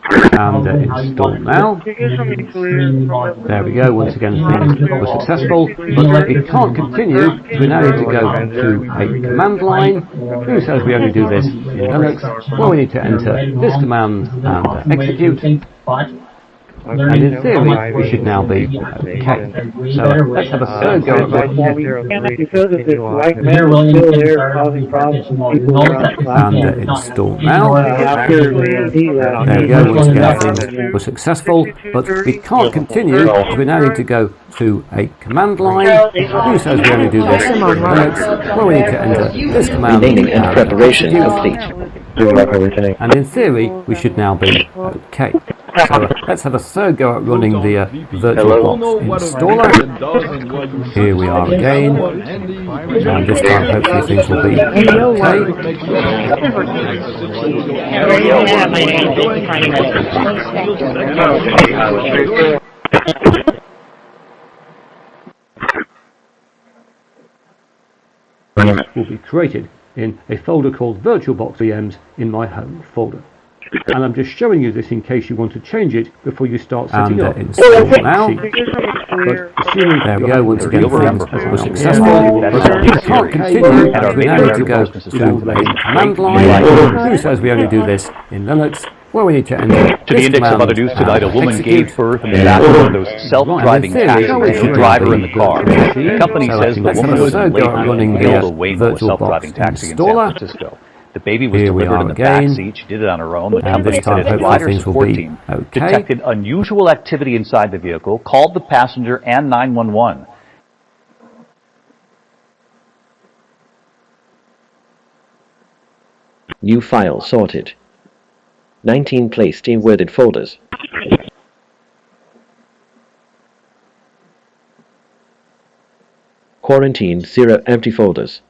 and install now. There we go, once again things were successful, but we can't continue, so we now need to go to a command line. Who says we only do this in Linux? Well, we need to enter this command and execute. And in theory, we should now be okay. So let's have a third go at that. And install now. There we go, once again things were successful, but we can't continue, so we now need to go to a command line. Who says we only do this in Linux? Well, we need to enter this command and preparation complete. And in theory, we should now be okay. So let's have a third go at running the VirtualBox installer. Here we are again, and this time hopefully things will be okay. Will be created in a folder called VirtualBox VMs in my home folder. And I'm just showing you this in case you want to change it before you start setting up. Install now. But assuming there we go, once again things were successful, but we can't continue, we now need to go to a command line. Who says we only do this in Linux? Well, we need to enter to the index of other news tonight, a woman gave birth in the back of one of those self-driving taxis with the driver in the car. The company says the woman was late and hailed away from a self-driving taxi in San Francisco. The baby was delivered in the back seat. She did it on her own. The company said its rider support team detected unusual activity inside the vehicle, called the passenger and 911. New file sorted. 19 placed in worded folders. Quarantine 0 empty folders.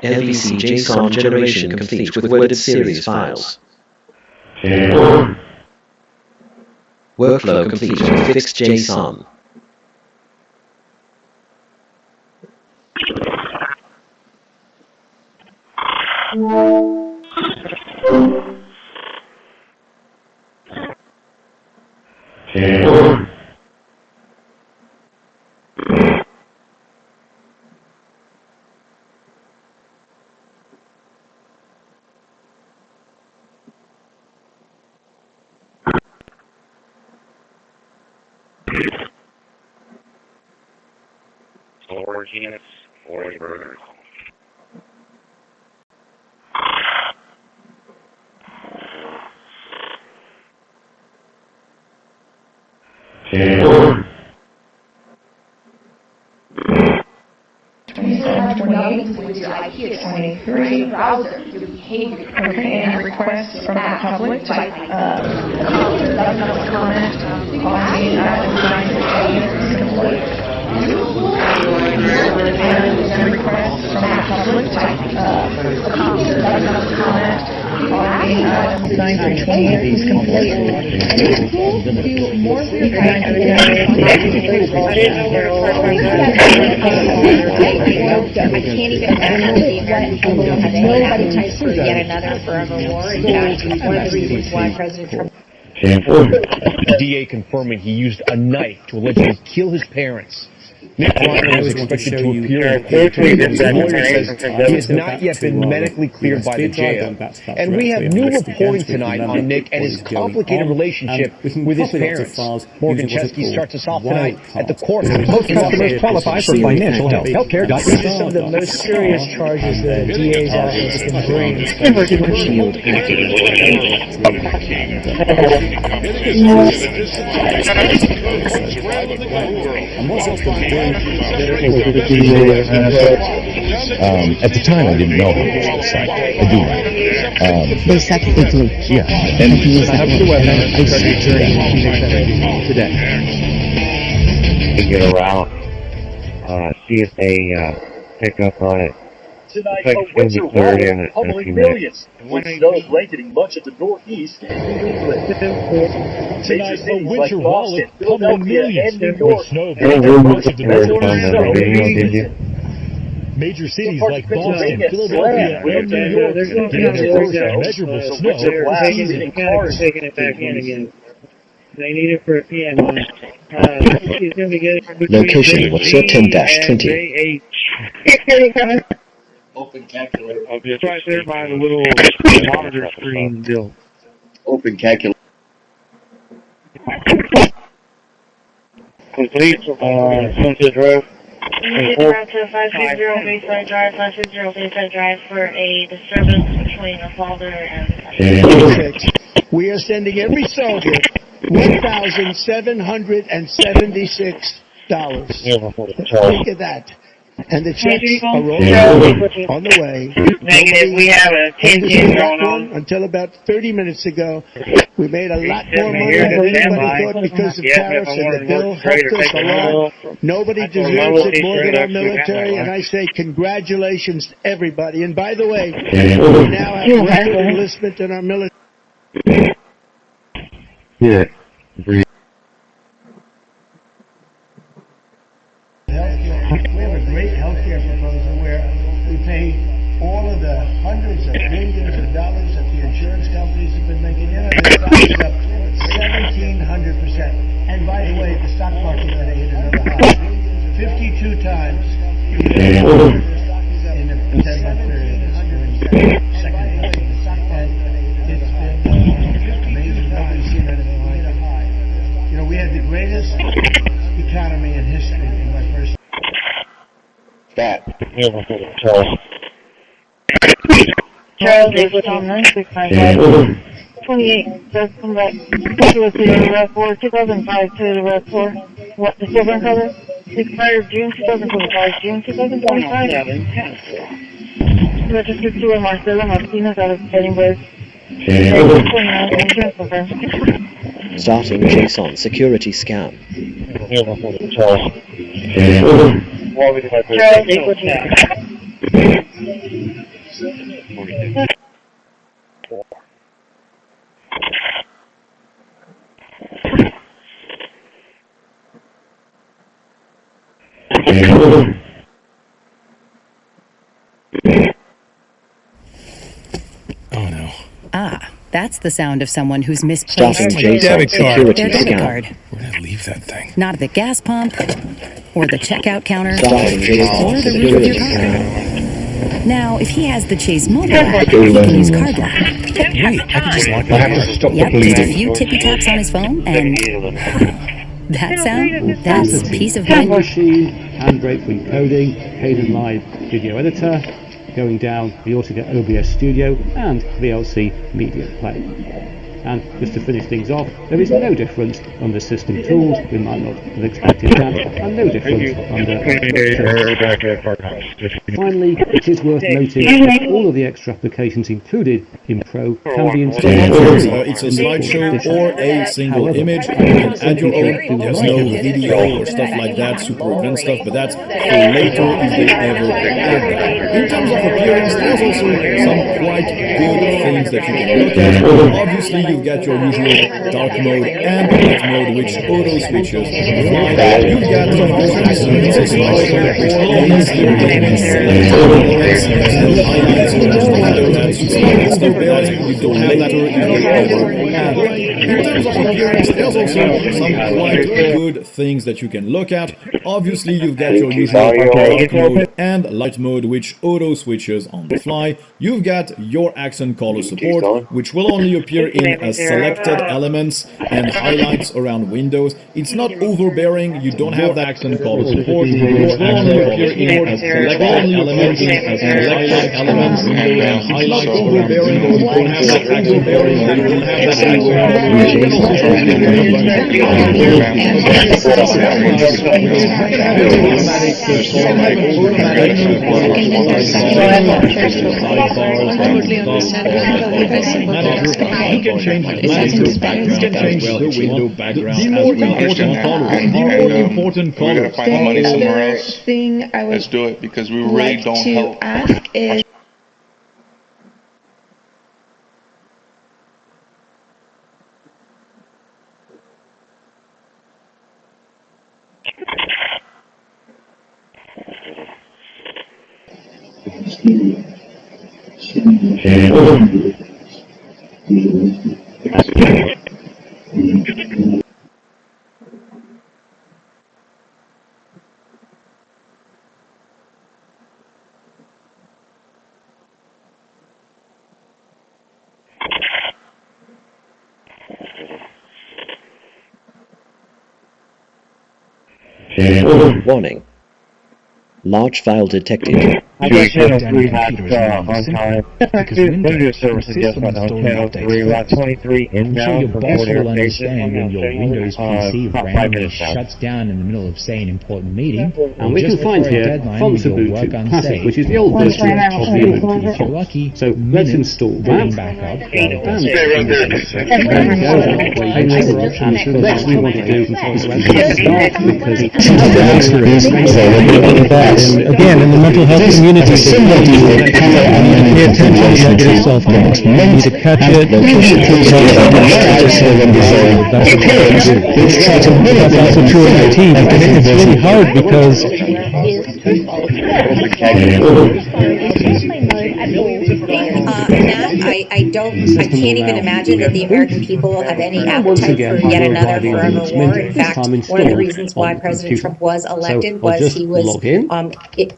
LVC JSON generation complete with worded series files. Workflow complete. Fixed JSON. Organics or burgers. With your IP at 23, your browser, your behavior. Okay, and requests from the public type comment on any item designed for complete. And requests from the public type comment on any item designed for 20 of these complete. And it's cool to do more for your client. I can't even imagine nobody types for yet another forever war. In fact, one of the reasons why President Trump. The DA confirming he used a knife to allegedly kill his parents. Nick Ryan is expected to appear in court today, but his lawyer says he has not yet been medically cleared by the jail. And we have new reporting tonight on Nick and his complicated relationship with his parents. Morgan Chesky starts us off tonight at the Corpus. Most customers qualify for financial help. Healthcare.com. Some of the most serious charges the DA's office can bring. Shield At the time, I didn't know how much to say. I do now. They suck quickly. Yeah, and I have the weapon. I see today. Get around, see if they pick up on it. Tonight, a winter warrior pummeling millions, with snow blanketing much of the northeast and major cities like Boston, Philadelphia, and New York. Much of the major cities like Boston, Philadelphia, and New York getting measurable snow. Taking it back in again. They need it for a PM. He's going to be good. Location, what's your 10-20? Open calculator. It's right there by the little monitor screen deal. Open calculator. Complete, Sunset Drive. Route to 560 Bayside Drive, 560 Bayside Drive for a disturbance between a father and... We are sending every soldier $1,776. Think of that. And the checks are rolling on the way. Negative, we have a 10-10 going on. Until about 30 minutes ago, we made a lot more money than anybody thought because of tariffs, and the bill helped us a lot. Nobody deserves it more than our military, and I say congratulations to everybody. And by the way, we now have record enlistment in our military. Yeah. We have a great healthcare proposal where we pay all of the hundreds of millions of dollars that the insurance companies have been making. You know, the stock is up 1,700%. And by the way, the stock market had hit another high. 52 times in the 10-month period. Second. And it's been amazing. Nobody's seen anything like it. You know, we had the greatest economy in history in my first. That. Charles David on 9655. 28, does come back. To the Red 4, 2005 to the Red 4. What, the silver and color? Expired June 2025, June 2025. Registered to Marcelo Martinez out of Edinburgh. Starting JSON security scan. Charles David. Oh no. Ah, that's the sound of someone who's misplaced Starting debit card. their debit card. Where did I leave that thing? Not at the gas pump, or the checkout counter, Starting or the roof of your car. Now, if he has the Chase mobile app, he can use card lock. Wait, I can just lock my car. Yep, just a few tippy taps on his phone, and that sound, that's peace of mind. Machine, handbrake for encoding, Hayden Live video editor, going down, we also get OBS Studio and VLC Media Player. And just to finish things off, there is no difference under system tools, we might not have expected that, and no difference under Finally, it is worth noting that all of the extra applications included in Pro can be installed. It's a slideshow or a single image. You can add your own. There's no video or stuff like that, super advanced stuff, but that's for later if they ever add that. In terms of appearance, there's also some quite good things that you can look at. Obviously, you've got your usual dark mode and light mode, which auto switches on the fly. You've got your accents, a slider, or a select elements and highlights or that's you don't have that if you ever add. In terms of appearance, there's also some quite good things that you can look at. Obviously, you've got your usual dark mode and light mode, which auto switches on the fly. You've got your accent color support, which will only appear in selected elements and highlights around windows. It's not overbearing. You don't have the accent color support. Your accent color support as selected elements and selected elements and highlights overbearing. You don't have that overbearing. You don't have that you can change the window background. The more important color. We're gonna find the money somewhere else. Let's do it because we really don't help. Ask is Warning. Large file detected. I guess channel 3 has on time. Windows service suggests on channel 3, Route 23 inbound from Fort Air Station. When your Windows PC randomly shuts down in the middle of, say, an important meeting, and we can find here fonts of Ubuntu Classic, which is the old version of the Ubuntu. So let's install that. And next we want to do is start because again, in the mental health community, pay attention to get yourself next. You need to catch it. That's also true in IT. It's really hard because I can't even imagine that the American people will have any appetite for yet another forever war. In fact, one of the reasons why President Trump was elected was he was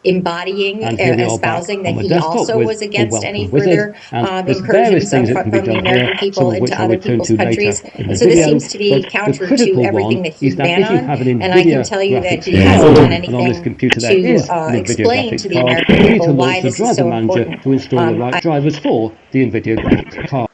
embodying and espousing that he also was against any further incursions from the American people into other people's countries. So this seems to be counter to everything that he's been on, and I can tell you that he hasn't done anything to explain to the American people why this is so important. To install the right drivers for the NVIDIA graphics card.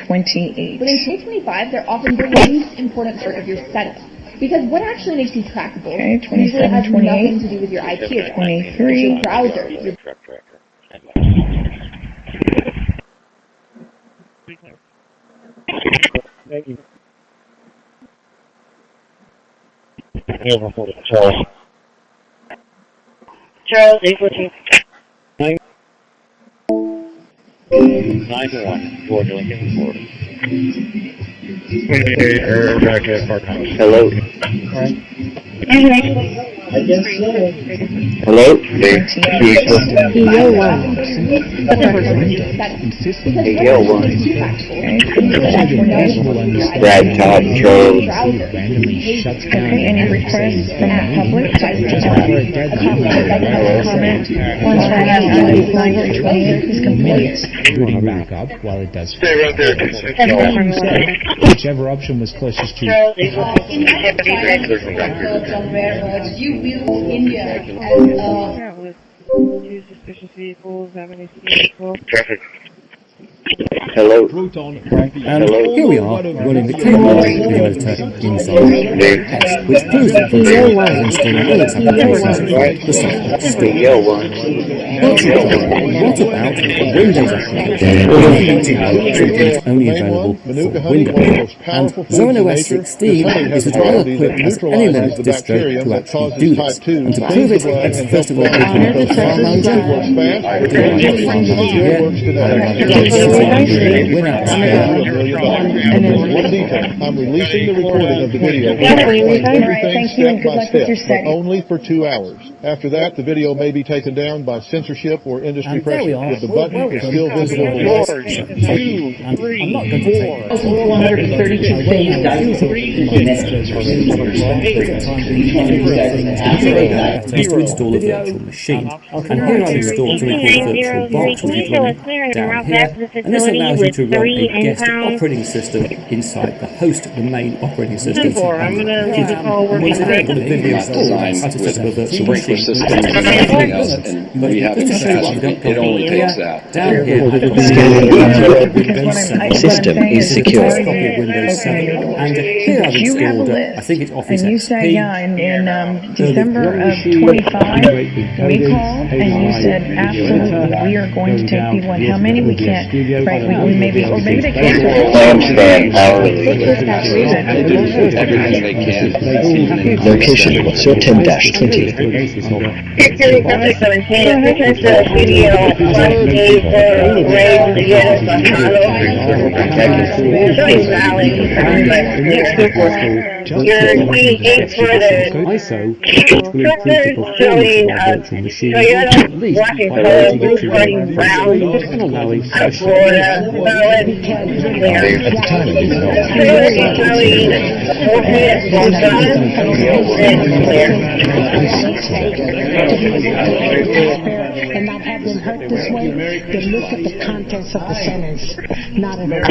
But in 2025, they're often the least important part of your setup. Because what actually makes you trackable usually has nothing to do with your IP address. 23. Your browser. Thank you. Charles, 814. 9-1, Georgia Lincoln, Florida. Hello? I guess so. Hello? Brad Todd Joe. Any requests from the public? Comment once I have these language is complete. Booting back up while it does. Stay right there. Whichever option was closest to you. Two suspicious vehicles, have any vehicles. Traffic. Hello. And here we are, running the catamaran motor inside heaths, which proves that voices has installed all its applications inside the software store. What about Windows applications? You need to know something only available for Windows. And Zorin OS 16 is as well equipped as any Linux distro to actually do this. And to prove it, let's first of all open up the file manager. I'm releasing the recording of the video. Everything step by step, but only for 2 hours. After that, the video may be taken down by censorship or industry pressure. If the button is still visible below. 2, 3, 4. 132 pages. To install a virtual machine. And here I've installed something called virtual box, which is running down here. And this allows you to run a guest operating system inside the host, the main operating system. I'm going to call working the video how to set up a virtual machine. And we have it only takes that. Down here, System is secure. Copy of Windows 7. And here I've installed, I think it's Office And you XP. said, yeah, in December of 25, we called and you said, absolutely, we are going to take people in. How many? We can't. Right, we maybe, or maybe they can't. Everything they can. Location, what's your 10-20? ISO, which will improve the performance of our virtual machine, at least by letting it to run and allowing a share. At the time, I didn't and not have them hurt this way, then look at the contents of the sentence, not at all.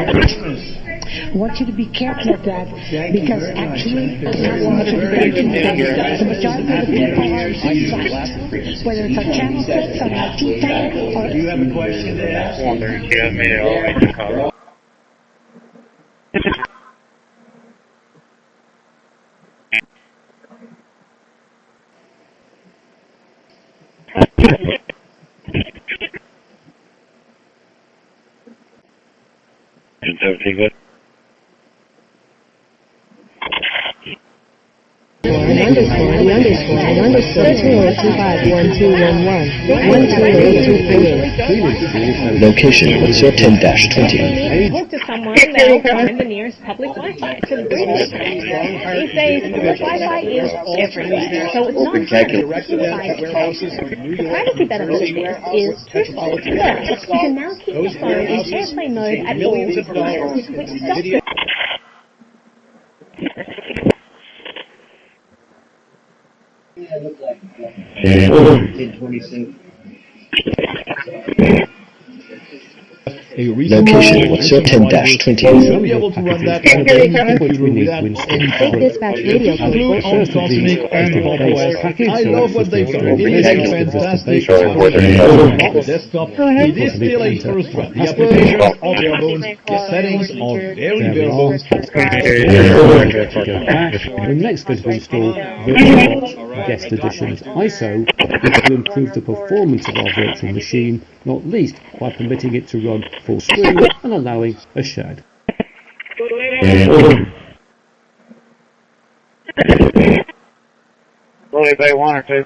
I want you to be careful of that, because actually, it's not so much of the the majority of the people are inside, whether it's a channel 6 or a T-tag or... Do you have a question to ask? Yeah, I made it all the way to Chicago. Is everything good? Location, what's your 10-20? Talk to someone, they'll find the nearest public Wi-Fi. So it says public Wi-Fi is everywhere. So it's not the privacy benefit of this is twofold. First, you can now keep your phone in airplane mode at all times, which stops Location, what's your 10-20? You'll be able to run that on any computer without any problem. dispatch radio Include all Cosmic and Corpus. I love what they've done. It is fantastic. The desktop, it is still a first run. The applications are bare bones. The settings are very bare bones. We're next going to install VirtualBox Guest Editions ISO, which will improve the performance of our virtual machine, not least by permitting it to run full screen and allowing a shared. Will anybody one or two?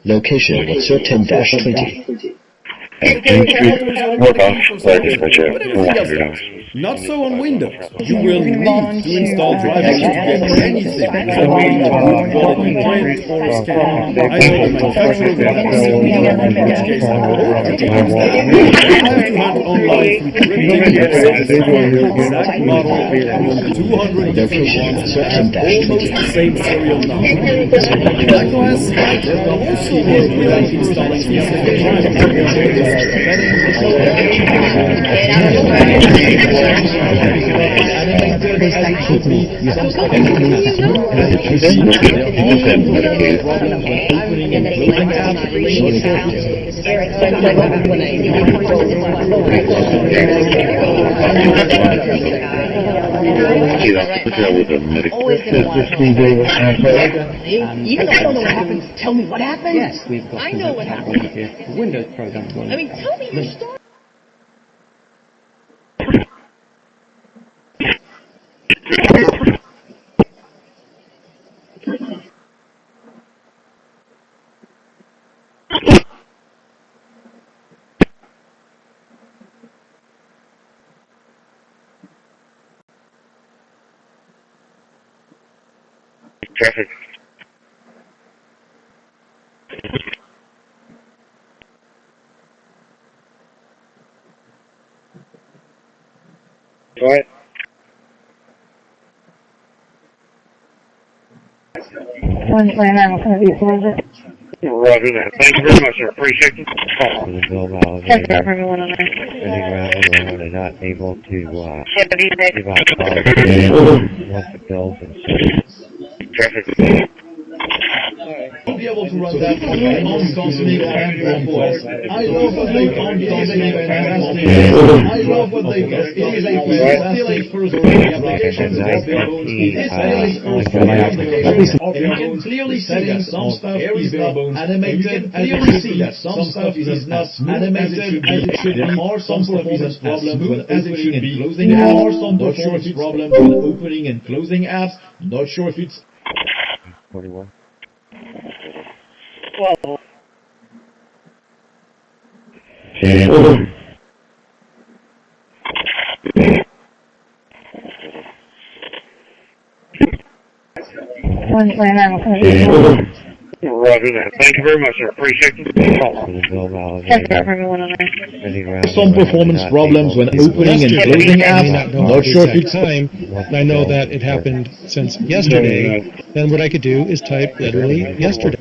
Location, what's your 10-20? Okay, computers are important for some reason, but everything else does. Not so on Windows. You will need to install drivers to get anything resembling a good quality print or scan. Either the manufacturer will have a CD, in which case I hope that you use that, or you have to hunt online through cryptic websites to find the exact model among 200 different ones that have almost the same serial number. macOS might also work without installing specific drivers. You don't know what happens. Tell me what happens. Yes, we've got. I know what happens. The Windows program going. I mean, tell me your story. Traffic. Go ahead. Roger that. Thank you very much, sir. Appreciate it. The bill validator spinning round and round and not able to give out cards once the bill's inserted. Traffic. I'll be able to run that on constantly and Corpus. I love what they've done. It is a fantastic. I love what they've done. It is a fantastic first application. You can clearly see that some stuff is not animated. You can clearly see that some stuff is not animated as it should be. There are some performance problems when opening and closing apps. There are some performance problems when opening and closing apps. Not sure if it's 41. Well. Roger that. Thank you very much, sir. Appreciate it. The bill validator spinning round. Some performance problems when opening and closing apps. Not sure if it's time. I know that it happened since yesterday. Then what I could do is type literally yesterday.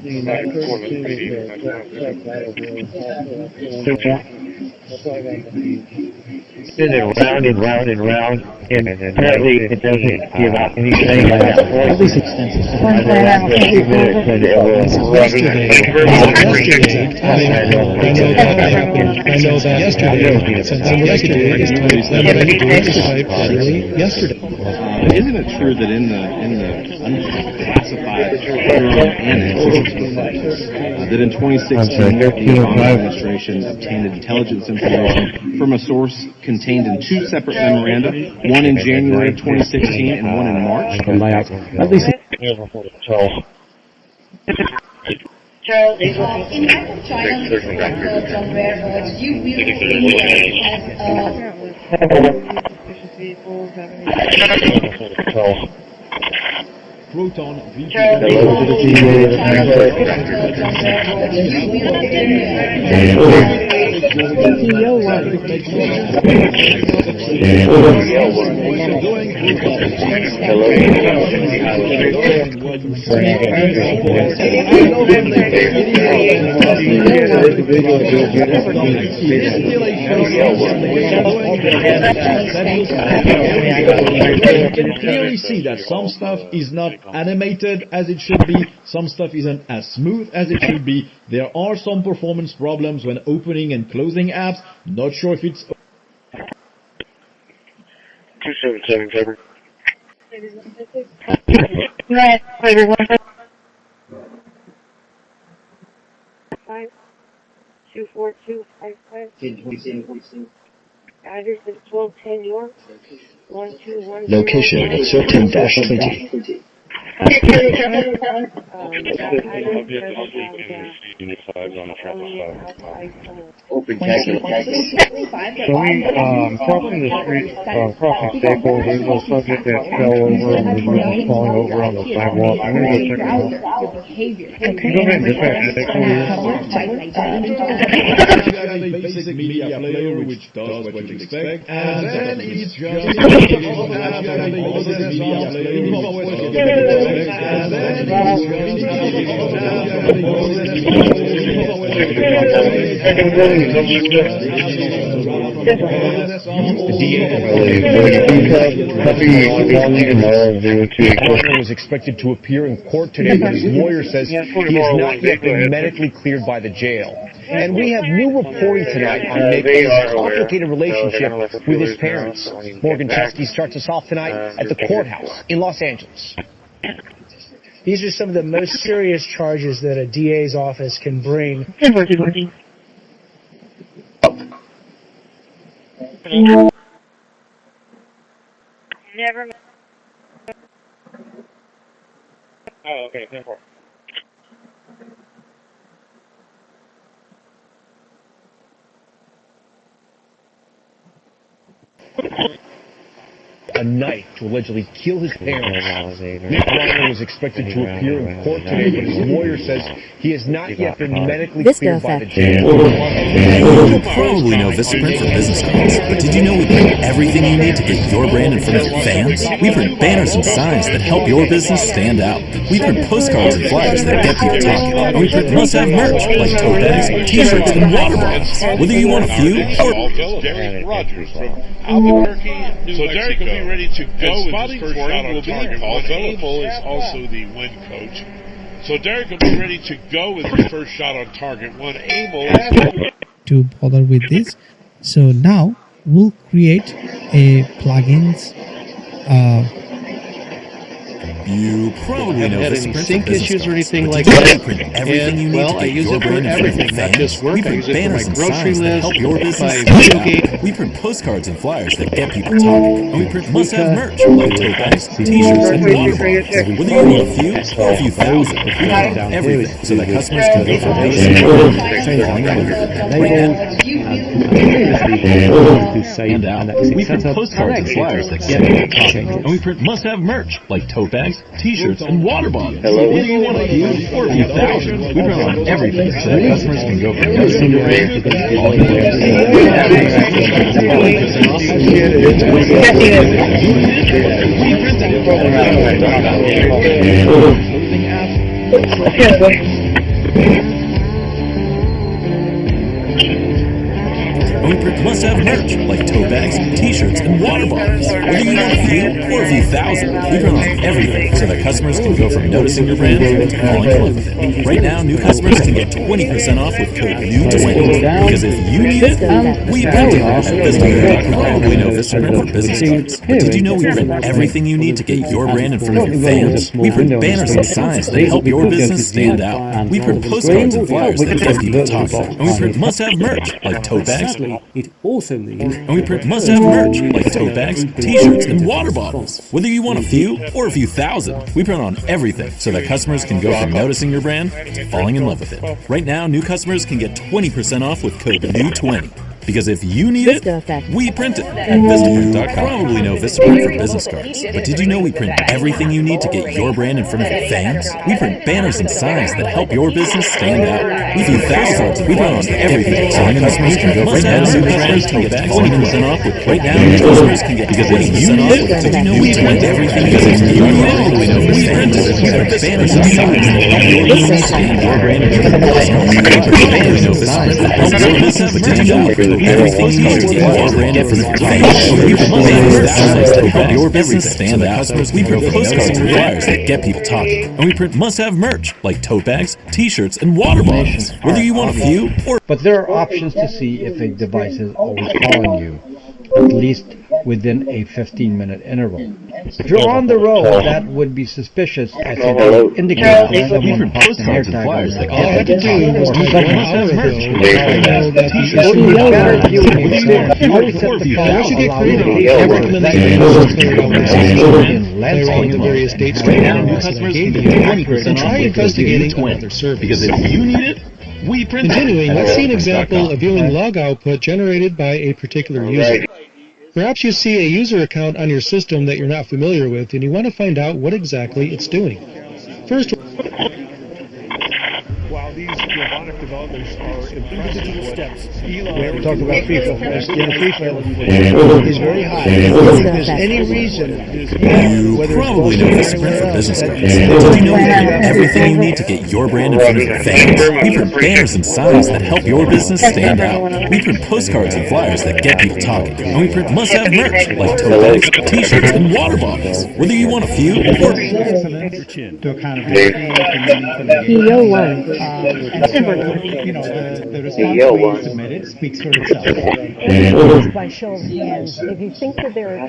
Spinning round and round and round, and apparently it doesn't give out anything like that. At least extensive. I know that yesterday. Since what I could do is type literally yesterday. Isn't it true that in the unclassified that in 2016 the Obama administration obtained intelligence information from a source contained in two separate memoranda, one in January of 2016 and one in March? At least Charles, in light of China's records on rare birds, do you view India as Proton clearly see that some stuff is not animated as it should be, some stuff isn't as smooth as it should be. There are some performance problems when opening and closing apps. Not sure if it's 2777. right, everyone. 24255. Address is 1210 York. 121. Location, insert 10-20. Open calculator. Crossing the street, crossing Staples, there's a subject that fell over and was falling over on the sidewalk. I'm going to go check it out. Go ahead and dispatch Basic media player which does what you expect, and then it's just The was expected to appear in court today, but his lawyer says he has not yet been medically cleared by the jail. And we have new reporting tonight on Nick's complicated relationship with his parents. Morgan Chesky starts us off tonight at the courthouse in Los Angeles. These are some of the most serious charges that a DA's office can bring. Never. Oh, okay, 10-4. A knife to allegedly kill his parents. Nick Reiner was expected to appear in court today, but his lawyer says he has not yet been medically cleared by the jail. You probably know Vistaprint for business cards, but did you know we print everything you need to get your brand in front of your fans? We print banners and signs that help your business stand out. We print postcards and flyers that get people talking. And we print must-have merch like tote bags, t-shirts, and water bottles. Whether you want a few or... Derek Rogers from Albuquerque, New Mexico. Derek will be ready to go with his first shot on target. Paul Abel is also the win coach. So Derek will be ready to go with his first shot on target. One Abel to bother with this. So now we'll create a plugins. You probably know had this any print sync business issues or cards, anything but like did you that. print everything you need Well, to I get use your it for brand in front of everything, your not just fans. work. We I print use it for banners my and grocery signs that list, help your business my stand video out. game. We print postcards and flyers that get people talking. And we print must-have merch like tote bags, t-shirts, and water bottles. Whether you want a few or a few thousand, we print everything so that customers can go from noticing to falling in love with it. Right now, we print postcards and flyers that get people talking. And we print must-have merch like tote bags, t-shirts, and water bottles. Whether you want a few or a few thousand, we print on everything so that customers can go from noticing your brand to falling in love we print must-have merch like tote bags, t-shirts, and water bottles. Whether you want a few or a few thousand, we print on everything so that customers can go from noticing your brand to falling in love with it. Right now, new customers can get 20% off with code NEW20, because if you need it, we print it. At Vistaprint, you probably know Vistaprint for business cards, but did you know we print everything you need to get your brand in front of your fans? We print banners and signs that help your business stand out. We print postcards and flyers that get people talking. And we print must-have merch like tote bags. It also means... And we print must-have merch like tote bags, t-shirts, and water bottles. Whether you want a few or a few thousand, we print on everything so that customers can go from noticing your brand to falling in love with it. Right now, new customers can get 20% off with code NEW20. Because if you need it, we print it. At Vistaprint.com, probably know Vistaprint for business cards. But did you know we print everything you need to get your brand in front of your fans? We print banners and signs that help your business stand out. We do thousands. We print on everything so that customers can go from noticing your brand to get 20% off with right now. Customers can get 20% off with. Did you know we print everything? Because if you need it, we know we print it. We print banners and signs that help your business stand out. Your brand in front of your customers. We print banners and signs that help your business. But did you know we print everything you need to get your brand in front of your fans? We print banners and signs that help your business stand out. We print postcards and flyers that get people talking. And we print must-have merch like tote bags, t-shirts, and water bottles. Whether you want a few or... But there are options to see if a device is always calling you, at least within a 15-minute interval. If you're on the road, that would be suspicious as it indicates that someone parked an AirTag. All you have to do is better viewing experience. You always set the phone to allow you to layering the various dates Right now, new that I customers gave can you, get 20% and try off investigating with another service. Because if you need it, we print it. Continuing, let's see an example of viewing log output generated by a particular user. Perhaps you see a user account on your system that you're not familiar with, and you want to find out what exactly it's doing. First, while these robotic developers are individual steps, we talk about FIFA. FIFA is very high. If there's any reason, You probably know this print for business cards. Did you know that you have everything you need to get your brand in front of your fans? We print banners and signs that help your business stand out. We print postcards and flyers that get people talking. And we print must-have merch like tote bags, t-shirts, and water bottles. Whether you want a few or... The response we submitted speaks for itself. By show of hands, if you think that there are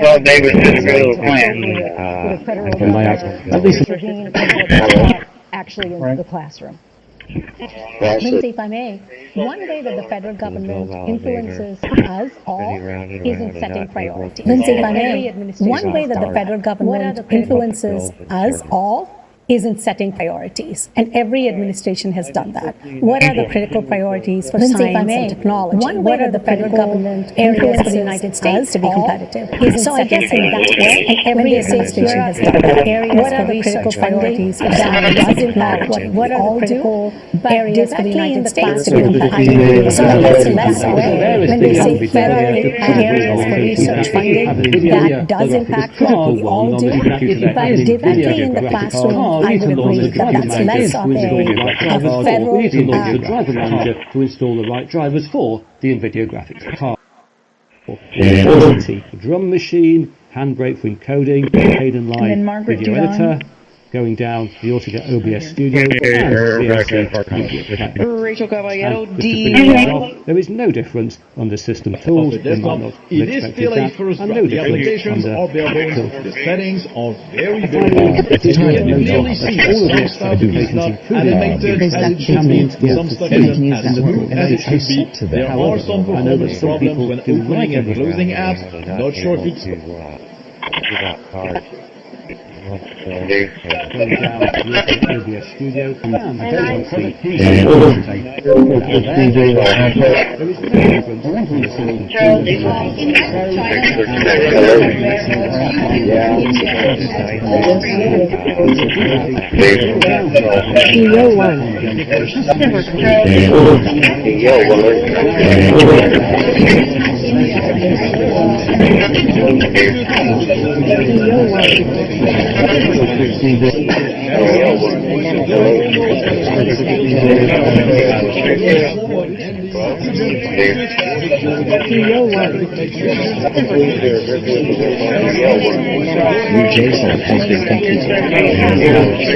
actually in the classroom. Lindsay, if I may, one way that the federal government influences us all is in setting priorities. Lindsay, if I may, one way that the federal government influences us all is in setting priorities, and every administration has done that. What are the critical priorities for science and technology? One way that the federal government areas for the United States to be competitive is in setting priorities, and every administration has done that. What are the critical priorities for science and technology? What are the critical areas for the United States to be competitive? So I guess in that way, when we say federal areas for research funding, that does impact what we all do, but directly in the classroom, I would agree that that's less of a federal... We need to launch the driver manager to install the right drivers for the NVIDIA graphics card. The drum machine, handbrake for encoding, Hayden Line video editor, going down the Autodesk OBS Studio, and Rachel Caballero, there is no difference under system tools, it is still a first draft. The applications are available, the settings are very, very good. You can clearly see that some stuff is not animated as it should be, some stuff is not as smooth as it should be. There are some performance problems when opening and closing apps. Not sure if it's... Studio JSON has been completed.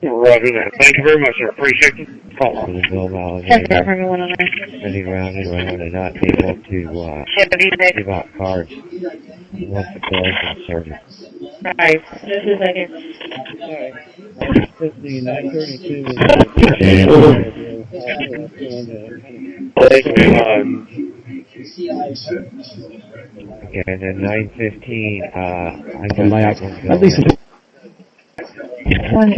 Roger that. Thank you very much, sir. Appreciate the call. For the bill validator, running around and not able to give out cards once the bill is inserted. Right. This is like it. The 932 Okay, and then 915, I got at least Roger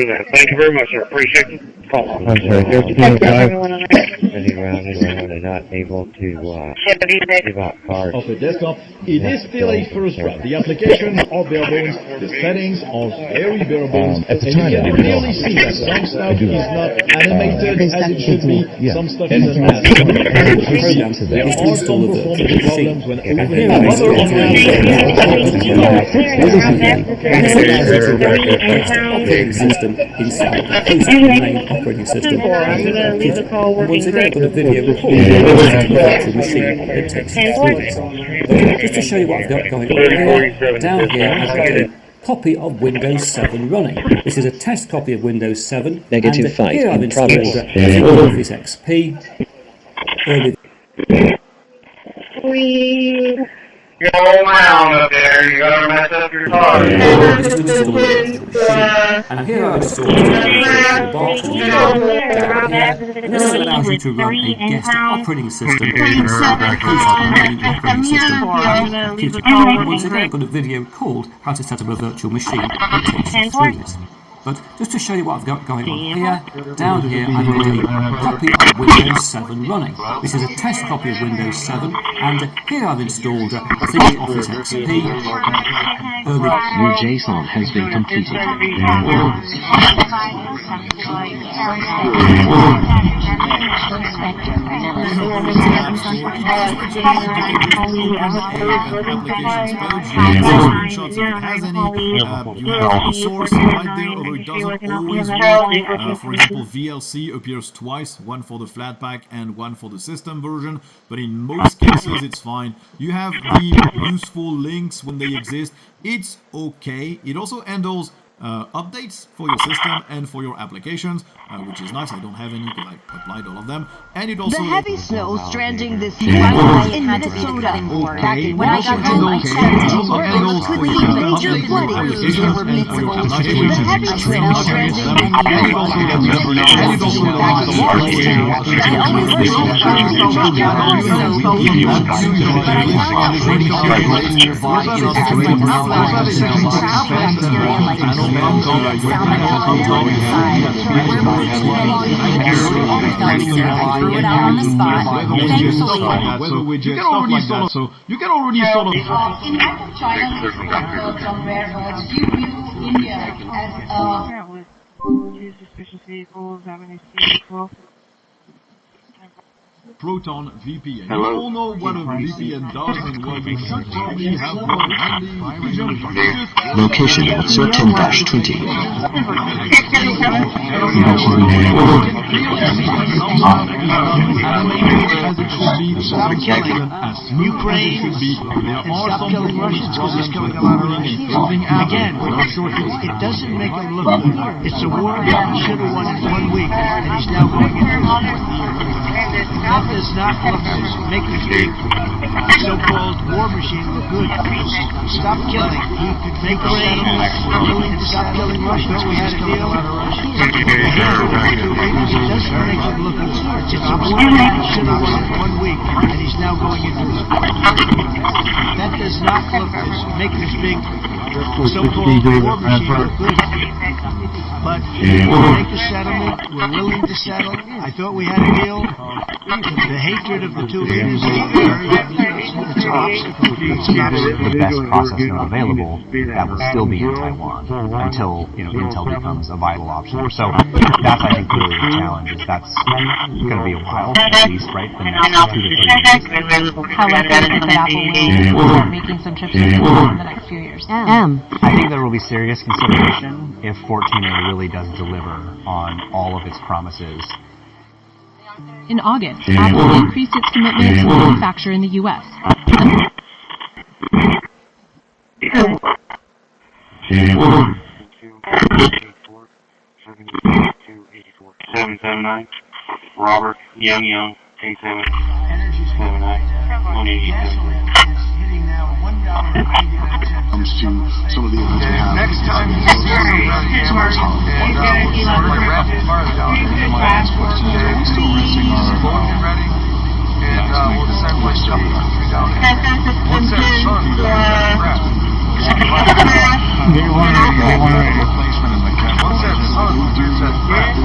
that. Thank you very much, sir. Appreciate the call. I'm sorry, running around and not able to give out cards. Of the desktop, it is still a first draft. The application are bare bones, the settings are very bare bones, and you can clearly see that some stuff is not animated as it should be, some stuff is not as smooth as it should be. There are some performance problems when opening other Operating system inside the host domain operating system. I'm going to leave the call working. Once again, I've got a video called virtual machine that takes you through this. But just to show you what I've got going on here, down here I've got a copy of Windows 7 running. This is a test copy of Windows 7. Negative 5 here I've in installed progress. Office XP. Go around up there, you're gonna mess up your car. And here I've installed the box down here. And this allows you to run a guest operating system inside the main operating system. And once again, I've got a video called How to Set Up a Virtual Machine that takes you through this. But just to show you what I've got going on here, down here I've got a copy of Windows 7 running. This is a test copy of Windows 7, and here I've installed Office XP. New JSON has been completed. It doesn't always work. For example, VLC appears twice, one for the Flatpak and one for the system version, but in most cases it's fine. You have the useful links when they exist. It's okay. It also handles updates for your system and for your applications, which is nice. I don't have any because I applied all of them. And it also... The heavy snow stranding this weekend in Minnesota. Okay. When I got home, I checked. It looked clean, major flooding. There were bits of old trees. The heavy snow stranding and the I always feel bad for also but I found out pretty quickly it has some travel bacteria like so you can already sort of... In light of China's somewhere, do you view India as Two suspicious vehicles having a sequel. Proton VPN. You all know what a VPN does and what you should probably have one handy. Location insert 10-20. Ukraine and stop killing Russians because it's killing a lot of Russians. Again, it doesn't make him look good. It's a war that he should have won in 1 week, and he's now going into his fourth year. That does not look good. Make this big so-called war machine look good. Stop killing. He could make a settlement and stop killing Russians. We had a deal. It doesn't make him look good. It's a war that he should have won in 1 week, and he's now going into his fourth year. That does not look good. Make this big so-called war machine look good. But we'll make a settlement. We're willing to settle. I thought we had a deal. The hatred of the two leaders is it's an obstacle. The best process node available that will still be in Taiwan until Intel becomes a viable option. So that's I think really the challenge is that's going to be a while at least, right? The next 2 to 3 years. How likely is it that Apple will start making some chips in the next few years? I think there will be serious consideration if 14A really does deliver on all of its promises. In August, Apple increased its commitment to manufacture in the U.S. Robert Young 877 comes to some of the events we have. Next time you my last question is, are we still rinsing our ready? And we'll decide what stuff we're going to be down there. Once that sun goes they want a replacement in the camp. Once that sun turns that crap,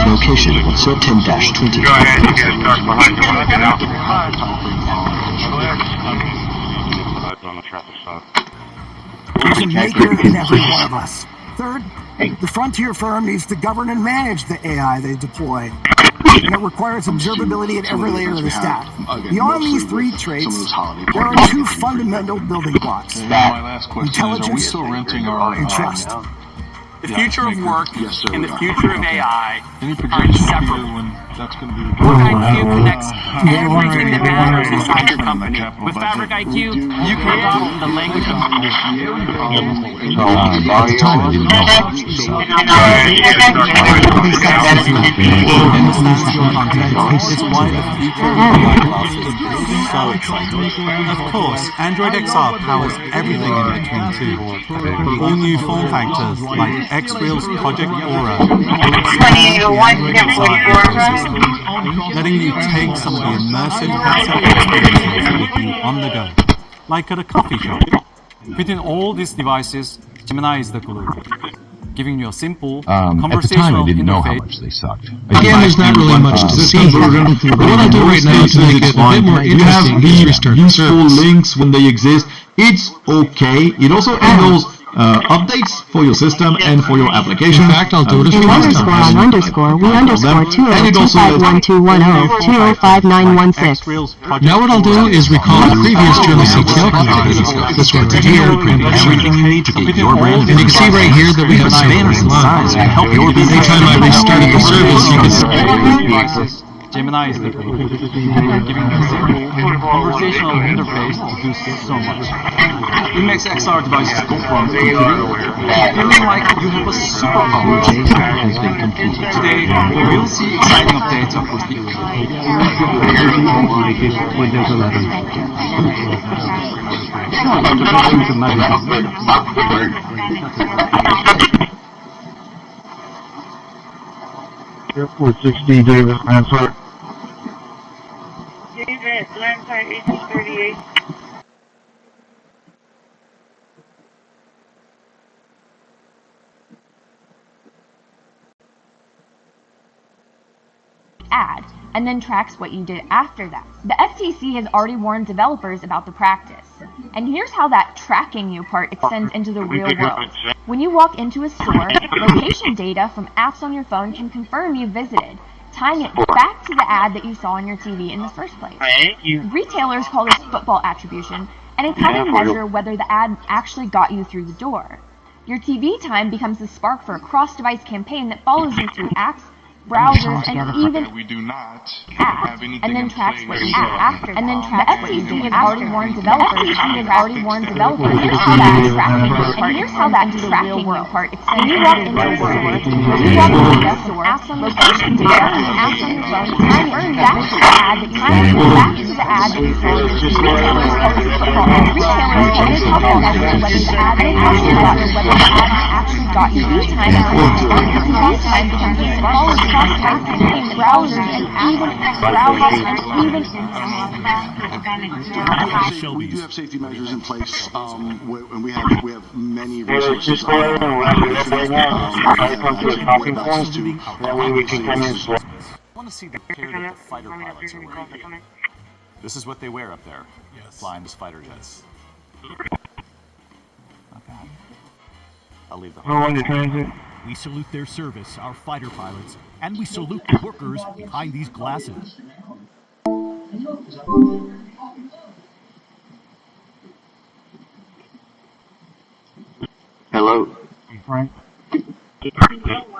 Location insert 10-20. Go ahead, you get start behind you when I get out. There's a maker in every one of us. Third, the frontier firm needs to govern and manage the AI they deploy. And it requires observability at every layer of the stack. Beyond these 3 traits, there are 2 fundamental building blocks. My last question is, are we still renting our and trust. The future of work and the future of AI are inseparable. IQ connects everything that matters inside your company. With Fabric IQ, you can adopt the language of At the time, I didn't know how much this sucked. Understands your context. It's why the future of VR glasses is so exciting. Of course, Android XR powers everything in between too. All new form factors like X-Real's Project Aura will expand the Android XR ecosystem, letting you take some of the immersive headset experiences with you on the go, like at a coffee shop. Between all these devices, Gemini is the glue, giving you a simple, conversational at the time, I didn't know how interface. much they sucked. Again, there's not really much to see. But what I'll do right now to make it a bit more interesting is restart the service. Links when they exist, it's okay. It also enables updates for your system and for your application. In fact, I'll do it as we Now what I'll do is recall the previous journal CTL command we discussed. This one to here, and you can see right here that we have Spanish lines. Anytime I restarted the service, you can see Gemini is the glue, giving you a simple, conversational interface to do so much. It makes XR devices go from feeling like you have a superpower. Today, we'll see exciting updates of the Windows 11. Airport 60, David Lansford. David Lansford, 1838. Ad, and then tracks what you did after that. The FTC has already warned developers about the practice. And here's how that tracking you part extends into the real world. When you walk into a store, location data from apps on your phone can confirm you visited, tying it back to the ad that you saw on your TV in the first place. Retailers call this football attribution, and it's how they measure whether the ad actually got you through the door. Your TV time becomes the spark for a cross-device campaign that follows you through apps, browsers, and even we do not have anything and then tracks what you did after. And then tracks what you did. Already warned developers. Here's how that tracking part. Here's how that tracking part. When you walk into a store, apps on your phone, data, apps on your phone, time earned back to the ad that you saw. Retailers call this football. Retailers call this measure whether the ad actually got you. Time becomes the spark. Browsers and we do have safety measures in place, and we have many resources. I want to see the pair that the fighter pilots are wearing. This is what they wear up there, flying these fighter jets. Okay. I'll leave the transit. We salute their service, our fighter pilots, and we salute the workers behind these glasses. Hello. Frank.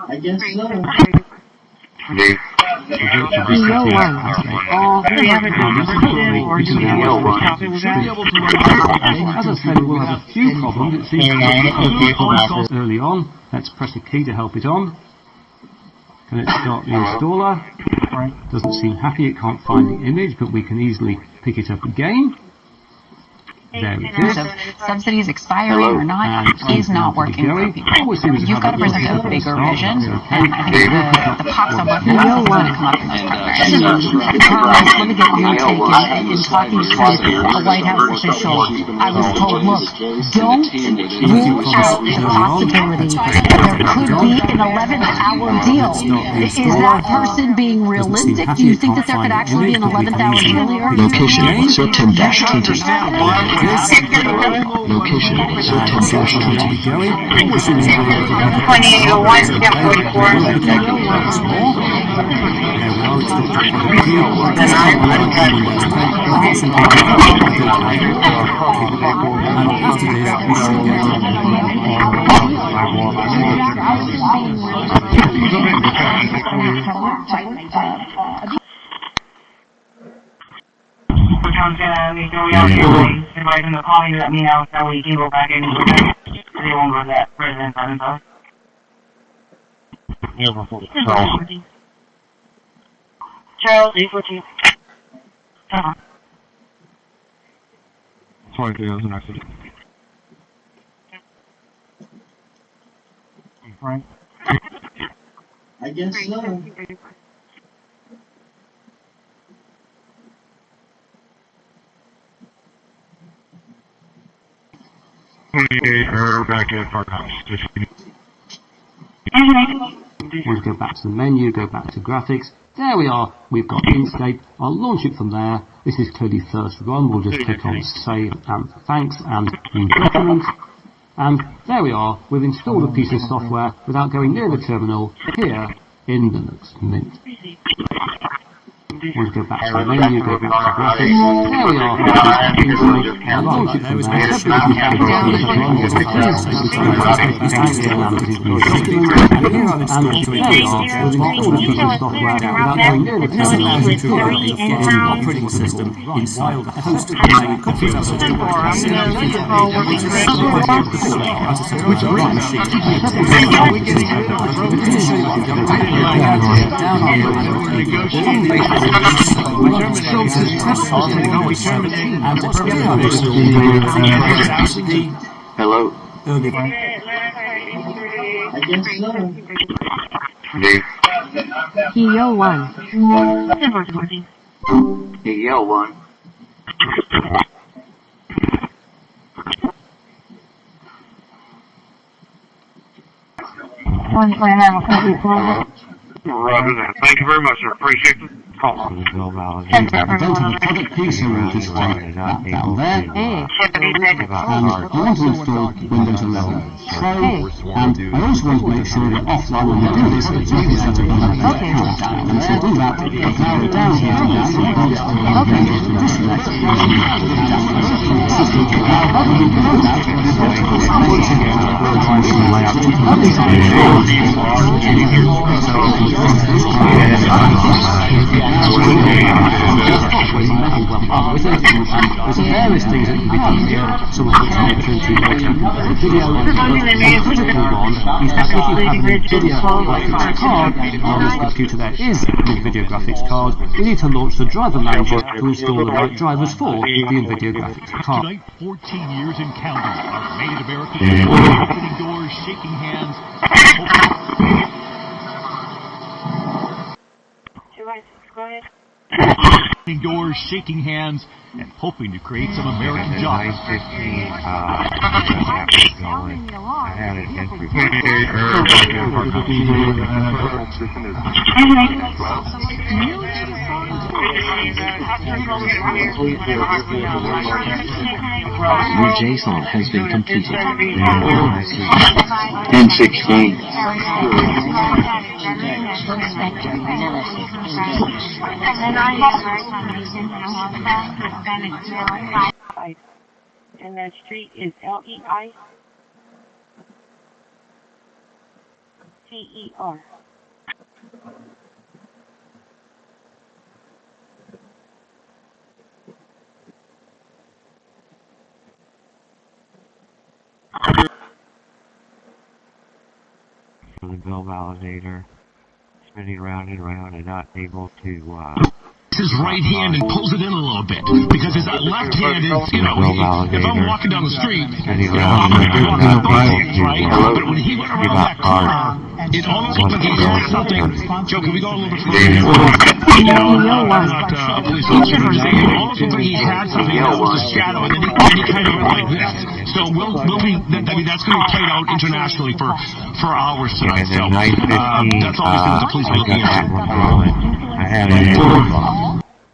I guess so. As I said, we'll have a few problems. It seems early on. Let's press the key to help it on. Can it start the installer? Doesn't seem happy, it can't find the image, but we can easily pick it up again. There it is. Subsidies expiring or not is not working for people. You've got to present a bigger vision, and I think the pox on button is going to come up in those programs. Thomas, let me get your take in talking to a White House official. I was told, look, don't rule out the possibility that there could be an 11th hour deal. Is that person being realistic? Do you think that there could actually be an 11th hour deal here? Location, 14-20. Location inserted flashlight. Going. We're shooting 'Someone's gonna be throwing out the way. Everybody's gonna call you, let me know, so we can go back in and they won't go to that president by themselves. Charles, 814. Sorry, there was an accident. Right. I guess so. We're back at Park House. Want to go back to the menu, go back to graphics. There we are. We've got Inkscape. I'll launch it from there. This is clearly first run. We'll just click on Save and Thanks and New Document. And there we are. We've installed a piece of software without going near the terminal here in Linux Mint. Want to go back to the menu, go back to graphics. There we are. I'll launch it from there. And there we are. We've installed a piece of software without going near the terminal here in the operating system inside a host of computer system. Which are on machine. Hello. I guess so. Yo one. Hey, yo, one. Roger that. Thank you very much, sir. Appreciate it. Call. Go to the product piece and we'll just take that down there. And I want to install Windows 11 Pro, and I also want to make sure that offline when we do this, it's really set up on the account. And to do that, I'll narrow it down here to this box to select there's various things that can be done here, so we'll put some into the video. The critical one is that if you have a video graphics card on this computer, there is a NVIDIA graphics card, you need to launch the driver manager to install the right drivers for the NVIDIA graphics card. Tonight, 14 years in counting. Our made Americans opening doors, shaking hands. Go ahead. Opening doors, shaking hands, and hoping to create some American jobs. Your JSON has been completed. N16. And that street is LEITER. For the bill validator, spinning around and around and not able to, his right hand and pulls it in a little bit because his left hand is, if I'm walking down the street, I'm walking the bike, right? But when he went around that corner, it almost looked like he had something. Joe, can we go a little bit further? I'm not a police officer, it almost looked like he had something that was a shadow, and then he kind of went like this. So we'll be, I mean, that's going to be played out internationally for hours tonight. So that's obviously what the police are looking at. I had it.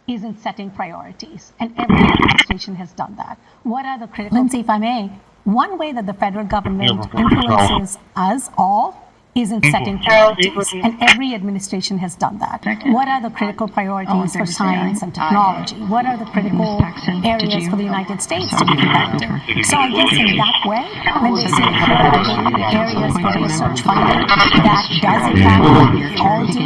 isn't setting priorities, and every administration has done that. What are the critical... Lindsay, if I may, one way that the federal government influences us all isn't setting priorities, and every administration has done that. What are the critical priorities for science and technology? What are the critical areas for the United States to be competitive? So I guess in that way, when they say here are the areas for research funding, that does impact what we all do,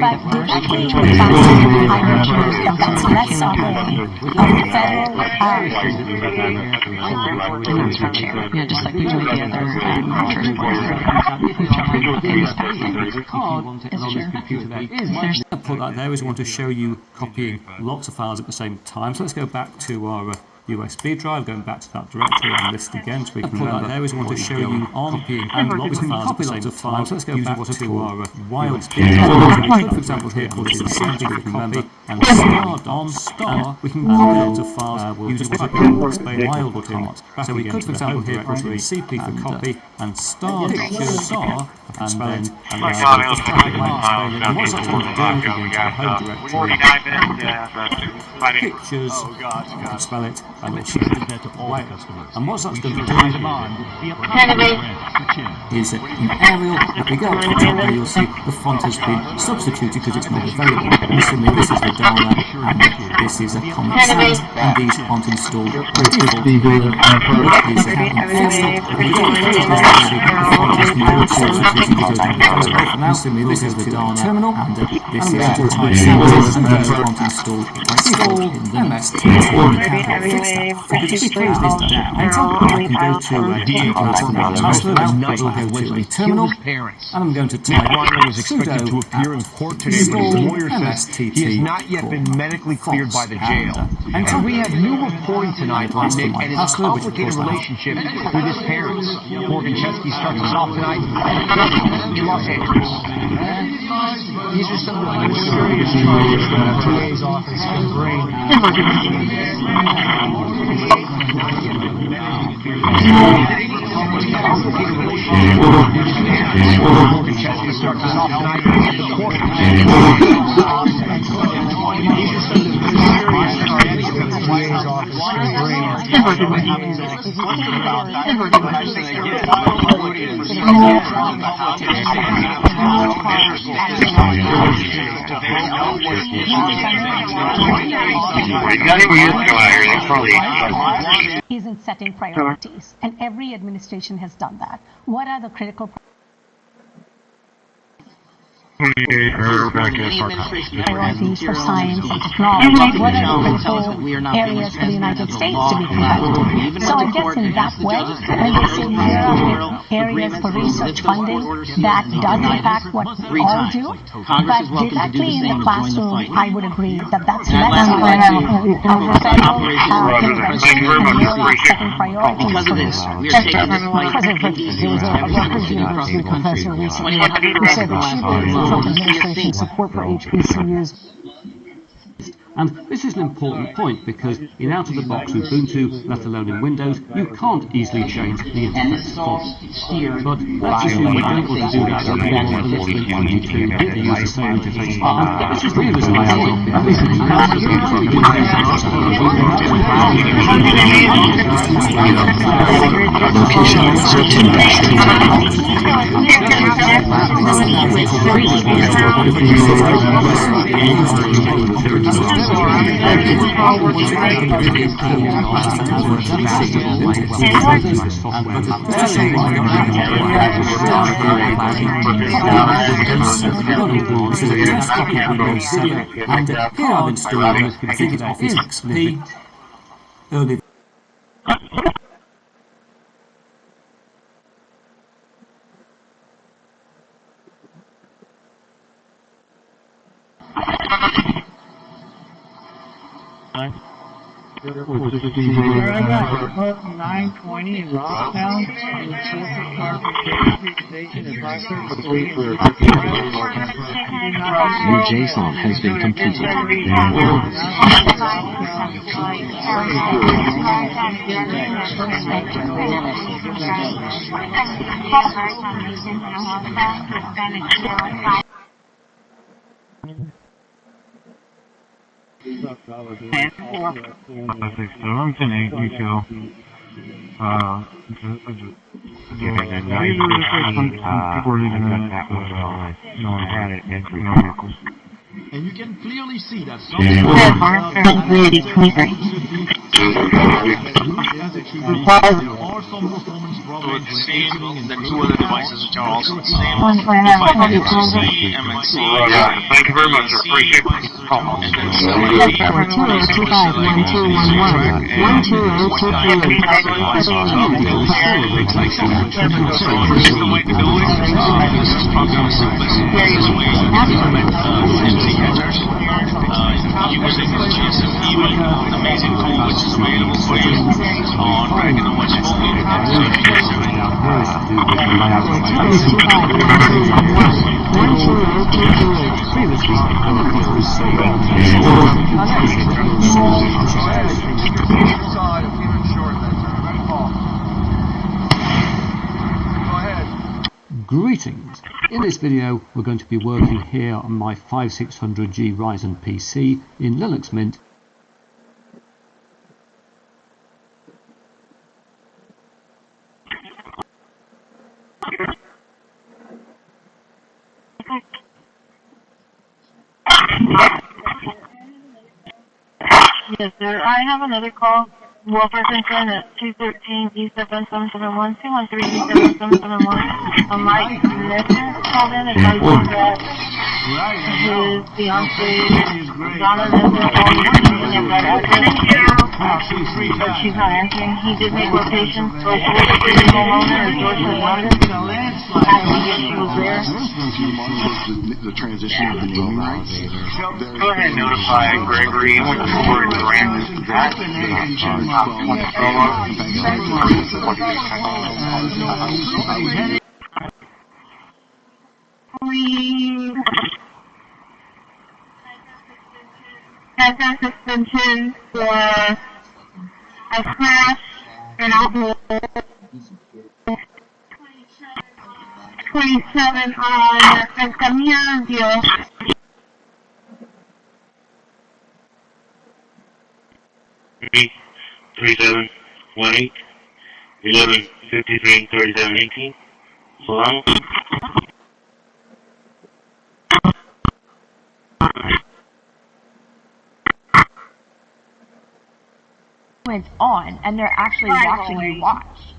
but directly in the classroom, I would agree that that's less of a federal... just like we do with the other first board. Put that there is we want to show you copying lots of files at the same time. So let's go back to our USB drive, going back to that directory and list again so we can remember. There is we want to show you copying and lots of files at the same time. So let's go back to our USB drive. For example, here called CCPD, we can remember, and star, we can copy lots of files using what I will explain while we're doing it. So we could, for example, here put in CP for copy and star pictures and then what's that going to do? Go into the home directory, pictures, spell it, and let's ship it to all customers. And what that's going to do is that in Arial, if we go up to the top there, you'll see the font has been substituted because it's not available. Assuming this is the Dana, and this is a Comic Sans, and these aren't installed by default. Which is in Fizzle, if we go up to the top, you'll see the font is not substituted because it's not available. Assuming this is the Dana, terminal, and this is the Type Sans, and these aren't installed by default in the MST. If we just close this down, enter, I can go to password, I'll go to a terminal, and I'm going to type sudo install MSTT. He has not yet been medically cleared by the jail. And we have new reporting tonight on Nick and his complicated relationship with his parents. Morgan Chesky starts us off tonight in Los Angeles. These are some of the most serious charges that the DA's office can bring. Morgan Chesky starts us off tonight in the court. These are some of the most serious charges that the DA's office can bring. Isn't setting priorities, and every administration has done that. What are the critical priorities for science and technology? What are the critical areas for the United States to be competitive? So I guess in that way, when they say here are areas for research funding, that does impact what we all do, but directly in the classroom, I would agree that that's less of a federal intervention and more like setting priorities for research. There was a Rutgers University professor recently who said that she believes the Trump administration support for HBCUs. And this is an important point because in out-of-the-box Ubuntu, let alone in Windows, you can't easily change the interface font. But let's assume we don't want to do that and we want a little bit funny to use the same interface. And this is the reason I have it, and this is and here I've installed, I think it's Office XP. Early. I got 920 in Rocktown, New JSON has been completed. And you can clearly see that some or some performance problems when exiting and then two other devices which are also the same. Yeah, thank you very much, sir. Appreciate it. Using the GSM amazing tool which is available for you on Dragon and Watch Phone. Greetings! In this video we're going to be working here on my 5600G Ryzen PC in Linux Mint. Yes, sir. I have another call. Welfare concern at 213 E7771, 213 E7771. My nephew called in advising that his fiancée, Donna, has been calling and that she's not answering. He did make locations for the homeowner at George London. She was there. The transition of the naming rights. Go ahead and notify Gregory and forward Grant. Has suspension for a crash and alcohol 27 on Escamilla Dios. Three, 3718, 1153, 3718. Solano. When it's on and they're actually watching you watch.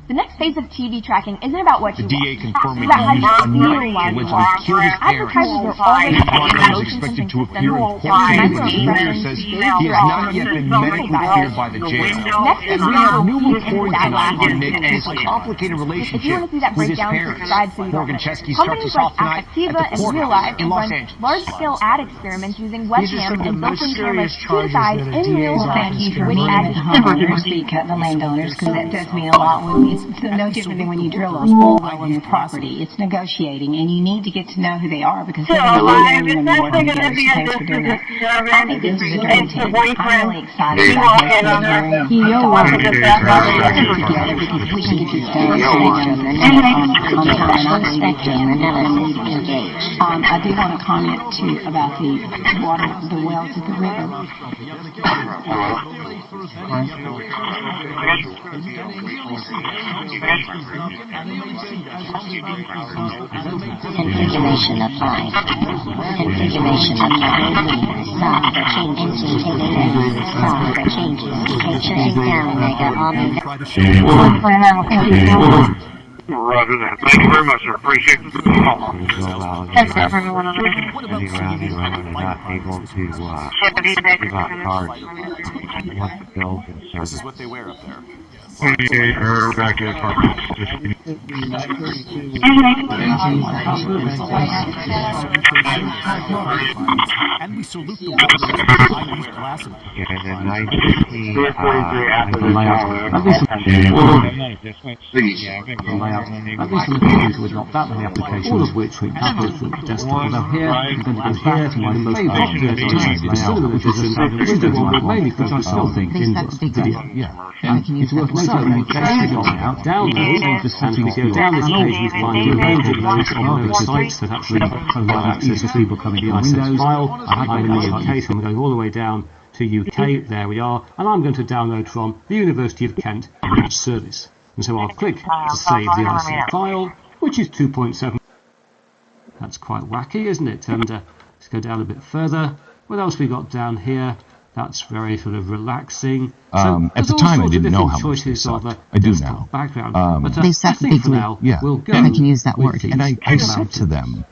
The next phase of TV tracking isn't about what you DA watch. confirming It's about how you he feel used while you allegedly watch. killed his parents. Advertisers are already His putting brother is motion expected sensing to appear in systems court on today. micro His lawyer expressions says he throughout has not yet been medically cleared by the jail. Next is And we have new how reporting that tonight last on Nick and his is. complicated If you relationship want to see that with his breakdown, parents. subscribe so you don't Morgan miss it. Chesky starts Companies us like off tonight at Affectiva the and Real courthouse Life in Los run Angeles. large-scale ad experiments using webcams and built-in cameras to charges decide that a in real DA's time office which can run ad with to homeowners, support. the cut the landowners, because that does mean a lot. It's no different than when you drill a oil well on your property. It's negotiating, and you need to get to know who they are because they're going to be doing more than you get us to pay for doing it. I think this is a dream team. I'm really excited about this together because we can get this done on time, and I expect them engaged. I do want to comment too about the water, the wells at the river. Configuration applied. Configuration applied. Software changes. Software changes. Shutting down Mega Omega. Roger that. Thank you very much, sir. Appreciate the call. Yes, everyone on the This is what they wear up there. Back to the And we salute the workers behind these glasses. With not that many applications, all of which we upload through the desktop. Although here, I'm going to go here to my most favourite cinema edition, which will mainly focus on things in video. Yeah, and it's working so basically on out, download, and just send as we go down this page, we find a range of those on those sites that actually provide access to people coming in Windows. I'm in the UK, so I'm going all the way down to UK. There we are, and I'm going to download from the University of Kent Image Service. And so I'll click to save the IC file, which is 2.7. That's quite wacky, isn't it? And let's go down a bit further. What else we got down here? That's very sort of relaxing. So at the time, I didn't know how much they sucked. I do now. Background. But, they suck bigly. Yeah. We'll go if I can use that word. And I said to them,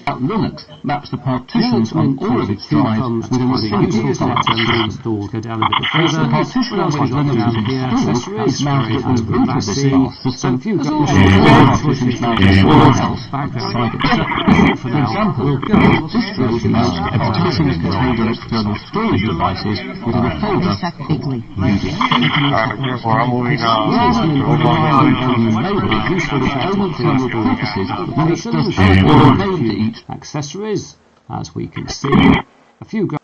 Linux maps the partitions on all of its drives within a single file installed. Go down a bit further. What else we got down here? Accessories, very relaxing. So if you go background, for now, we'll go. This version is a partition contained on external storage devices within a folder. Accessories, as we can see, a few go.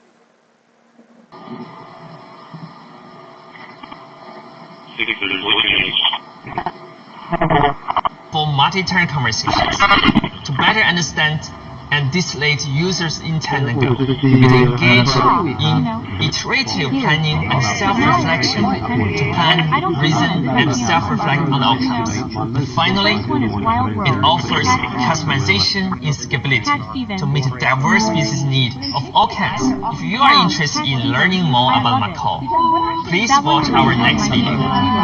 For multi-turn conversations, to better understand and distillate users' intent and goal. It engages in iterative planning and self-reflection to plan, reason, and self-reflect on outcomes. And finally, it offers customization and scalability to meet diverse business needs of all kinds. If you are interested in learning more about Macau, please watch our next video,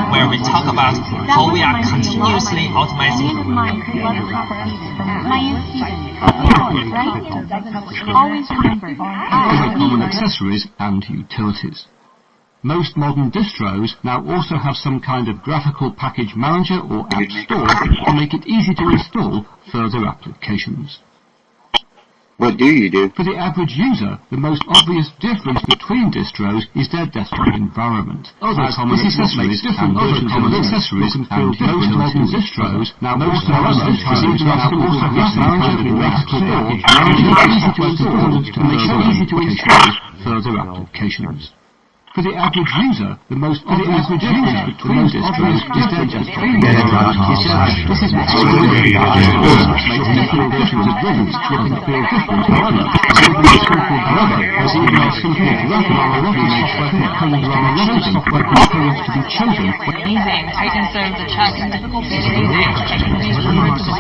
where we talk about how we are continuously optimizing. Always remember, common accessories and utilities. Most modern distros now also have some kind of graphical package manager or app store to make it easy to install further applications. What do you do? For the average user, the most obvious difference between distros is their desktop environment. Other common accessories and most modern distros now also have some kind of graphical package manager to make it easy to install further applications. For the average user, the most obvious difference between distros is their desktop environment. This is what makes different versions of Windows look and feel different. However, simply a simple brother has even a simple graphic makes code rather chosen, where graphic is to be chosen. Amazing tightness of the chest and difficulty breathing. I can be referred to the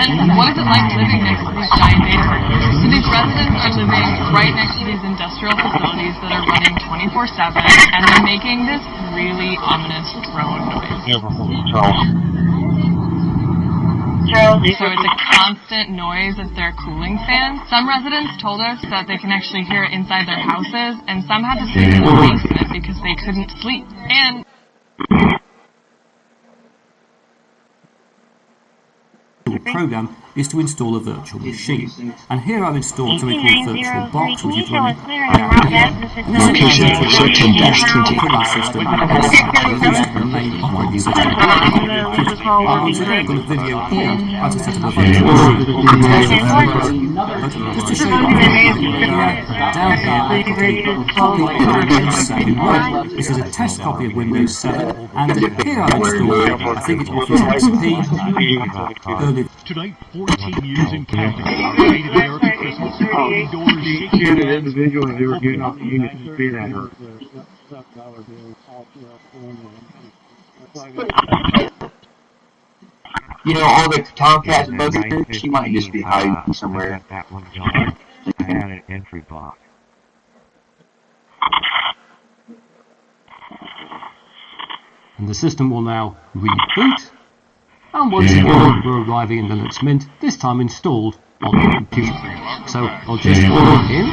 And what is it like living next to these giant data centers? So these residents are living right next to these industrial facilities that are running 24/7, and they're making this really ominous drone noise. So it's a constant noise of their cooling fans. Some residents told us that they can actually hear it inside their houses, and some had to sleep in the basement because they couldn't sleep. And program is to install a virtual machine. And here I've installed something called VirtualBox, which is running location 13-20. system used the main operating system. I'm going to video here as a set of just to show you down here I've got a copy of Windows 7. This is a test copy of Windows 7, and here I've installed, I think it's Office XP early. Tonight, 14 years in Canada. Native American Christmas. Indoors shaking. Individuals who were getting off the unit to speed at her. You know, all the Tomcats bugs, she might just be hiding somewhere. That one gone. I had an entry block. And the system will now reboot. And once again, we're arriving in Linux Mint, this time installed on the computer. So I'll just log in,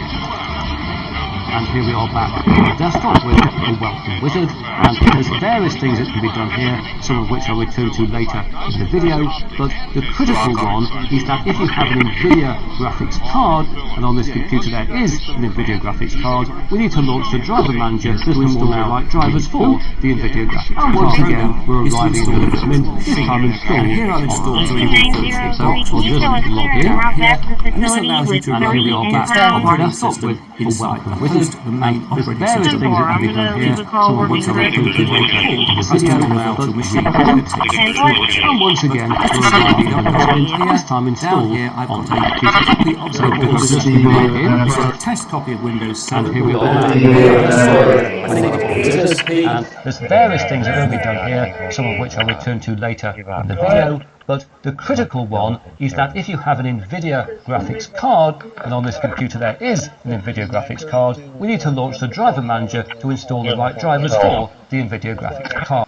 and here we are back on the desktop with the welcome wizard, and there's various things that can be done here, some of which I'll return to later in the video, but the critical one is that if you have an NVIDIA graphics card, and on this computer there is an NVIDIA graphics card, we need to launch the driver manager to install the right drivers for the NVIDIA graphics card. And once again, we're arriving in Linux Mint, this time installed. And here I've installed the VirtualBox, so I'll just log in, and this allows you to run the operating system inside the wizard. against the main operating system. Things that can be done here, some of which I will do later. The system allows to machine and once again, this time installed here, I've got a copy of Windows 7 a test copy of Windows 7. And here we are. And there's various things that can be done here, some of which I'll return to later in the video. But the critical one is that if you have an NVIDIA graphics card, and on this computer there is an NVIDIA graphics card, we need to launch the driver manager to install the right drivers for the NVIDIA graphics card.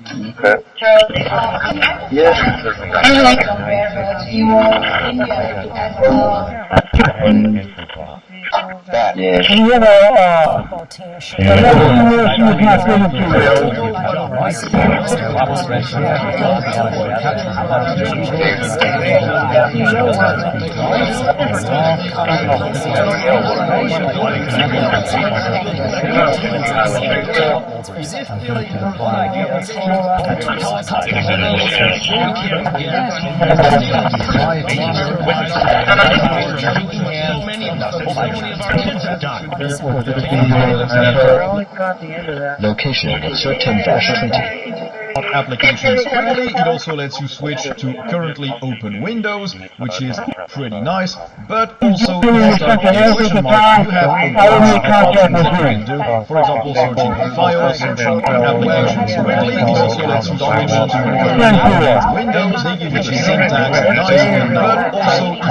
Location insert 10-20. Applications quickly. It also lets you switch to currently open windows, which is pretty nice, but also if you type a question mark, you have a bunch of options that you can do. For example, searching for files, searching applications quickly. It also lets you switch to windows. They give you the syntax, nice, but also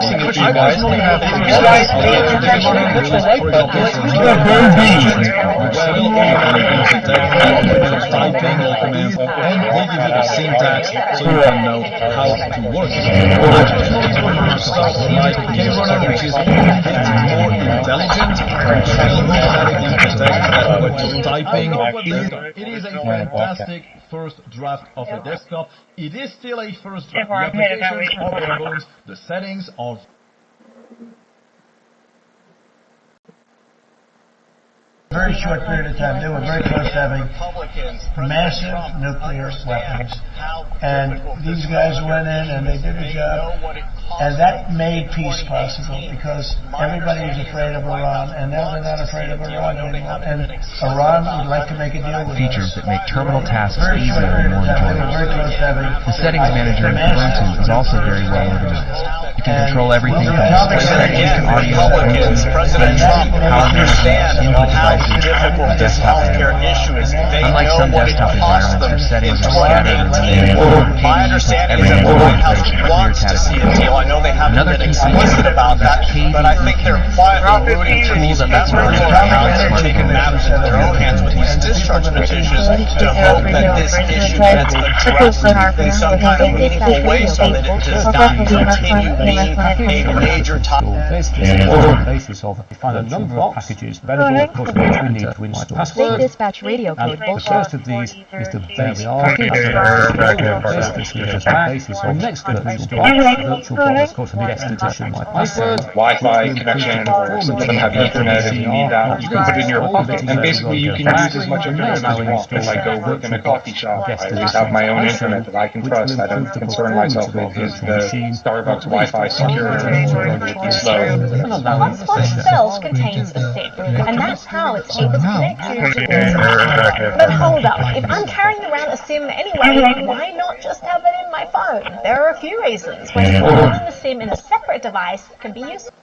if you type CCPD, I personally have for example, typing all commands, and they give you the syntax so you can know how to work it. I personally prefer stuff like KRunner, which is a bit more intelligent, which will automatically detect that what you're typing is. It is a fantastic first draft of a desktop. It is still a first draft. The applications are bare bones. The settings are very short period of time. They were very close to having massive nuclear weapons. And these guys went in and they did a job. And that made peace possible because everybody was afraid of Iran, and now they're not afraid of Iran anymore. And Iran would like to make a deal with features us. that make terminal tasks Very easier short and more period of time. They were very enjoyable. close to having The settings manager in Ubuntu is also very well organized. You can control everything from display settings, audio settings, President Trump understands how difficult this healthcare issue is. They unlike know some what it desktop costs environments them where settings in are scattered and 2018. My understanding is that the White House wants to see a deal. I know they haven't been explicit about that, but I think they're quietly rooting for these members of the House who are taking matters into their own hands with these discharge petitions to hope that this issue gets addressed in some kind of meaningful way so that it does not continue being a major topic. Basis of we find a number of packages available, of course, which we need to install. State dispatch radio code. The first of these is the basic package. This gives us the basis of next going to install virtual box called the next edition. My password, Wi-Fi connection, or some of them have Ethernet if you need that. You can put it in your pocket, and basically you can use as much internet as you want. If I go work in a coffee shop, I just have my own internet that I can trust. I don't concern myself with is the Starbucks Wi-Fi secure or slow. Hotspot itself contains a SIM, and that's how it's able to connect you to the internet. But hold up, if I'm carrying around a SIM anyway, why not just have it in my phone? There are a few reasons why storing the SIM in a separate device can be useful.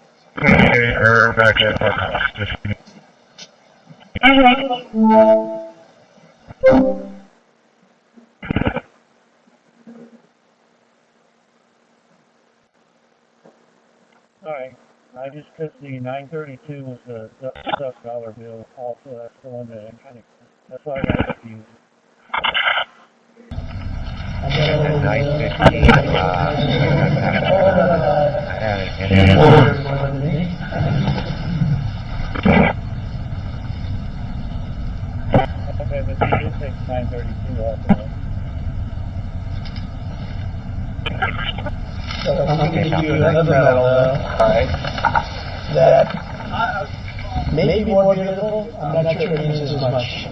Alright, I just took the 932 was the $dollar bill also. That's the one that I'm kind of, that's why I got confused. 950, okay, but you did take 932 also. So I'm going to give you another metal, alright, that may be more beautiful. I'm not sure it means as much.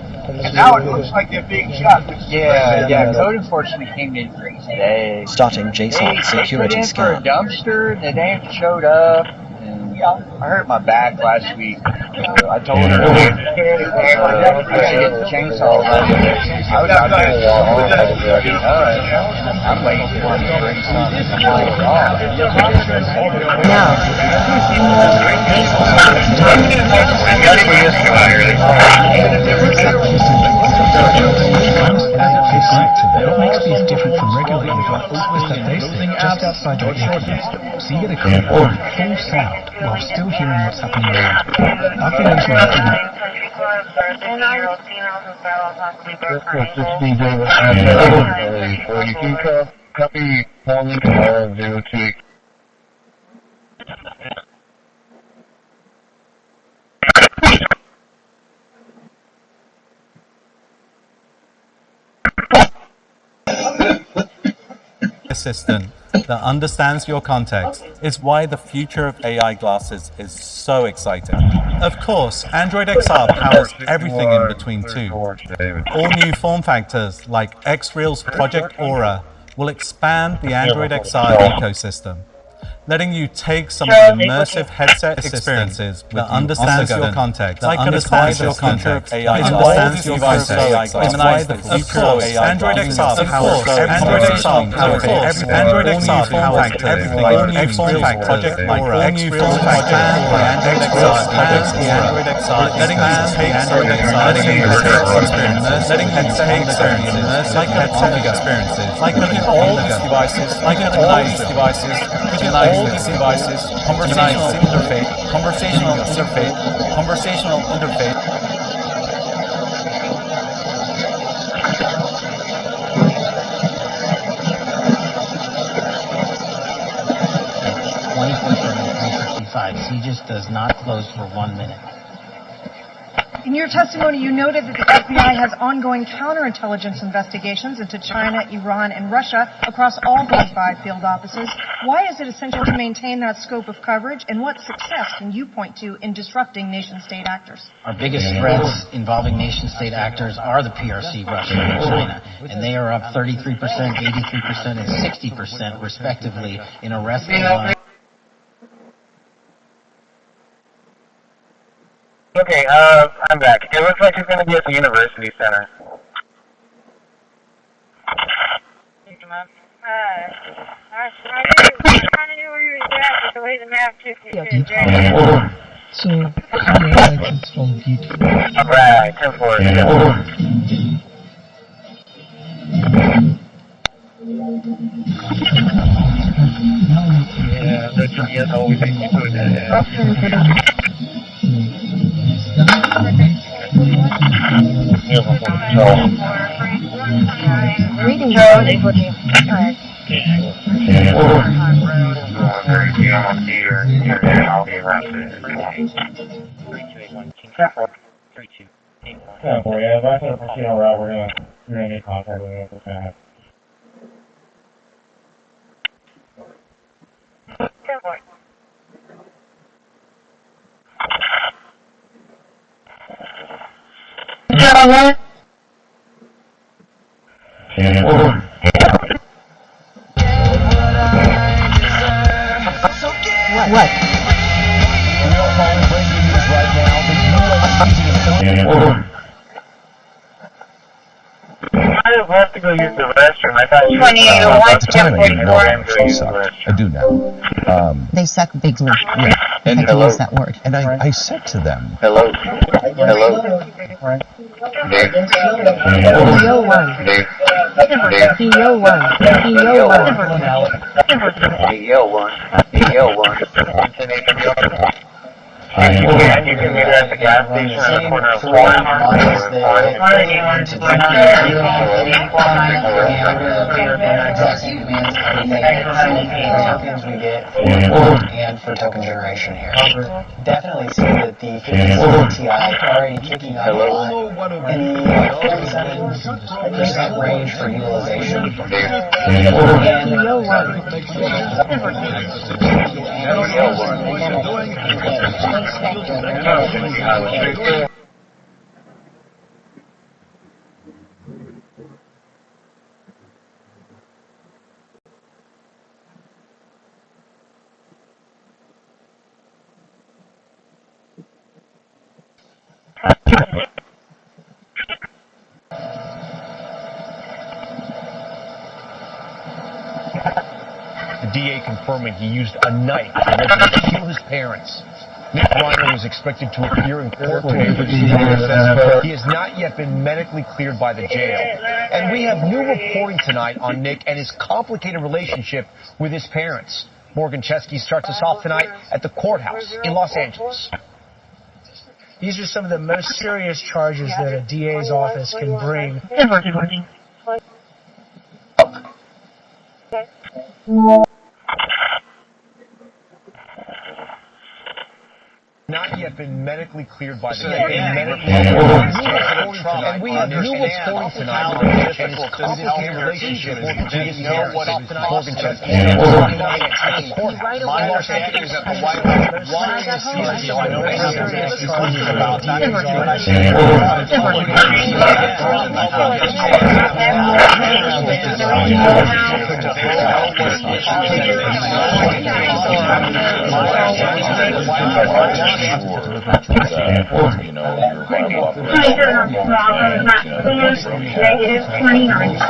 Now it looks like they're being shot. Yeah, code enforcement came in today. Starting JSON security scan. They put in for a dumpster, the damn showed up, and I hurt my back last week. I told her I should get the chainsaw running. I was out there so hard. I'm waiting for him to bring something. What makes these different from regular earphones is that they sit just outside your ear canals, so you get a clear, full sound while still hearing what's happening around you. After using it, assistant that understands your context is why the future of AI glasses is so exciting. Of course, Android XR powers everything in between too. All new form factors like X-Real's Project Aura will expand the Android XR ecosystem, letting you take some of the immersive headset experiences that understands your context, like understands your context, understands your context. It's why the future of Android XR powers Android XR powers everything. Android XR powers everything. All new form factors, Project Aura, all new form factors, Android XR powers the Android XR, letting you take Android XR, letting you take experiences, letting you take experiences, like headset experiences, like all these devices, like all these devices, all these devices, conversational interface. He just does not close for 1 minute. In your testimony, you noted that the FBI has ongoing counterintelligence investigations into China, Iran, and Russia across all 45 field offices. Why is it essential to maintain that scope of coverage, and what success can you point to in disrupting nation-state actors? Our biggest threats involving nation-state actors are the PRC, Russia, and China, and they are up 33%, 83%, and 60%, respectively, in arrests. Okay, I'm back. It looks like it's going to be at the University Center. I knew where you was at, but the way the map took it. So, highlights install Git. Alright, 10-4. Yeah, that's always good. Reading We're gonna get contact with us fast. What? I have to go use the restroom. I thought you I do now. They suck big loop. Yeah. And I can use that word. And I said to them, Hello. And you can meet her at the gas station at the corner of 4 and tokens we get and for token generation here. Definitely see that the 50 Ti already kicking up in the 47% range for utilization. confirming he used a knife to allegedly kill his parents. Nick Reiner was expected to appear in court today, but he has not yet been medically cleared by the jail. And we have new reporting tonight on Nick and his complicated relationship with his parents. Morgan Chesky starts us off tonight at the courthouse in Los Angeles. These are some of the most serious charges that a DA's office can bring. Not yet been medically cleared by the jail. And we have new reporting tonight on Nick and his complicated relationship with his parents. Morgan Chesky at the courthouse. My understanding is that the White House wanted to see us so I know they have charges about that. You know, your viable operation, negative 29.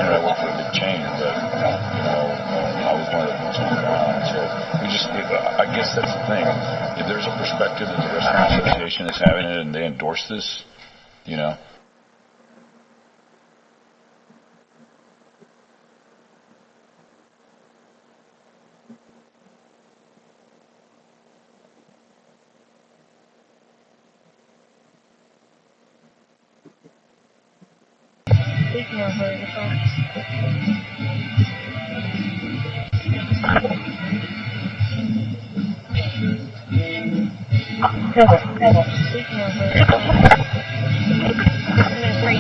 I work for a big chain, but, you know, I was one of the ones on the ground, so we just, I guess that's the thing. If there's a perspective that the Restaurant Association is having it and they endorse this, you know,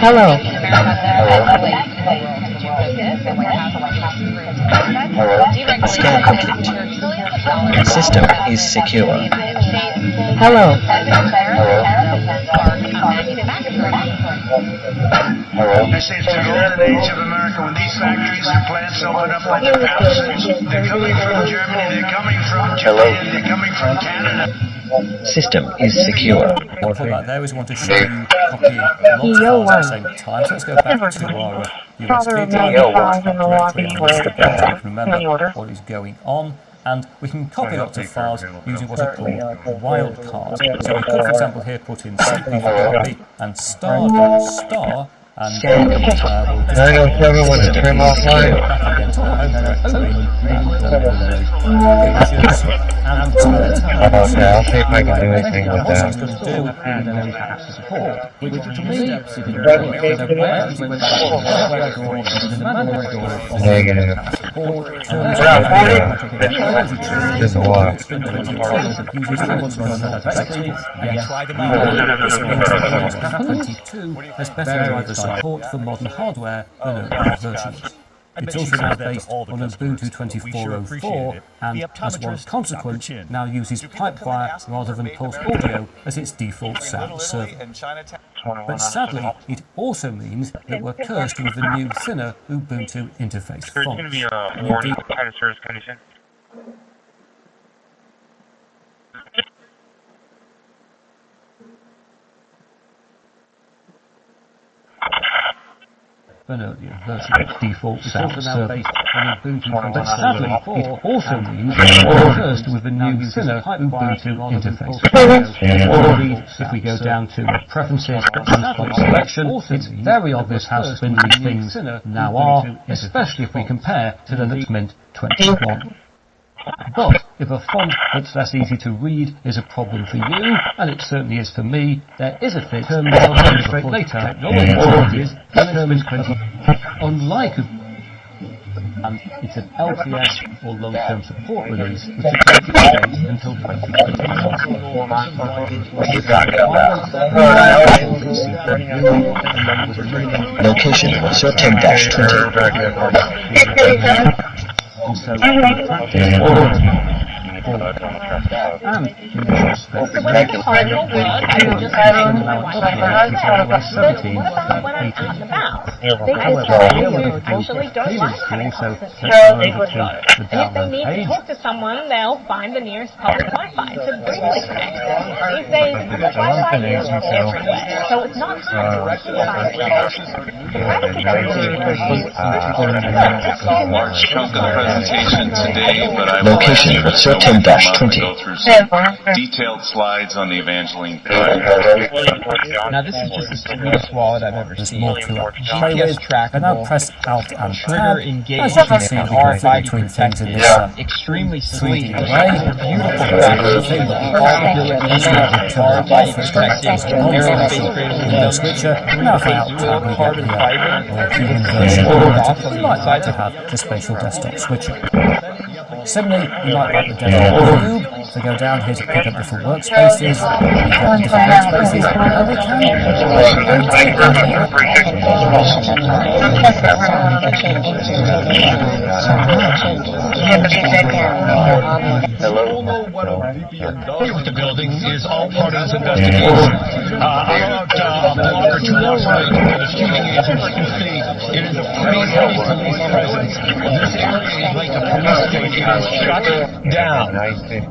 Hello. Scan complete. System is secure. Hello. I say it's the golden age of America when these factories and plants open up like thousands. They're coming from Germany, they're coming from Japan, they're coming from Canada. System is secure. One point right there is we want to show you copying lots of files at the same time. So let's go back to our USB drive. Remember what is going on. And we can copy lots of files using what are called wildcards. So we could, for example, here put in simply for copy and star. And we'll just tell me when to turn off light. back again to the home directory and okay, I'll see if I can do anything with that. Negative. Just a lot. Has better driver support for modern hardware than earlier versions. It's also now based on Ubuntu 24.04 and, as one consequence, now uses Pipewire rather than Pulse Audio as its default sound server. But sadly, it also means that we're cursed with the new, thinner Ubuntu interface fonts. There's going to be a warning kind of service condition. An earlier version of default sound server. But sadly, it also means that we're cursed with the new, thinner Ubuntu interface. Indeed, if we go down to Preferences and Selection, it's very obvious how spindly things now are, especially if we compare to the Mint 21. But if a font that's less easy to read is a problem for you, and it certainly is for me, there is a fix term that I'll demonstrate later. Technology is determined unlike and it's an LTS or long-term support release which will take its place until 2020. Location 13-20. And so, in practice, full. And in this respect, So when I get home from work, I will just say to my wife, but what about when I'm out and about? They usually don't like having constants. And if they need to talk to someone, they'll find the nearest public Wi-Fi to briefly connect. These days, Wi-Fi is everywhere, so it's not hard to recognize large chunk of the presentation today, but I will Location, go through some detailed slides on the Evangeline page. Now this is just the sweetest wallet I've ever seen. GPS and I'll trackable, press Alt and trigger Tab. engaged, As you can see, and we can flip RFID between things in protected, this extremely 3D sleek, way. beautiful Thing that you can't do it RFID protected, aerospace graded Windows switcher. Now for Alt Tab, we get the human version. We might like to have the spatial desktop switcher. Similarly, you might like the desktop cube. So go down here to pick up different workspaces. We get different workspaces, and we can take them here. Here with the building is all part of this investigation. About a block or 2 blocks away where the shooting is, as you can see, it is a pretty heavy police presence. This area is like a police station. It is shut down.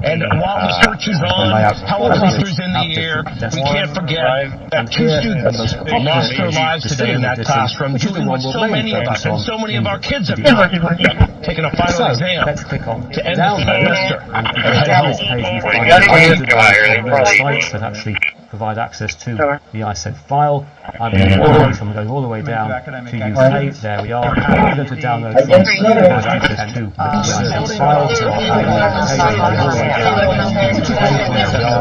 And while the search is on, helicopters in the air, we can't forget that 2 students lost their lives today in that classroom, doing what so many of us and so many of our kids have done, taking a final exam to end the semester and head home. Sites that actually provide access to the ISED file. I'm going all the way down to UK. There we are. I'm going to download from provide access to the file.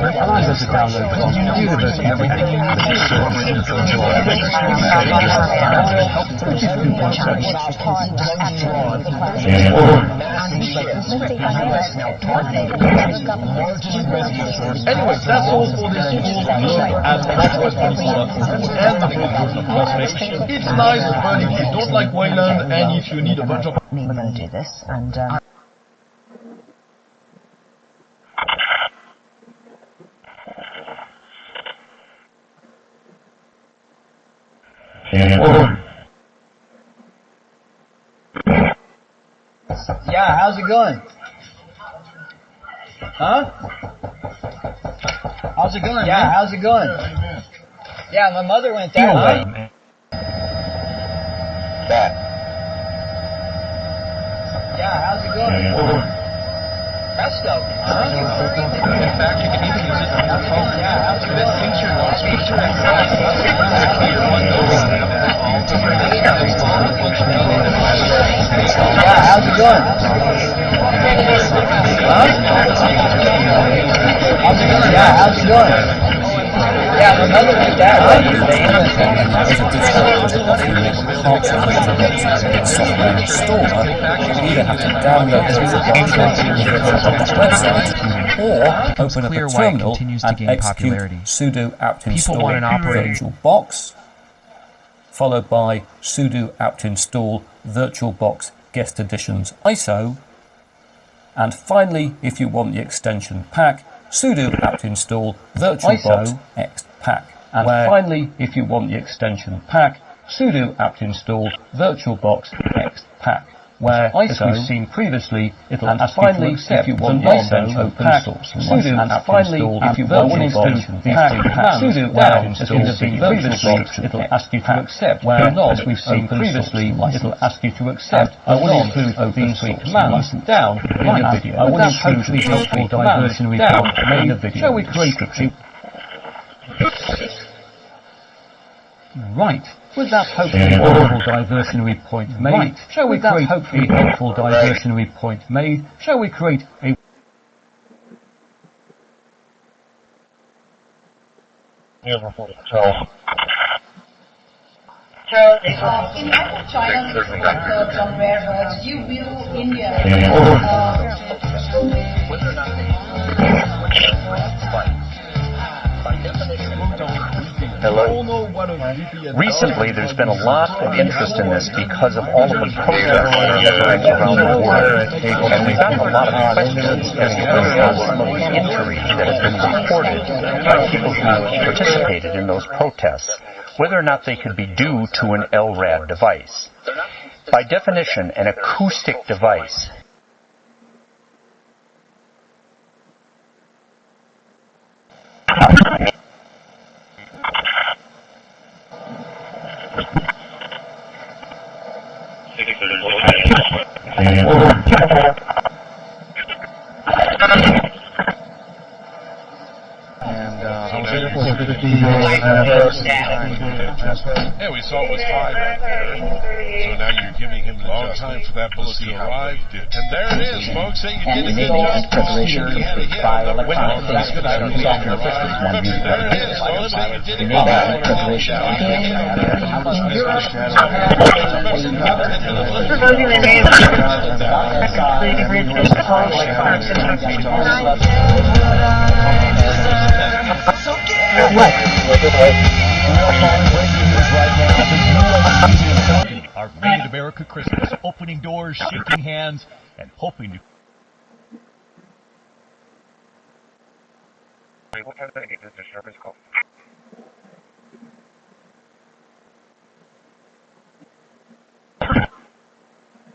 And I'm going to download from University of Anyways, that's all for this school and it's nice, but if you don't like Wayland and if you need a bunch of... We're going to do this, and... Yeah, how's it going? Huh? How's it going? Yeah, how's it going? Yeah, my mother went that way. Yeah, how's it going? Presto. Huh? In fact, you can even use it on your phone. Yeah, how's it going? Feature loss, feature Yeah, how's it going? Huh? How's it going? Yeah, how's it going? Yeah, my mother went that way. You either have to download the website or open up a terminal and execute sudo apt install VirtualBox, followed by sudo apt install VirtualBox guest editions ISO, and finally, if you want the extension pack, sudo apt install VirtualBox xpack. And finally, if you want the extension pack, sudo apt install VirtualBox xpack. Where, as we've seen previously, it'll ask you to accept if you want the extension pack, sudo and finally, if you want the extension pack, sudo apt install previously, it'll ask you to accept. Where, as we've seen previously, it'll ask you to accept. I will include these 3 commands down in the video. I will include these helpful diversionary down in the video. Shall we create a... Right. With that hopefully helpful diversionary point made, shall we create hopefully helpful diversionary point made? Shall we create a In light of China's records on rare birds, do you view India Whether or not they by definition, Recently, there's been a lot of interest in this because of all of the protests that are occurring around the world. And we've gotten a lot of questions as to whether or not some of the injury that has been reported by people who participated in those protests, whether or not they could be due to an LRAD device. By definition, an acoustic device Yeah, we saw it was high right there. So now you're giving him a long time for that bullet to arrive. And there it is, folks. So you're getting it just preparation by electronic things. There it is, folks. So you did it preparation. Our Made in America Christmas, opening doors, shaking hands, and hoping to... What time did I get this service call?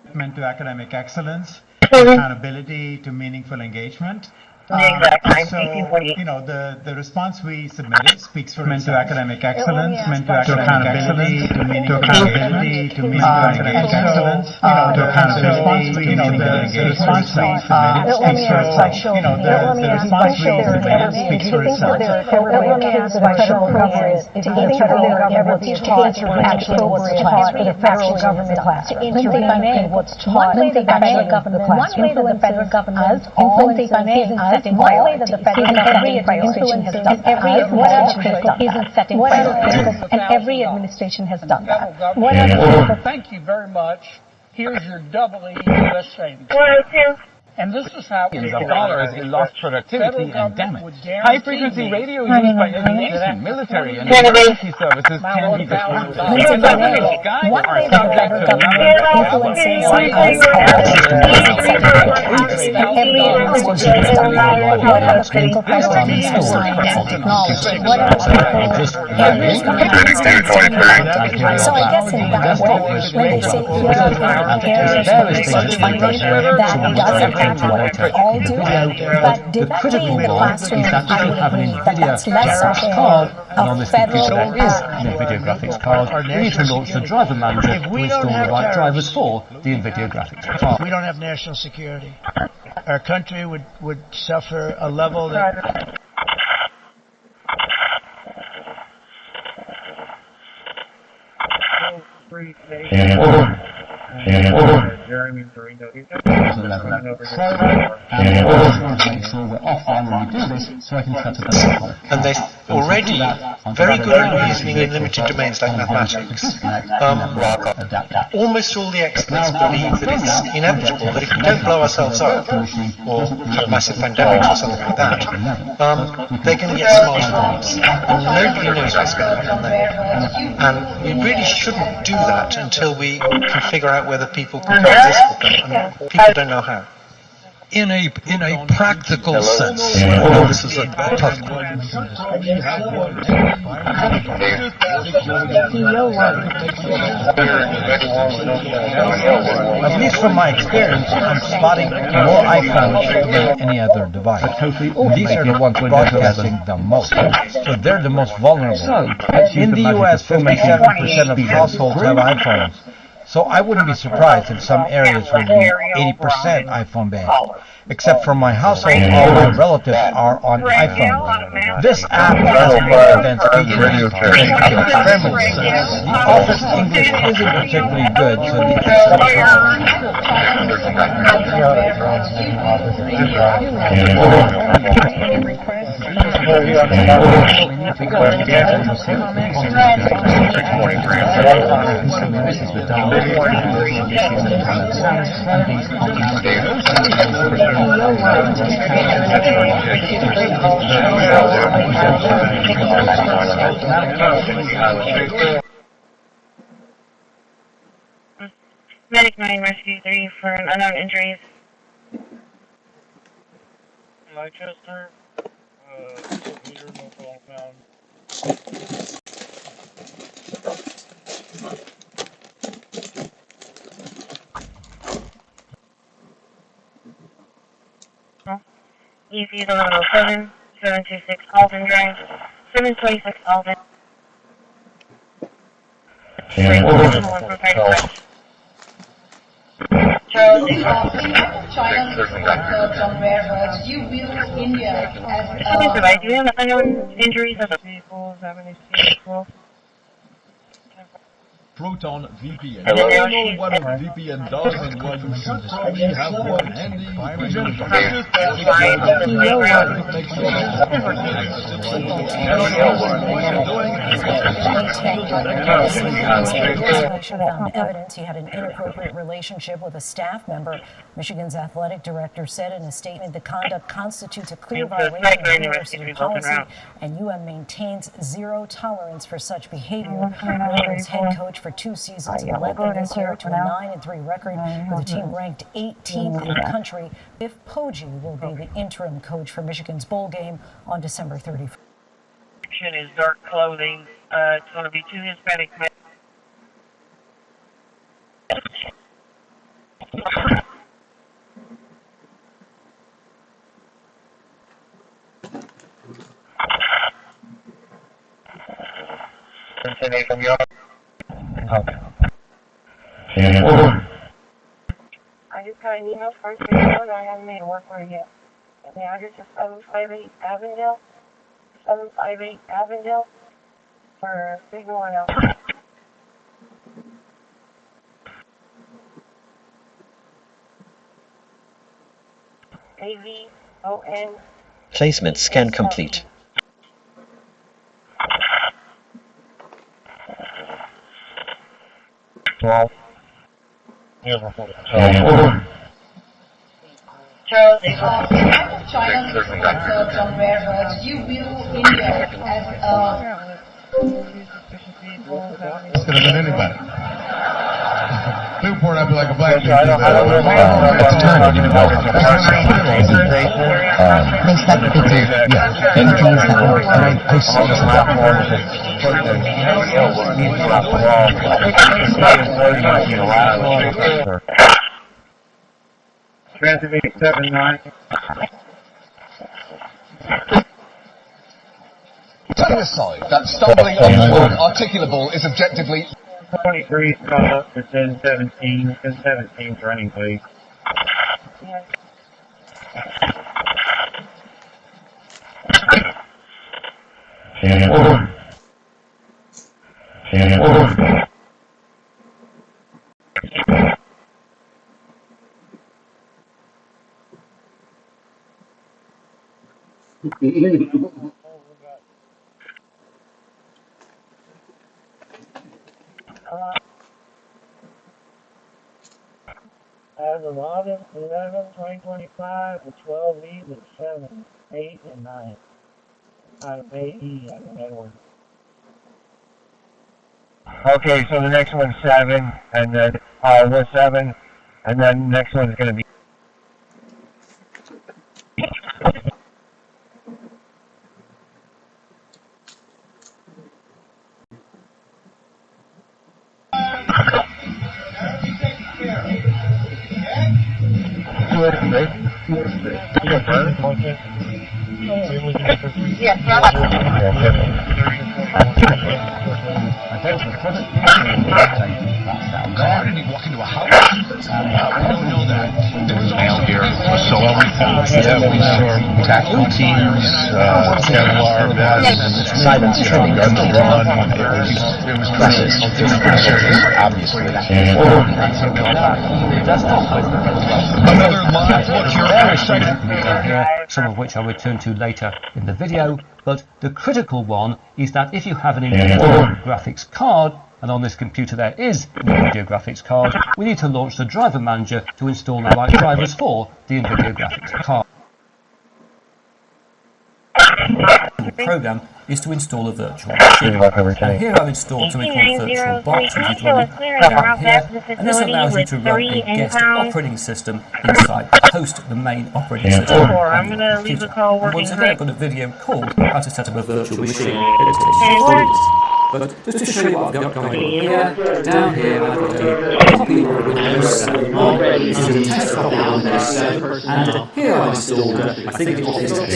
Commitment to academic excellence, accountability to meaningful engagement. So, the response we submitted speaks for itself. To academic excellence, to accountability, to meaningful engagement, to meaningful academic excellence, to accountability, the response we submitted speaks for itself. The response we submitted speaks for itself. Federal government to answer what's taught actually what's taught in the federal government class. Lindsay, if I may, what's taught in the federal government class. One way that the federal government influences setting priorities, and every administration has done that. And every administration has done that. Thank you very much. Here's your doubly U.S. savings. And this is how dollars in lost productivity and damage. High-frequency radio used by aviation, military, and emergency services can be disrupted. The skies are subject to influences on us and every administration has done that. What are the critical priorities of science and technology? What are the So I guess in that way, when they say here are areas of research funding that doesn't all do it, but directly in the classroom, I would agree that that's less of a federal NVIDIA graphics card. We need to launch the driver manager to install the right drivers for the NVIDIA graphics card. We don't have national security. Our country would suffer a level that... Jeremy Marino. Make sure we're offline when we do this, so I can set up a and they're already very good at reasoning in limited domains like mathematics. Almost all the experts believe that it's inevitable that if we don't blow ourselves up or have massive pandemics or something like that, they're going to get smartphones, and nobody knows what's going to happen there. And we really shouldn't do that until we can figure out whether people can coexist with them, and people don't know how. In a practical sense, I know this is a tough question. At least from my experience, I'm spotting more iPhones than any other device. These are the ones broadcasting the most, so they're the most vulnerable. In the U.S., only 7% of households have iPhones. So I wouldn't be surprised if some areas would be 80% iPhone based. Except for my household, all my relatives are on iPhone. This app has been against radio extremists. The office English isn't particularly good, so Medic 9, Rescue 3 for unknown injuries. Leicester, leader, no call found. EC 1107, 726 Alton Drive, 726 Alton. Charles, in China research on rare birds, you view India as do we have unknown injuries of people having a Proton VPN. You all know what a VPN does and why you should probably have one handy. Found evidence he had an inappropriate relationship with a staff member. Michigan's athletic director said in a statement the conduct constitutes a clear violation of university policy, and UM maintains zero tolerance for such behavior. Michigan's head coach for 2 seasons, 11 this year, to a 9-3 record, with the team ranked 18th in the country. If Poggi will be the interim coach for Michigan's bowl game on December 31st. Is dark clothing. It's going to be 2 Hispanic men. From your I just got an email first and I haven't made a work order yet. And the address is 758 Avondale. 758 Avondale for Big One L. AVON. Placement scan complete. Charles, in China research on rare birds, you view India as Could have been anybody. Newport, I'd be like a black dude. At the time, I didn't know. They stuck the big dude. Yeah. And to use that word. And I see it's a lot more of it. Transit 879. Setting aside that stumbling on the word articulable is objectively 23 up to 1017. 1017 for running, please. As of August 11, 2025, the 12 leads at 7, 8, and 9. Out of AE, Edward. Okay, so the next one's 7, and then we're 7, and then the next one's going to be. God, did he walk into a house? We don't know that. There was also So we saw tactical teams, Jaguar, silence training gun to run. It was pretty serious, obviously. Another live look here at here, some of which I'll return to later in the video, but the critical one is that if you have an NVIDIA graphics card, and on this computer there is an NVIDIA graphics card, we need to launch the driver manager to install the right drivers for the NVIDIA graphics card. The program is to install a virtual machine. And here I've installed something called virtual box, which is running down here, and this allows you to run a guest operating system inside the host, the main operating system. I'm going to leave the call working. Once again, I've got a video called How to Set Up a Virtual Machine. But just to show you what I've got going on here, down here I've got a copy of Windows 7 on. This is a test copy of Windows 7, and here I installed, I think it's Office 10.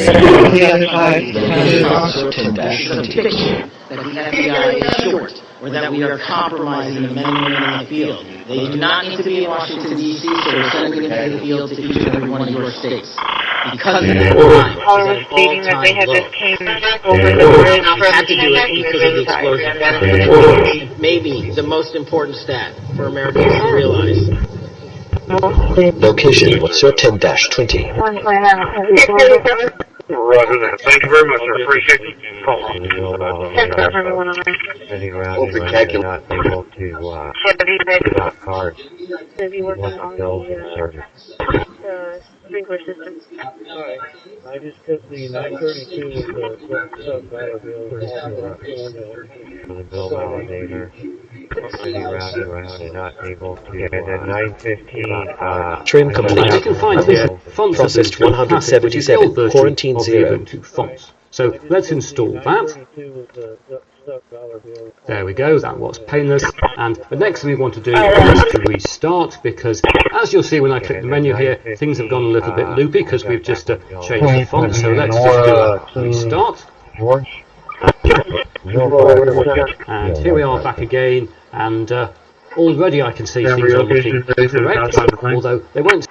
That the FBI is short, or that we are compromising the men and women in the field. They do not need to be in Washington, D.C., so we're sending them into the field to each and every one of your states. Because of that crime, stating that they had just came over the bridge we had to do it because of the explosion. Maybe the most important stat for Americans to realize. Location, what's your 10-20? Roger that. Thank you very much, sir. Appreciate you calling. Not able to stop cars. Sprinkler system. I just took the 932 with the $12 bill. The bill validator. Sitting around and not able to. And at 9:15, Trim complete. You can find this font Processed 177. Quarantine 0. Fonts. So let's install that. There we go, that was painless. And the next thing we want to do is to restart, because as you'll see when I click the menu here, things have gone a little bit loopy because we've just changed the font. So let's just do a restart. And here we are back again, and already I can see things are looking correct, although they won't.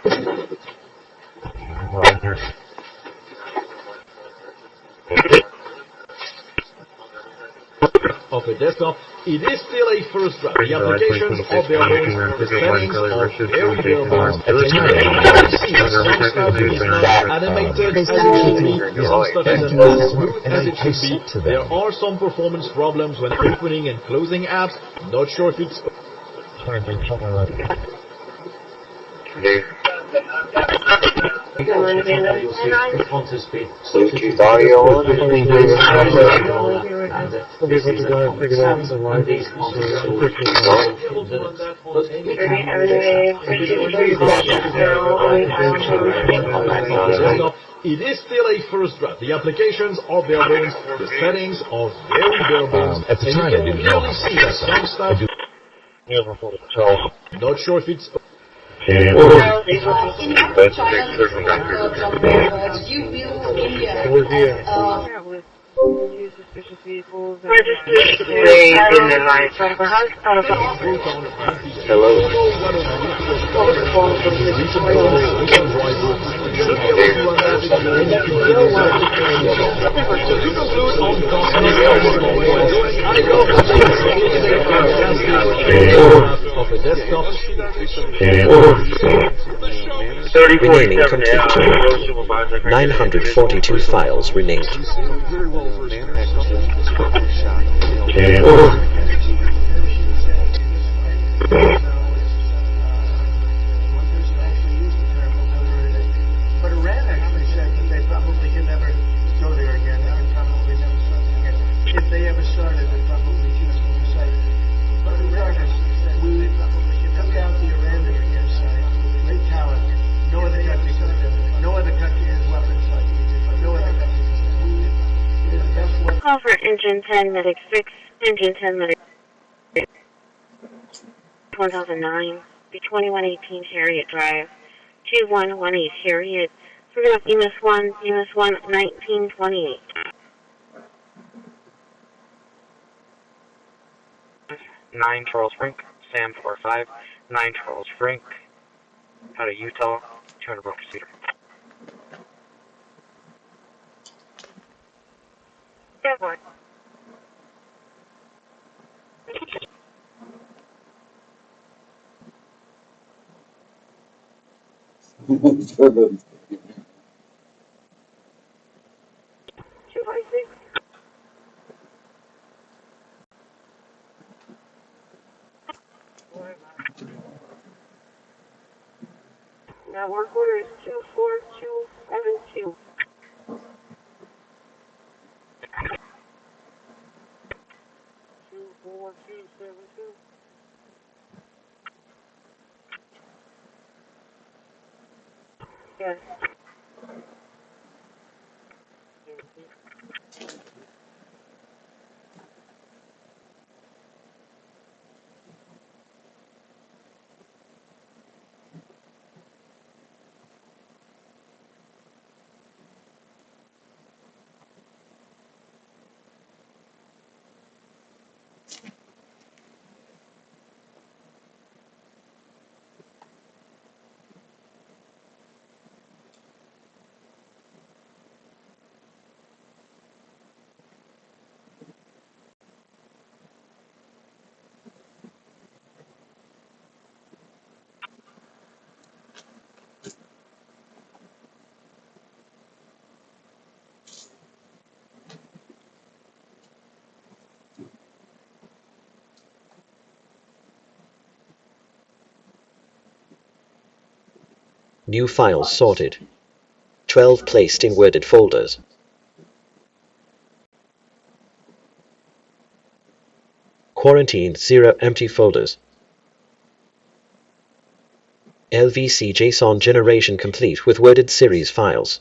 Of a desktop, it is still a first draft. The applications of their own, the settings are very variable, and you can see some stuff is not animated as it should be, some stuff isn't as smooth as it should be. There are some performance problems when opening and closing apps. Not sure if it's... Bluetooth audio on. It is still a first draft. The applications are bare bones. The settings are very bare bones. At the time, I didn't know how see some stuff. Not sure if it's... of a desktop. Renaming complete. 942 files renamed. But Iran actually said that they probably can never go there again. They can probably never start again. If they ever started, they probably choose the site. But regardless, we took out the Iran nuclear site with great talent. No other country took them. No other country has weapons like we did. No other country took them. We did the best work. Call for engine 10 medic 6, engine 10 medic 1009, B2118 Harriet Drive, 2118 Harriet. We're going to have EMS 1, 1928. Nine Charles Frank, Sam 45, 9 Charles Frank, out of Utah, 200 bucks seater. Deadline. Now work order is 24272. 24272. Yes. New files sorted. 12 placed in worded folders. Quarantined 0 empty folders. LVC JSON generation complete with worded series files.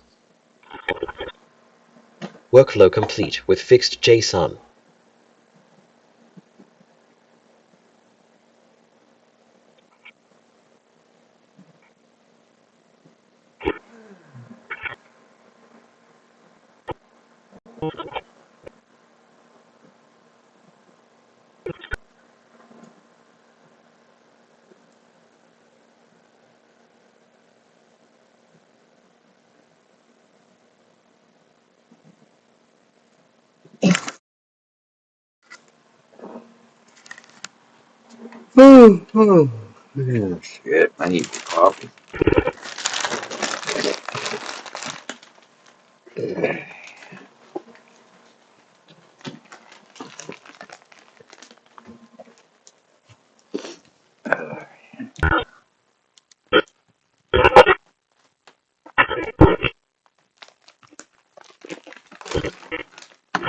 Workflow complete with fixed JSON. Oh, shit. I need coffee.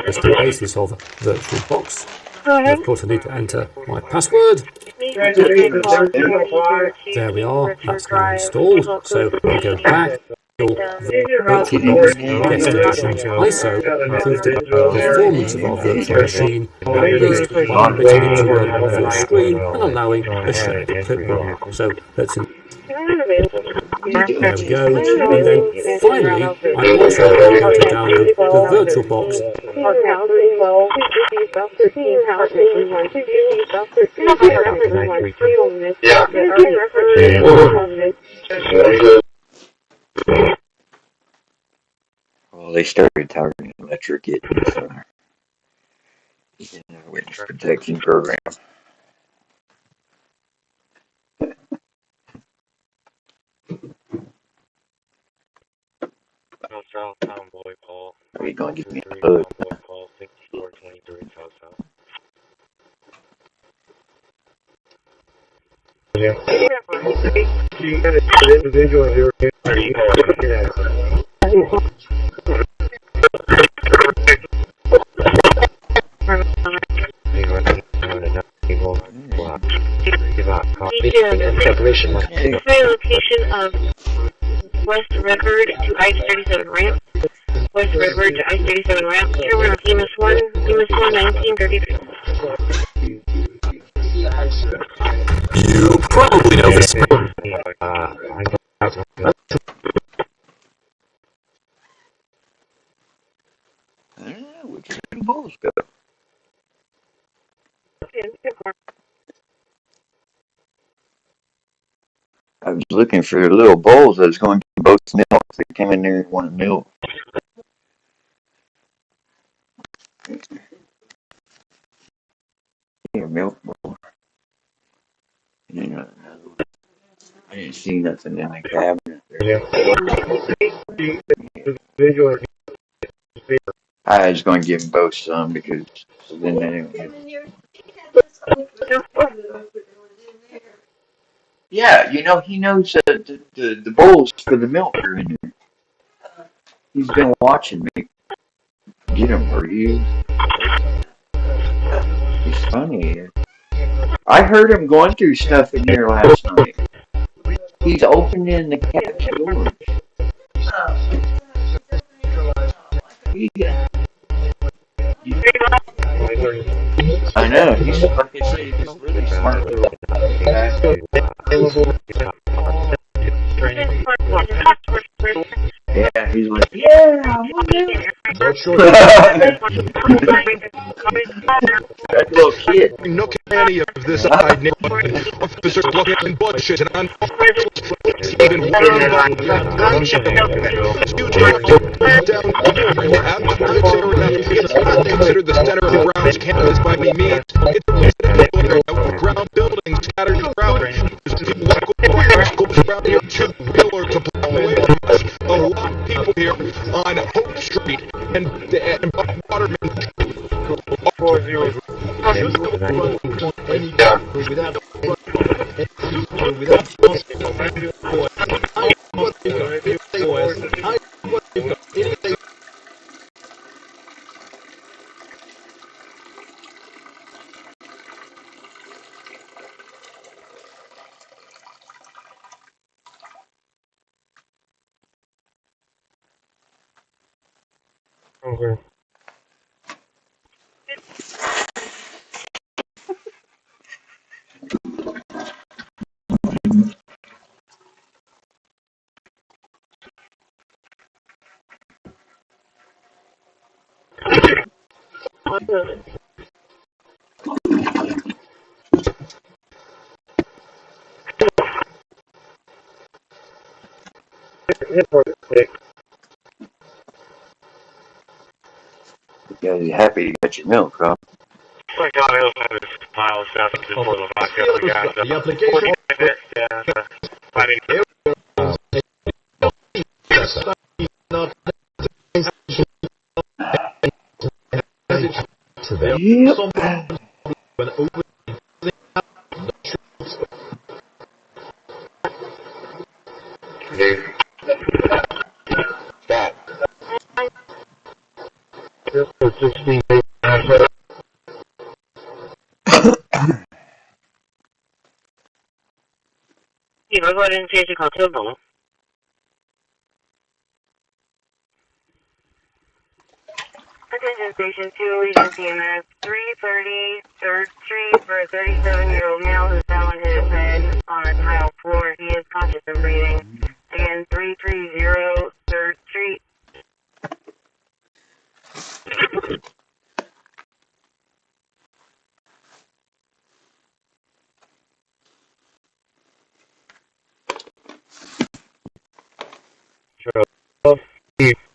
That's the basis of VirtualBox. Of course, I need to enter my password. There we are. That's now installed. So we go back. VirtualBox guest editions ISO improve the performance of our virtual machine, at least by permitting it to run off your screen and allowing a shared clipboard. So let's there we go, and then finally I also able to download the VirtualBox. Well, they started targeting electric it in the witness protection program. South Tomboy Paul. Are you going to give me a hug? Tomboy Paul 6423 South South. Yeah. You got an individual here. Preparation. Location of West Redbird to I-37 ramp. West Redbird to I-37 ramp. Terminal of Hemus 1, Hemus 1, 1933. You probably know this. Which two balls go? I was looking for the little bowls that was going to both milk. They came in there and wanted milk. You know, I didn't see nothing in the cabinet there. I was going to give them both some because then they. Yeah, you know, he knows the bowls for the milk are in there. He's been watching me get them for you. He's funny. I heard him going through stuff in here last night. He's opening the cat's doors. I know, he's like I say, he's really smart little guy. Yeah, he's like, yeah, I want it. That little kid. No any of this side officers looking in bushes and on even one it's not considered the center of the ground's campus by any means. It's a ground building scattered around. There's local around here too. Pillars to block away from us. A lot of people here on Hope Street and Waterman Street. 4-0. Okay. Yeah, you're happy you got your milk, huh? My God, I also have this pile of stuff just full of vodka. The application. I mean, I didn't change the concept on it. Attention Station 2, Region CMS 330 3rd Street for a 37-year-old male who fell on his head on a tile floor. He is conscious and breathing. Again, 330 3rd Street.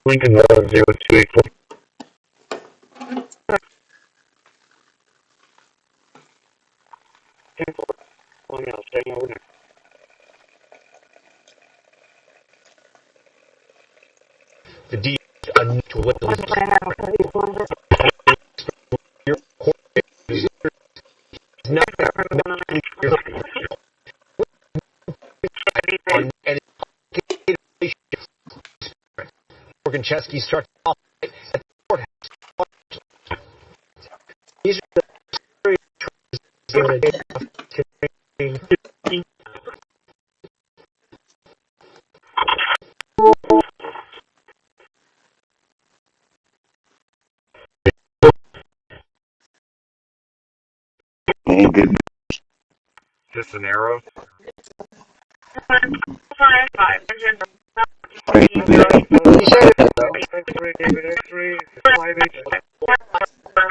Lincoln Road 0284. The D to what the Chesky starts off at the courthouse. These are the good. Just an arrow. 5.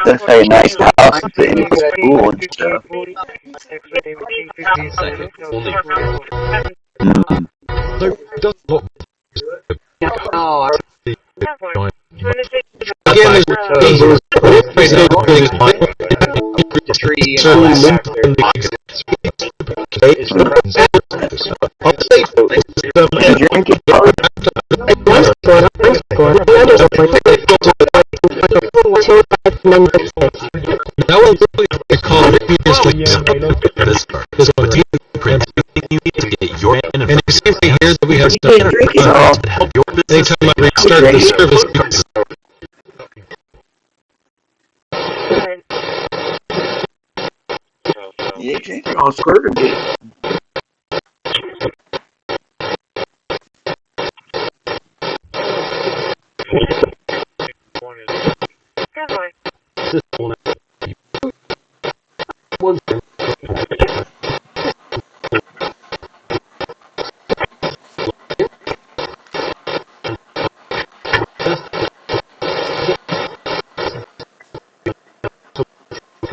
That's a nice house and school and stuff. No one really called previously this is what you need to get your and you see here that we have stuff to help your business. Anytime I restart the service. Yeah, I'll squirt a bit.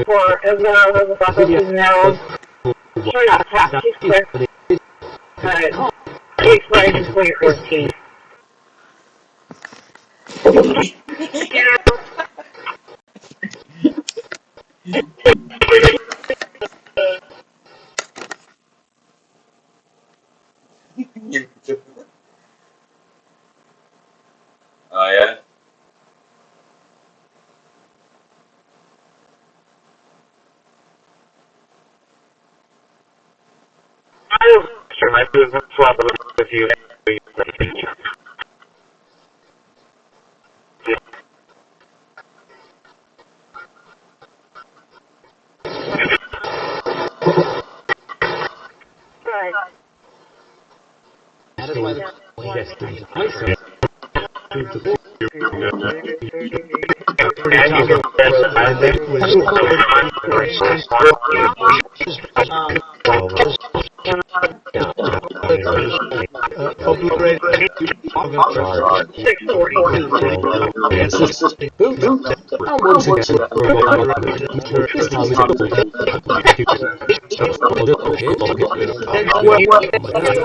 For as well as the process is now try not to tap too quick. He expires in 2014. Oh yeah. I'm sure my food will swap with you.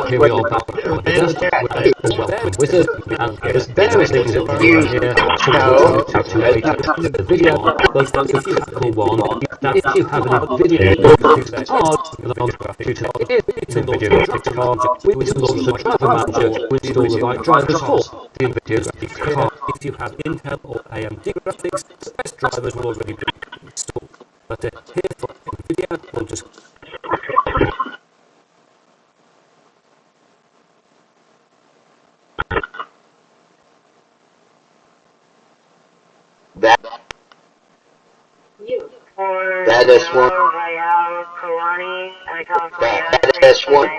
Here we are back on the desktop with it, and there's various things that we have here. So we'll tap to later the video, but that's a critical one. That if you have any video graphics cards, it's a video graphics card, we will launch the driver manager to install the right drivers for the video graphics card. If you have Intel or AMD graphics, the best drivers will already be installed. But here for NVIDIA, we'll just That is one. That is one.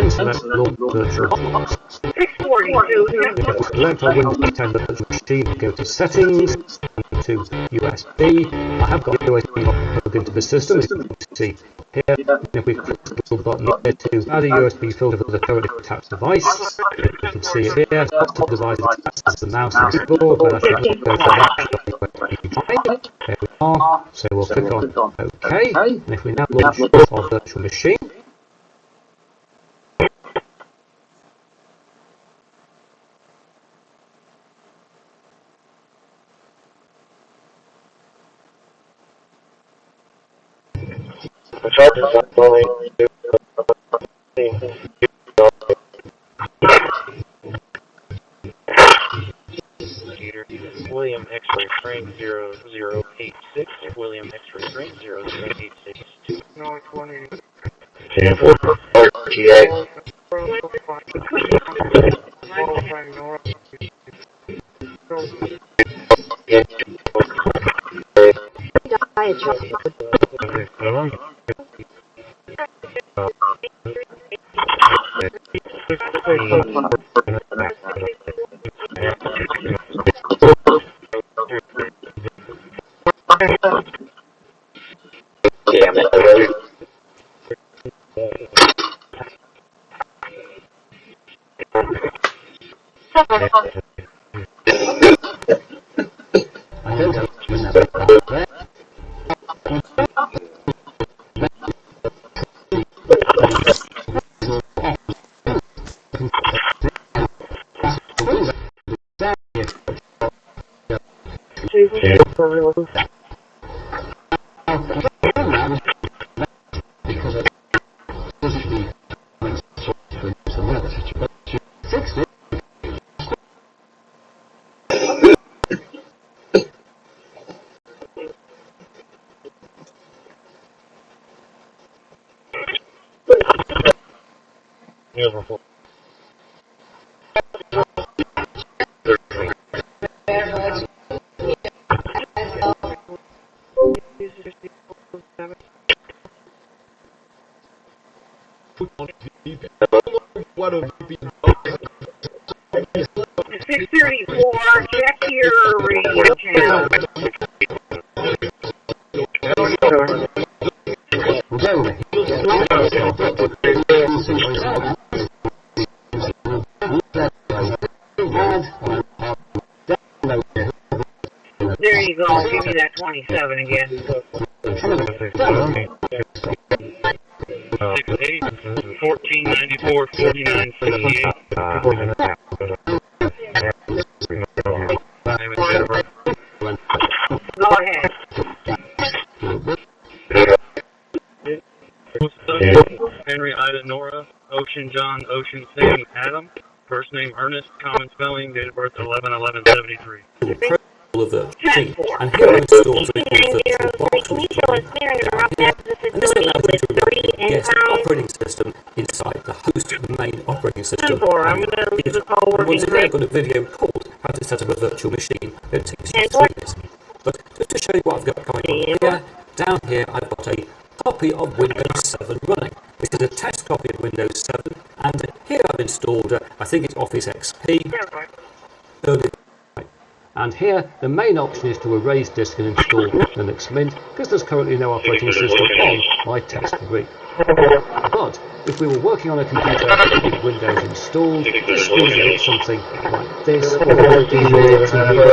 So that's launch virtual. Select our Windows 10 virtual machine, go to settings, and to USB. I have got USB plugged into the system, as you can see here. If we click the little button here to add a USB filter for the currently attached device, you can see it here. Top device attached to the mouse and keyboard, but I should go for that. There we are. So we'll click on OK. And if we now launch our virtual machine, William X-ray Frank 0086, William X-ray Frank 00862. North 180. And for RTA. Check your radio channel. There you go. Give me that 27 again. 1494 49 78. Go ahead. Henry, Ida, Nora, Ocean, John, Ocean, Sam, Adam. First name Ernest, common spelling, date of birth 11/11/73. Of the sheet, and here I've installed something called virtual box, and this allows you to guess the operating system inside the host of the main operating system. Once again, I've got a video called How to Set Up a Virtual Machine. It takes you through this. But just to show you what I've got going on here, down here I've got a copy of Windows 7 running. This is a test copy of Windows 7, and here I've installed, I think it's Office XP. And here, the main option is to erase disk and install Linux Mint, because there's currently no operating system on my test-3. But if we were working on a computer with Windows installed, the screen would look something like this, or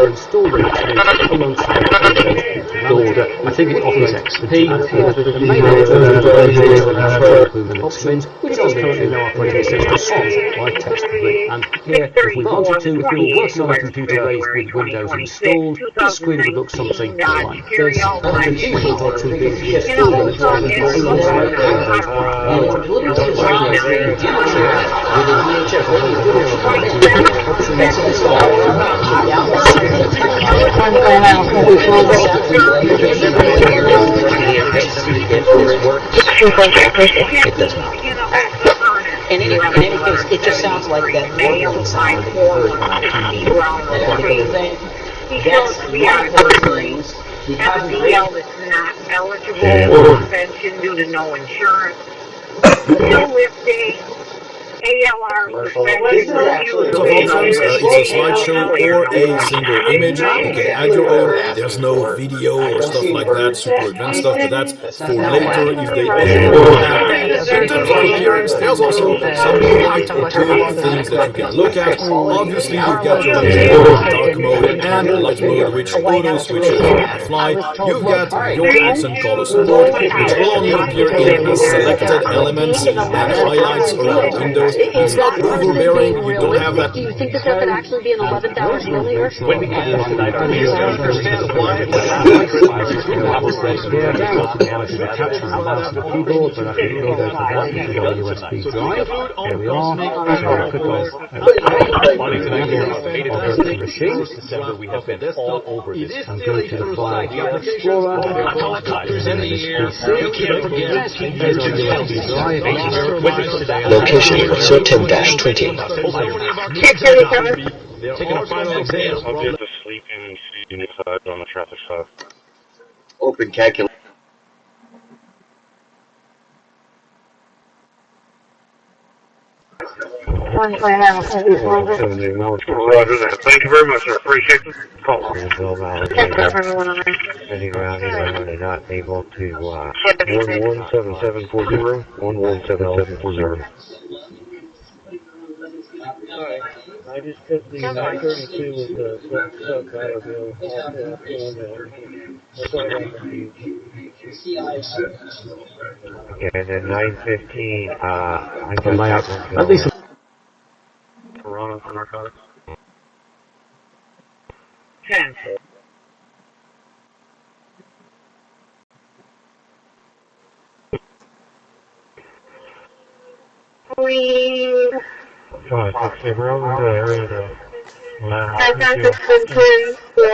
install Linux Mint alongside Windows installed. I think it's Office XP, and here, the main option is to erase disk and install Linux Mint, which there's currently no operating system on my test-3. And here, if we wanted to, if we were working on a computer with Windows installed, the screen would look something like this, and the keyboard or two being to install Linux Mint alongside Windows. It does not. In any case, it just sounds like that one sound that you heard when I TV. That's one of those things. Because AL is not eligible for pension due to no insurance. No lifting. ALR suspension. It's a slideshow or a single image. You can add your own. There's no video or stuff like that, super advanced stuff, but that's for later if they add. In terms of appearance, there's also some light or good things that you can look at. Obviously, you've got your dark mode and light mode, which auto switches on the fly. You've got your accent color support, which will only appear in selected elements and highlights around windows. It's not overbearing, you don't have that. Do you think that there could actually be an 11th hour earlier? When we put this tonight, our new keyboard, but I can go there to that, you can go to USB drive. Here we are. Click on the machine. We have been all over this. And go to the File Explorer. Location 10-20. Taking a final exam. I'll get to sleep in and see inside on the traffic side. Open calculator. Roger that. Thank you very much, sir. Appreciate the call. Not able to 117740. 117740. I just took the 932 with the $12 bill off the format. That's why I got confused. Okay, and then 915, I got that one bill. At least Toronto for narcotics. Cancel. We Come on, 60, we're over the area to have done suspensions for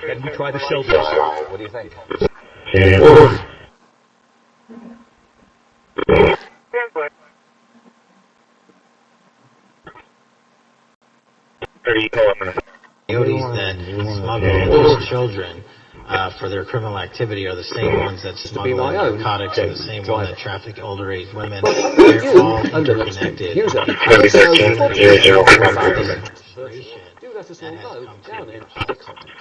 Then we try the shelter. What do you think? Coyotes that smuggle these children for their criminal activity are the same ones that smuggle narcotics, are the same ones that traffic older age women. They're all interconnected.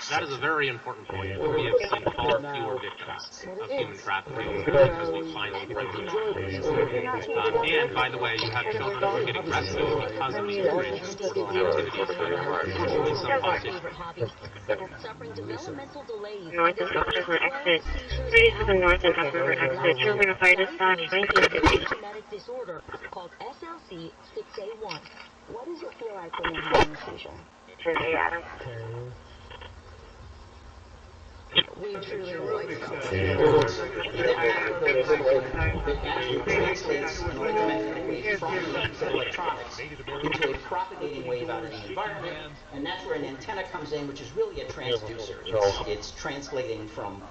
That is a very important point. We have seen far fewer victims of human trafficking because we finally break the law. And, by the way, you have children who are getting rescued because of these activities. In some populations. north and up river exit. 37 north and up river exit. Children of fire dispatch 1950. Disorder called SLC 6A1. What is your fluoride for anesthesia? We truly like translates an electromagnetic wave from electronics into a propagating wave out of the environment, and that's where an antenna comes in, which is really a transducer. It's translating from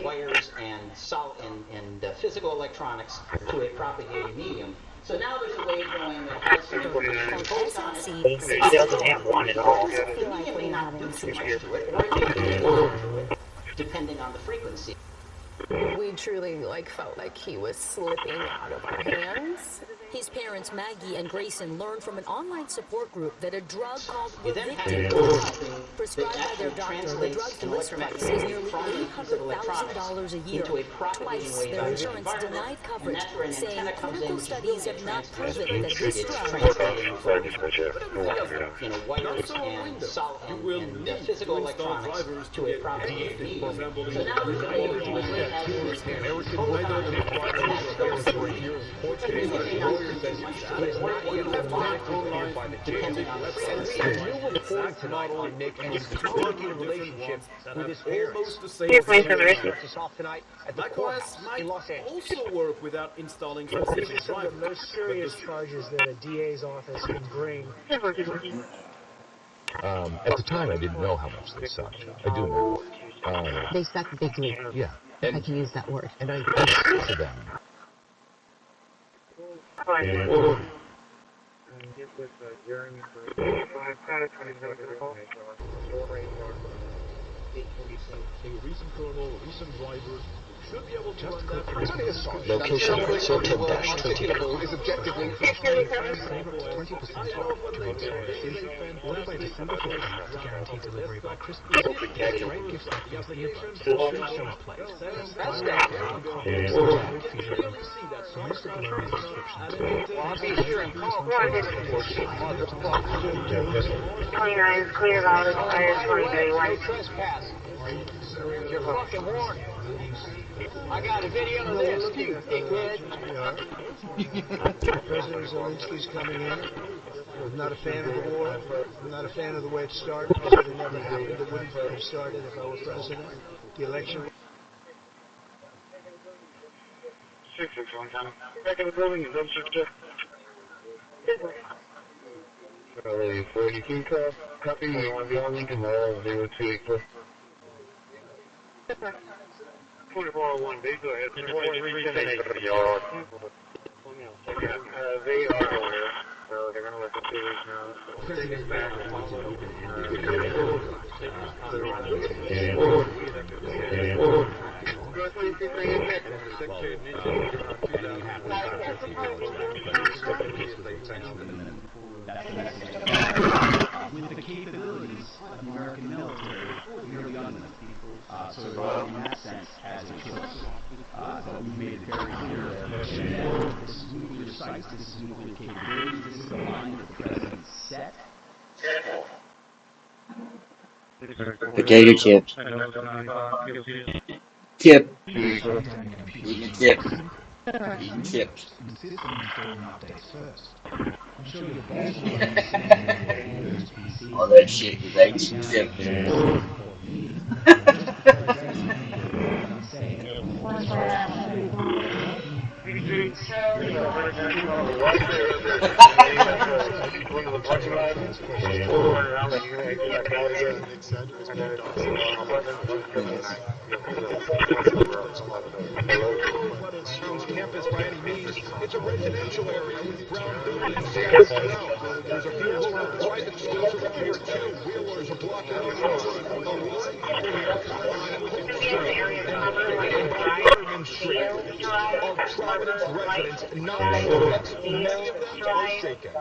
wires and physical electronics to a propagating medium. So now there's a wave going that has some He doesn't have one at all. It may not do too much to it, or it may do depending on the frequency. We truly felt like he was slipping out of our hands. His parents, Maggie and Grayson, learned from an online support group that a drug called Victim, prescribed by their doctor, the drug's list price is nearly $800,000 a year. Twice, their insurance denied coverage, saying clinical studies have not proven that this drug... wires and physical electronics to a propagating medium. So now there's a wave going that to not only make any complicated relationships with his parents. Tonight at the courthouse in Los Angeles. Also work without installing specific drivers. The most serious charges that a DA's office can bring. At the time, I didn't know how much they sucked. I do know. They suck bigly. Yeah. If I can use that word. And I said to them. Recent colonel, recent drivers should be able to run that. Location 13-20. Is objectively 20% ordered by December 15th, guaranteed delivery by Christi. Right gift that gives the entrance show a place. That's that. Most of the learning descriptions. 29 is clear about fire 2031. You're fucking warned. I got a video of this, you dickhead. President Zelensky's coming in. I'm not a fan of the war. I'm not a fan of the way it started. It should have never happened. It wouldn't have started if I were president. The election. 661 second building is dumpster. Charlie 42 copy. You want to be on Lincoln 0284. 2401, they go ahead. 2310 for the yard. They are aware, so they're going to look at 2 weeks now. That's the message. With the capabilities of the American military, we are gunmen. So in that sense, as a choice. But we made it very clear that this is nuclear sites, this is nuclear capabilities, this is the line that the president set. Potato chips. Chip. Eating chips. Eating chips. All that shit is eating chips. Campus by any means. It's a residential area with brown buildings. There's a few little private schools around here too. Wheelers are blocking the road. Of Providence residents, not many of them are shaken.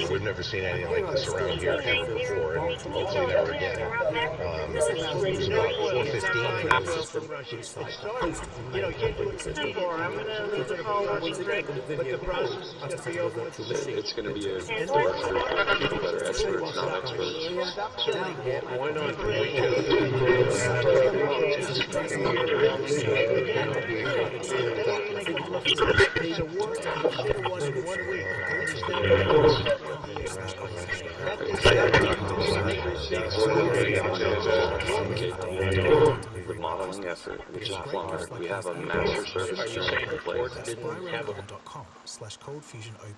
We've never seen anything like this around here ever before, and hopefully never again. It was about 4:15. You know, you can't do it before. I'm going to leave the call out straight, but the process is going to be open. It's going to be a workshop. People that are experts, not experts. Why not? With modeling effort, which is flawed, we have a master service agreement in place. Spyraycon.com/coldfusionopen.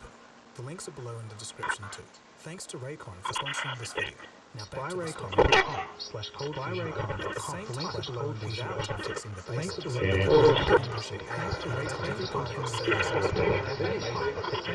The links are below in the description too. Thanks to Raycon for sponsoring this video. Now back to Spyraycon.com/coldfusionopen. The links are below in the description. The links to Raycon.